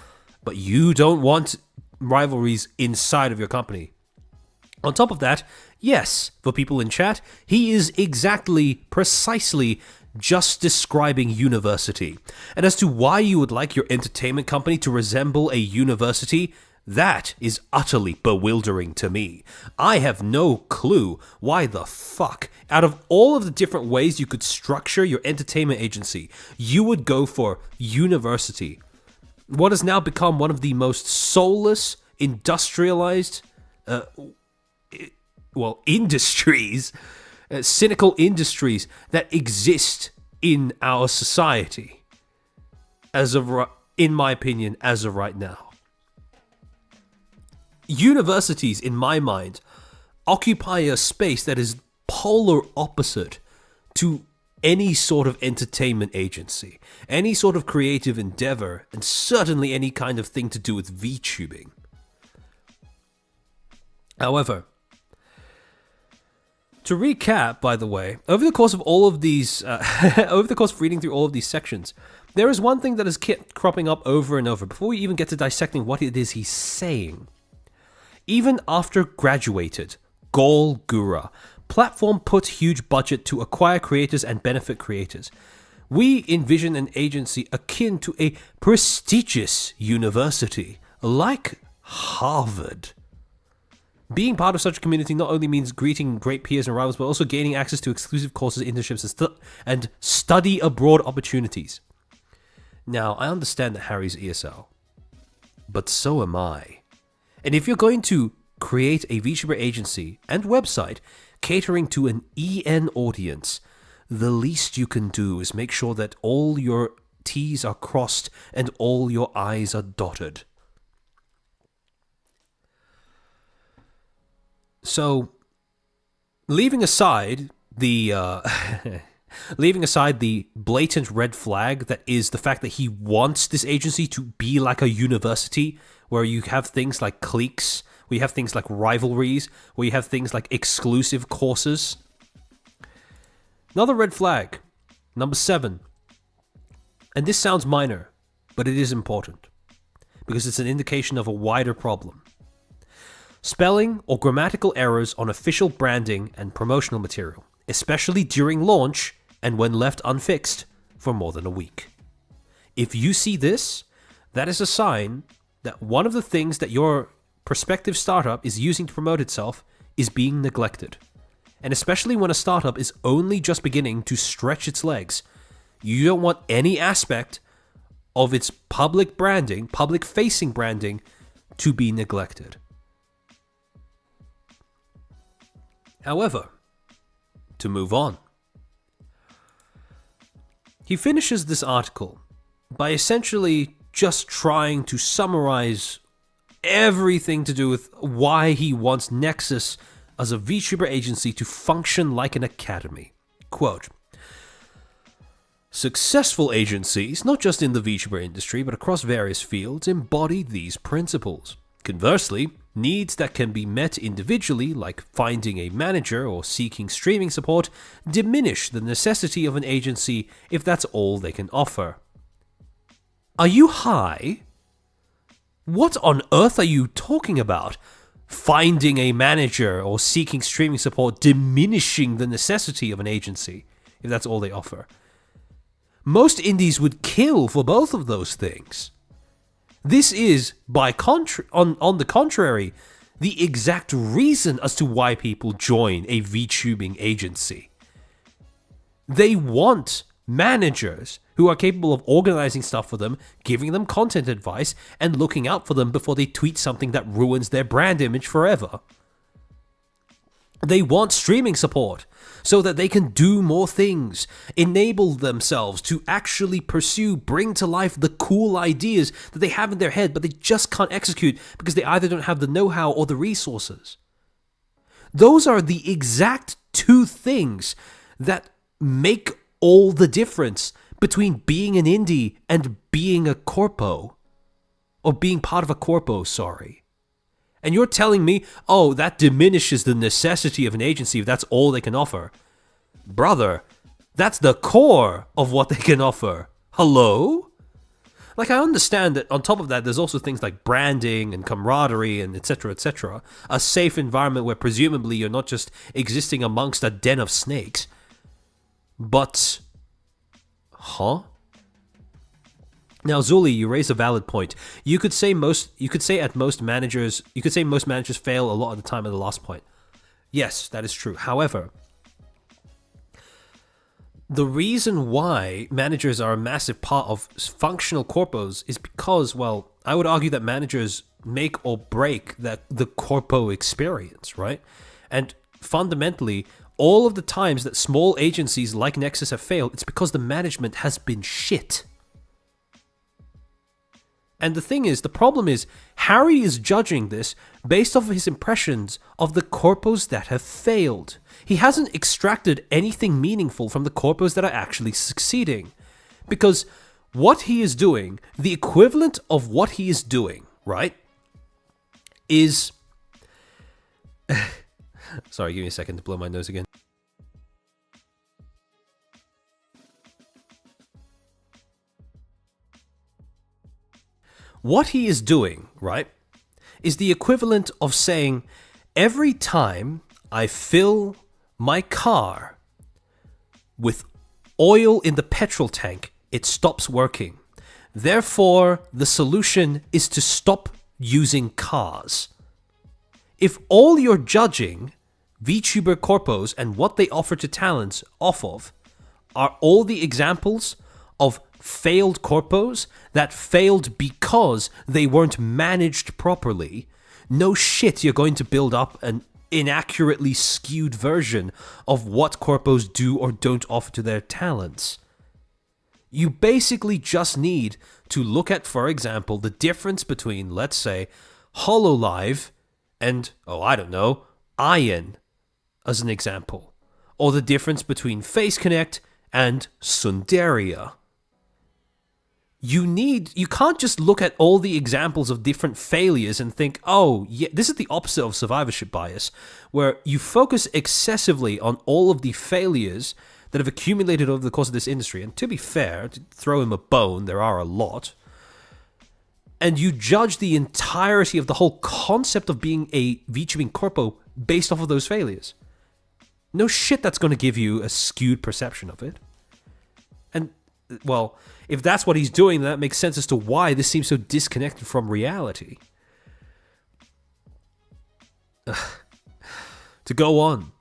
but you don't want rivalries inside of your company. On top of that, yes, for people in chat, he is precisely just describing university. And as to why you would like your entertainment company to resemble a university, that is utterly bewildering to me. I have no clue why the fuck, out of all of the different ways you could structure your entertainment agency, you would go for university. What has now become one of the most soulless, industrialized, industries, cynical industries that exist in our society, in my opinion, as of right now. Universities, in my mind, occupy a space that is polar opposite to any sort of entertainment agency, any sort of creative endeavor, and certainly any kind of thing to do with VTubing. However, to recap, by the way, over the course of all of these, over the course of reading through all of these sections, there is one thing that has kept cropping up over and over before we even get to dissecting what it is he's saying. Even after graduated, Gol Gura, platform put huge budget to acquire creators and benefit creators. We envision an agency akin to a prestigious university, like Harvard. Being part of such a community not only means greeting great peers and rivals, but also gaining access to exclusive courses, internships, and study abroad opportunities. Now, I understand that Harry's ESL, but so am I. And if you're going to create a VTuber agency and website catering to an EN audience, the least you can do is make sure that all your T's are crossed and all your I's are dotted. So, leaving aside the blatant red flag that is the fact that he wants this agency to be like a university, where you have things like cliques, where you have things like rivalries, where you have things like exclusive courses. Another red flag, number 7. And this sounds minor, but it is important, because it's an indication of a wider problem. Spelling or grammatical errors on official branding and promotional material, especially during launch and when left unfixed for more than a week. If you see this, that is a sign that one of the things that your prospective startup is using to promote itself is being neglected. And especially when a startup is only just beginning to stretch its legs, you don't want any aspect of its public branding, public-facing branding, to be neglected. However, to move on, he finishes this article by essentially just trying to summarize everything to do with why he wants Nexus as a VTuber agency to function like an academy. Quote, "Successful agencies, not just in the VTuber industry but across various fields, embody these principles. Conversely, needs that can be met individually, like finding a manager or seeking streaming support, diminish the necessity of an agency if that's all they can offer." Are you high? What on earth are you talking about? Finding a manager or seeking streaming support diminishing the necessity of an agency, if that's all they offer. Most indies would kill for both of those things. This is, on the contrary, the exact reason as to why people join a VTubing agency. They want managers who are capable of organizing stuff for them, giving them content advice, and looking out for them before they tweet something that ruins their brand image forever. They want streaming support so that they can do more things, enable themselves to actually pursue, bring to life the cool ideas that they have in their head, but they just can't execute because they either don't have the know-how or the resources. Those are the exact two things that make all the difference between being an indie and being a corpo. Or being part of a corpo, sorry. And you're telling me, oh, that diminishes the necessity of an agency if that's all they can offer. Brother, that's the core of what they can offer. Hello? Like, I understand that on top of that, there's also things like branding and camaraderie and etc., etc. A safe environment where presumably you're not just existing amongst a den of snakes. But... Huh? Now, Zuli, you raise a valid point. You could say most managers fail a lot of the time at the last point. Yes, that is true. However, the reason why managers are a massive part of functional corpos is because, well, I would argue that managers make or break the corpo experience, right? And fundamentally, all of the times that small agencies like Nexus have failed, it's because the management has been shit. And the thing is, the problem is, Harry is judging this based off of his impressions of the corpos that have failed. He hasn't extracted anything meaningful from the corpos that are actually succeeding. Because what he is doing, the equivalent of what he is doing, right, is... Sorry, give me a second to blow my nose again. What he is doing, right, is the equivalent of saying, every time I fill my car with oil in the petrol tank, it stops working. Therefore, the solution is to stop using cars. If all you're judging VTuber corpos and what they offer to talents off of are all the examples of failed corpos that failed because they weren't managed properly, no shit you're going to build up an inaccurately skewed version of what corpos do or don't offer to their talents. You basically just need to look at, for example, the difference between, let's say, HoloLive and, Iron, as an example. Or the difference between FaceConnect and Sundaria. You can't just look at all the examples of different failures and think, oh, yeah, this is the opposite of survivorship bias, where you focus excessively on all of the failures that have accumulated over the course of this industry. And to be fair, to throw him a bone, there are a lot. And you judge the entirety of the whole concept of being a VTubing corpo based off of those failures. No shit that's going to give you a skewed perception of it. And, well, if that's what he's doing, then that makes sense as to why this seems so disconnected from reality. To go on,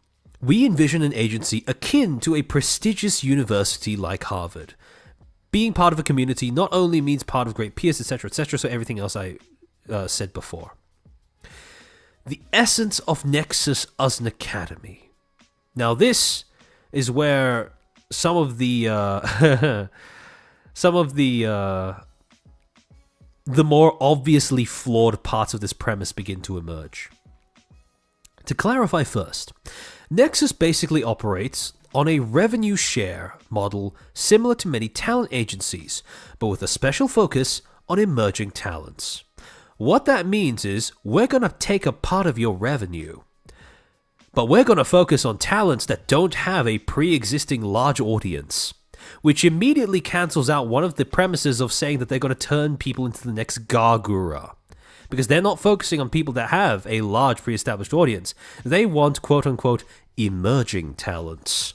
we envision an agency akin to a prestigious university like Harvard. Being part of a community not only means part of great peers, etc., so everything else I said before. The essence of Nexus as an academy. Now this is where some of the more obviously flawed parts of this premise begin to emerge. To clarify first, Nexus basically operates on a revenue share model similar to many talent agencies, but with a special focus on emerging talents. What that means is we're going to take a part of your revenue, but we're going to focus on talents that don't have a pre-existing large audience, which immediately cancels out one of the premises of saying that they're going to turn people into the next Gargura. Because they're not focusing on people that have a large pre-established audience. They want quote-unquote emerging talents.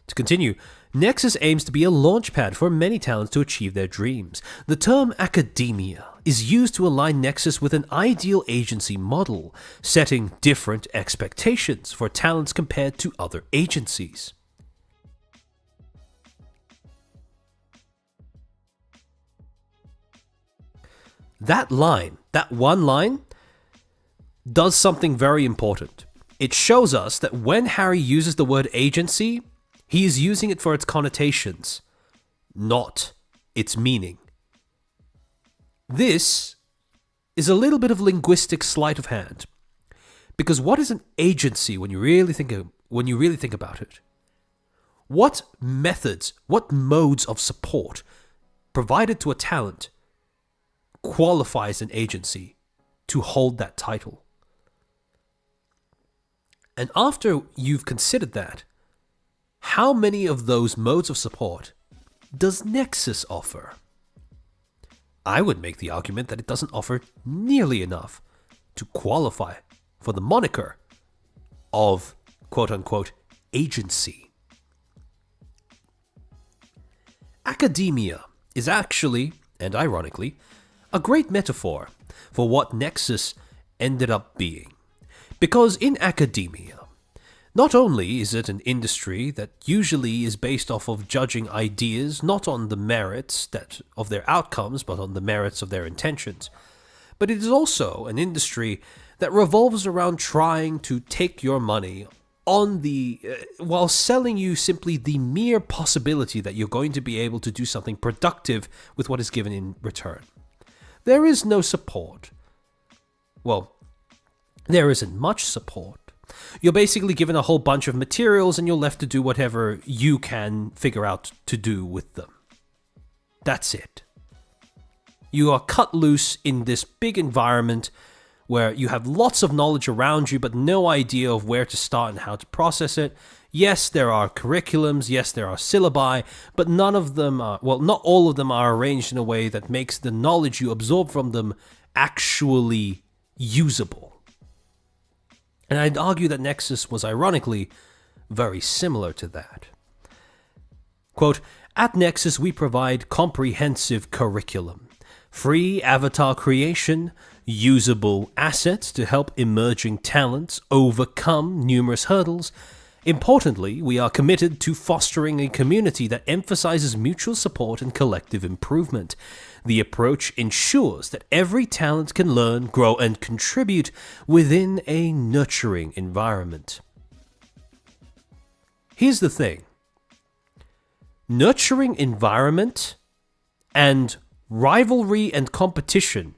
To continue, Nexus aims to be a launchpad for many talents to achieve their dreams. The term academia is used to align Nexus with an ideal agency model, setting different expectations for talents compared to other agencies. That one line, does something very important. It shows us that when Harry uses the word agency, he is using it for its connotations, not its meaning. This is a little bit of linguistic sleight of hand, because what is an agency when you really think about it? What methods, what modes of support provided to a talent qualifies an agency to hold that title. And after you've considered that, how many of those modes of support does Nexus offer? I would make the argument that it doesn't offer nearly enough to qualify for the moniker of quote-unquote agency. Academia is actually, and ironically, a great metaphor for what Nexus ended up being. Because in academia, not only is it an industry that usually is based off of judging ideas not on the merits of their outcomes, but on the merits of their intentions, but it is also an industry that revolves around trying to take your money on while selling you simply the mere possibility that you're going to be able to do something productive with what is given in return. There is no support. Well, there isn't much support. You're basically given a whole bunch of materials and you're left to do whatever you can figure out to do with them. That's it. You are cut loose in this big environment where you have lots of knowledge around you but no idea of where to start and how to process it. Yes, there are curriculums, yes, there are syllabi, but none of them are, well, not all of them are arranged in a way that makes the knowledge you absorb from them actually usable. And I'd argue that Nexus was ironically very similar to that. Quote, "At Nexus we provide comprehensive curriculum, free avatar creation, usable assets to help emerging talents overcome numerous hurdles. Importantly, we are committed to fostering a community that emphasizes mutual support and collective improvement. The approach ensures that every talent can learn, grow, and contribute within a nurturing environment." Here's the thing. Nurturing environment and rivalry and competition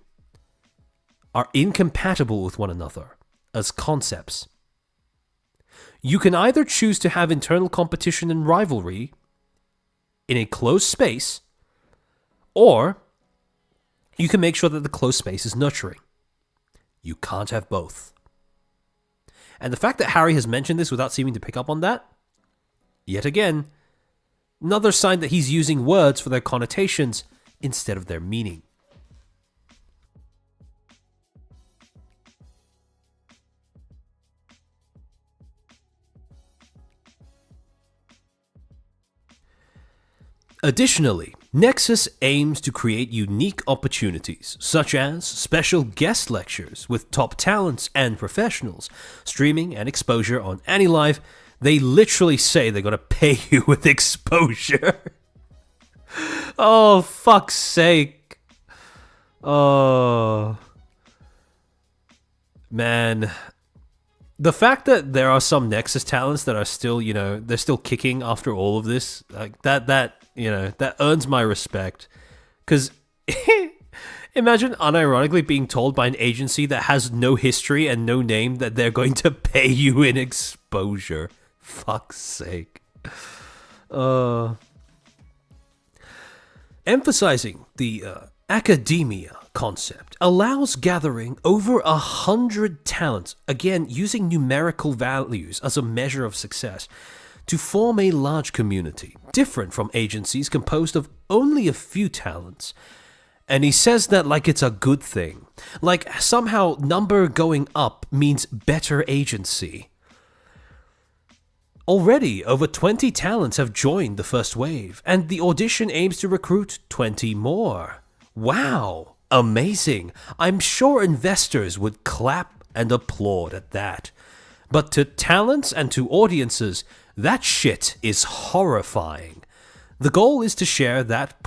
are incompatible with one another as concepts. You can either choose to have internal competition and rivalry in a closed space, or you can make sure that the closed space is nurturing. You can't have both. And the fact that Harry has mentioned this without seeming to pick up on that, yet again, another sign that he's using words for their connotations instead of their meaning. Additionally, Nexus aims to create unique opportunities, such as special guest lectures with top talents and professionals, streaming and exposure on AniLive. They literally say they're going to pay you with exposure. Oh, fuck's sake. Oh. Man. The fact that there are some Nexus talents that are still, they're still kicking after all of this, like that earns my respect. Because imagine unironically being told by an agency that has no history and no name that they're going to pay you in exposure. Fuck's sake. Emphasizing the academia concept allows gathering over 100 talents, again using numerical values as a measure of success, to form a large community, different from agencies composed of only a few talents. And he says that like it's a good thing, like somehow number going up means better agency. Already, over 20 talents have joined the first wave, and the audition aims to recruit 20 more. Wow, amazing. I'm sure investors would clap and applaud at that. But to talents and to audiences, that shit is horrifying. The goal is to share best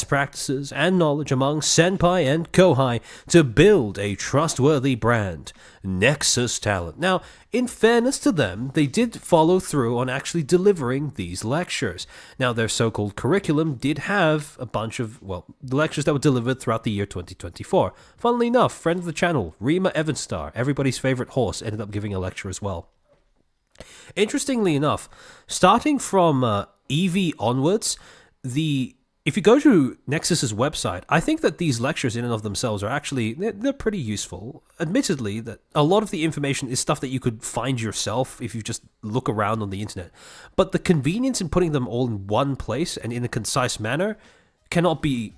practices and knowledge among senpai and kohai to build a trustworthy brand, Nexus Talent. Now, in fairness to them, they did follow through on actually delivering these lectures. Now, their so-called curriculum did have a bunch of, the lectures that were delivered throughout the year 2024. Funnily enough, friend of the channel, Rima Evanstar, everybody's favorite horse, ended up giving a lecture as well. Interestingly enough, starting from Eevee onwards, the if you go to Nexus's website, I think that these lectures in and of themselves are actually, they're pretty useful. Admittedly, that a lot of the information is stuff that you could find yourself if you just look around on the internet. But the convenience in putting them all in one place and in a concise manner cannot be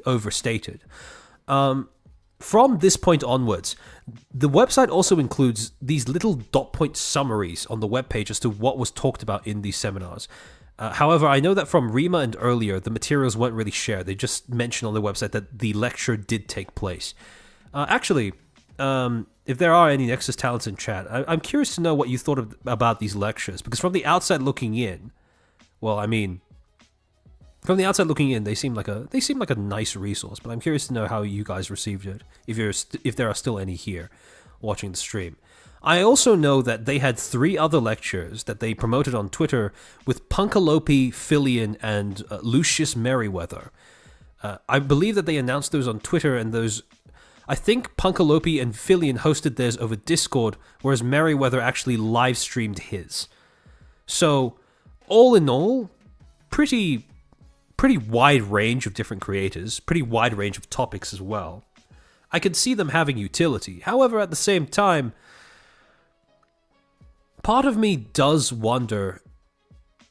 overstated. From this point onwards, the website also includes these little dot point summaries on the webpage as to what was talked about in these seminars. However, I know that from Rima and earlier, the materials weren't really shared. They just mentioned on the website that the lecture did take place. Actually, if there are any Nexus talents in chat, I'm curious to know what you thought about these lectures, because from the outside looking in, well, I mean, from the outside looking in, they seem like a nice resource. But I'm curious to know how you guys received it, if there are still any here watching the stream. I also know that they had 3 other lectures that they promoted on Twitter with Punkalope, Fillion, and Lucius Merriweather. I believe that they announced those on Twitter, and those... I think Punkalope and Fillion hosted theirs over Discord, whereas Merriweather actually live-streamed his. So, all in all, pretty wide range of different creators, pretty wide range of topics as well. I could see them having utility. However, at the same time, part of me does wonder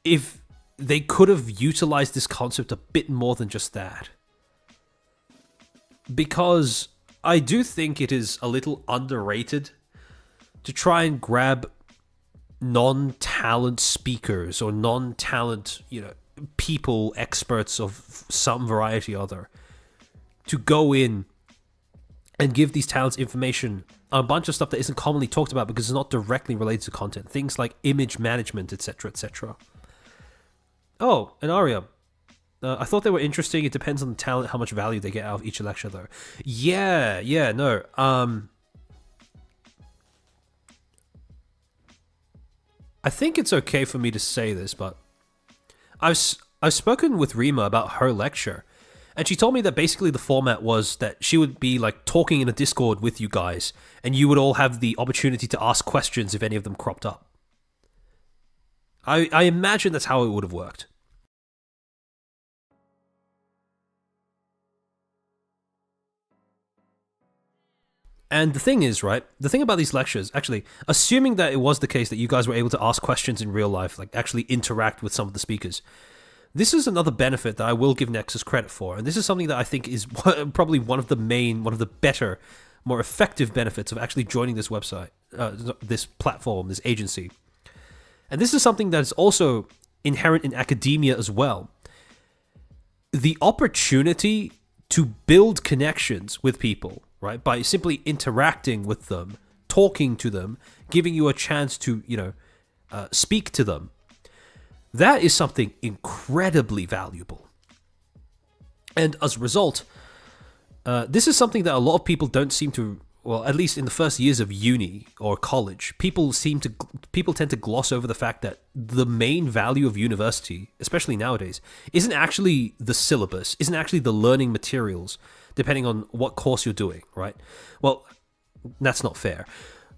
if they could have utilized this concept a bit more than just that. Because I do think it is a little underrated to try and grab non-talent speakers or non-talent, people, experts of some variety or other, to go in and give these talents information on a bunch of stuff that isn't commonly talked about because it's not directly related to content. Things like image management, etc., etc. Oh, and Arya, I thought they were interesting. It depends on the talent, how much value they get out of each lecture, though. Yeah, no. I think it's okay for me to say this, but I've spoken with Rima about her lecture, and she told me that basically the format was that she would be like talking in a Discord with you guys, and you would all have the opportunity to ask questions if any of them cropped up. I imagine that's how it would have worked. And the thing is, right, the thing about these lectures, actually, assuming that it was the case that you guys were able to ask questions in real life, like actually interact with some of the speakers, this is another benefit that I will give Nexus credit for. And this is something that I think is probably one of the better, more effective benefits of actually joining this website, this platform, this agency. And this is something that is also inherent in academia as well. The opportunity to build connections with people, right, by simply interacting with them, talking to them, giving you a chance to, speak to them. That is something incredibly valuable. And as a result, this is something that a lot of people don't seem to, well, at least in the first years of uni or college, people tend to gloss over the fact that the main value of university, especially nowadays, isn't actually the syllabus, isn't actually the learning materials, depending on what course you're doing, right? Well, that's not fair.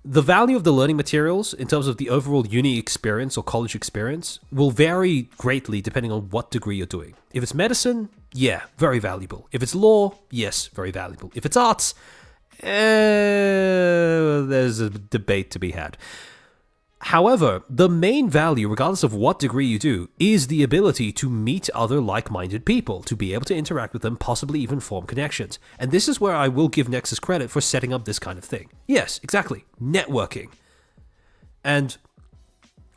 The value of the learning materials in terms of the overall uni experience or college experience will vary greatly depending on what degree you're doing. If it's medicine, yeah, very valuable. If it's law, yes, very valuable. If it's arts, there's a debate to be had. However, the main value, regardless of what degree you do, is the ability to meet other like-minded people, to be able to interact with them, possibly even form connections. And this is where I will give Nexus credit for setting up this kind of thing. Yes, exactly. Networking. And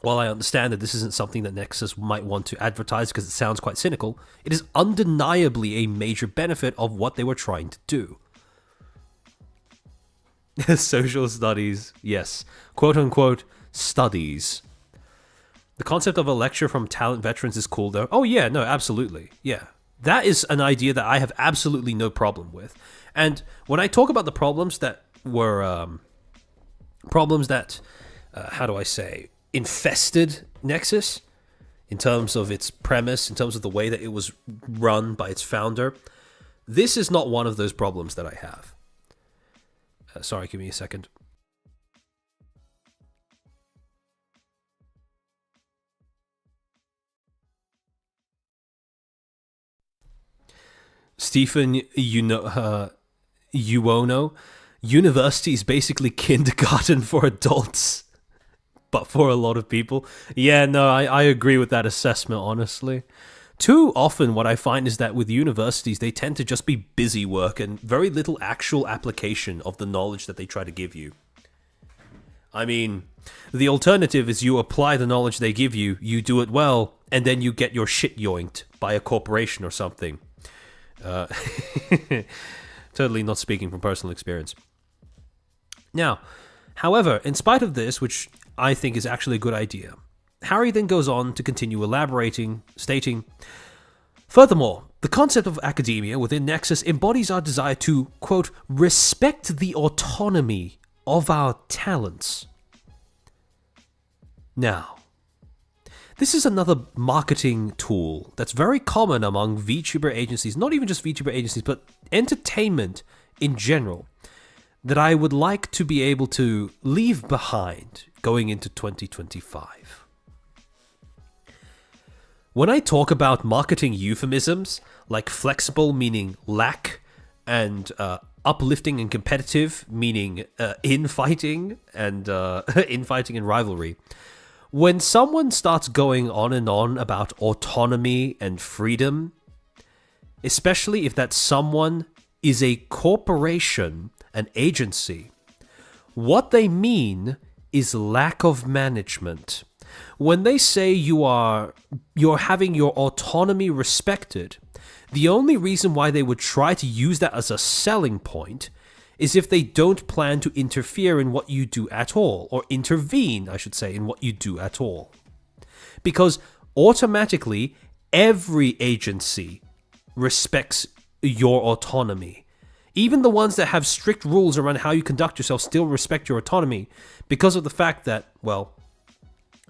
while I understand that this isn't something that Nexus might want to advertise because it sounds quite cynical, it is undeniably a major benefit of what they were trying to do. Social studies, yes. Quote-unquote studies. The concept of a lecture from talent veterans is cool, though. Oh, yeah, no, absolutely. Yeah. That is an idea that I have absolutely no problem with. And when I talk about the problems that were... how do I say? Infested Nexus, in terms of its premise, in terms of the way that it was run by its founder, this is not one of those problems that I have. Sorry, give me a second. Stephen Uono, university is basically kindergarten for adults, but for a lot of people. Yeah, no, I agree with that assessment, honestly. Too often what I find is that with universities, they tend to just be busy work and very little actual application of the knowledge that they try to give you. I mean, the alternative is you apply the knowledge they give you, you do it well, and then you get your shit yoinked by a corporation or something. Totally not speaking from personal experience. Now, however, in spite of this, which I think is actually a good idea, Harry then goes on to continue elaborating, stating, furthermore, the concept of academia within Nexus embodies our desire to, quote, respect the autonomy of our talents. Now, this is another marketing tool that's very common among VTuber agencies, not even just VTuber agencies, but entertainment in general, that I would like to be able to leave behind going into 2025. When I talk about marketing euphemisms, like flexible meaning lack, and uplifting and competitive meaning infighting and infighting and rivalry, when someone starts going on and on about autonomy and freedom, especially if that someone is a corporation, an agency, what they mean is lack of management. When they say you're having your autonomy respected, the only reason why they would try to use that as a selling point is if they don't plan to interfere in what you do at all, or intervene, I should say, in what you do at all. Because automatically, every agency respects your autonomy. Even the ones that have strict rules around how you conduct yourself still respect your autonomy because of the fact that, well,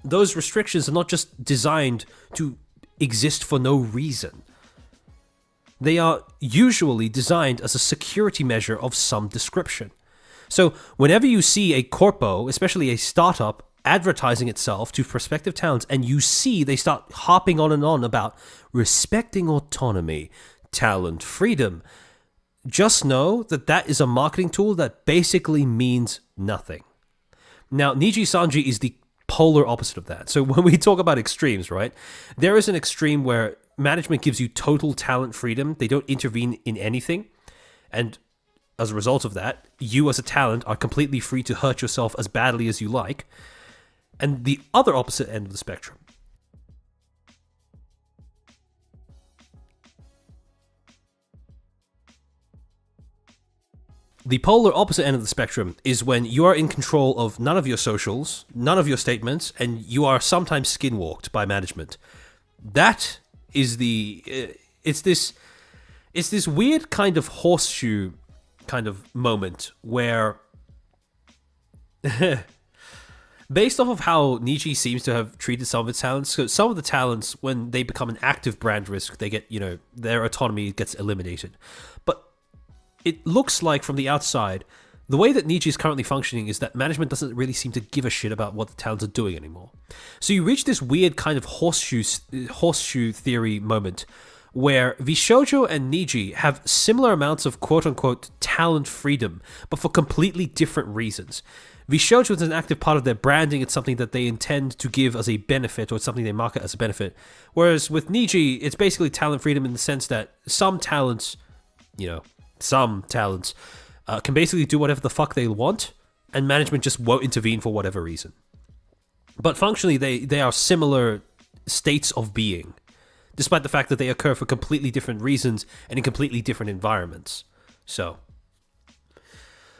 those restrictions are not just designed to exist for no reason. They are usually designed as a security measure of some description. So whenever you see a corpo, especially a startup, advertising itself to prospective talents, and you see they start hopping on and on about respecting autonomy, talent, freedom, just know that that is a marketing tool that basically means nothing. Now, Niji Sanji is the polar opposite of that. So when we talk about extremes, right, there is an extreme where management gives you total talent freedom. They don't intervene in anything. And as a result of that, you as a talent are completely free to hurt yourself as badly as you like. And the other opposite end of the spectrum, the polar opposite end of the spectrum is when you are in control of none of your socials, none of your statements, and you are sometimes skinwalked by management. That is it's this weird kind of horseshoe kind of moment where, based off of how Niji seems to have treated some of its talents, so some of the talents, when they become an active brand risk, they get, their autonomy gets eliminated. But it looks like from the outside, the way that Niji is currently functioning is that management doesn't really seem to give a shit about what the talents are doing anymore. So you reach this weird kind of horseshoe theory moment where Vishoujo and Niji have similar amounts of quote-unquote talent freedom, but for completely different reasons. Vishoujo is an active part of their branding. It's something that they intend to give as a benefit, or it's something they market as a benefit. Whereas with Niji, it's basically talent freedom in the sense that some talents can basically do whatever the fuck they want, and management just won't intervene for whatever reason. But functionally, they are similar states of being, despite the fact that they occur for completely different reasons and in completely different environments. So,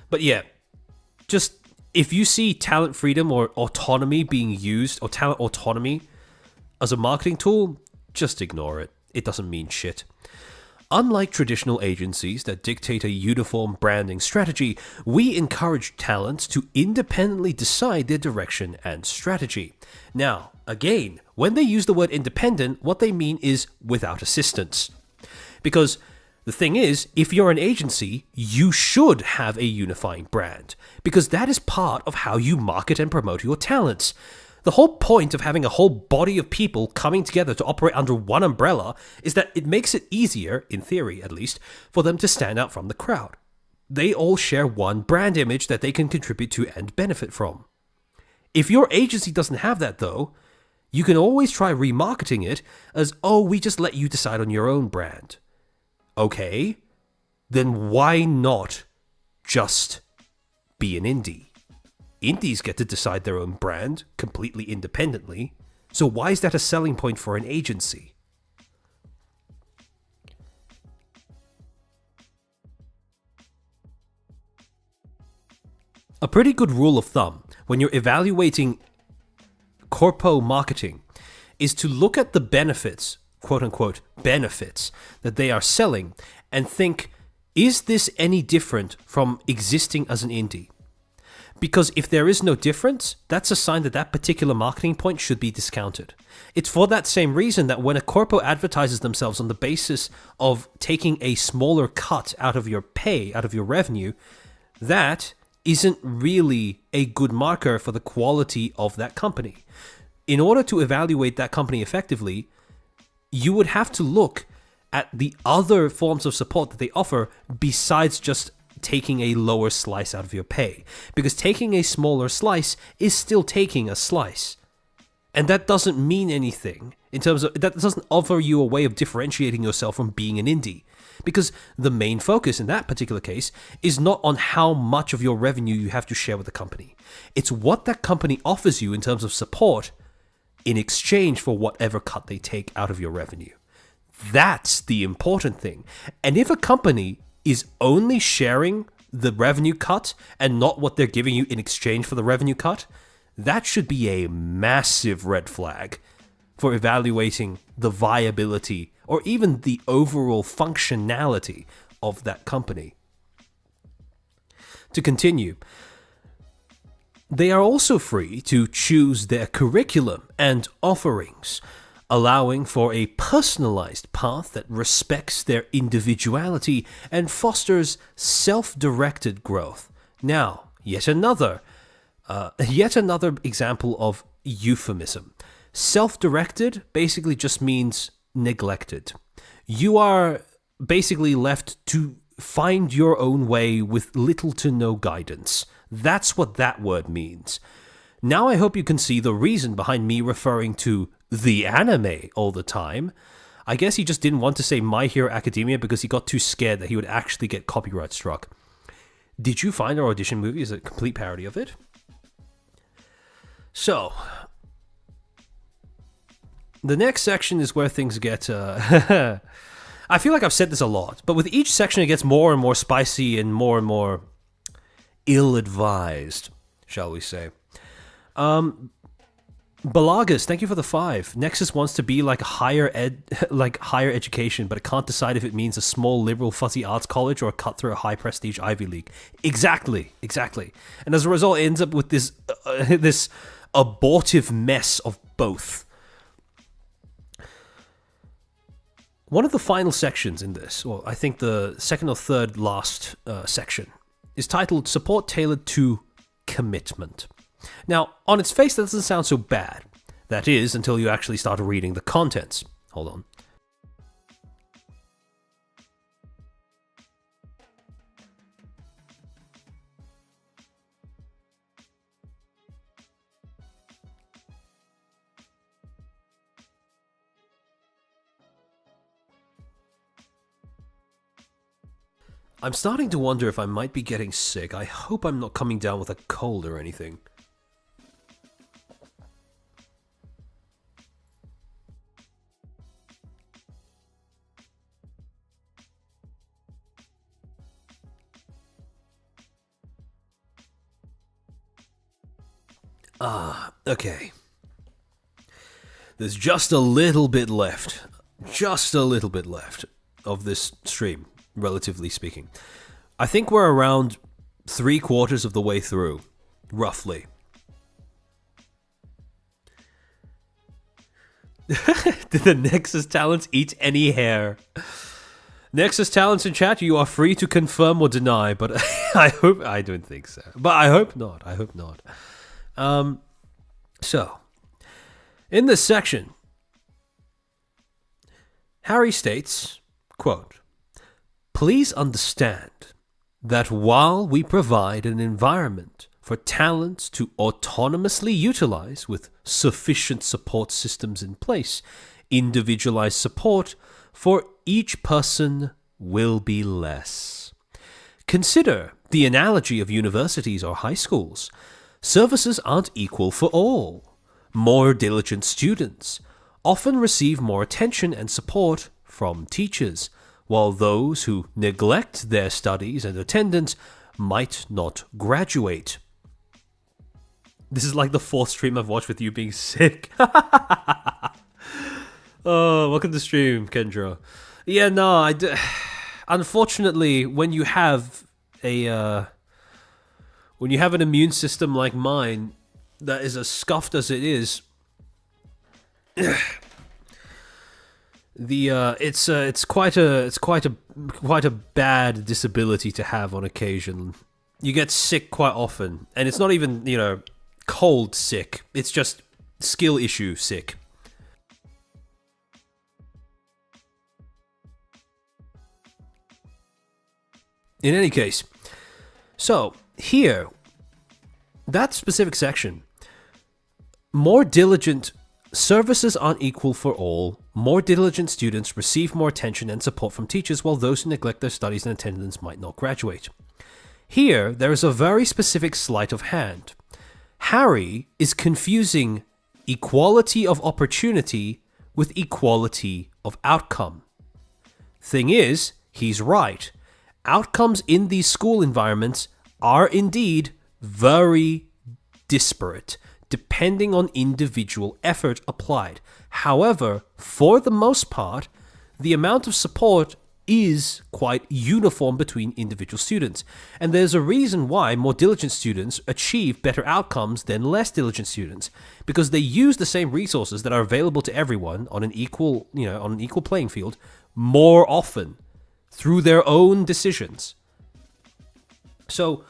but yeah, just if you see talent freedom or autonomy being used, or talent autonomy as a marketing tool, just ignore it. It doesn't mean shit. Unlike traditional agencies that dictate a uniform branding strategy, we encourage talents to independently decide their direction and strategy. Now, again, when they use the word independent, what they mean is without assistance. Because the thing is, if you're an agency, you should have a unifying brand, because that is part of how you market and promote your talents. The whole point of having a whole body of people coming together to operate under one umbrella is that it makes it easier, in theory at least, for them to stand out from the crowd. They all share one brand image that they can contribute to and benefit from. If your agency doesn't have that, though, you can always try remarketing it as, oh, we just let you decide on your own brand. Okay, then why not just be an indie? Indies get to decide their own brand completely independently, so why is that a selling point for an agency? A pretty good rule of thumb when you're evaluating corpo marketing is to look at the benefits, quote unquote, benefits that they are selling and think, is this any different from existing as an indie? Because if there is no difference, that's a sign that that particular marketing point should be discounted. It's for that same reason that when a corpo advertises themselves on the basis of taking a smaller cut out of your pay, out of your revenue, that isn't really a good marker for the quality of that company. In order to evaluate that company effectively, you would have to look at the other forms of support that they offer besides just taking a lower slice out of your pay. Because taking a smaller slice is still taking a slice. And that doesn't mean anything in terms of, that doesn't offer you a way of differentiating yourself from being an indie. Because the main focus in that particular case is not on how much of your revenue you have to share with the company. It's what that company offers you in terms of support in exchange for whatever cut they take out of your revenue. That's the important thing. And if a company is only sharing the revenue cut and not what they're giving you in exchange for the revenue cut, that should be a massive red flag for evaluating the viability or even the overall functionality of that company. To continue, they are also free to choose their curriculum and offerings, allowing for a personalized path that respects their individuality and fosters self-directed growth. Now, yet another example of euphemism. Self-directed basically just means neglected. You are basically left to find your own way with little to no guidance. That's what that word means. Now I hope you can see the reason behind me referring to the anime all the time. I guess he just didn't want to say My Hero Academia because he got too scared that he would actually get copyright struck. Did you find our audition movie is a complete parody of it? So, the next section is where things get... I feel like I've said this a lot, but with each section it gets more and more spicy and more ill-advised, shall we say. Balagas, thank you for the 5. Nexus wants to be like higher education, but it can't decide if it means a small liberal fuzzy arts college or a cut through a high prestige Ivy League. Exactly. And as a result, it ends up with this this abortive mess of both. One of the final sections in this, or I think the second or third last section, is titled Support Tailored to Commitment. Now, on its face, that doesn't sound so bad. That is, until you actually start reading the contents. Hold on. I'm starting to wonder if I might be getting sick. I hope I'm not coming down with a cold or anything. Okay. There's just a little bit left. Just a little bit left of this stream, relatively speaking. I think we're around 3/4 of the way through, roughly. Did the Nexus talents eat any hair? Nexus talents in chat, you are free to confirm or deny, but I don't think so. But I hope not. So, In this section, Harry states, quote, "Please understand that while we provide an environment for talents to autonomously utilize with sufficient support systems in place, individualized support for each person will be less. Consider the analogy of universities or high schools. Services aren't equal for all. More diligent students often receive more attention and support from teachers, while those who neglect their studies and attendance might not graduate." This is like the fourth stream I've watched with you being sick. Oh, welcome to stream, Kendra. Yeah, no, unfortunately, when you have an immune system like mine that is as scuffed as it is, it's quite a bad disability to have on occasion. You get sick quite often, and it's not even, cold sick. It's just skill issue sick. In any case, so here, that specific section, more diligent services aren't equal for all. More diligent students receive more attention and support from teachers, while those who neglect their studies and attendance might not graduate. Here, there is a very specific sleight of hand. Harry is confusing equality of opportunity with equality of outcome. Thing is, he's right. Outcomes in these school environments are indeed very disparate, depending on individual effort applied. However, for the most part, the amount of support is quite uniform between individual students. And there's a reason why more diligent students achieve better outcomes than less diligent students, because they use the same resources that are available to everyone on an equal playing field more often through their own decisions. So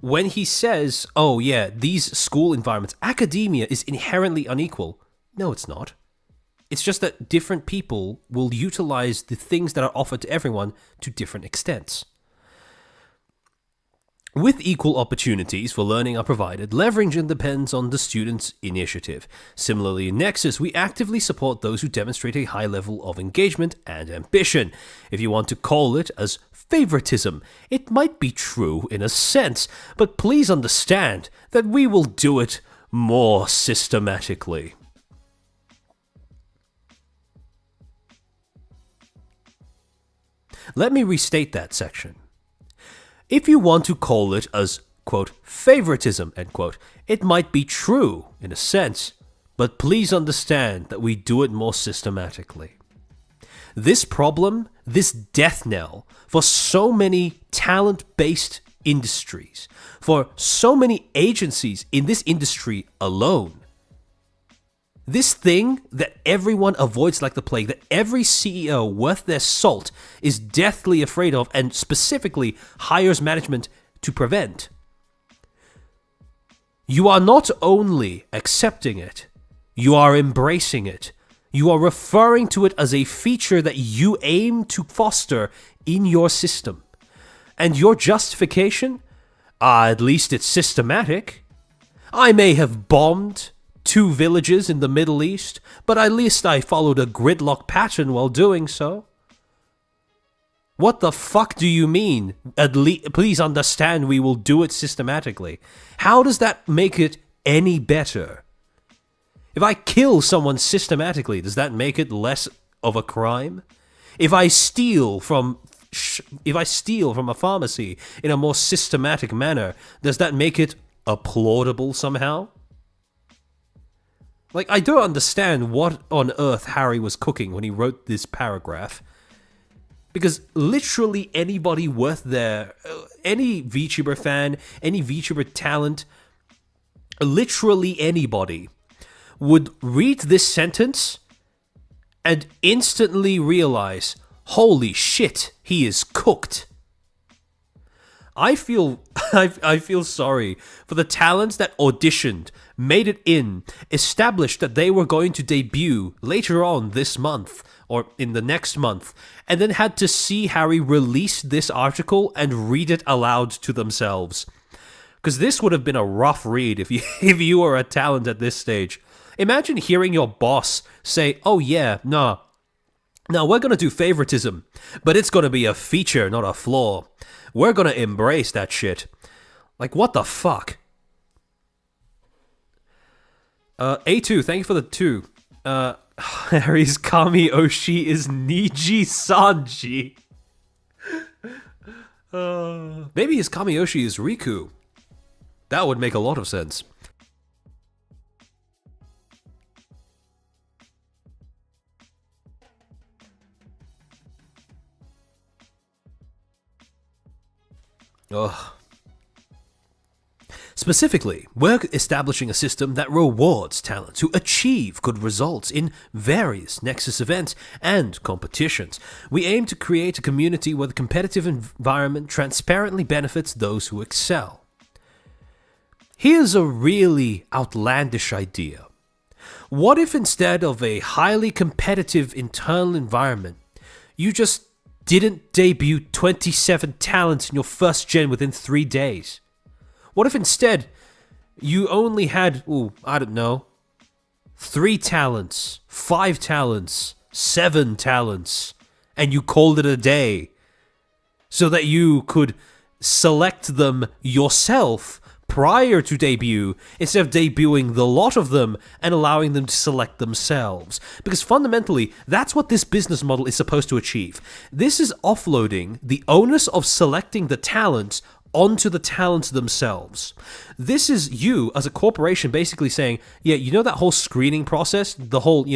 when he says, oh yeah, these school environments, academia is inherently unequal. No, it's not. It's just that different people will utilize the things that are offered to everyone to different extents. With equal opportunities for learning are provided, leveraging depends on the student's initiative. Similarly, in Nexus, we actively support those who demonstrate a high level of engagement and ambition. If you want to call it as favoritism, it might be true in a sense, but please understand that we will do it more systematically. Let me restate that section. If you want to call it as, quote, favoritism, end quote, it might be true in a sense, but please understand that we do it more systematically. This problem, this death knell for so many talent-based industries, for so many agencies in this industry alone, this thing that everyone avoids like the plague, that every CEO worth their salt is deathly afraid of and specifically hires management to prevent. You are not only accepting it, you are embracing it. You are referring to it as a feature that you aim to foster in your system. And your justification? At least it's systematic. I may have bombed 2 villages in the Middle East, but at least I followed a gridlock pattern while doing so. What the fuck do you mean? Please understand we will do it systematically. How does that make it any better? If I kill someone systematically, does that make it less of a crime? If I steal from a pharmacy in a more systematic manner, does that make it applaudable somehow? Like, I don't understand what on earth Harry was cooking when he wrote this paragraph. Because literally anybody worth their... any VTuber fan, any VTuber talent, literally anybody would read this sentence and instantly realize, holy shit, he is cooked. I feel sorry for the talents that auditioned, made it in, established that they were going to debut later on this month or in the next month, and then had to see Harry release this article and read it aloud to themselves. Because this would have been a rough read if you were a talent at this stage. Imagine hearing your boss say, "Oh yeah, nah. Now we're going to do favoritism, but it's going to be a feature, not a flaw. We're going to embrace that shit." Like, what the fuck? A2, thank you for the 2. Harry's Kami Oshi is Niji Sanji. Maybe his Kami Oshi is Riku. That would make a lot of sense. Ugh. Specifically, we're establishing a system that rewards talent to achieve good results in various Nexus events and competitions. We aim to create a community where the competitive environment transparently benefits those who excel. Here's a really outlandish idea. What if instead of a highly competitive internal environment, you just didn't debut 27 talents in your first gen within 3 days? What if instead you only had, 3 talents, 5 talents, 7 talents, and you called it a day so that you could select them yourself prior to debut instead of debuting the lot of them and allowing them to select themselves? Because fundamentally, that's what this business model is supposed to achieve. This is offloading the onus of selecting the talents onto the talents themselves. This is you as a corporation basically saying, yeah, you know that whole screening process, the whole,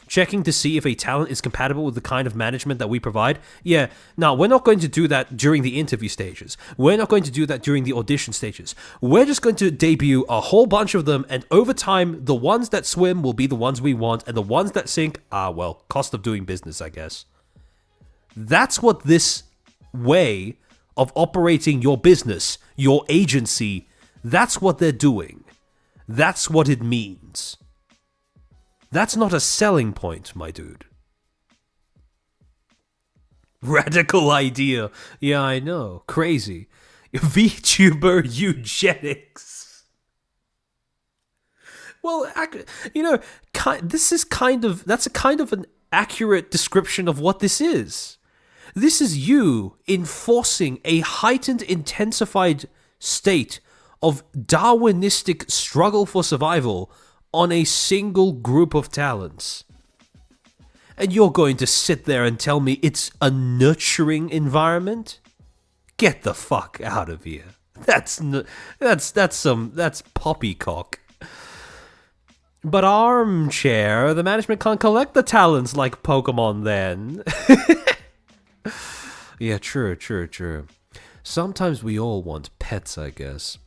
checking to see if a talent is compatible with the kind of management that we provide? Yeah, now we're not going to do that during the interview stages. We're not going to do that during the audition stages. We're just going to debut a whole bunch of them, and over time, the ones that swim will be the ones we want, and the ones that sink, cost of doing business, I guess. That's what this way of operating your business, your agency, that's what they're doing. That's what it means. That's not a selling point, my dude. Radical idea. Yeah, I know. Crazy. VTuber eugenics. Well, that's a kind of an accurate description of what this is. This is you enforcing a heightened, intensified state of Darwinistic struggle for survival on a single group of talents. And you're going to sit there and tell me it's a nurturing environment? Get the fuck out of here. That's poppycock. But armchair, the management can't collect the talents like Pokemon then. Yeah, true. Sometimes we all want pets, I guess.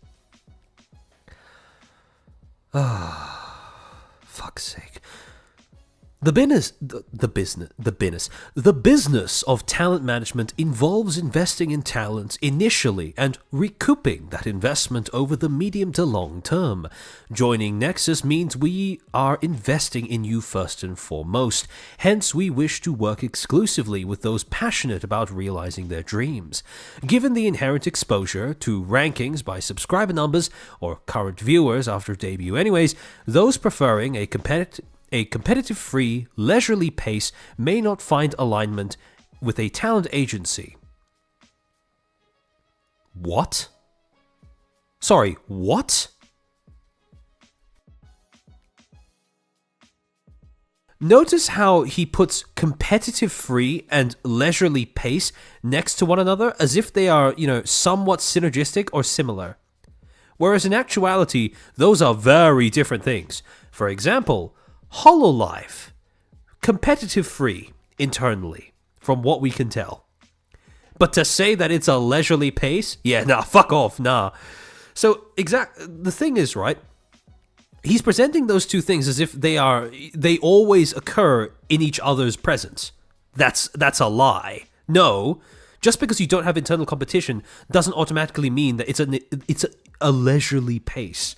Fuck's sake. The business of talent management involves investing in talent initially and recouping that investment over the medium to long term. Joining Nexus means we are investing in you first and foremost. Hence, we wish to work exclusively with those passionate about realizing their dreams. Given the inherent exposure to rankings by subscriber numbers or current viewers after debut anyways, those preferring a competitive-free, leisurely pace may not find alignment with a talent agency. What? Sorry, what? Notice how he puts competitive-free and leisurely pace next to one another as if they are, somewhat synergistic or similar. Whereas in actuality, those are very different things. For example, Hololive, competitive free internally, from what we can tell. But to say that it's a leisurely pace, fuck off, nah. So the thing is, right, he's presenting those two things as if they always occur in each other's presence. That's a lie. No, just because you don't have internal competition doesn't automatically mean that it's a leisurely pace.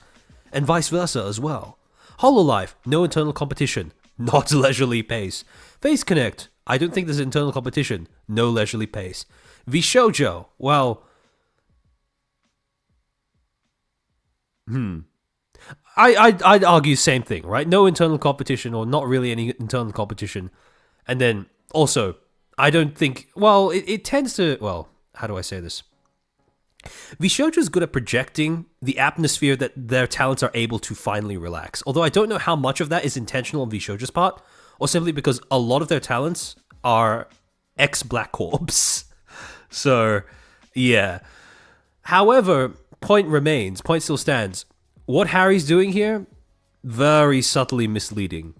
and vice versa as well. Hololive, no internal competition, not leisurely pace. Face Connect, I don't think there's internal competition, no leisurely pace. Vshoujo, well, I'd argue same thing, right? No internal competition, or not really any internal competition. And then also, I don't think, well, it tends to, well, how do I say this? Vshoujo is good at projecting the atmosphere that their talents are able to finally relax. Although I don't know how much of that is intentional on Vshoujo's part, or simply because a lot of their talents are ex-Black Corps. So, yeah. However, point still stands. What Harry's doing here, very subtly misleading.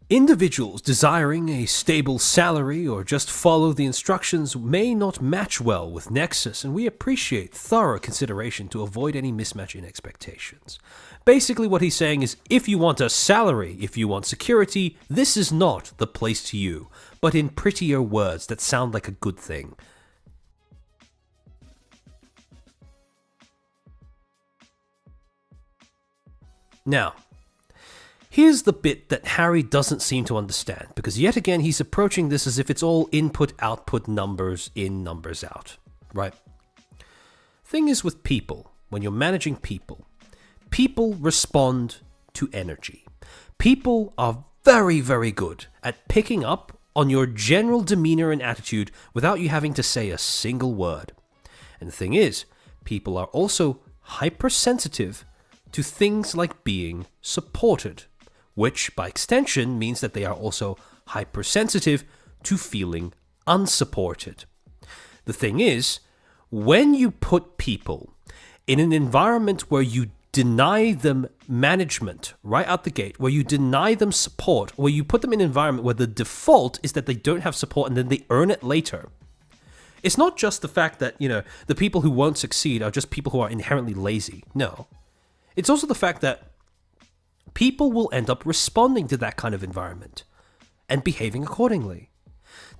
Individuals desiring a stable salary or just follow the instructions may not match well with Nexus, and we appreciate thorough consideration to avoid any mismatch in expectations. Basically what he's saying is, if you want a salary, if you want security, this is not the place to you, but in prettier words that sound like a good thing. Now, here's the bit that Harry doesn't seem to understand, because yet again he's approaching this as if it's all input-output numbers in, numbers out, right? Thing is with people, when you're managing people, people respond to energy. People are very, very good at picking up on your general demeanor and attitude without you having to say a single word. And the thing is, people are also hypersensitive to things like being supported, which by extension means that they are also hypersensitive to feeling unsupported. The thing is, when you put people in an environment where you deny them management right out the gate, where you deny them support, where you put them in an environment where the default is that they don't have support and then they earn it later, it's not just the fact that, the people who won't succeed are just people who are inherently lazy. No. It's also the fact that people will end up responding to that kind of environment and behaving accordingly.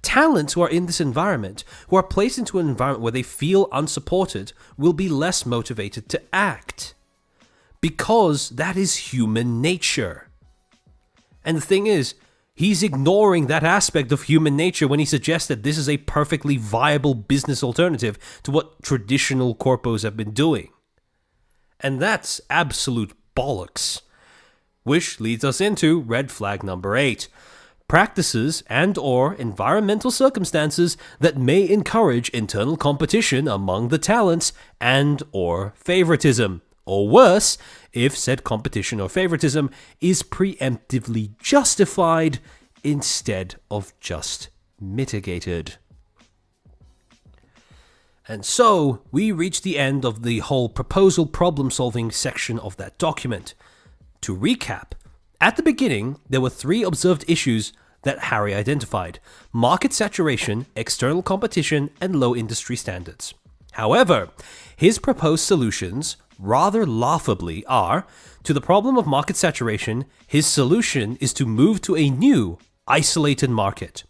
Talents who are in this environment, who are placed into an environment where they feel unsupported, will be less motivated to act. Because that is human nature. And the thing is, he's ignoring that aspect of human nature when he suggests that this is a perfectly viable business alternative to what traditional corpos have been doing. And that's absolute bollocks. Which leads us into red flag number 8. Practices and/or environmental circumstances that may encourage internal competition among the talents and/or favoritism. Or worse, if said competition or favoritism is preemptively justified instead of just mitigated. And so, we reach the end of the whole proposal problem-solving section of that document. To recap, at the beginning, there were 3 observed issues that Harry identified: market saturation, external competition, and low industry standards. However, his proposed solutions, rather laughably, are: to the problem of market saturation, his solution is to move to a new, isolated market.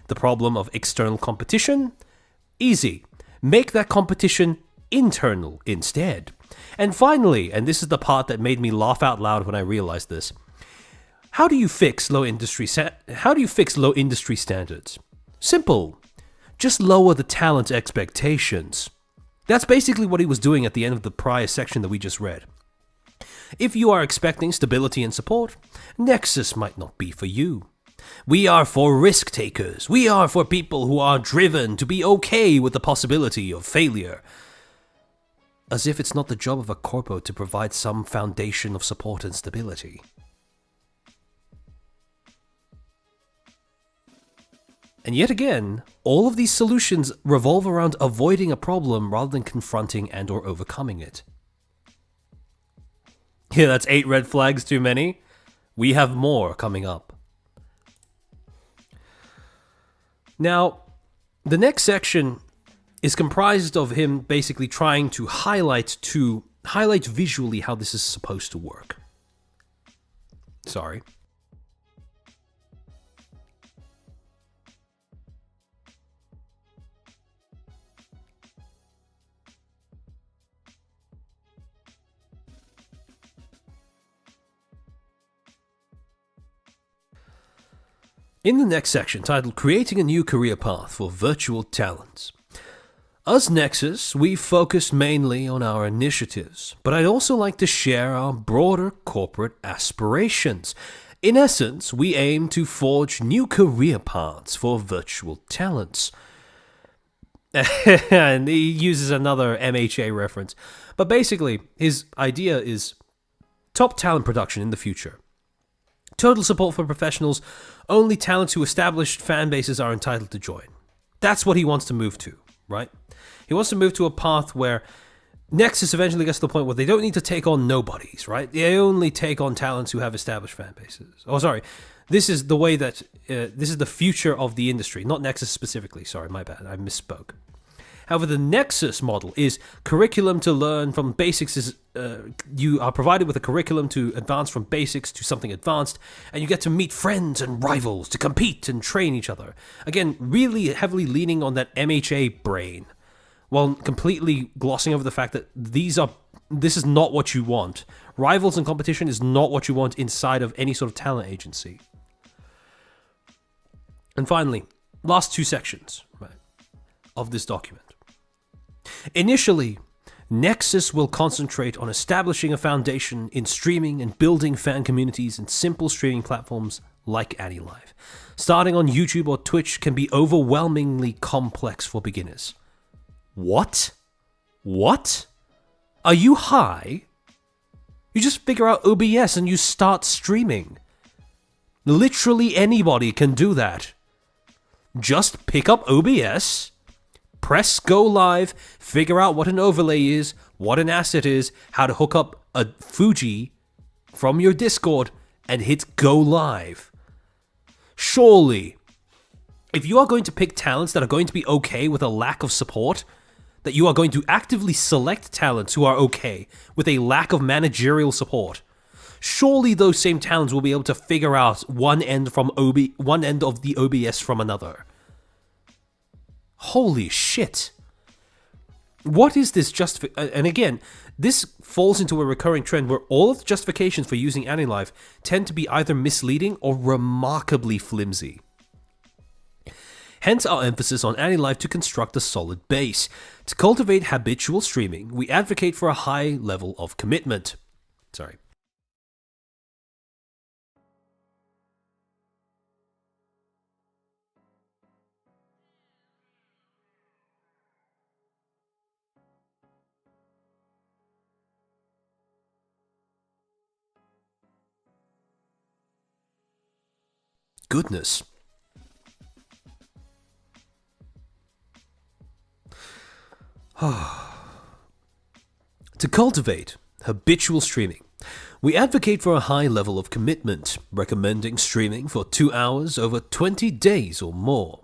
The problem of external competition? Easy. Make that competition internal instead. And finally, and this is the part that made me laugh out loud when I realized this, how do you fix low industry standards? Simple. Just lower the talent expectations. That's basically what he was doing at the end of the prior section that we just read. If you are expecting stability and support, Nexus might not be for you. We are for risk takers. We are for people who are driven to be okay with the possibility of failure. As if it's not the job of a corpo to provide some foundation of support and stability. And yet again, all of these solutions revolve around avoiding a problem rather than confronting and or overcoming it. Yeah, that's 8 red flags too many. We have more coming up. Now, the next section is comprised of him basically trying to highlight visually how this is supposed to work. Sorry. In the next section, titled Creating a New Career Path for Virtual Talents. As Nexus, we focus mainly on our initiatives, but I'd also like to share our broader corporate aspirations. In essence, we aim to forge new career paths for virtual talents. And he uses another MHA reference. But basically, his idea is top talent production in the future. Total support for professionals, only talents who established fan bases are entitled to join. That's what he wants to move to, right? He wants to move to a path where Nexus eventually gets to the point where they don't need to take on nobodies, right? They only take on talents who have established fan bases. Oh, sorry. This is the way that, this is the future of the industry, not Nexus specifically. Sorry, my bad. I misspoke. However, the Nexus model is curriculum to learn from basics. You are provided with a curriculum to advance from basics to something advanced, and you get to meet friends and rivals to compete and train each other. Again, really heavily leaning on that MHA brain, while completely glossing over the fact that this is not what you want. Rivals and competition is not what you want inside of any sort of talent agency. And finally, last two sections, right, of this document. Initially, Nexus will concentrate on establishing a foundation in streaming and building fan communities in simple streaming platforms like AniLive. Starting on YouTube or Twitch can be overwhelmingly complex for beginners. What? What? Are you high? You just figure out OBS and you start streaming. Literally anybody can do that. Just pick up OBS, press go live, figure out what an overlay is, what an asset is, how to hook up a Fuji from your Discord, and hit go live. Surely, if you are going to pick talents that are going to be okay with a lack of support, that you are going to actively select talents who are okay with a lack of managerial support, surely those same talents will be able to figure out one end of the OBS from another. Holy shit. What is this and again, this falls into a recurring trend where all of the justifications for using AniLive tend to be either misleading or remarkably flimsy. Hence our emphasis on AniLive to construct a solid base. To cultivate habitual streaming, we advocate for a high level of commitment. Sorry. Goodness. To cultivate habitual streaming, we advocate for a high level of commitment, recommending streaming for 2 hours over 20 days or more.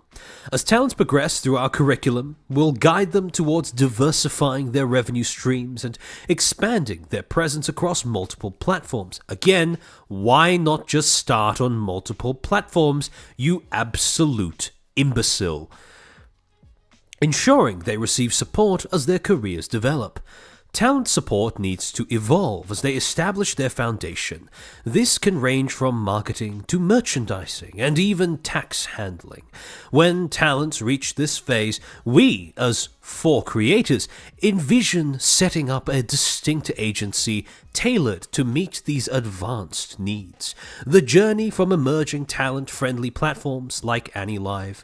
As talents progress through our curriculum, we'll guide them towards diversifying their revenue streams and expanding their presence across multiple platforms. Again, why not just start on multiple platforms, you absolute imbecile? Ensuring they receive support as their careers develop. Talent support needs to evolve as they establish their foundation. This can range from marketing to merchandising and even tax handling. When talents reach this phase, we, as 4 creators, envision setting up a distinct agency tailored to meet these advanced needs. The journey from emerging talent-friendly platforms like AniLive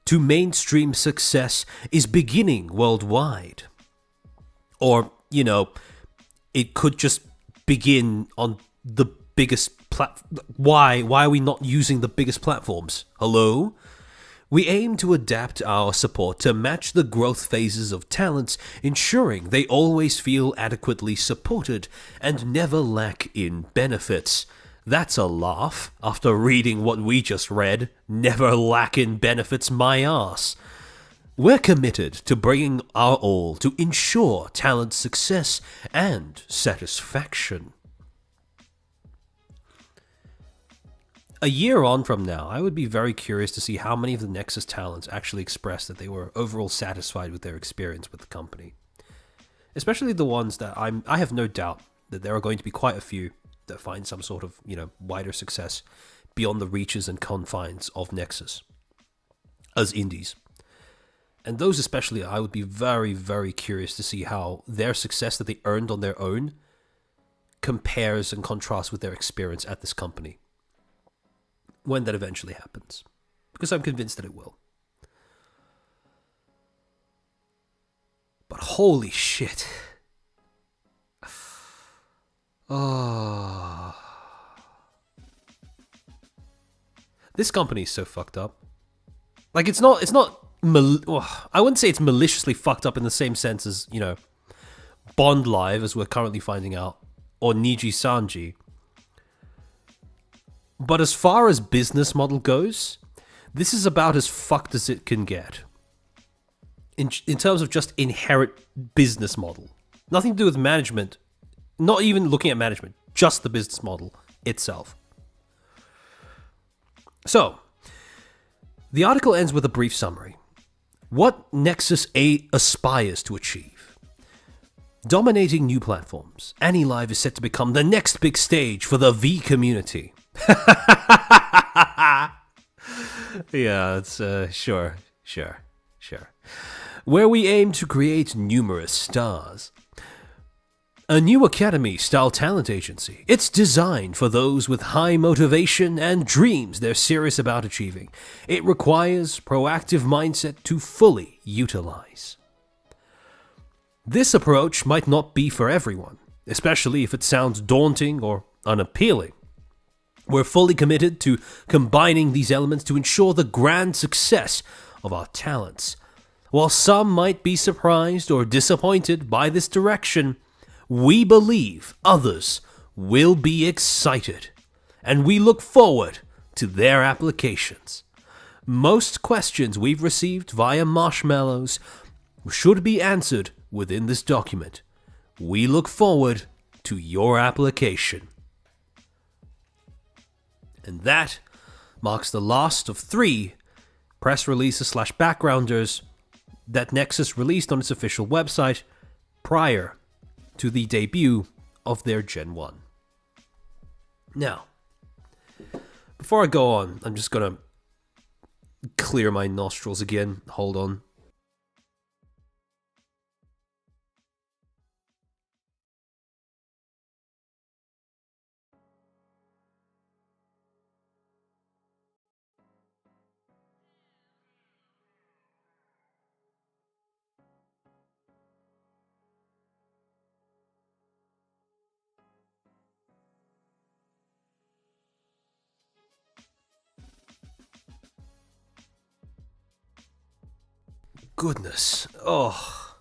to mainstream success is beginning worldwide. Or, it could just begin on the biggest Why are we not using the biggest platforms? Hello? We aim to adapt our support to match the growth phases of talents, ensuring they always feel adequately supported and never lack in benefits. That's a laugh, after reading what we just read. Never lack in benefits, my ass. We're committed to bringing our all to ensure talent success and satisfaction. A year on from now, I would be very curious to see how many of the Nexus talents actually expressed that they were overall satisfied with their experience with the company. Especially the ones that I have no doubt that there are going to be quite a few that find some sort of, wider success beyond the reaches and confines of Nexus as indies. And those especially, I would be very, very curious to see how their success that they earned on their own compares and contrasts with their experience at this company when that eventually happens. Because I'm convinced that it will. But holy shit. Oh. This company is so fucked up. Like, it's not I wouldn't say it's maliciously fucked up in the same sense as, Bond Live, as we're currently finding out, or Niji Sanji. But as far as business model goes, this is about as fucked as it can get. In terms of just inherent business model. Nothing to do with management. Not even looking at management. Just the business model itself. So, the article ends with a brief summary. What Nexus aspires to achieve. Dominating new platforms, AniLive is set to become the next big stage for the V community. Yeah, it's sure. Where we aim to create numerous stars. A new academy-style talent agency. It's designed for those with high motivation and dreams they're serious about achieving. It requires proactive mindset to fully utilize. This approach might not be for everyone, especially if it sounds daunting or unappealing. We're fully committed to combining these elements to ensure the grand success of our talents. While some might be surprised or disappointed by this direction, we believe others will be excited, and we look forward to their applications. Most questions we've received via marshmallows should be answered within this document. We look forward to your application. And that marks the last of 3 press releases / backgrounders that Nexus released on its official website prior to the debut of their Gen 1. Now, before I go on, I'm just gonna clear my nostrils again. Hold on. Goodness. Oh.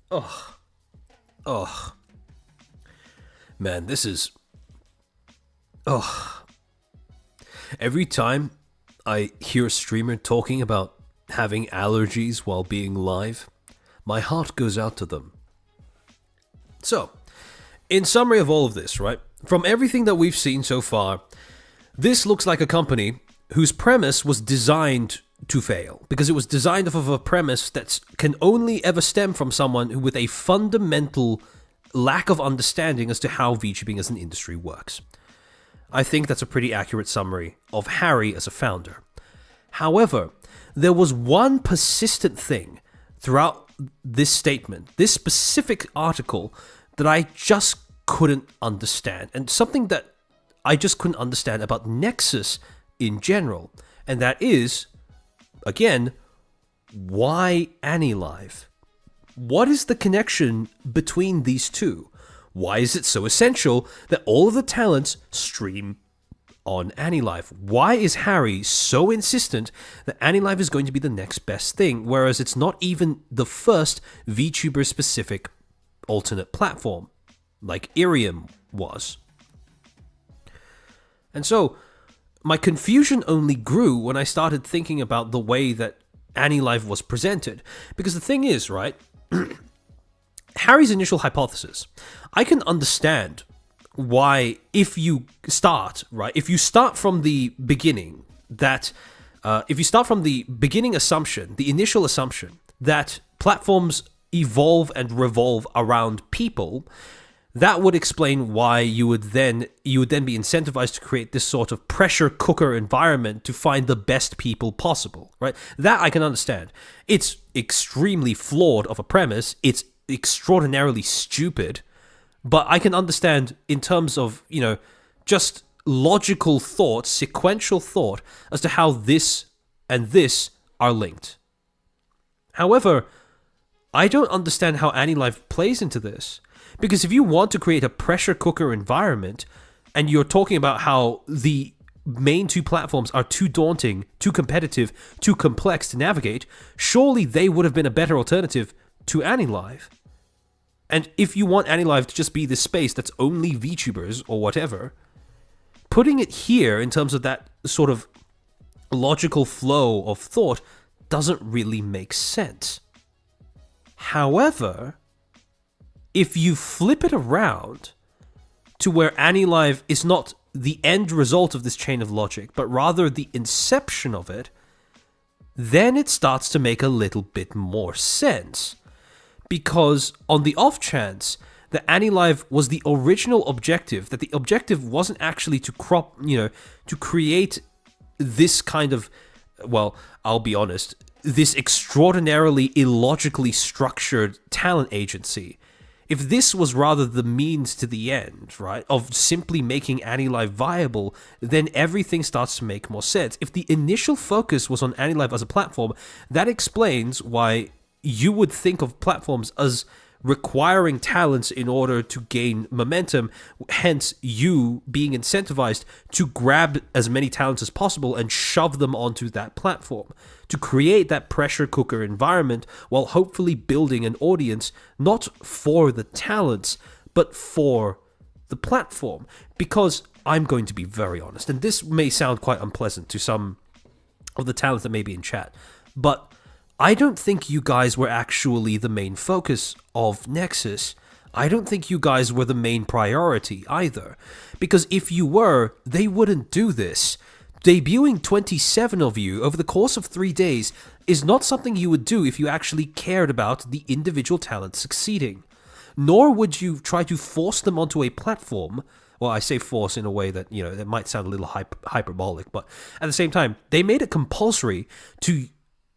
Oh. Oh. Man, this is... Oh. Every time I hear a streamer talking about having allergies while being live, my heart goes out to them. So, in summary of all of this, right? From everything that we've seen so far, this looks like a company whose premise was designed to fail. Because it was designed off of a premise that can only ever stem from someone with a fundamental lack of understanding as to how VTubing as an industry works. I think that's a pretty accurate summary of Harry as a founder. However, there was one persistent thing throughout this statement, this specific article, that I just couldn't understand. And something that I just couldn't understand about Nexus in general. And that is, again, why AniLive? What is the connection between these two? Why is it so essential that all of the talents stream on AniLive? Why is Harry so insistent that AniLive is going to be the next best thing, whereas it's not even the first VTuber-specific alternate platform, like Irium was? And so, my confusion only grew when I started thinking about the way that AniLive was presented. Because the thing is, right, Harry's initial hypothesis, I can understand why if you start from the beginning, that if you start from the beginning assumption, the initial assumption that platforms evolve and revolve around people, that would explain why you would then be incentivized to create this sort of pressure cooker environment to find the best people possible, right? That I can understand. It's extremely flawed of a premise. It's extraordinarily stupid, but I can understand in terms of, just logical thought, sequential thought as to how this and this are linked. However, I don't understand how AniLive plays into this. Because if you want to create a pressure cooker environment, and you're talking about how the main two platforms are too daunting, too competitive, too complex to navigate, surely they would have been a better alternative to AniLive. And if you want AniLive to just be this space that's only VTubers or whatever, putting it here in terms of that sort of logical flow of thought doesn't really make sense. However, if you flip it around to where AniLive is not the end result of this chain of logic, but rather the inception of it, then it starts to make a little bit more sense. Because on the off chance that AniLive was the original objective, that the objective wasn't actually to to create this kind of, well, I'll be honest, this extraordinarily illogically structured talent agency. If this was rather the means to the end, right, of simply making AniLive viable, then everything starts to make more sense. If the initial focus was on AniLive as a platform, that explains why you would think of platforms as requiring talents in order to gain momentum, hence you being incentivized to grab as many talents as possible and shove them onto that platform, to create that pressure cooker environment while hopefully building an audience not for the talents, but for the platform. Because I'm going to be very honest, and this may sound quite unpleasant to some of the talents that may be in chat, but I don't think you guys were actually the main focus of Nexus. I don't think you guys were the main priority either. Because if you were, they wouldn't do this. Debuting 27 of you over the course of 3 days is not something you would do if you actually cared about the individual talent succeeding. Nor would you try to force them onto a platform. Well, I say force in a way that, that might sound a little hyperbolic, but at the same time, they made it compulsory to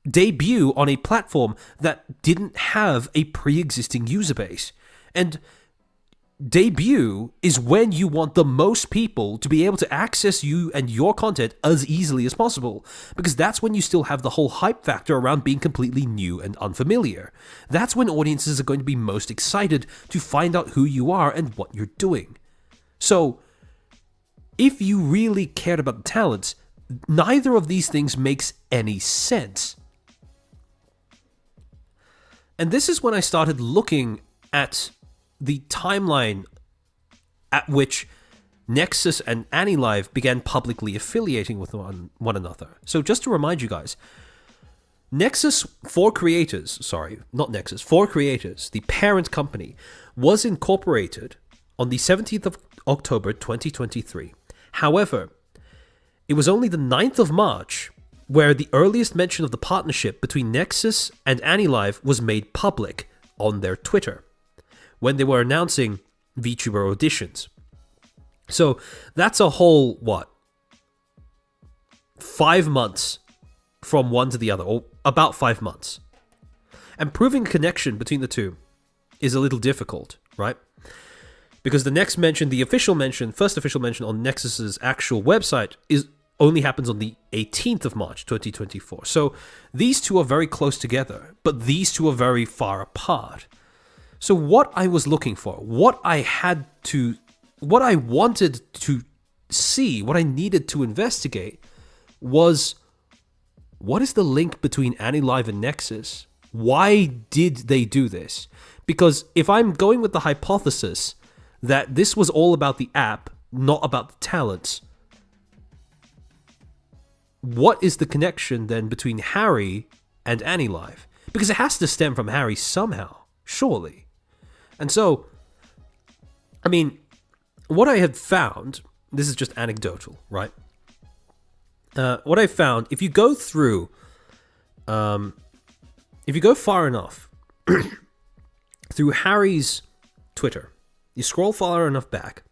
debut on a platform that didn't have a pre-existing user base. And debut is when you want the most people to be able to access you and your content as easily as possible, because that's when you still have the whole hype factor around being completely new and unfamiliar. That's when audiences are going to be most excited to find out who you are and what you're doing. So, if you really cared about the talents, neither of these things makes any sense. And this is when I started looking at the timeline at which Nexus and AniLive began publicly affiliating with one another. So just to remind you guys, For Creators, the parent company, was incorporated on the 17th of October 2023. However, it was only the 9th of March where the earliest mention of the partnership between Nexus and AniLive was made public on their Twitter, when they were announcing VTuber auditions. So that's a whole, 5 months from one to the other, or about 5 months. And proving a connection between the two is a little difficult, right? Because the next mention, first official mention on Nexus's actual website only happens on the 18th of March 2024. So these two are very close together, but these two are very far apart. So what I was looking for, what I wanted to see, what I needed to investigate was, what is the link between AniLive and Nexus? Why did they do this? Because if I'm going with the hypothesis that this was all about the app, not about the talents, what is the connection then between Harry and AniLive? Because it has to stem from Harry somehow, surely. And so, I mean, what I had found, this is just anecdotal, right? what I found, if you go through, if you go far enough through Harry's Twitter, you scroll far enough back,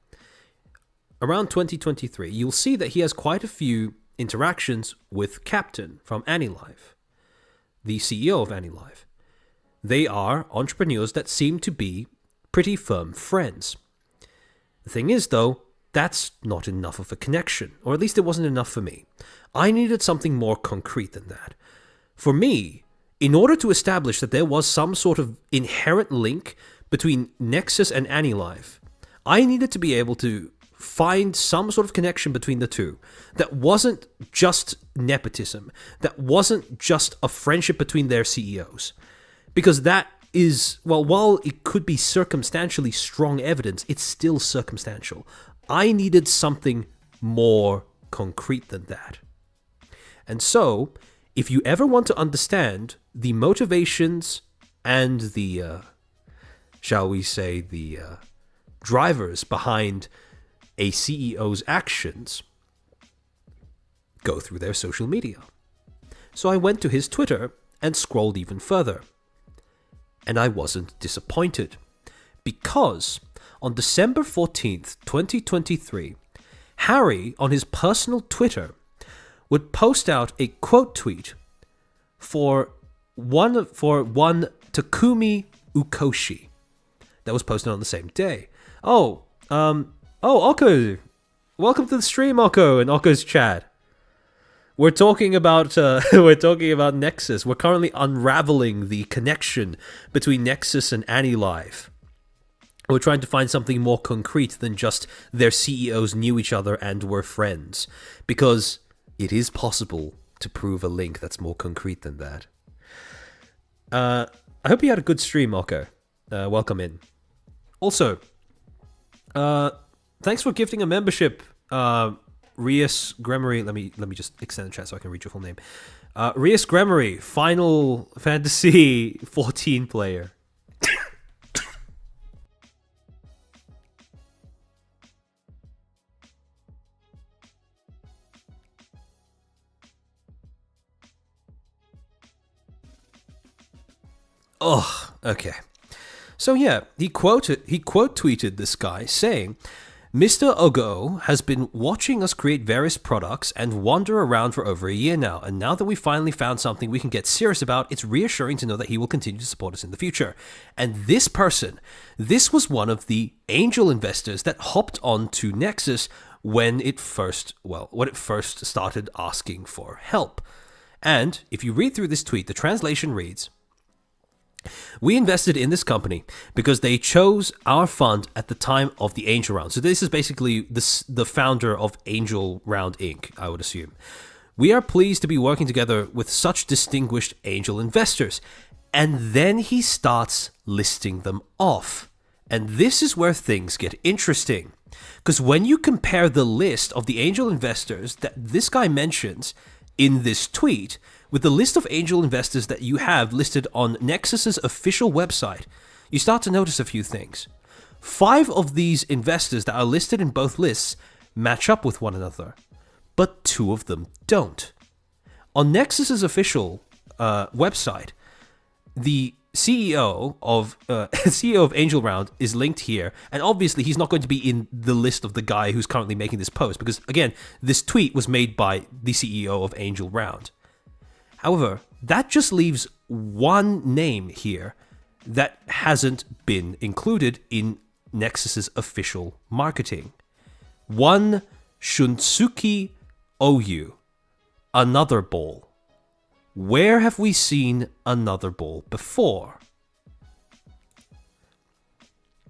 around 2023, you'll see that he has quite a few interactions with Captain from AnyLive, the CEO of AnyLive. They are entrepreneurs that seem to be pretty firm friends. The thing is, though, that's not enough of a connection, or at least it wasn't enough for me. I needed something more concrete than that. For me, in order to establish that there was some sort of inherent link between Nexus and AnyLive, I needed to be able to find some sort of connection between the two that wasn't just nepotism, that wasn't just a friendship between their CEOs. Because that is, well, while it could be circumstantially strong evidence, it's still circumstantial. I needed something more concrete than that. And so, if you ever want to understand the motivations and the, shall we say, the drivers behind a CEO's actions, go through their social media. So I went to his Twitter and scrolled even further. And I wasn't disappointed. Because on December 14th, 2023, Harry, on his personal Twitter, would post out a quote tweet for one Takumi Ukoshi that was posted on the same day. Oko, welcome to the stream, Oko, and Oko's chat. We're talking about Nexus. We're currently unraveling the connection between Nexus and AnyLive. We're trying to find something more concrete than just their CEOs knew each other and were friends, because it is possible to prove a link that's more concrete than that. I hope you had a good stream, Oko. Welcome in. Also, thanks for gifting a membership, Rias Gremory. Let me just extend the chat so I can read your full name. Rias Gremory, Final Fantasy 14 player. Oh, okay. So yeah, he quote tweeted this guy saying, Mr. Ogo has been watching us create various products and wander around for over a year now, and now that we finally found something we can get serious about, it's reassuring to know that he will continue to support us in the future. And this was one of the angel investors that hopped onto Nexus when it first started asking for help. And if you read through this tweet, the translation reads, we invested in this company because they chose our fund at the time of the Angel Round. So this is basically the founder of Angel Round Inc., I would assume. We are pleased to be working together with such distinguished angel investors. And then he starts listing them off. And this is where things get interesting. Because when you compare the list of the angel investors that this guy mentions in this tweet with the list of angel investors that you have listed on Nexus's official website, you start to notice a few things. 5 of these investors that are listed in both lists match up with one another, but 2 of them don't. On Nexus's official website, the CEO of Angel Round is linked here, and obviously he's not going to be in the list of the guy who's currently making this post, because again, this tweet was made by the CEO of Angel Round. However, that just leaves one name here that hasn't been included in Nexus's official marketing. One Shunsuke Oyu, another ball. Where have we seen another ball before?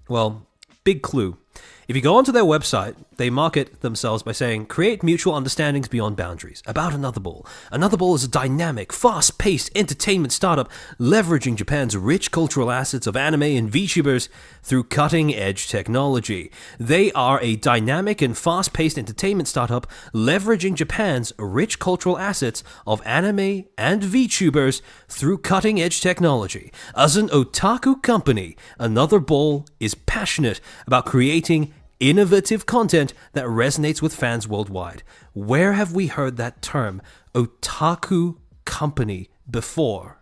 Well, big clue. If you go onto their website, they market themselves by saying, create mutual understandings beyond boundaries. About Another Ball. Another Ball is a dynamic, fast-paced entertainment startup leveraging Japan's rich cultural assets of anime and VTubers through cutting-edge technology. They are a dynamic and fast-paced entertainment startup leveraging Japan's rich cultural assets of anime and VTubers through cutting-edge technology. As an otaku company, Another Ball is passionate about creating innovative content that resonates with fans worldwide. Where have we heard that term, otaku company, before?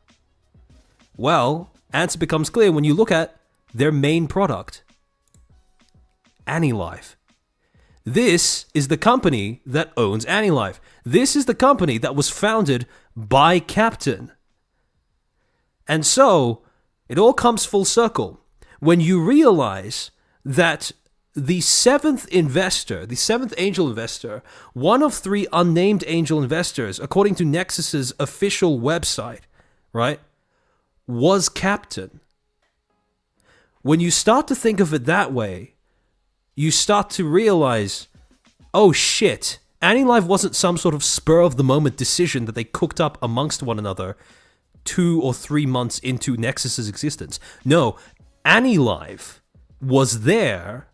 Well, answer becomes clear when you look at their main product, AniLive. This is the company that owns AniLive. This is the company that was founded by Captain. And so, it all comes full circle when you realize that the seventh angel investor, one of 3 unnamed angel investors, according to Nexus's official website, right, was Captain. When you start to think of it that way, you start to realize, oh shit, AniLive wasn't some sort of spur-of-the-moment decision that they cooked up amongst one another 2 or 3 months into Nexus's existence. No, AniLive was there.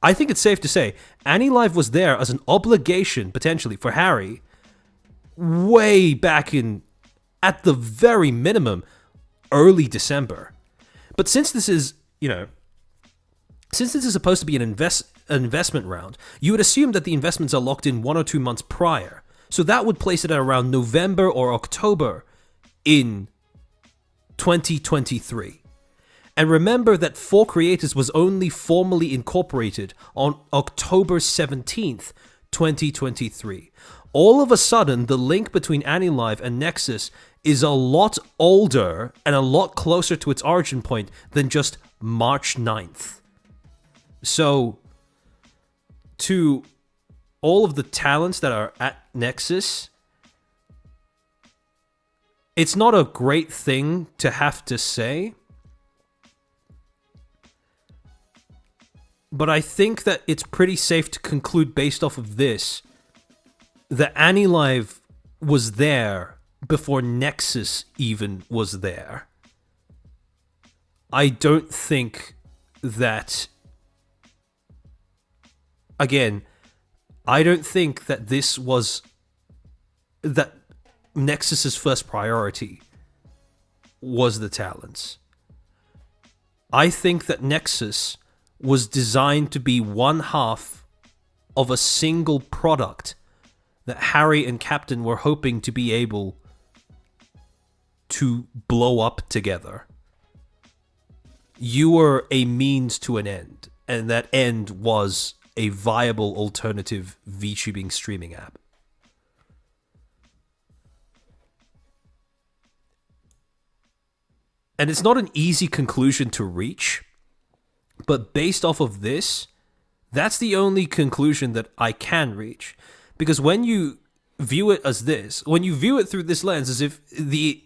I think it's safe to say AniLive was there as an obligation, potentially, for Harry way back in, at the very minimum, early December. But since this is, since this is supposed to be an investment round, you would assume that the investments are locked in 1 or 2 months prior. So that would place it at around November or October in 2023. And remember that 4Creators was only formally incorporated on October 17th, 2023. All of a sudden, the link between AniLive and Nexus is a lot older and a lot closer to its origin point than just March 9th. So, to all of the talents that are at Nexus, it's not a great thing to have to say, but I think that it's pretty safe to conclude based off of this that AniLive was there before Nexus even was there. I don't think that... Again, I don't think that this was... that Nexus's first priority was the talents. I think that Nexus was designed to be one half of a single product that Harry and Captain were hoping to be able to blow up together. You were a means to an end, and that end was a viable alternative VTubing streaming app. And it's not an easy conclusion to reach, but based off of this, that's the only conclusion that I can reach. Because when you view it as this, when you view it through this lens, as if the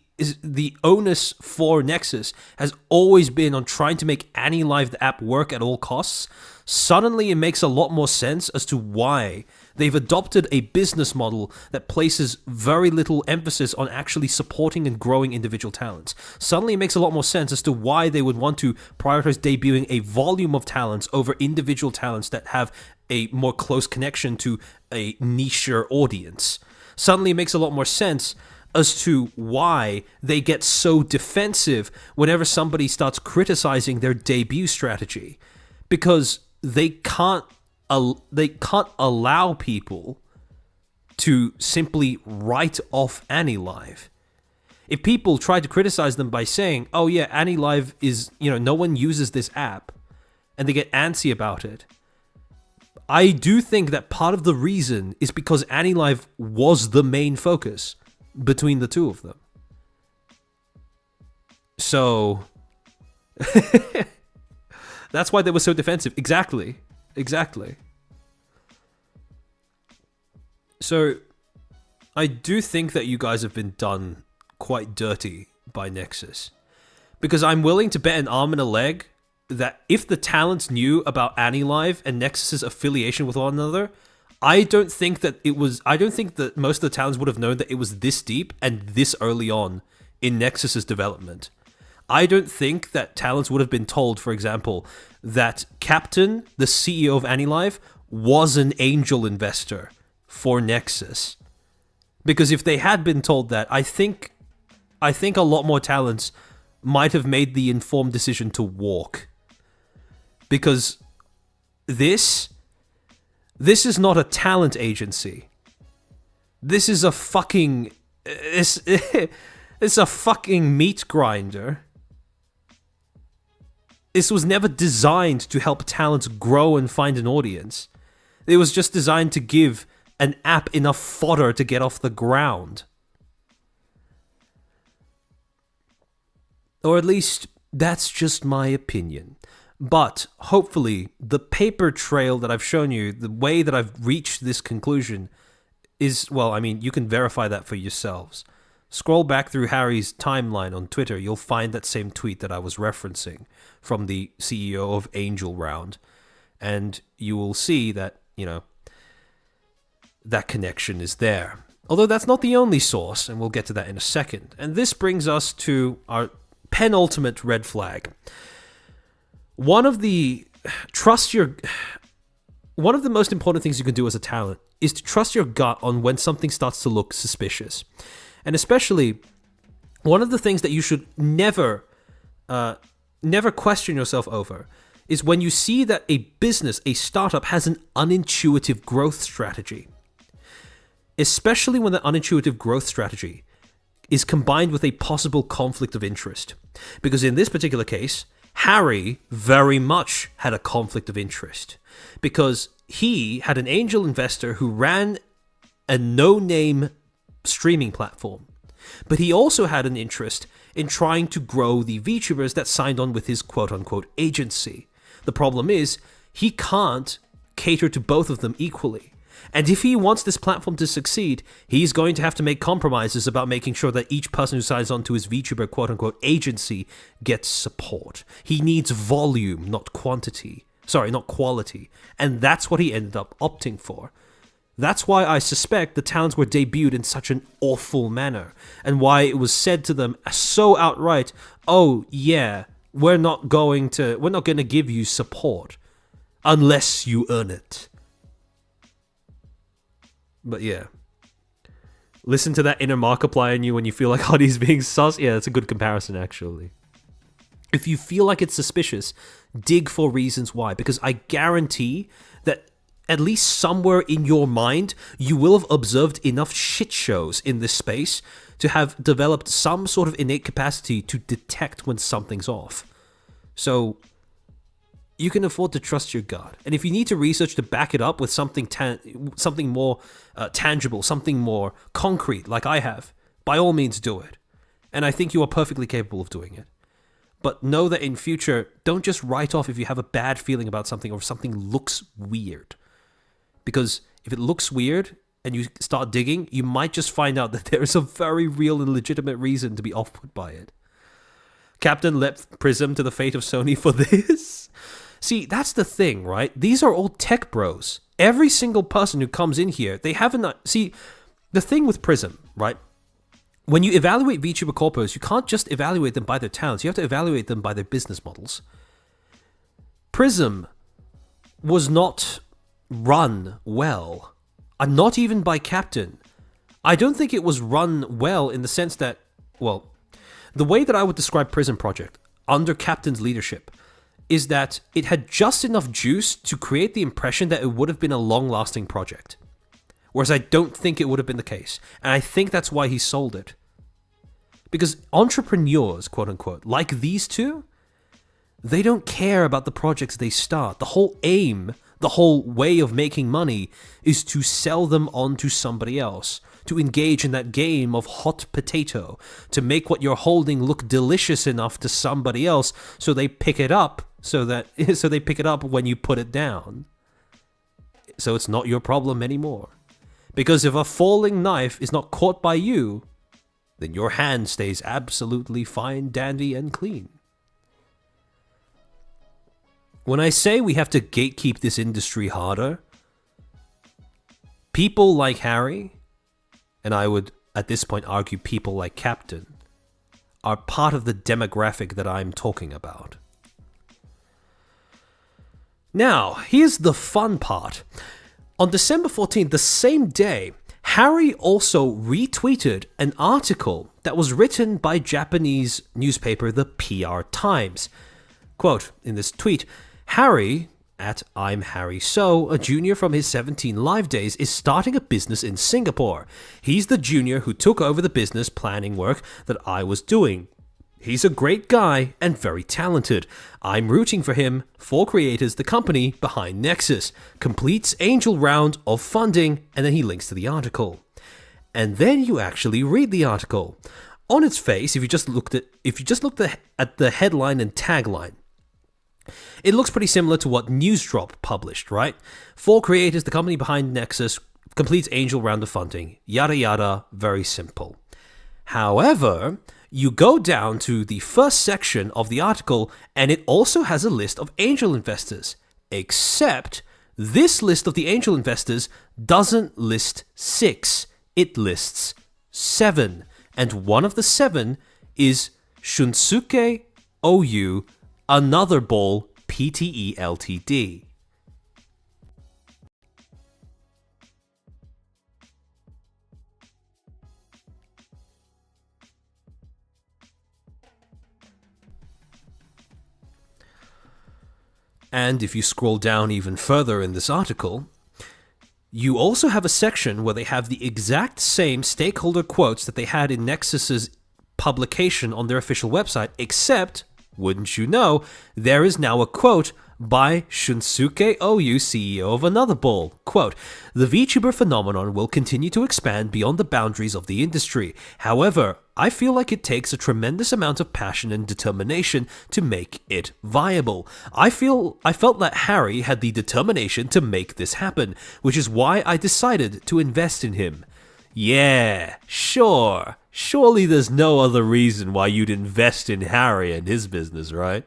onus for Nexus has always been on trying to make AniLive the app work at all costs, suddenly it makes a lot more sense as to why they've adopted a business model that places very little emphasis on actually supporting and growing individual talents. Suddenly it makes a lot more sense as to why they would want to prioritize debuting a volume of talents over individual talents that have a more close connection to a nicher audience. Suddenly it makes a lot more sense as to why they get so defensive whenever somebody starts criticizing their debut strategy, because they can't allow people to simply write off AniLive. If people try to criticize them by saying, "Oh yeah, AniLive is, no one uses this app," and they get antsy about it, I do think that part of the reason is because AniLive was the main focus between the two of them. So that's why they were so defensive. Exactly. So I do think that you guys have been done quite dirty by Nexus, because I'm willing to bet an arm and a leg that if the talents knew about AniLive and Nexus's affiliation with one another, I don't think that most of the talents would have known that it was this deep and this early on in Nexus's development. I don't think that talents would have been told, for example, that Captain, the CEO of AniLive, was an angel investor for Nexus. Because if they had been told that, I think a lot more talents might have made the informed decision to walk. Because This is not a talent agency. This is a fucking... It's a fucking meat grinder. This was never designed to help talents grow and find an audience. It was just designed to give an app enough fodder to get off the ground. Or at least, that's just my opinion. But, hopefully, the paper trail that I've shown you, the way that I've reached this conclusion is, well, I mean, you can verify that for yourselves. Scroll back through Harry's timeline on Twitter, you'll find that same tweet that I was referencing from the CEO of Angel Round. And you will see that, you know, that connection is there. Although that's not the only source, and we'll get to that in a second. And this brings us to our penultimate red flag. One of the most important things you can do as a talent is to trust your gut on when something starts to look suspicious. And especially, one of the things that you should never question yourself over is when you see that a business, a startup, has an unintuitive growth strategy. Especially when that unintuitive growth strategy is combined with a possible conflict of interest. Because in this particular case, Harry very much had a conflict of interest. Because he had an angel investor who ran a no-name streaming platform. But he also had an interest in trying to grow the VTubers that signed on with his quote-unquote agency. The problem is, he can't cater to both of them equally. And if he wants this platform to succeed, he's going to have to make compromises about making sure that each person who signs on to his VTuber quote-unquote agency gets support. He needs volume, not quantity. Sorry, not quality. And that's what he ended up opting for. That's why I suspect the talents were debuted in such an awful manner, and why it was said to them so outright, oh yeah, we're not going to give you support unless you earn it. But yeah. Listen to that inner Markiplier in you when you feel like Huddy's being sus. Yeah, that's a good comparison, actually. If you feel like it's suspicious, dig for reasons why. Because I guarantee that at least somewhere in your mind, you will have observed enough shit shows in this space to have developed some sort of innate capacity to detect when something's off. So you can afford to trust your gut. And if you need to research to back it up with something more tangible, something more concrete, like I have, by all means do it. And I think you are perfectly capable of doing it. But know that in future, don't just write off if you have a bad feeling about something or if something looks weird. Because if it looks weird and you start digging, you might just find out that there is a very real and legitimate reason to be off-put by it. Captain left Prism to the fate of Sony for this. See, that's the thing, right? These are all tech bros. Every single person who comes in here, they haven't... See, the thing with Prism, right? When you evaluate VTuber corpos, you can't just evaluate them by their talents. You have to evaluate them by their business models. Prism was not run well. Not even by Captain. I don't think it was run well in the sense that, well, the way that I would describe Prism Project under Captain's leadership is that it had just enough juice to create the impression that it would have been a long-lasting project. Whereas I don't think it would have been the case. And I think that's why he sold it. Because entrepreneurs, quote-unquote, like these two, they don't care about the projects they start. The whole aim, the whole way of making money is to sell them on to somebody else, to engage in that game of hot potato, to make what you're holding look delicious enough to somebody else so they pick it up, so they pick it up when you put it down. So it's not your problem anymore. Because if a falling knife is not caught by you, then your hand stays absolutely fine, dandy, and clean. When I say we have to gatekeep this industry harder, people like Harry, and I would at this point argue people like Captain, are part of the demographic that I'm talking about. Now, here's the fun part. On December 14th, the same day, Harry also retweeted an article that was written by Japanese newspaper the PR Times. Quote, in this tweet, Harry, at I'm Harry So, a junior from his 17 live days, is starting a business in Singapore. He's the junior who took over the business planning work that I was doing. He's a great guy and very talented. I'm rooting for him. 4Creators, the company behind Nexus, completes angel round of funding, and then he links to the article. And then you actually read the article. On its face, if you just looked at the headline and tagline, it looks pretty similar to what Newsdrop published, right? 4Creators, the company behind Nexus, completes angel round of funding. Yada yada, very simple. However, you go down to the first section of the article, and it also has a list of angel investors. Except, this list of the angel investors doesn't list 6, it lists 7. And one of the 7 is Shunsuke OU, Another Ball Pte Ltd. And if you scroll down even further in this article, you also have a section where they have the exact same stakeholder quotes that they had in Nexus's publication on their official website, except, wouldn't you know, there is now a quote by Shunsuke OU, CEO of Another Ball. Quote, "The VTuber phenomenon will continue to expand beyond the boundaries of the industry. However, I feel like it takes a tremendous amount of passion and determination to make it viable. I felt that Harry had the determination to make this happen, which is why I decided to invest in him." Yeah, sure. Surely there's no other reason why you'd invest in Harry and his business, right?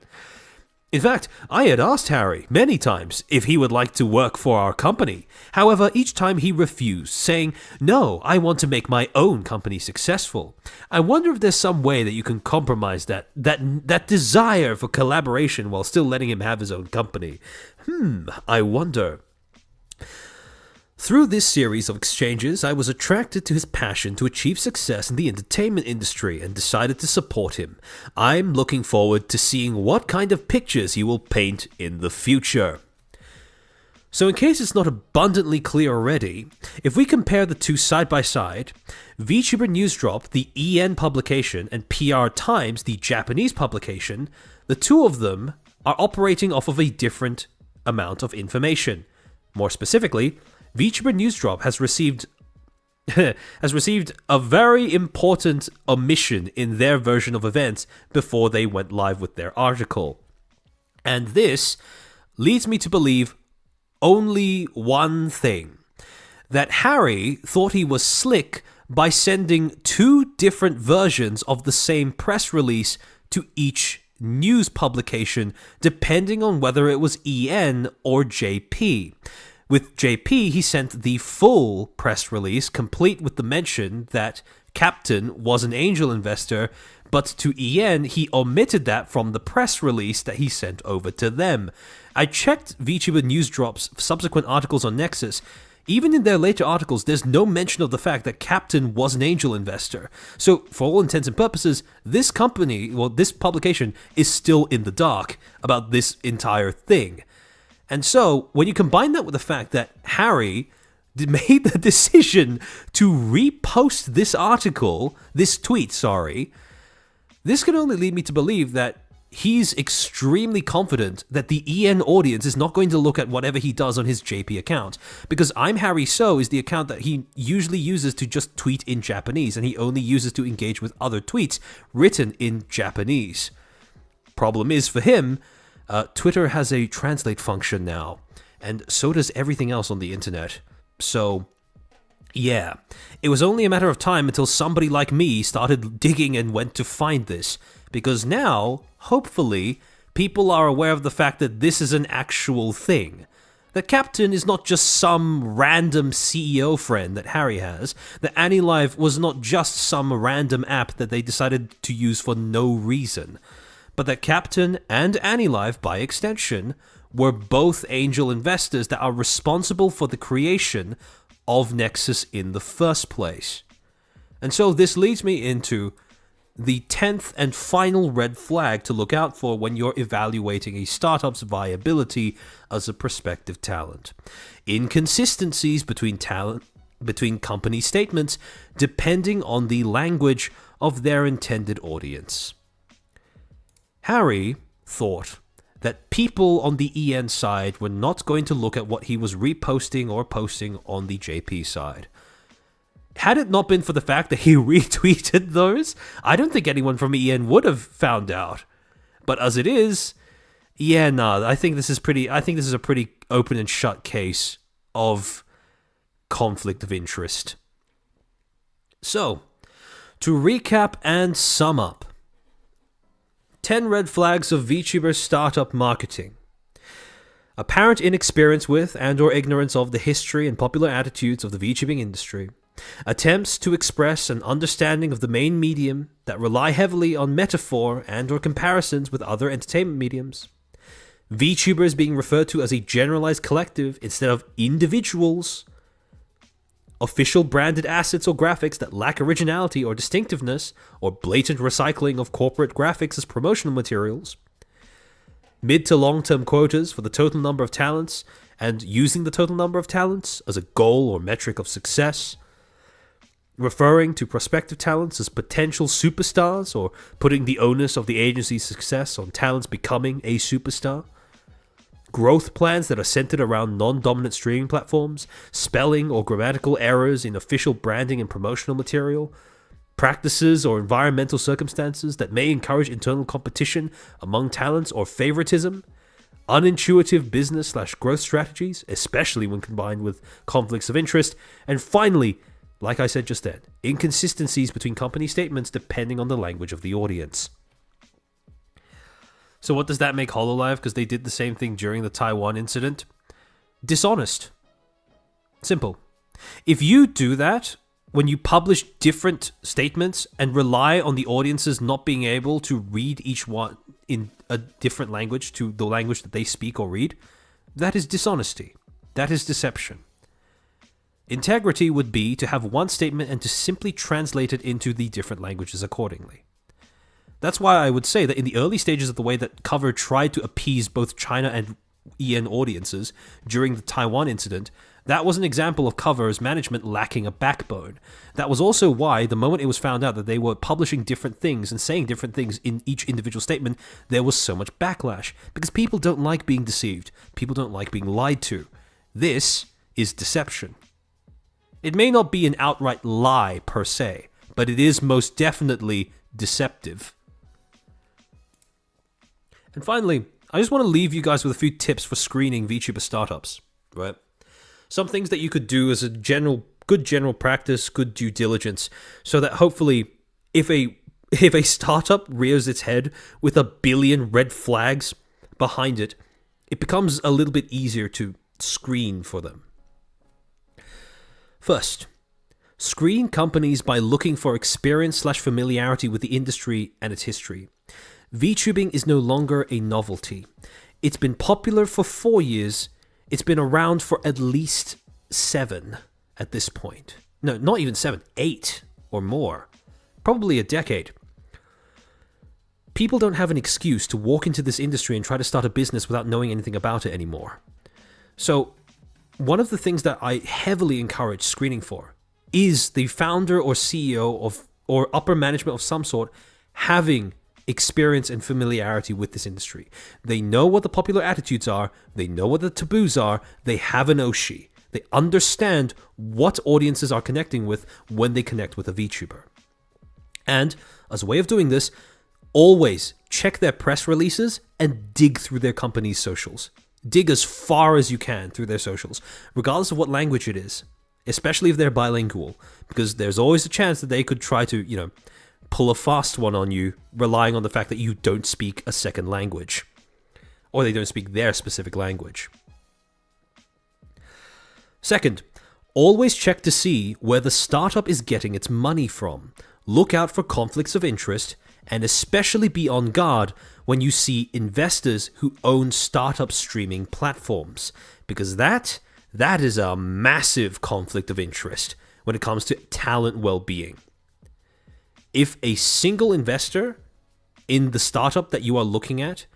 In fact, I had asked Harry many times if he would like to work for our company. However, each time he refused, saying, "No, I want to make my own company successful." I wonder if there's some way that you can compromise that desire for collaboration while still letting him have his own company. I wonder. Through this series of exchanges, I was attracted to his passion to achieve success in the entertainment industry and decided to support him. I'm looking forward to seeing what kind of pictures he will paint in the future. So in case it's not abundantly clear already, if we compare the two side by side, VTuber Newsdrop, the EN publication, and PR Times, the Japanese publication, the two of them are operating off of a different amount of information. More specifically, VTuber Newsdrop has received a very important omission in their version of events before they went live with their article. And this leads me to believe only one thing: that Harry thought he was slick by sending 2 different versions of the same press release to each news publication, depending on whether it was EN or JP. With JP, he sent the full press release, complete with the mention that Captain was an angel investor, but to EN, he omitted that from the press release that he sent over to them. I checked VTuber Newsdrop's subsequent articles on Nexus. Even in their later articles, there's no mention of the fact that Captain was an angel investor. So, for all intents and purposes, this publication is still in the dark about this entire thing. And so, when you combine that with the fact that Harry made the decision to repost this tweet, this can only lead me to believe that he's extremely confident that the EN audience is not going to look at whatever he does on his JP account. Because I'm Harry So is the account that he usually uses to just tweet in Japanese, and he only uses to engage with other tweets written in Japanese. Problem is, for him, Twitter has a translate function now, and so does everything else on the internet. So, yeah, it was only a matter of time until somebody like me started digging and went to find this, because now, hopefully, people are aware of the fact that this is an actual thing. That Captain is not just some random CEO friend that Harry has, that AniLive was not just some random app that they decided to use for no reason, but that Captain and AniLive, by extension, were both angel investors that are responsible for the creation of Nexus in the first place. And so this leads me into the 10th and final red flag to look out for when you're evaluating a startup's viability as a prospective talent. Inconsistencies between company statements depending on the language of their intended audience. Harry thought that people on the EN side were not going to look at what he was reposting or posting on the JP side. Had it not been for the fact that he retweeted those, I don't think anyone from EN would have found out. But as it is, I think this is a pretty open and shut case of conflict of interest. So, to recap and sum up, 10 red flags of VTuber startup marketing. Apparent inexperience with and or ignorance of the history and popular attitudes of the VTubing industry. Attempts to express an understanding of the main medium that rely heavily on metaphor and or comparisons with other entertainment mediums. VTubers being referred to as a generalized collective instead of individuals. Official branded assets or graphics that lack originality or distinctiveness, or blatant recycling of corporate graphics as promotional materials. Mid to long-term quotas for the total number of talents, and using the total number of talents as a goal or metric of success. Referring to prospective talents as potential superstars, or putting the onus of the agency's success on talents becoming a superstar. Growth plans that are centered around non-dominant streaming platforms, spelling or grammatical errors in official branding and promotional material, practices or environmental circumstances that may encourage internal competition among talents or favoritism, unintuitive business/growth strategies, especially when combined with conflicts of interest, and finally, like I said just then, inconsistencies between company statements depending on the language of the audience. So what does that make HoloLive? Because they did the same thing during the Taiwan incident. Dishonest. Simple. If you do that, when you publish different statements and rely on the audiences not being able to read each one in a different language to the language that they speak or read, that is dishonesty. That is deception. Integrity would be to have one statement and to simply translate it into the different languages accordingly. That's why I would say that in the early stages of the way that Cover tried to appease both China and EN audiences during the Taiwan incident, that was an example of Cover's management lacking a backbone. That was also why, the moment it was found out that they were publishing different things and saying different things in each individual statement, there was so much backlash. Because people don't like being deceived. People don't like being lied to. This is deception. It may not be an outright lie per se, but it is most definitely deceptive. And finally, I just want to leave you guys with a few tips for screening VTuber startups, right? Some things that you could do as a good general practice, good due diligence, so that hopefully if a startup rears its head with 1 billion red flags behind it, it becomes a little bit easier to screen for them. First, screen companies by looking for experience/familiarity with the industry and its history. VTubing is no longer a novelty. It's been popular for 4 years. It's been around for at least 7 at this point. No, not even 7, 8 or more. Probably a decade. People don't have an excuse to walk into this industry and try to start a business without knowing anything about it anymore. So, one of the things that I heavily encourage screening for is the founder or CEO of or upper management of some sort having experience and familiarity with this industry. They know what the popular attitudes are, they know what the taboos are, they have an Oshi. They understand what audiences are connecting with when they connect with a VTuber. And as a way of doing this, always check their press releases and dig through their company's socials. Dig as far as you can through their socials, regardless of what language it is, especially if they're bilingual, because there's always a chance that they could try to, pull a fast one on you, relying on the fact that you don't speak a second language, or they don't speak their specific language. Second, always check to see where the startup is getting its money from. Look out for conflicts of interest, and especially be on guard when you see investors who own startup streaming platforms, because that is a massive conflict of interest when it comes to talent well-being. if a single investor in the startup that you are looking at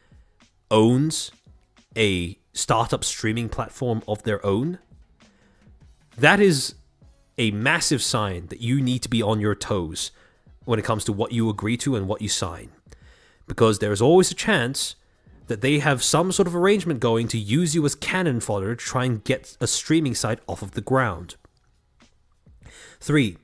owns a startup streaming platform of their own, that is a massive sign that you need to be on your toes when it comes to what you agree to and what you sign. Because there is always a chance that they have some sort of arrangement going to use you as cannon fodder to try and get a streaming site off of the ground. 3.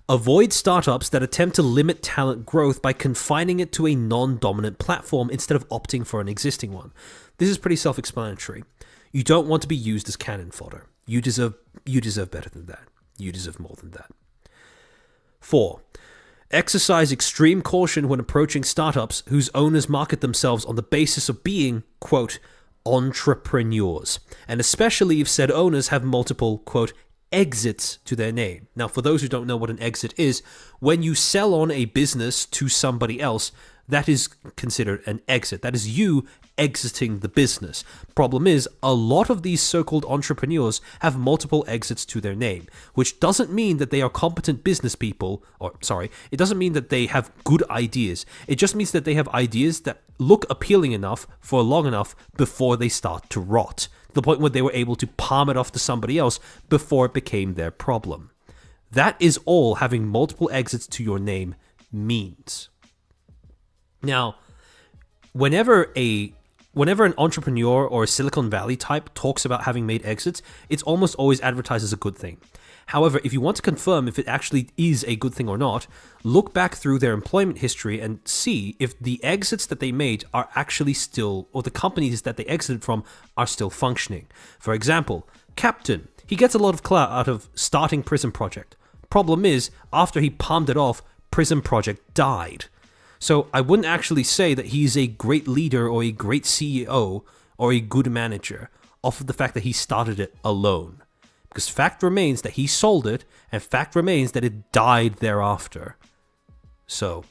Avoid startups that attempt to limit talent growth by confining it to a non-dominant platform instead of opting for an existing one. This is pretty self-explanatory. You don't want to be used as cannon fodder. You deserve better than that. You deserve more than that. 4. Exercise extreme caution when approaching startups whose owners market themselves on the basis of being, quote, entrepreneurs, and especially if said owners have multiple, quote, exits to their name. Now, for those who don't know what an exit is, when you sell on a business to somebody else, that is considered an exit. That is you exiting the business. Problem is, a lot of these so-called entrepreneurs have multiple exits to their name, which doesn't mean that they are competent business people, it doesn't mean that they have good ideas. It just means that they have ideas that look appealing enough for long enough before they start to rot, to the point where they were able to palm it off to somebody else before it became their problem. That is all having multiple exits to your name means. Now, whenever an entrepreneur or a Silicon Valley type talks about having made exits, it's almost always advertised as a good thing. However, if you want to confirm if it actually is a good thing or not, look back through their employment history and see if the exits that they made are actually still, or the companies that they exited from are still functioning. For example, Captain, he gets a lot of clout out of starting Prison Project. Problem is, after he palmed it off, Prison Project died. So I wouldn't actually say that he's a great leader or a great CEO or a good manager off of the fact that he started it alone. Because fact remains that he sold it, and fact remains that it died thereafter. So,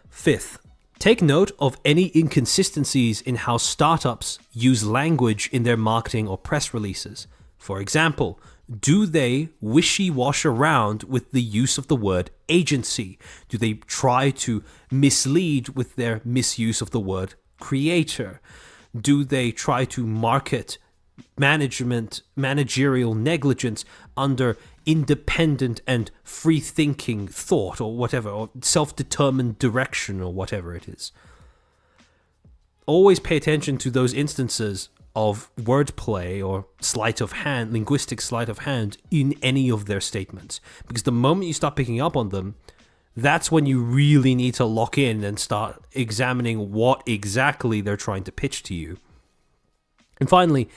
5th, take note of any inconsistencies in how startups use language in their marketing or press releases. For example, do they wishy-wash around with the use of the word agency? Do they try to mislead with their misuse of the word creator? Do they try to market managerial negligence under independent and free-thinking thought or whatever, or self-determined direction or whatever it is? Always pay attention to those instances of wordplay or sleight of hand, linguistic sleight of hand in any of their statements. Because the moment you start picking up on them, that's when you really need to lock in and start examining what exactly they're trying to pitch to you. And finally,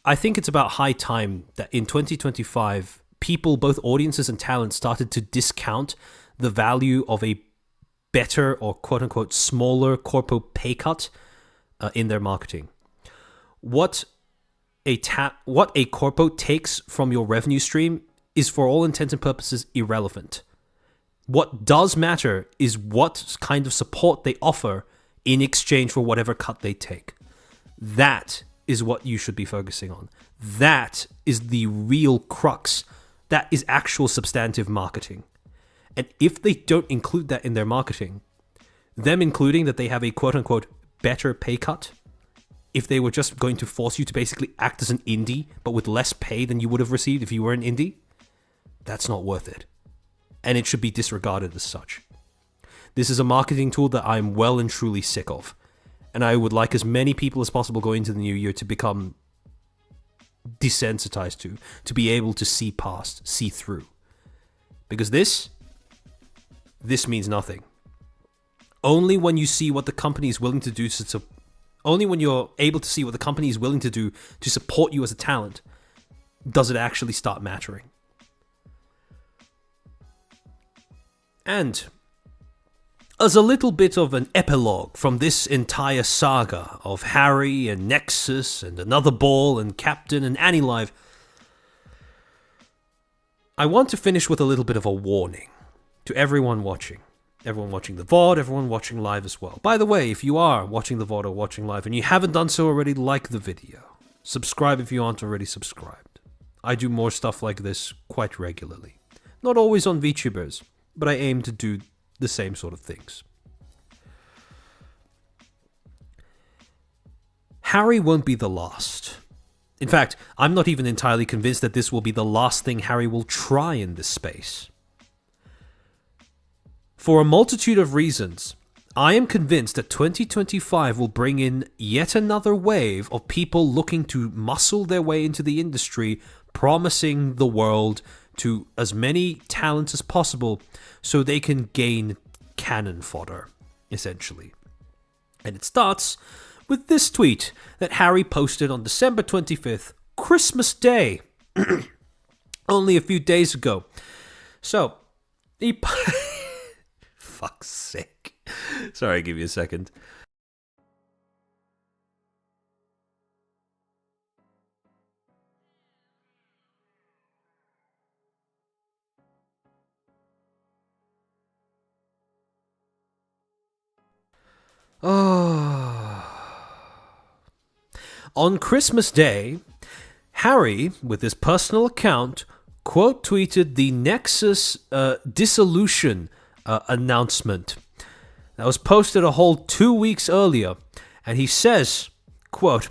I think it's about high time that in 2025, people, both audiences and talent, started to discount the value of a better or quote-unquote smaller corpo pay cut in their marketing. What a corpo takes from your revenue stream is for all intents and purposes irrelevant. What does matter is what kind of support they offer in exchange for whatever cut they take. That is what you should be focusing on. That is the real crux. That is actual substantive marketing. And if they don't include that in their marketing, them including that they have a quote-unquote better pay cut, if they were just going to force you to basically act as an indie, but with less pay than you would have received if you were an indie, that's not worth it. And it should be disregarded as such. This is a marketing tool that I'm well and truly sick of. And I would like as many people as possible going into the new year to become desensitized to be able to see past, see through. Because this means nothing. Only when you see what the company is willing to do only when you're able to see what the company is willing to do to support you as a talent, does it actually start mattering. And as a little bit of an epilogue from this entire saga of Harry and Nexus and Another Ball and Captain and Annie Live, I want to finish with a little bit of a warning to everyone watching. Everyone watching the VOD, everyone watching live as well. By the way, if you are watching the VOD or watching live and you haven't done so already, like the video. Subscribe if you aren't already subscribed. I do more stuff like this quite regularly. Not always on VTubers, but I aim to do the same sort of things. Harry won't be the last. In fact, I'm not even entirely convinced that this will be the last thing Harry will try in this space. For a multitude of reasons, I am convinced that 2025 will bring in yet another wave of people looking to muscle their way into the industry, promising the world to as many talents as possible so they can gain cannon fodder, essentially. And it starts with this tweet that Harry posted on December 25th, Christmas Day, only a few days ago. So, he... Fuck's sake. Sorry, give me a second. On Christmas Day, Harry, with his personal account, quote tweeted the Nexus dissolution announcement that was posted a whole 2 weeks earlier, and he says, quote,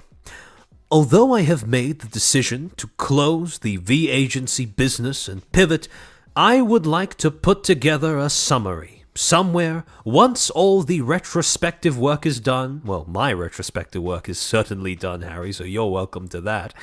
"Although I have made the decision to close the V-agency business and pivot, I would like to put together a summary. Somewhere, once all the retrospective work is done," well, my retrospective work is certainly done, Harry, so you're welcome to that.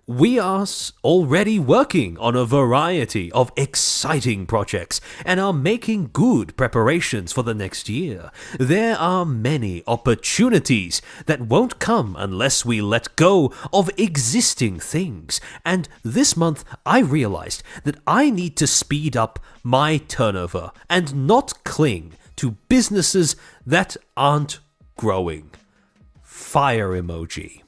"We are already working on a variety of exciting projects and are making good preparations for the next year. There are many opportunities that won't come unless we let go of existing things. And this month I realized that I need to speed up my turnover and not cling to businesses that aren't growing." Fire emoji.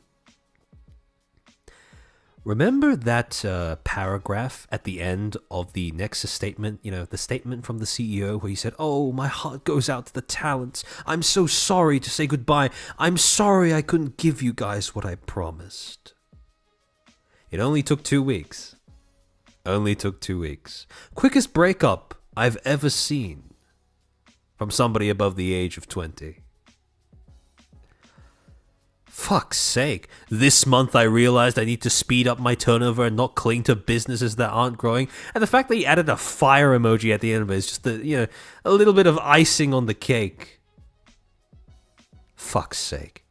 Remember that paragraph at the end of the Nexus statement, the statement from the CEO where he said, "Oh, my heart goes out to the talents. I'm so sorry to say goodbye. I'm sorry I couldn't give you guys what I promised." It only took 2 weeks. Only took 2 weeks. Quickest breakup I've ever seen from somebody above the age of 20. Fuck's sake. This month I realized I need to speed up my turnover and not cling to businesses that aren't growing. And the fact that he added a fire emoji at the end of it is just a little bit of icing on the cake. Fuck's sake.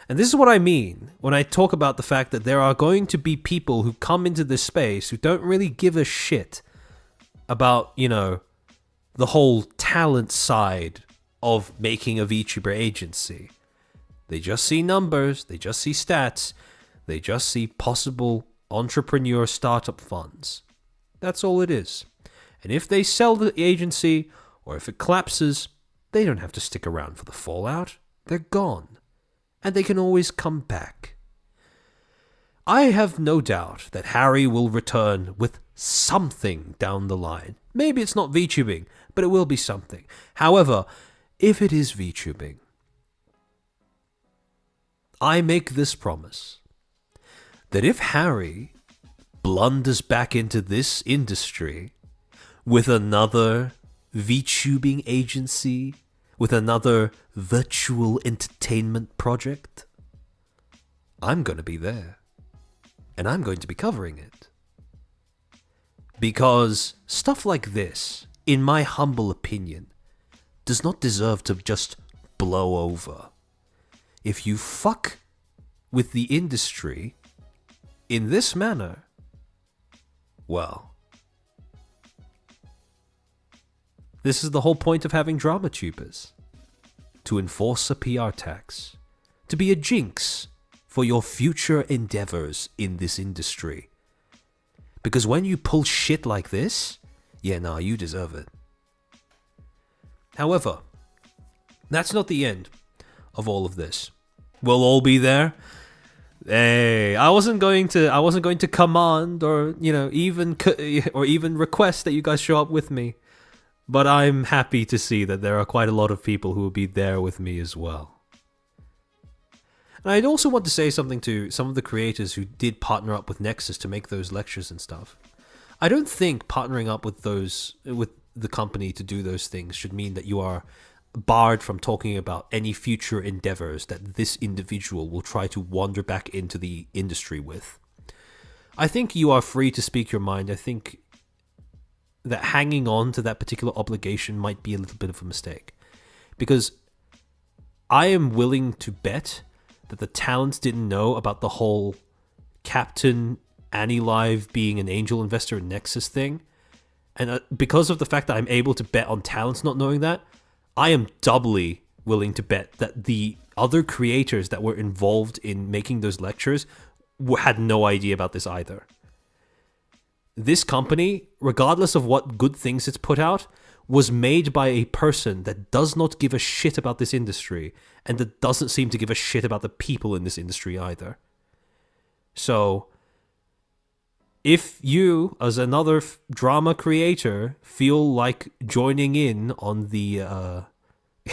And this is what I mean when I talk about the fact that there are going to be people who come into this space who don't really give a shit about, the whole talent side of making a VTuber agency. They just see numbers, they just see stats, they just see possible entrepreneur startup funds. That's all it is. And if they sell the agency, or if it collapses, they don't have to stick around for the fallout. They're gone. And they can always come back. I have no doubt that Harry will return with something down the line. Maybe it's not VTubing, but it will be something. However, if it is VTubing, I make this promise, that if Harry blunders back into this industry with another VTubing agency, with another virtual entertainment project, I'm going to be there. And I'm going to be covering it. Because stuff like this, in my humble opinion, does not deserve to just blow over. If you fuck with the industry in this manner, well, this is the whole point of having drama tubers. To enforce a PR tax. To be a jinx for your future endeavors in this industry. Because when you pull shit like this, you deserve it. However, that's not the end of all of this. We'll all be there. Hey, I wasn't going to command or even request that you guys show up with me, but I'm happy to see that there are quite a lot of people who will be there with me as well. And I'd also want to say something to some of the creators who did partner up with Nexus to make those lectures and stuff. I don't think partnering up with the company to do those things should mean that you are barred from talking about any future endeavors that this individual will try to wander back into the industry with. I think you are free to speak your mind. I think that hanging on to that particular obligation might be a little bit of a mistake. Because I am willing to bet that the talents didn't know about the whole Captain Annie Live being an angel investor in Nexus thing. And because of the fact that I'm able to bet on talents not knowing that, I am doubly willing to bet that the other creators that were involved in making those lectures had no idea about this either. This company, regardless of what good things it's put out, was made by a person that does not give a shit about this industry and that doesn't seem to give a shit about the people in this industry either. So, if you, as another drama creator, feel like joining in on the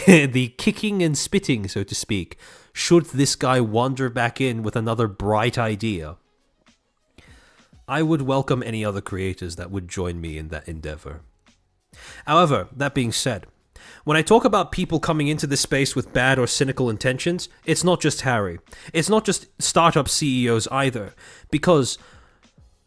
the kicking and spitting, so to speak, should this guy wander back in with another bright idea, I would welcome any other creators that would join me in that endeavor. However, that being said, when I talk about people coming into this space with bad or cynical intentions, it's not just Harry. It's not just startup CEOs either, because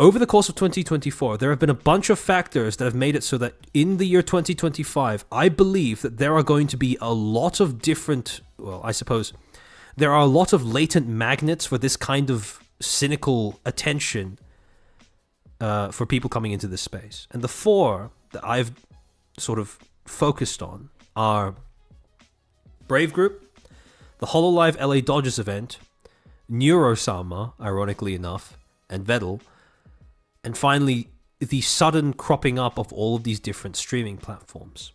over the course of 2024, there have been a bunch of factors that have made it so that in the year 2025, I believe that there are going to be a lot of different, well, I suppose, there are a lot of latent magnets for this kind of cynical attention for people coming into this space. And the four that I've sort of focused on are Brave Group, the HoloLive LA Dodgers event, Neurosama, ironically enough, and Vettel, and finally, the sudden cropping up of all of these different streaming platforms.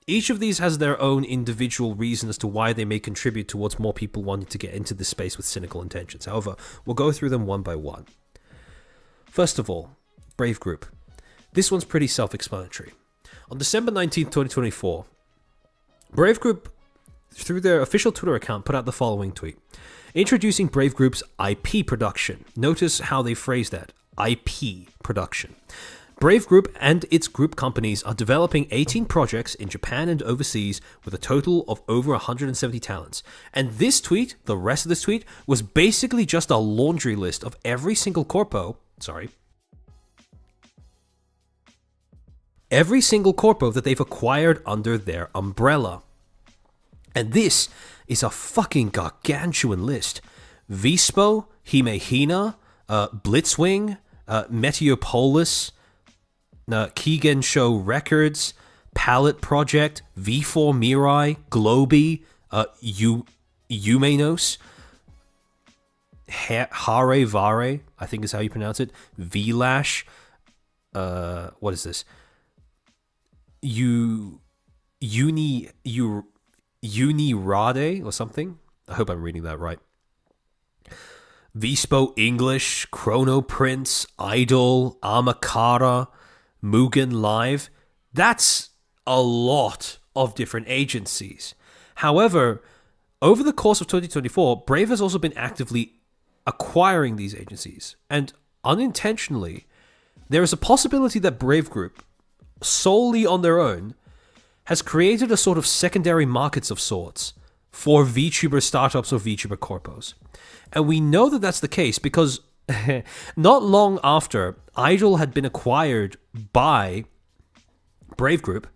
Each of these has their own individual reason as to why they may contribute towards more people wanting to get into this space with cynical intentions. However, we'll go through them one by one. First of all, Brave Group. This one's pretty self-explanatory. On December 19th, 2024, Brave Group, through their official Twitter account, put out the following tweet. Introducing Brave Group's IP production. Notice how they phrase that. IP production. Brave Group and its group companies are developing 18 projects in Japan and overseas with a total of over 170 talents. And this tweet, the rest of this tweet, was basically just a laundry list of every single corpo that they've acquired under their umbrella. And this is a fucking gargantuan list. Vispo, Himehina, Blitzwing, Meteopolis, Keegan Show Records, Palette Project, V4 Mirai, Globy, Umenos, Hare Vare, I think is how you pronounce it, V-Lash, what is this? Unirade or something? I hope I'm reading that right. Vispo English, Chrono Prince, Idol, Amakara, Mugen Live. That's a lot of different agencies. However, over the course of 2024, Brave has also been actively acquiring these agencies. And unintentionally, there is a possibility that Brave Group, solely on their own, has created a sort of secondary markets of sorts for VTuber startups or VTuber corpos. And we know that that's the case because not long after Idol had been acquired by Brave Group,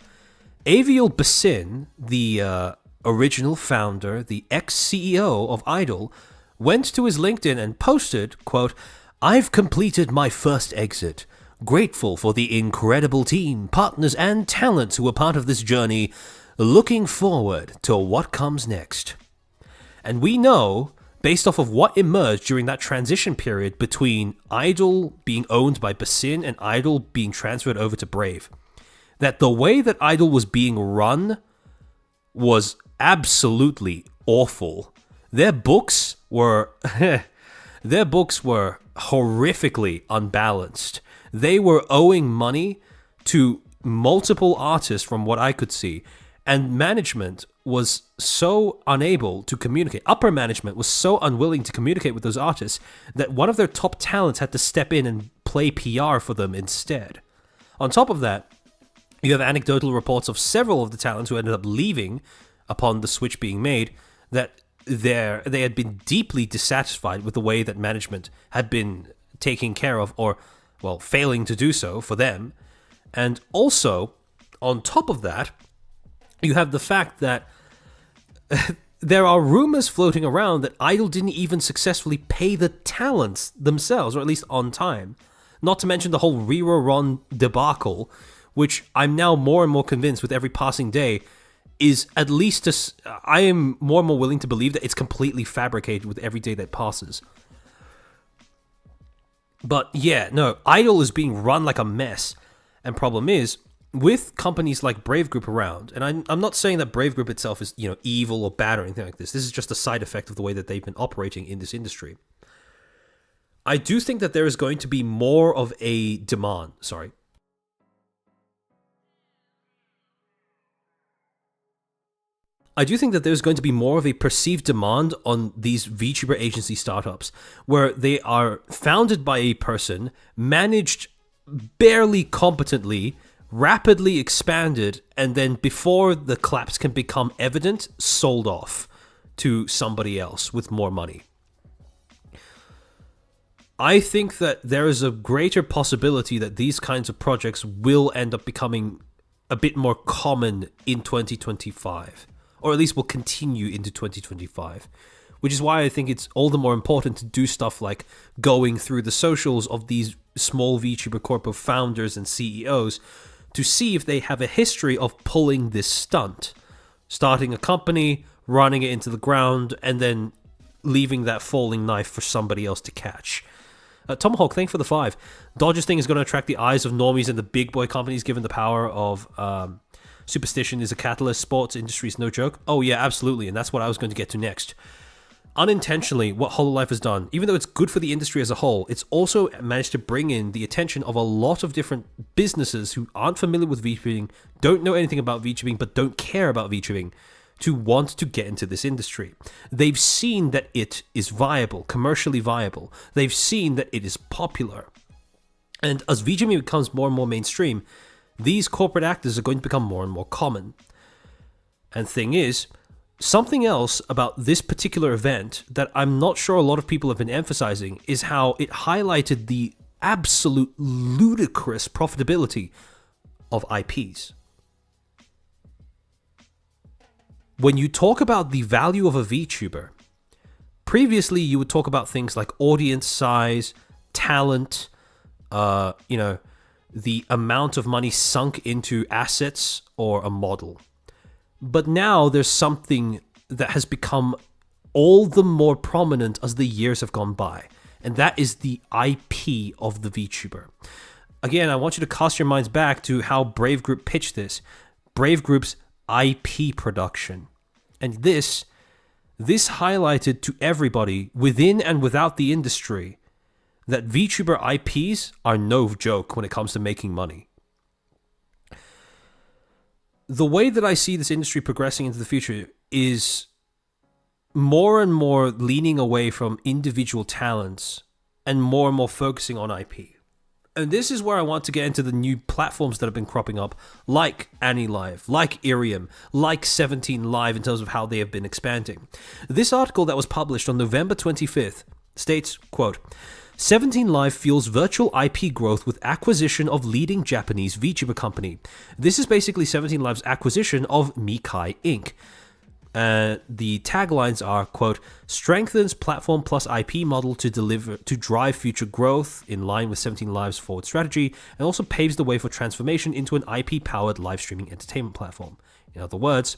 Aviel Basin, the original founder, the ex-CEO of Idol, went to his LinkedIn and posted, quote, "I've completed my first exit. Grateful for the incredible team, partners, and talents who were part of this journey. Looking forward to what comes next." And we know, based off of what emerged during that transition period between Idol being owned by Basin and Idol being transferred over to Brave, that the way that Idol was being run was absolutely awful. Their books were horrifically unbalanced. They were owing money to multiple artists from what I could see, and management was so unable to communicate, upper management was so unwilling to communicate with those artists, that one of their top talents had to step in and play PR for them instead. On top of that, you have anecdotal reports of several of the talents who ended up leaving upon the switch being made, that they had been deeply dissatisfied with the way that management had been taking care of, or, well, failing to do so for them. And also, on top of that, you have the fact that there are rumors floating around that Idol didn't even successfully pay the talents themselves, or at least on time. Not to mention the whole Riro-Ron debacle, which I'm now more and more convinced with every passing day is at least I am more and more willing to believe that it's completely fabricated with every day that passes. But yeah, no, Idol is being run like a mess. And problem is, with companies like Brave Group around, and I'm not saying that Brave Group itself is, evil or bad or anything like this. This is just a side effect of the way that they've been operating in this industry. I do think that there is going to be more of a demand. I do think that there's going to be more of a perceived demand on these VTuber agency startups, where they are founded by a person, managed barely competently, rapidly expanded, and then before the collapse can become evident, sold off to somebody else with more money. I think that there is a greater possibility that these kinds of projects will end up becoming a bit more common in 2025, or at least will continue into 2025, which is why I think it's all the more important to do stuff like going through the socials of these small VTuber corpo founders and CEOs to see if they have a history of pulling this stunt, starting a company, running it into the ground, and then leaving that falling knife for somebody else to catch. Tomahawk, thank you for the 5. Dodger's thing is going to attract the eyes of normies and the big boy companies, given the power of superstition is a catalyst. Sports industry is no joke. Oh yeah, absolutely, and that's what I was going to get to next. Unintentionally, what HoloLive has done, even though it's good for the industry as a whole, it's also managed to bring in the attention of a lot of different businesses who aren't familiar with VTubing, don't know anything about VTubing, but don't care about VTubing, to want to get into this industry. They've seen that it is viable, commercially viable. They've seen that it is popular. And as VTubing becomes more and more mainstream, these corporate actors are going to become more and more common. And thing is, something else about this particular event that I'm not sure a lot of people have been emphasizing is how it highlighted the absolute ludicrous profitability of IPs. When you talk about the value of a VTuber, previously you would talk about things like audience size, talent, the amount of money sunk into assets or a model. But now there's something that has become all the more prominent as the years have gone by, and that is the IP of the VTuber. Again, I want you to cast your minds back to how Brave Group pitched this. Brave Group's IP production. And this highlighted to everybody within and without the industry that VTuber IPs are no joke when it comes to making money. The way that I see this industry progressing into the future is more and more leaning away from individual talents and more focusing on IP. And this is where I want to get into the new platforms that have been cropping up, like AniLive, like Irium, like 17 Live in terms of how they have been expanding. This article that was published on November 25th states, quote, 17 Live fuels virtual IP growth with acquisition of leading Japanese VTuber company. This is basically 17 Live's acquisition of Mikai Inc. The taglines are, quote, strengthens platform plus IP model to drive future growth in line with 17 Live's forward strategy, and also paves the way for transformation into an IP-powered live streaming entertainment platform. In other words,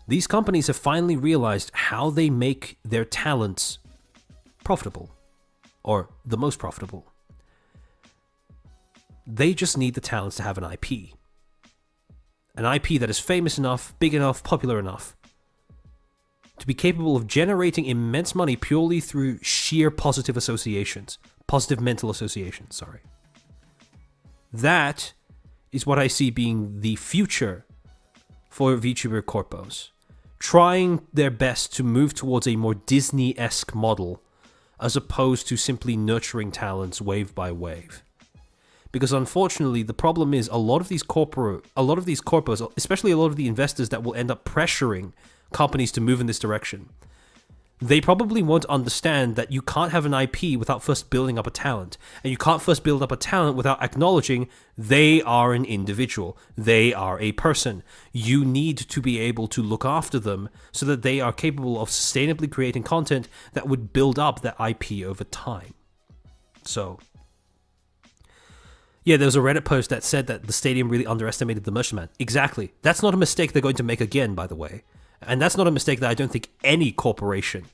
these companies have finally realized how they make their talents profitable, or the most profitable. They just need the talents to have an IP. An IP that is famous enough, big enough, popular enough to be capable of generating immense money purely through sheer positive mental associations, sorry. That is what I see being the future for VTuber corpos, trying their best to move towards a more Disney-esque model as opposed to simply nurturing talents wave by wave. Because unfortunately, the problem is a lot of these corpos, especially a lot of the investors that will end up pressuring companies to move in this direction, they probably won't understand that you can't have an IP without first building up a talent. And you can't first build up a talent without acknowledging they are an individual. They are a person. You need to be able to look after them so that they are capable of sustainably creating content that would build up that IP over time. So, yeah, there was a Reddit post that said that the stadium really underestimated the Merchantman. Exactly. That's not a mistake they're going to make again, by the way. And that's not a mistake that I don't think any corporation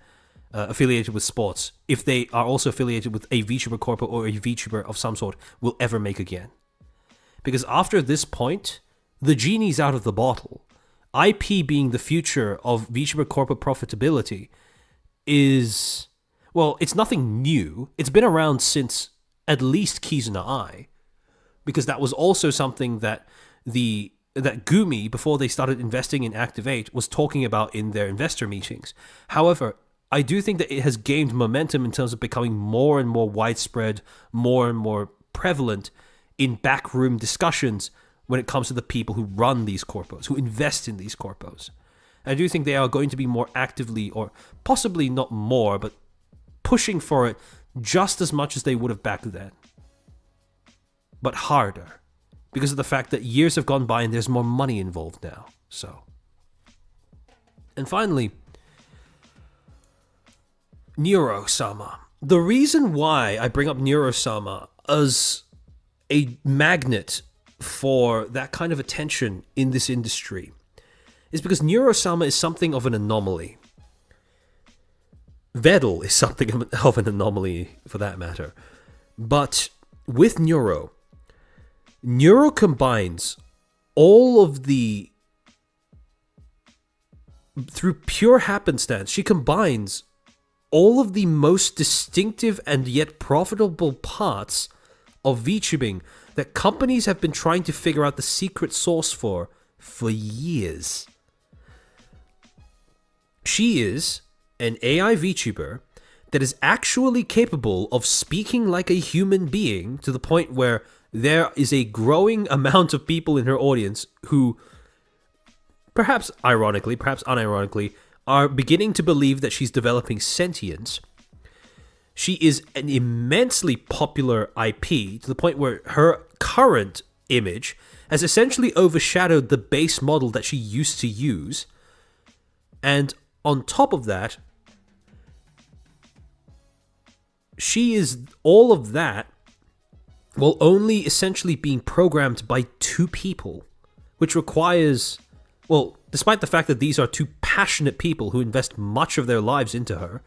affiliated with sports, if they are also affiliated with a VTuber corpo or a VTuber of some sort, will ever make again. Because after this point, the genie's out of the bottle. IP being the future of VTuber corporate profitability is, well, it's nothing new. It's been around since at least Kizuna Ai, because that was also something that that Gumi, before they started investing in Activate, was talking about in their investor meetings. However, I do think that it has gained momentum in terms of becoming more and more widespread, more and more prevalent in backroom discussions when it comes to the people who run these corpos, who invest in these corpos. I do think they are going to be more actively, or possibly not more, but pushing for it just as much as they would have back then. But harder. Because of the fact that years have gone by and there's more money involved now. So. And finally, Neuro-sama. The reason why I bring up Neuro-sama as a magnet for that kind of attention in this industry is because Neuro-sama is something of an anomaly. Vedal is something of an anomaly for that matter. But with Neuro combines all of the, through pure happenstance, she combines all of the most distinctive and yet profitable parts of VTubing that companies have been trying to figure out the secret sauce for years. She is an AI VTuber that is actually capable of speaking like a human being to the point where there is a growing amount of people in her audience who, perhaps ironically, perhaps unironically, are beginning to believe that she's developing sentience. She is an immensely popular IP to the point where her current image has essentially overshadowed the base model that she used to use. And on top of that, she is all of that while only essentially being programmed by two people, which requires, well, despite the fact that these are two passionate people who invest much of their lives into her,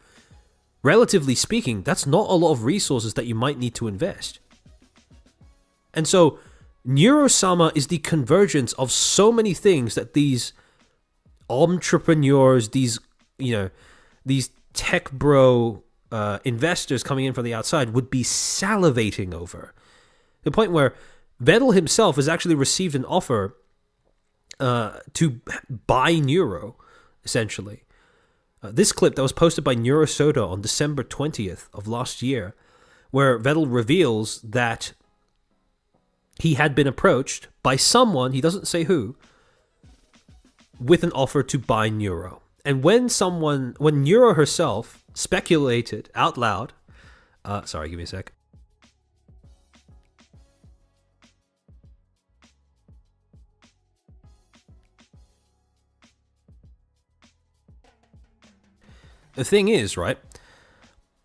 relatively speaking, that's not a lot of resources that you might need to invest. And so, Neuro-sama is the convergence of so many things that these entrepreneurs, these tech bro investors coming in from the outside would be salivating over. The point where Vedal himself has actually received an offer to buy Neuro, essentially. This clip that was posted by NeuroSoda on December 20th of last year, where Vedal reveals that he had been approached by someone, he doesn't say who, with an offer to buy Neuro. And when Neuro herself speculated out loud, sorry, give me a sec. The thing is, right,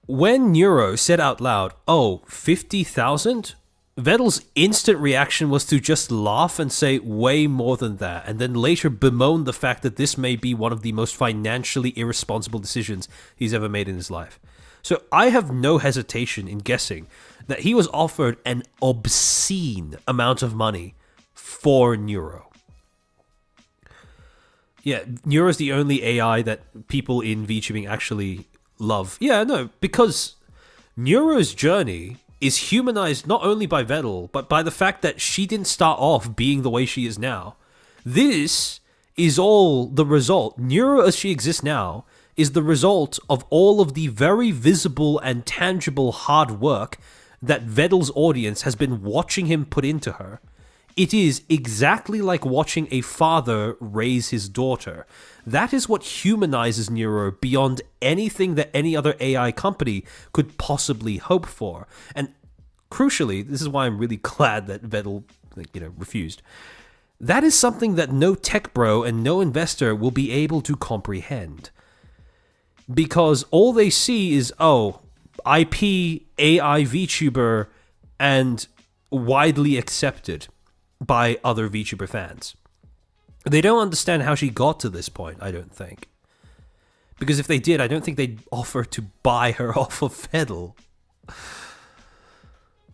when Neuro said out loud, oh, 50,000? Vedal's instant reaction was to just laugh and say way more than that, and then later bemoan the fact that this may be one of the most financially irresponsible decisions he's ever made in his life. So I have no hesitation in guessing that he was offered an obscene amount of money for Neuro. Yeah, Neuro's the only AI that people in VTubing actually love. Yeah, no, because Neuro's journey is humanized not only by Vedal, but by the fact that she didn't start off being the way she is now. This is all the result. Neuro as she exists now is the result of all of the very visible and tangible hard work that Vedel's audience has been watching him put into her. It is exactly like watching a father raise his daughter. That is what humanizes Neuro beyond anything that any other AI company could possibly hope for. And crucially, this is why I'm really glad that Vedel, refused. That is something that no tech bro and no investor will be able to comprehend. Because all they see is, IP, AI VTuber, and widely accepted by other VTuber fans. They don't understand how she got to this point, I don't think. Because if they did, I don't think they'd offer to buy her off of Vedel.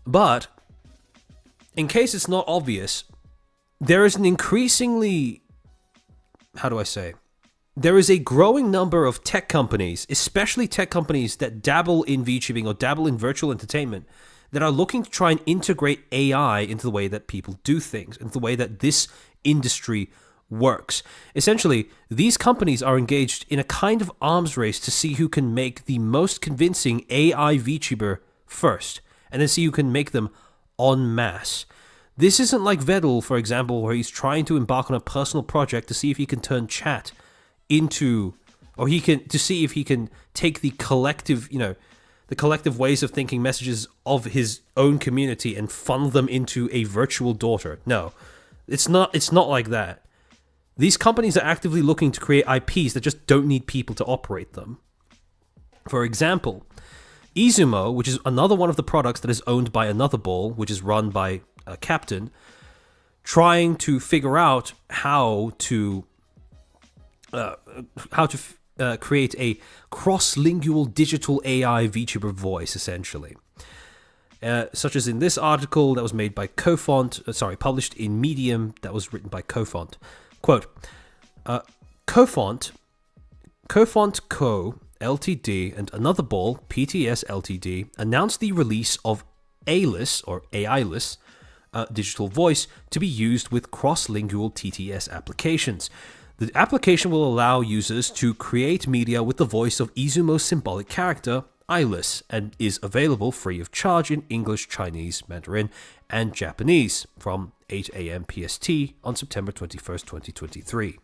But, in case it's not obvious, there is an increasingly... There is a growing number of tech companies, especially tech companies that dabble in VTubing or dabble in virtual entertainment, that are looking to try and integrate AI into the way that people do things, into the way that this industry works. Essentially, these companies are engaged in a kind of arms race to see who can make the most convincing AI VTuber first, and then see who can make them en masse. This isn't like Vedel, for example, where he's trying to embark on a personal project to see if he can turn chat into, to see if he can take the collective, the collective ways of thinking messages of his own community and funnel them into a virtual daughter. No, it's not like that. These companies are actively looking to create IPs that just don't need people to operate them. For example, Izumo, which is another one of the products that is owned by Another Ball, which is run by a captain, trying to figure out how to create a cross-lingual digital AI VTuber voice, essentially. Such as in this article that was made by published in Medium, that was written by Cofont. Quote, Cofont Co. Ltd. and Another Ball PTS Ltd. announced the release of AILIS, or AILIS, digital voice to be used with cross-lingual TTS applications. The application will allow users to create media with the voice of Izumo's symbolic character, AILIS, and is available free of charge in English, Chinese, Mandarin, and Japanese from 8 a.m. PST on September 21st, 2023.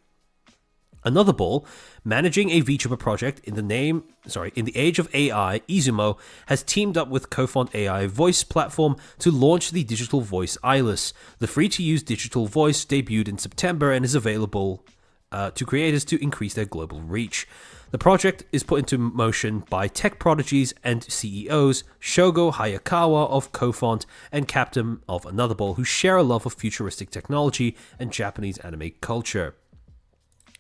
Another Ball, managing a VTuber project in the age of AI, Izumo has teamed up with Cofont AI voice platform to launch the digital voice AILIS. The free-to-use digital voice debuted in September and is available to creators to increase their global reach. The project is put into motion by tech prodigies and CEOs Shogo Hayakawa of Cofont and Captain of Another Ball, who share a love of futuristic technology and Japanese anime culture.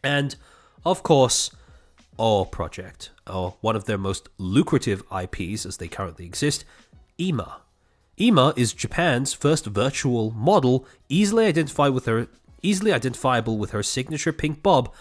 And, of course, OR Project, or one of their most lucrative IPs as they currently exist, Ima. Ima is Japan's first virtual model, easily identifiable with her signature pink bob,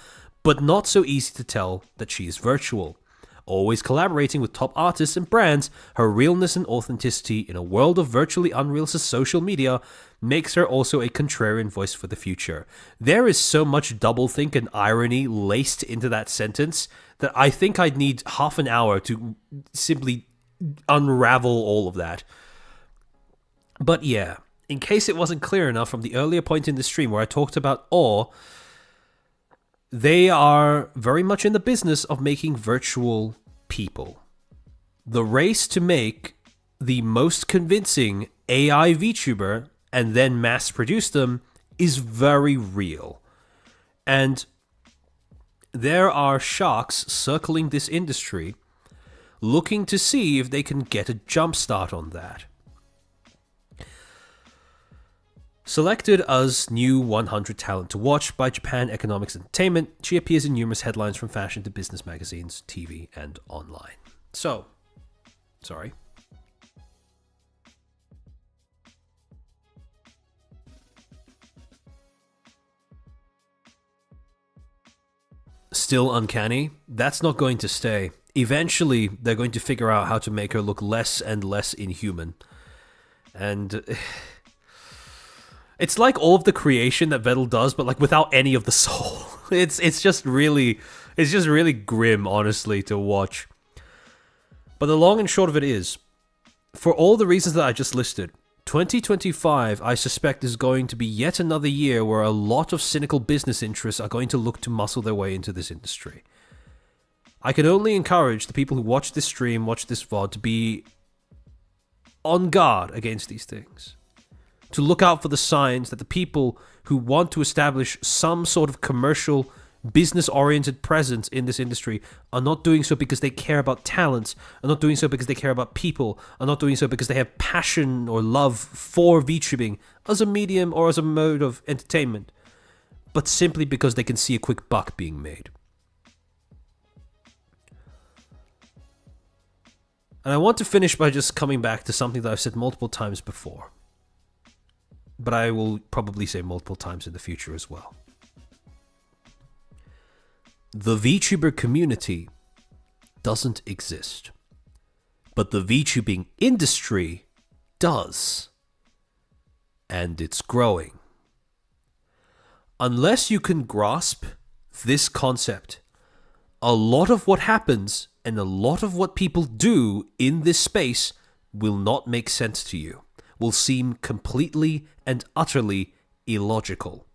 but not so easy to tell that she is virtual. Always collaborating with top artists and brands, her realness and authenticity in a world of virtually unreal social media makes her also a contrarian voice for the future. There is so much doublethink and irony laced into that sentence that I think I'd need half an hour to simply unravel all of that. But yeah, in case it wasn't clear enough from the earlier point in the stream where I talked about OR, they are very much in the business of making virtual people. The race to make the most convincing AI VTuber and then mass produce them is very real. And there are sharks circling this industry looking to see if they can get a jump start on that. Selected as new 100 talent to watch by Japan Economics Entertainment, she appears in numerous headlines from fashion to business magazines, TV, and online. So, sorry. Still uncanny? That's not going to stay. Eventually, they're going to figure out how to make her look less and less inhuman. And it's like all of the creation that Vedel does, but like without any of the soul. It's just really grim, honestly, to watch. But the long and short of it is, for all the reasons that I just listed, 2025, I suspect, is going to be yet another year where a lot of cynical business interests are going to look to muscle their way into this industry. I can only encourage the people who watch this stream, watch this VOD, to be on guard against these things. To look out for the signs that the people who want to establish some sort of commercial, business-oriented presence in this industry are not doing so because they care about talent, are not doing so because they care about people, are not doing so because they have passion or love for VTubing as a medium or as a mode of entertainment, but simply because they can see a quick buck being made. And I want to finish by just coming back to something that I've said multiple times before, but I will probably say multiple times in the future as well. The VTuber community doesn't exist, but the VTubing industry does, and it's growing. Unless you can grasp this concept, a lot of what happens and a lot of what people do in this space will not make sense to you, will seem completely and utterly illogical.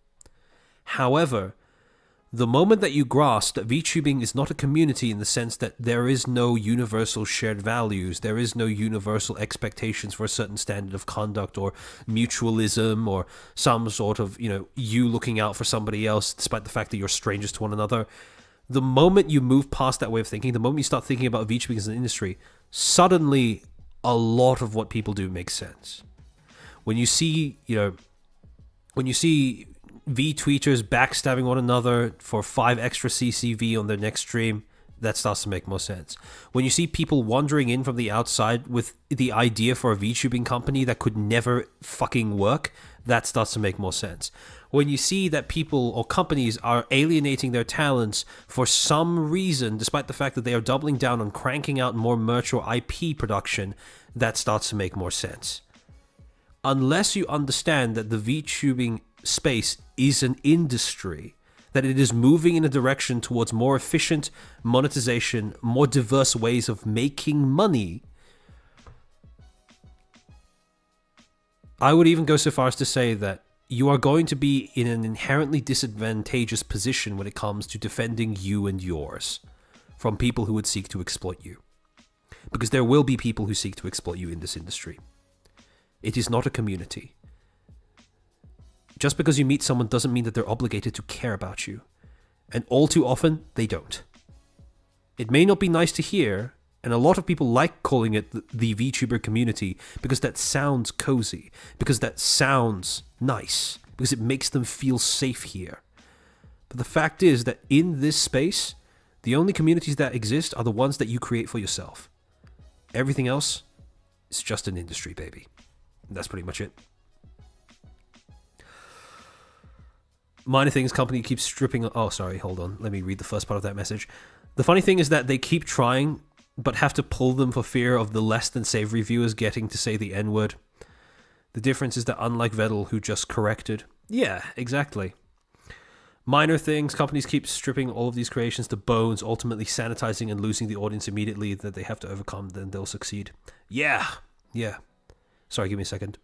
However, the moment that you grasp that VTubing is not a community in the sense that there is no universal shared values, there is no universal expectations for a certain standard of conduct or mutualism or some sort of, you looking out for somebody else despite the fact that you're strangers to one another, the moment you move past that way of thinking, the moment you start thinking about VTubing as an industry, suddenly a lot of what people do makes sense. When you see, V-tweeters backstabbing one another for 5 extra CCV on their next stream, that starts to make more sense. When you see people wandering in from the outside with the idea for a VTubing company that could never fucking work, that starts to make more sense. When you see that people or companies are alienating their talents for some reason, despite the fact that they are doubling down on cranking out more merch or IP production, that starts to make more sense. Unless you understand that the VTubing space is an industry, that it is moving in a direction towards more efficient monetization, more diverse ways of making money, I would even go so far as to say that you are going to be in an inherently disadvantageous position when it comes to defending you and yours from people who would seek to exploit you. Because there will be people who seek to exploit you in this industry. It is not a community. Just because you meet someone doesn't mean that they're obligated to care about you. And all too often, they don't. It may not be nice to hear, and a lot of people like calling it the VTuber community because that sounds cozy, because that sounds nice, because it makes them feel safe here. But the fact is that in this space, the only communities that exist are the ones that you create for yourself. Everything else is just an industry, baby. And that's pretty much it. Minor things, company keeps stripping... Oh, sorry, hold on. Let me read the first part of that message. The funny thing is that they keep trying, but have to pull them for fear of the less than savory viewers getting to say the N-word. The difference is that unlike Vettel, who just corrected... Yeah, exactly. Minor things, companies keep stripping all of these creations to bones, ultimately sanitizing and losing the audience immediately that they have to overcome, then they'll succeed. Yeah. Sorry, give me a second.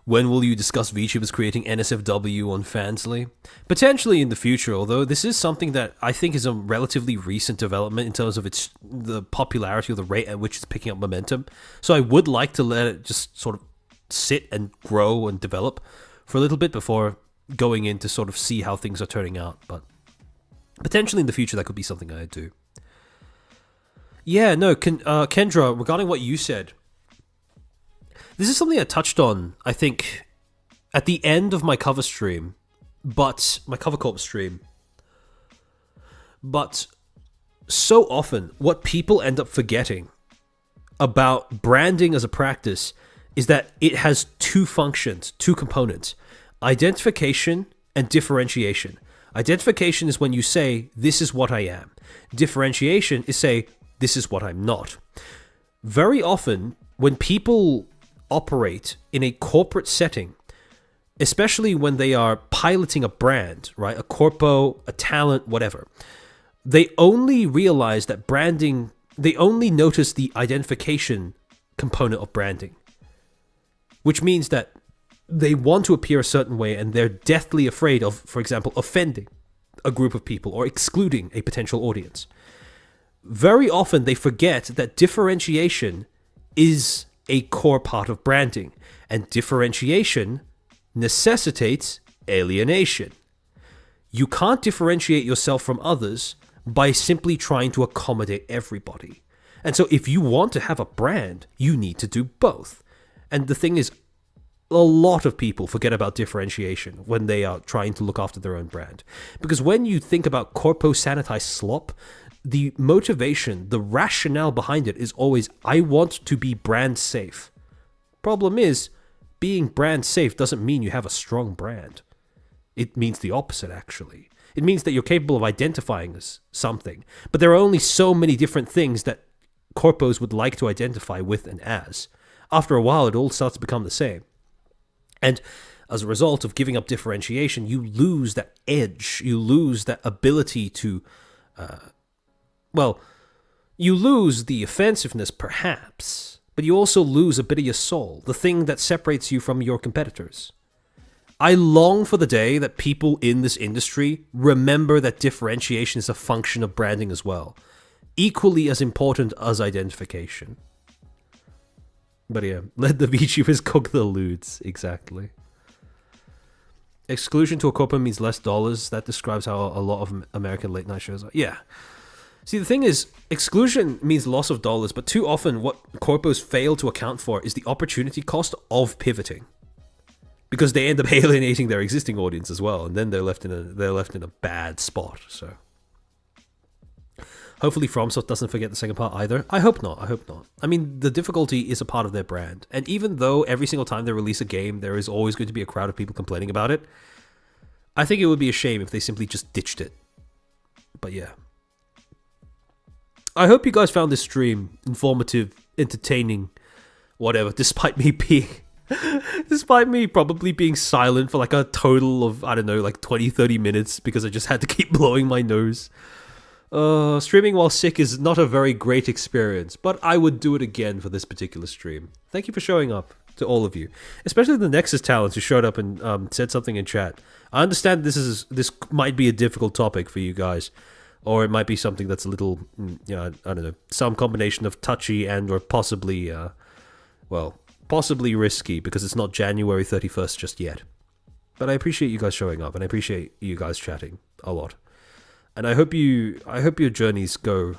When will you discuss VTubers creating NSFW on Fansly? Potentially in the future, although this is something that I think is a relatively recent development in terms of the popularity or the rate at which it's picking up momentum. So I would like to let it just sort of sit and grow and develop for a little bit before going in to sort of see how things are turning out. But potentially in the future, that could be something I do. Yeah, no, Kendra, regarding what you said, this is something I touched on, I think, at the end of my cover stream, but my cover corp stream. But so often, what people end up forgetting about branding as a practice is that it has two functions, two components: identification and differentiation. Identification is when you say, this is what I am. Differentiation is say, this is what I'm not. Very often, when people operate in a corporate setting, especially when they are piloting a brand, right? A corpo, a talent, whatever, they only realize that branding, they only notice the identification component of branding, which means that they want to appear a certain way and they're deathly afraid of, for example, offending a group of people or excluding a potential audience. Very often they forget that differentiation is a core part of branding, and differentiation necessitates alienation. You can't differentiate yourself from others by simply trying to accommodate everybody. And so if you want to have a brand, you need to do both. And the thing is, a lot of people forget about differentiation when they are trying to look after their own brand. Because when you think about corpo sanitized slop, the motivation, the rationale behind it is always, I want to be brand safe. Problem is, being brand safe doesn't mean you have a strong brand. It means the opposite, actually. It means that you're capable of identifying as something. But there are only so many different things that corpos would like to identify with and as. After a while, it all starts to become the same. And as a result of giving up differentiation, you lose that edge. You lose that ability to, you lose the offensiveness, perhaps, but you also lose a bit of your soul, the thing that separates you from your competitors. I long for the day that people in this industry remember that differentiation is a function of branding as well, equally as important as identification. But yeah, let the VTubers cook the lewds, exactly. Exclusion to a corpo means less dollars. That describes how a lot of American late night shows are. Yeah. See, the thing is, exclusion means loss of dollars, but too often what corpos fail to account for is the opportunity cost of pivoting. Because they end up alienating their existing audience as well, and then they're left in a bad spot, so. Hopefully FromSoft doesn't forget the second part either. I hope not. I mean, the difficulty is a part of their brand. And even though every single time they release a game, there is always going to be a crowd of people complaining about it, I think it would be a shame if they simply just ditched it. But yeah. I hope you guys found this stream informative, entertaining, whatever, despite me probably being silent for like a total of, I don't know, like 20-30 minutes because I just had to keep blowing my nose. Streaming while sick is not a very great experience, but I would do it again for this particular stream. Thank you for showing up, to all of you, especially the Nexus talents who showed up and said something in chat. I understand this might be a difficult topic for you guys, or it might be something that's a little, I don't know, some combination of touchy and or possibly, possibly risky because it's not January 31st just yet. But I appreciate you guys showing up, and I appreciate you guys chatting a lot. And I hope your journeys go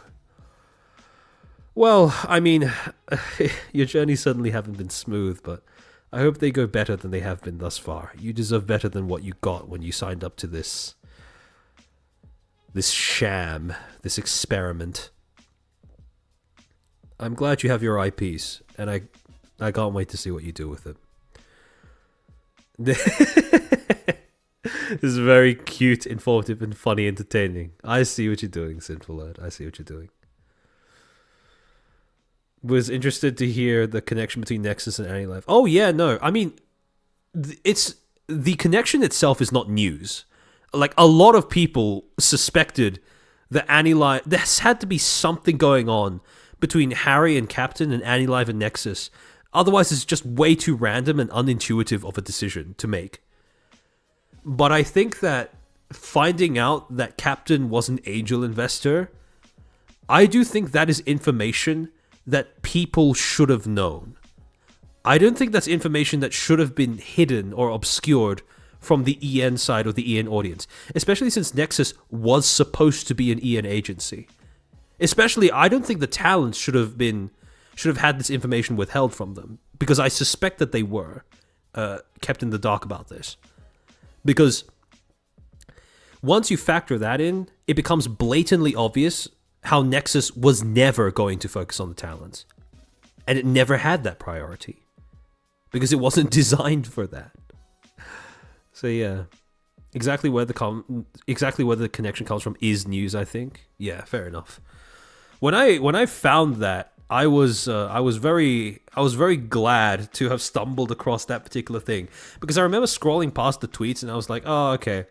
well. I mean, your journeys certainly haven't been smooth, but I hope they go better than they have been thus far. You deserve better than what you got when you signed up to this sham, this experiment. I'm glad you have your IPs, and I can't wait to see what you do with it. This is very cute, informative, and funny, entertaining. I see what you're doing, Sinful Lad. I see what you're doing. Was interested to hear the connection between Nexus and Annie Live. Oh yeah, no. I mean, it's the connection itself is not news. Like, a lot of people suspected that Annie Live, there's had to be something going on between Harry and Captain and Annie Live and Nexus. Otherwise, it's just way too random and unintuitive of a decision to make. But I think that finding out that Captain was an angel investor, I do think that is information that people should have known. I don't think that's information that should have been hidden or obscured from the EN side or the EN audience, especially since Nexus was supposed to be an EN agency. Especially, I don't think the talents should have had this information withheld from them, because I suspect that they were kept in the dark about this. Because once you factor that in, it becomes blatantly obvious how Nexus was never going to focus on the talents. And it never had that priority. Because it wasn't designed for that. So yeah, exactly where the connection comes from is news, I think. Yeah, fair enough. When I found that, I was very glad to have stumbled across that particular thing, because I remember scrolling past the tweets and I was like, oh, okay.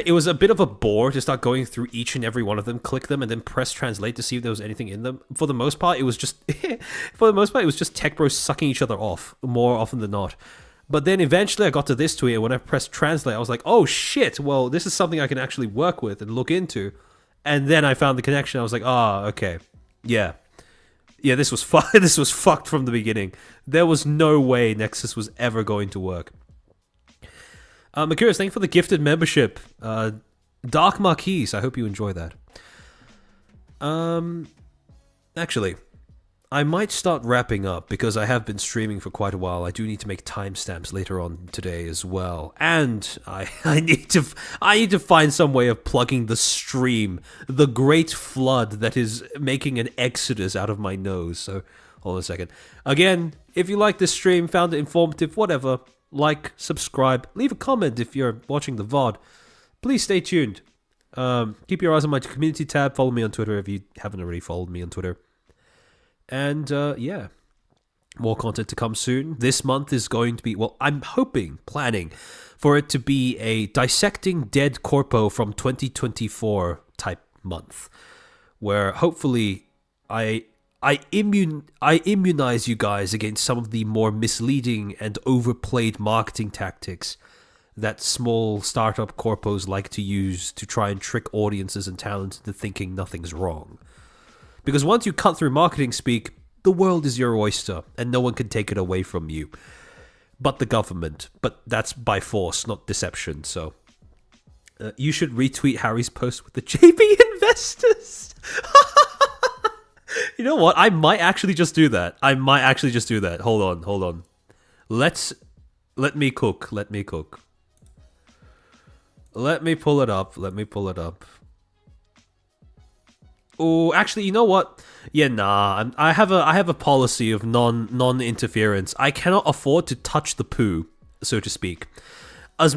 It was a bit of a bore to start going through each and every one of them, click them, and then press translate to see if there was anything in them. For the most part, it was just tech bros sucking each other off more often than not. But then eventually I got to this tweet, and when I pressed translate, I was like, oh shit, well, this is something I can actually work with and look into. And then I found the connection. I was like, okay, yeah, this was this was fucked from the beginning. There was no way Nexus was ever going to work. Makiris, thank you for the gifted membership. Dark Marquise, I hope you enjoy that. Actually, I might start wrapping up because I have been streaming for quite a while. I do need to make timestamps later on today as well, and I need to find some way of plugging the stream, the great flood that is making an exodus out of my nose. So hold on a second. Again, if you like this stream, found it informative, whatever. Like, subscribe, leave a comment if you're watching the VOD. Please stay tuned. Keep your eyes on my community tab. Follow me on Twitter if you haven't already followed me on Twitter. And yeah, more content to come soon. This month is going to be, well, I'm planning for it to be a dissecting dead corpo from 2024 type month, where hopefully I immunize you guys against some of the more misleading and overplayed marketing tactics that small startup corpos like to use to try and trick audiences and talent into thinking nothing's wrong. Because once you cut through marketing speak, the world is your oyster and no one can take it away from you. But the government. But that's by force, not deception. So you should retweet Harry's post with the JB investors. You know what? I might actually just do that. Hold on. Let me cook. Let me pull it up. Oh, actually, you know what? Yeah, nah. I have a policy of non-interference. I cannot afford to touch the poo, so to speak. As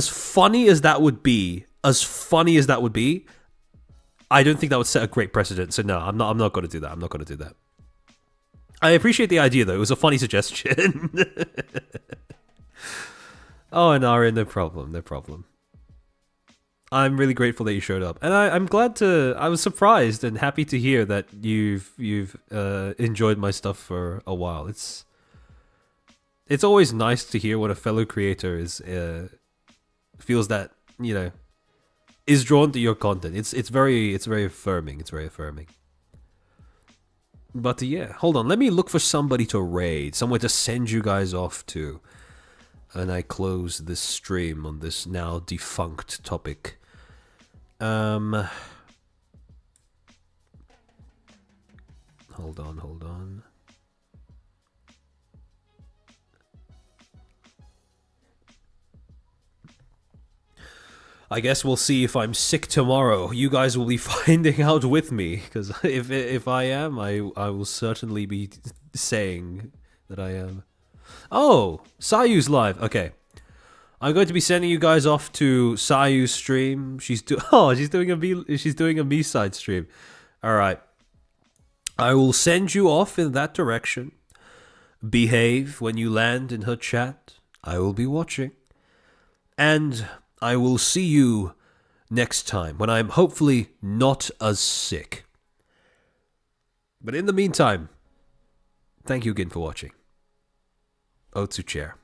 funny as that would be, I don't think that would set a great precedent. So no, I'm not going to do that. I appreciate the idea though. It was a funny suggestion. Oh, and Aria, no problem. I'm really grateful that you showed up, and I'm glad to. I was surprised and happy to hear that you've enjoyed my stuff for a while. It's always nice to hear when a fellow creator feels that, you know, is drawn to your content. It's very affirming. But yeah, hold on. Let me look for somebody to raid, somewhere to send you guys off to. And I close this stream on this now defunct topic. Hold on. I guess we'll see if I'm sick tomorrow. You guys will be finding out with me, because if I am, I will certainly be saying that I am. Oh, Sayu's live. Okay, I'm going to be sending you guys off to Sayu's stream. She's doing a me side stream. All right, I will send you off in that direction. Behave when you land in her chat. I will be watching, and I will see you next time when I'm hopefully not as sick. But in the meantime, thank you again for watching. Otsu chair.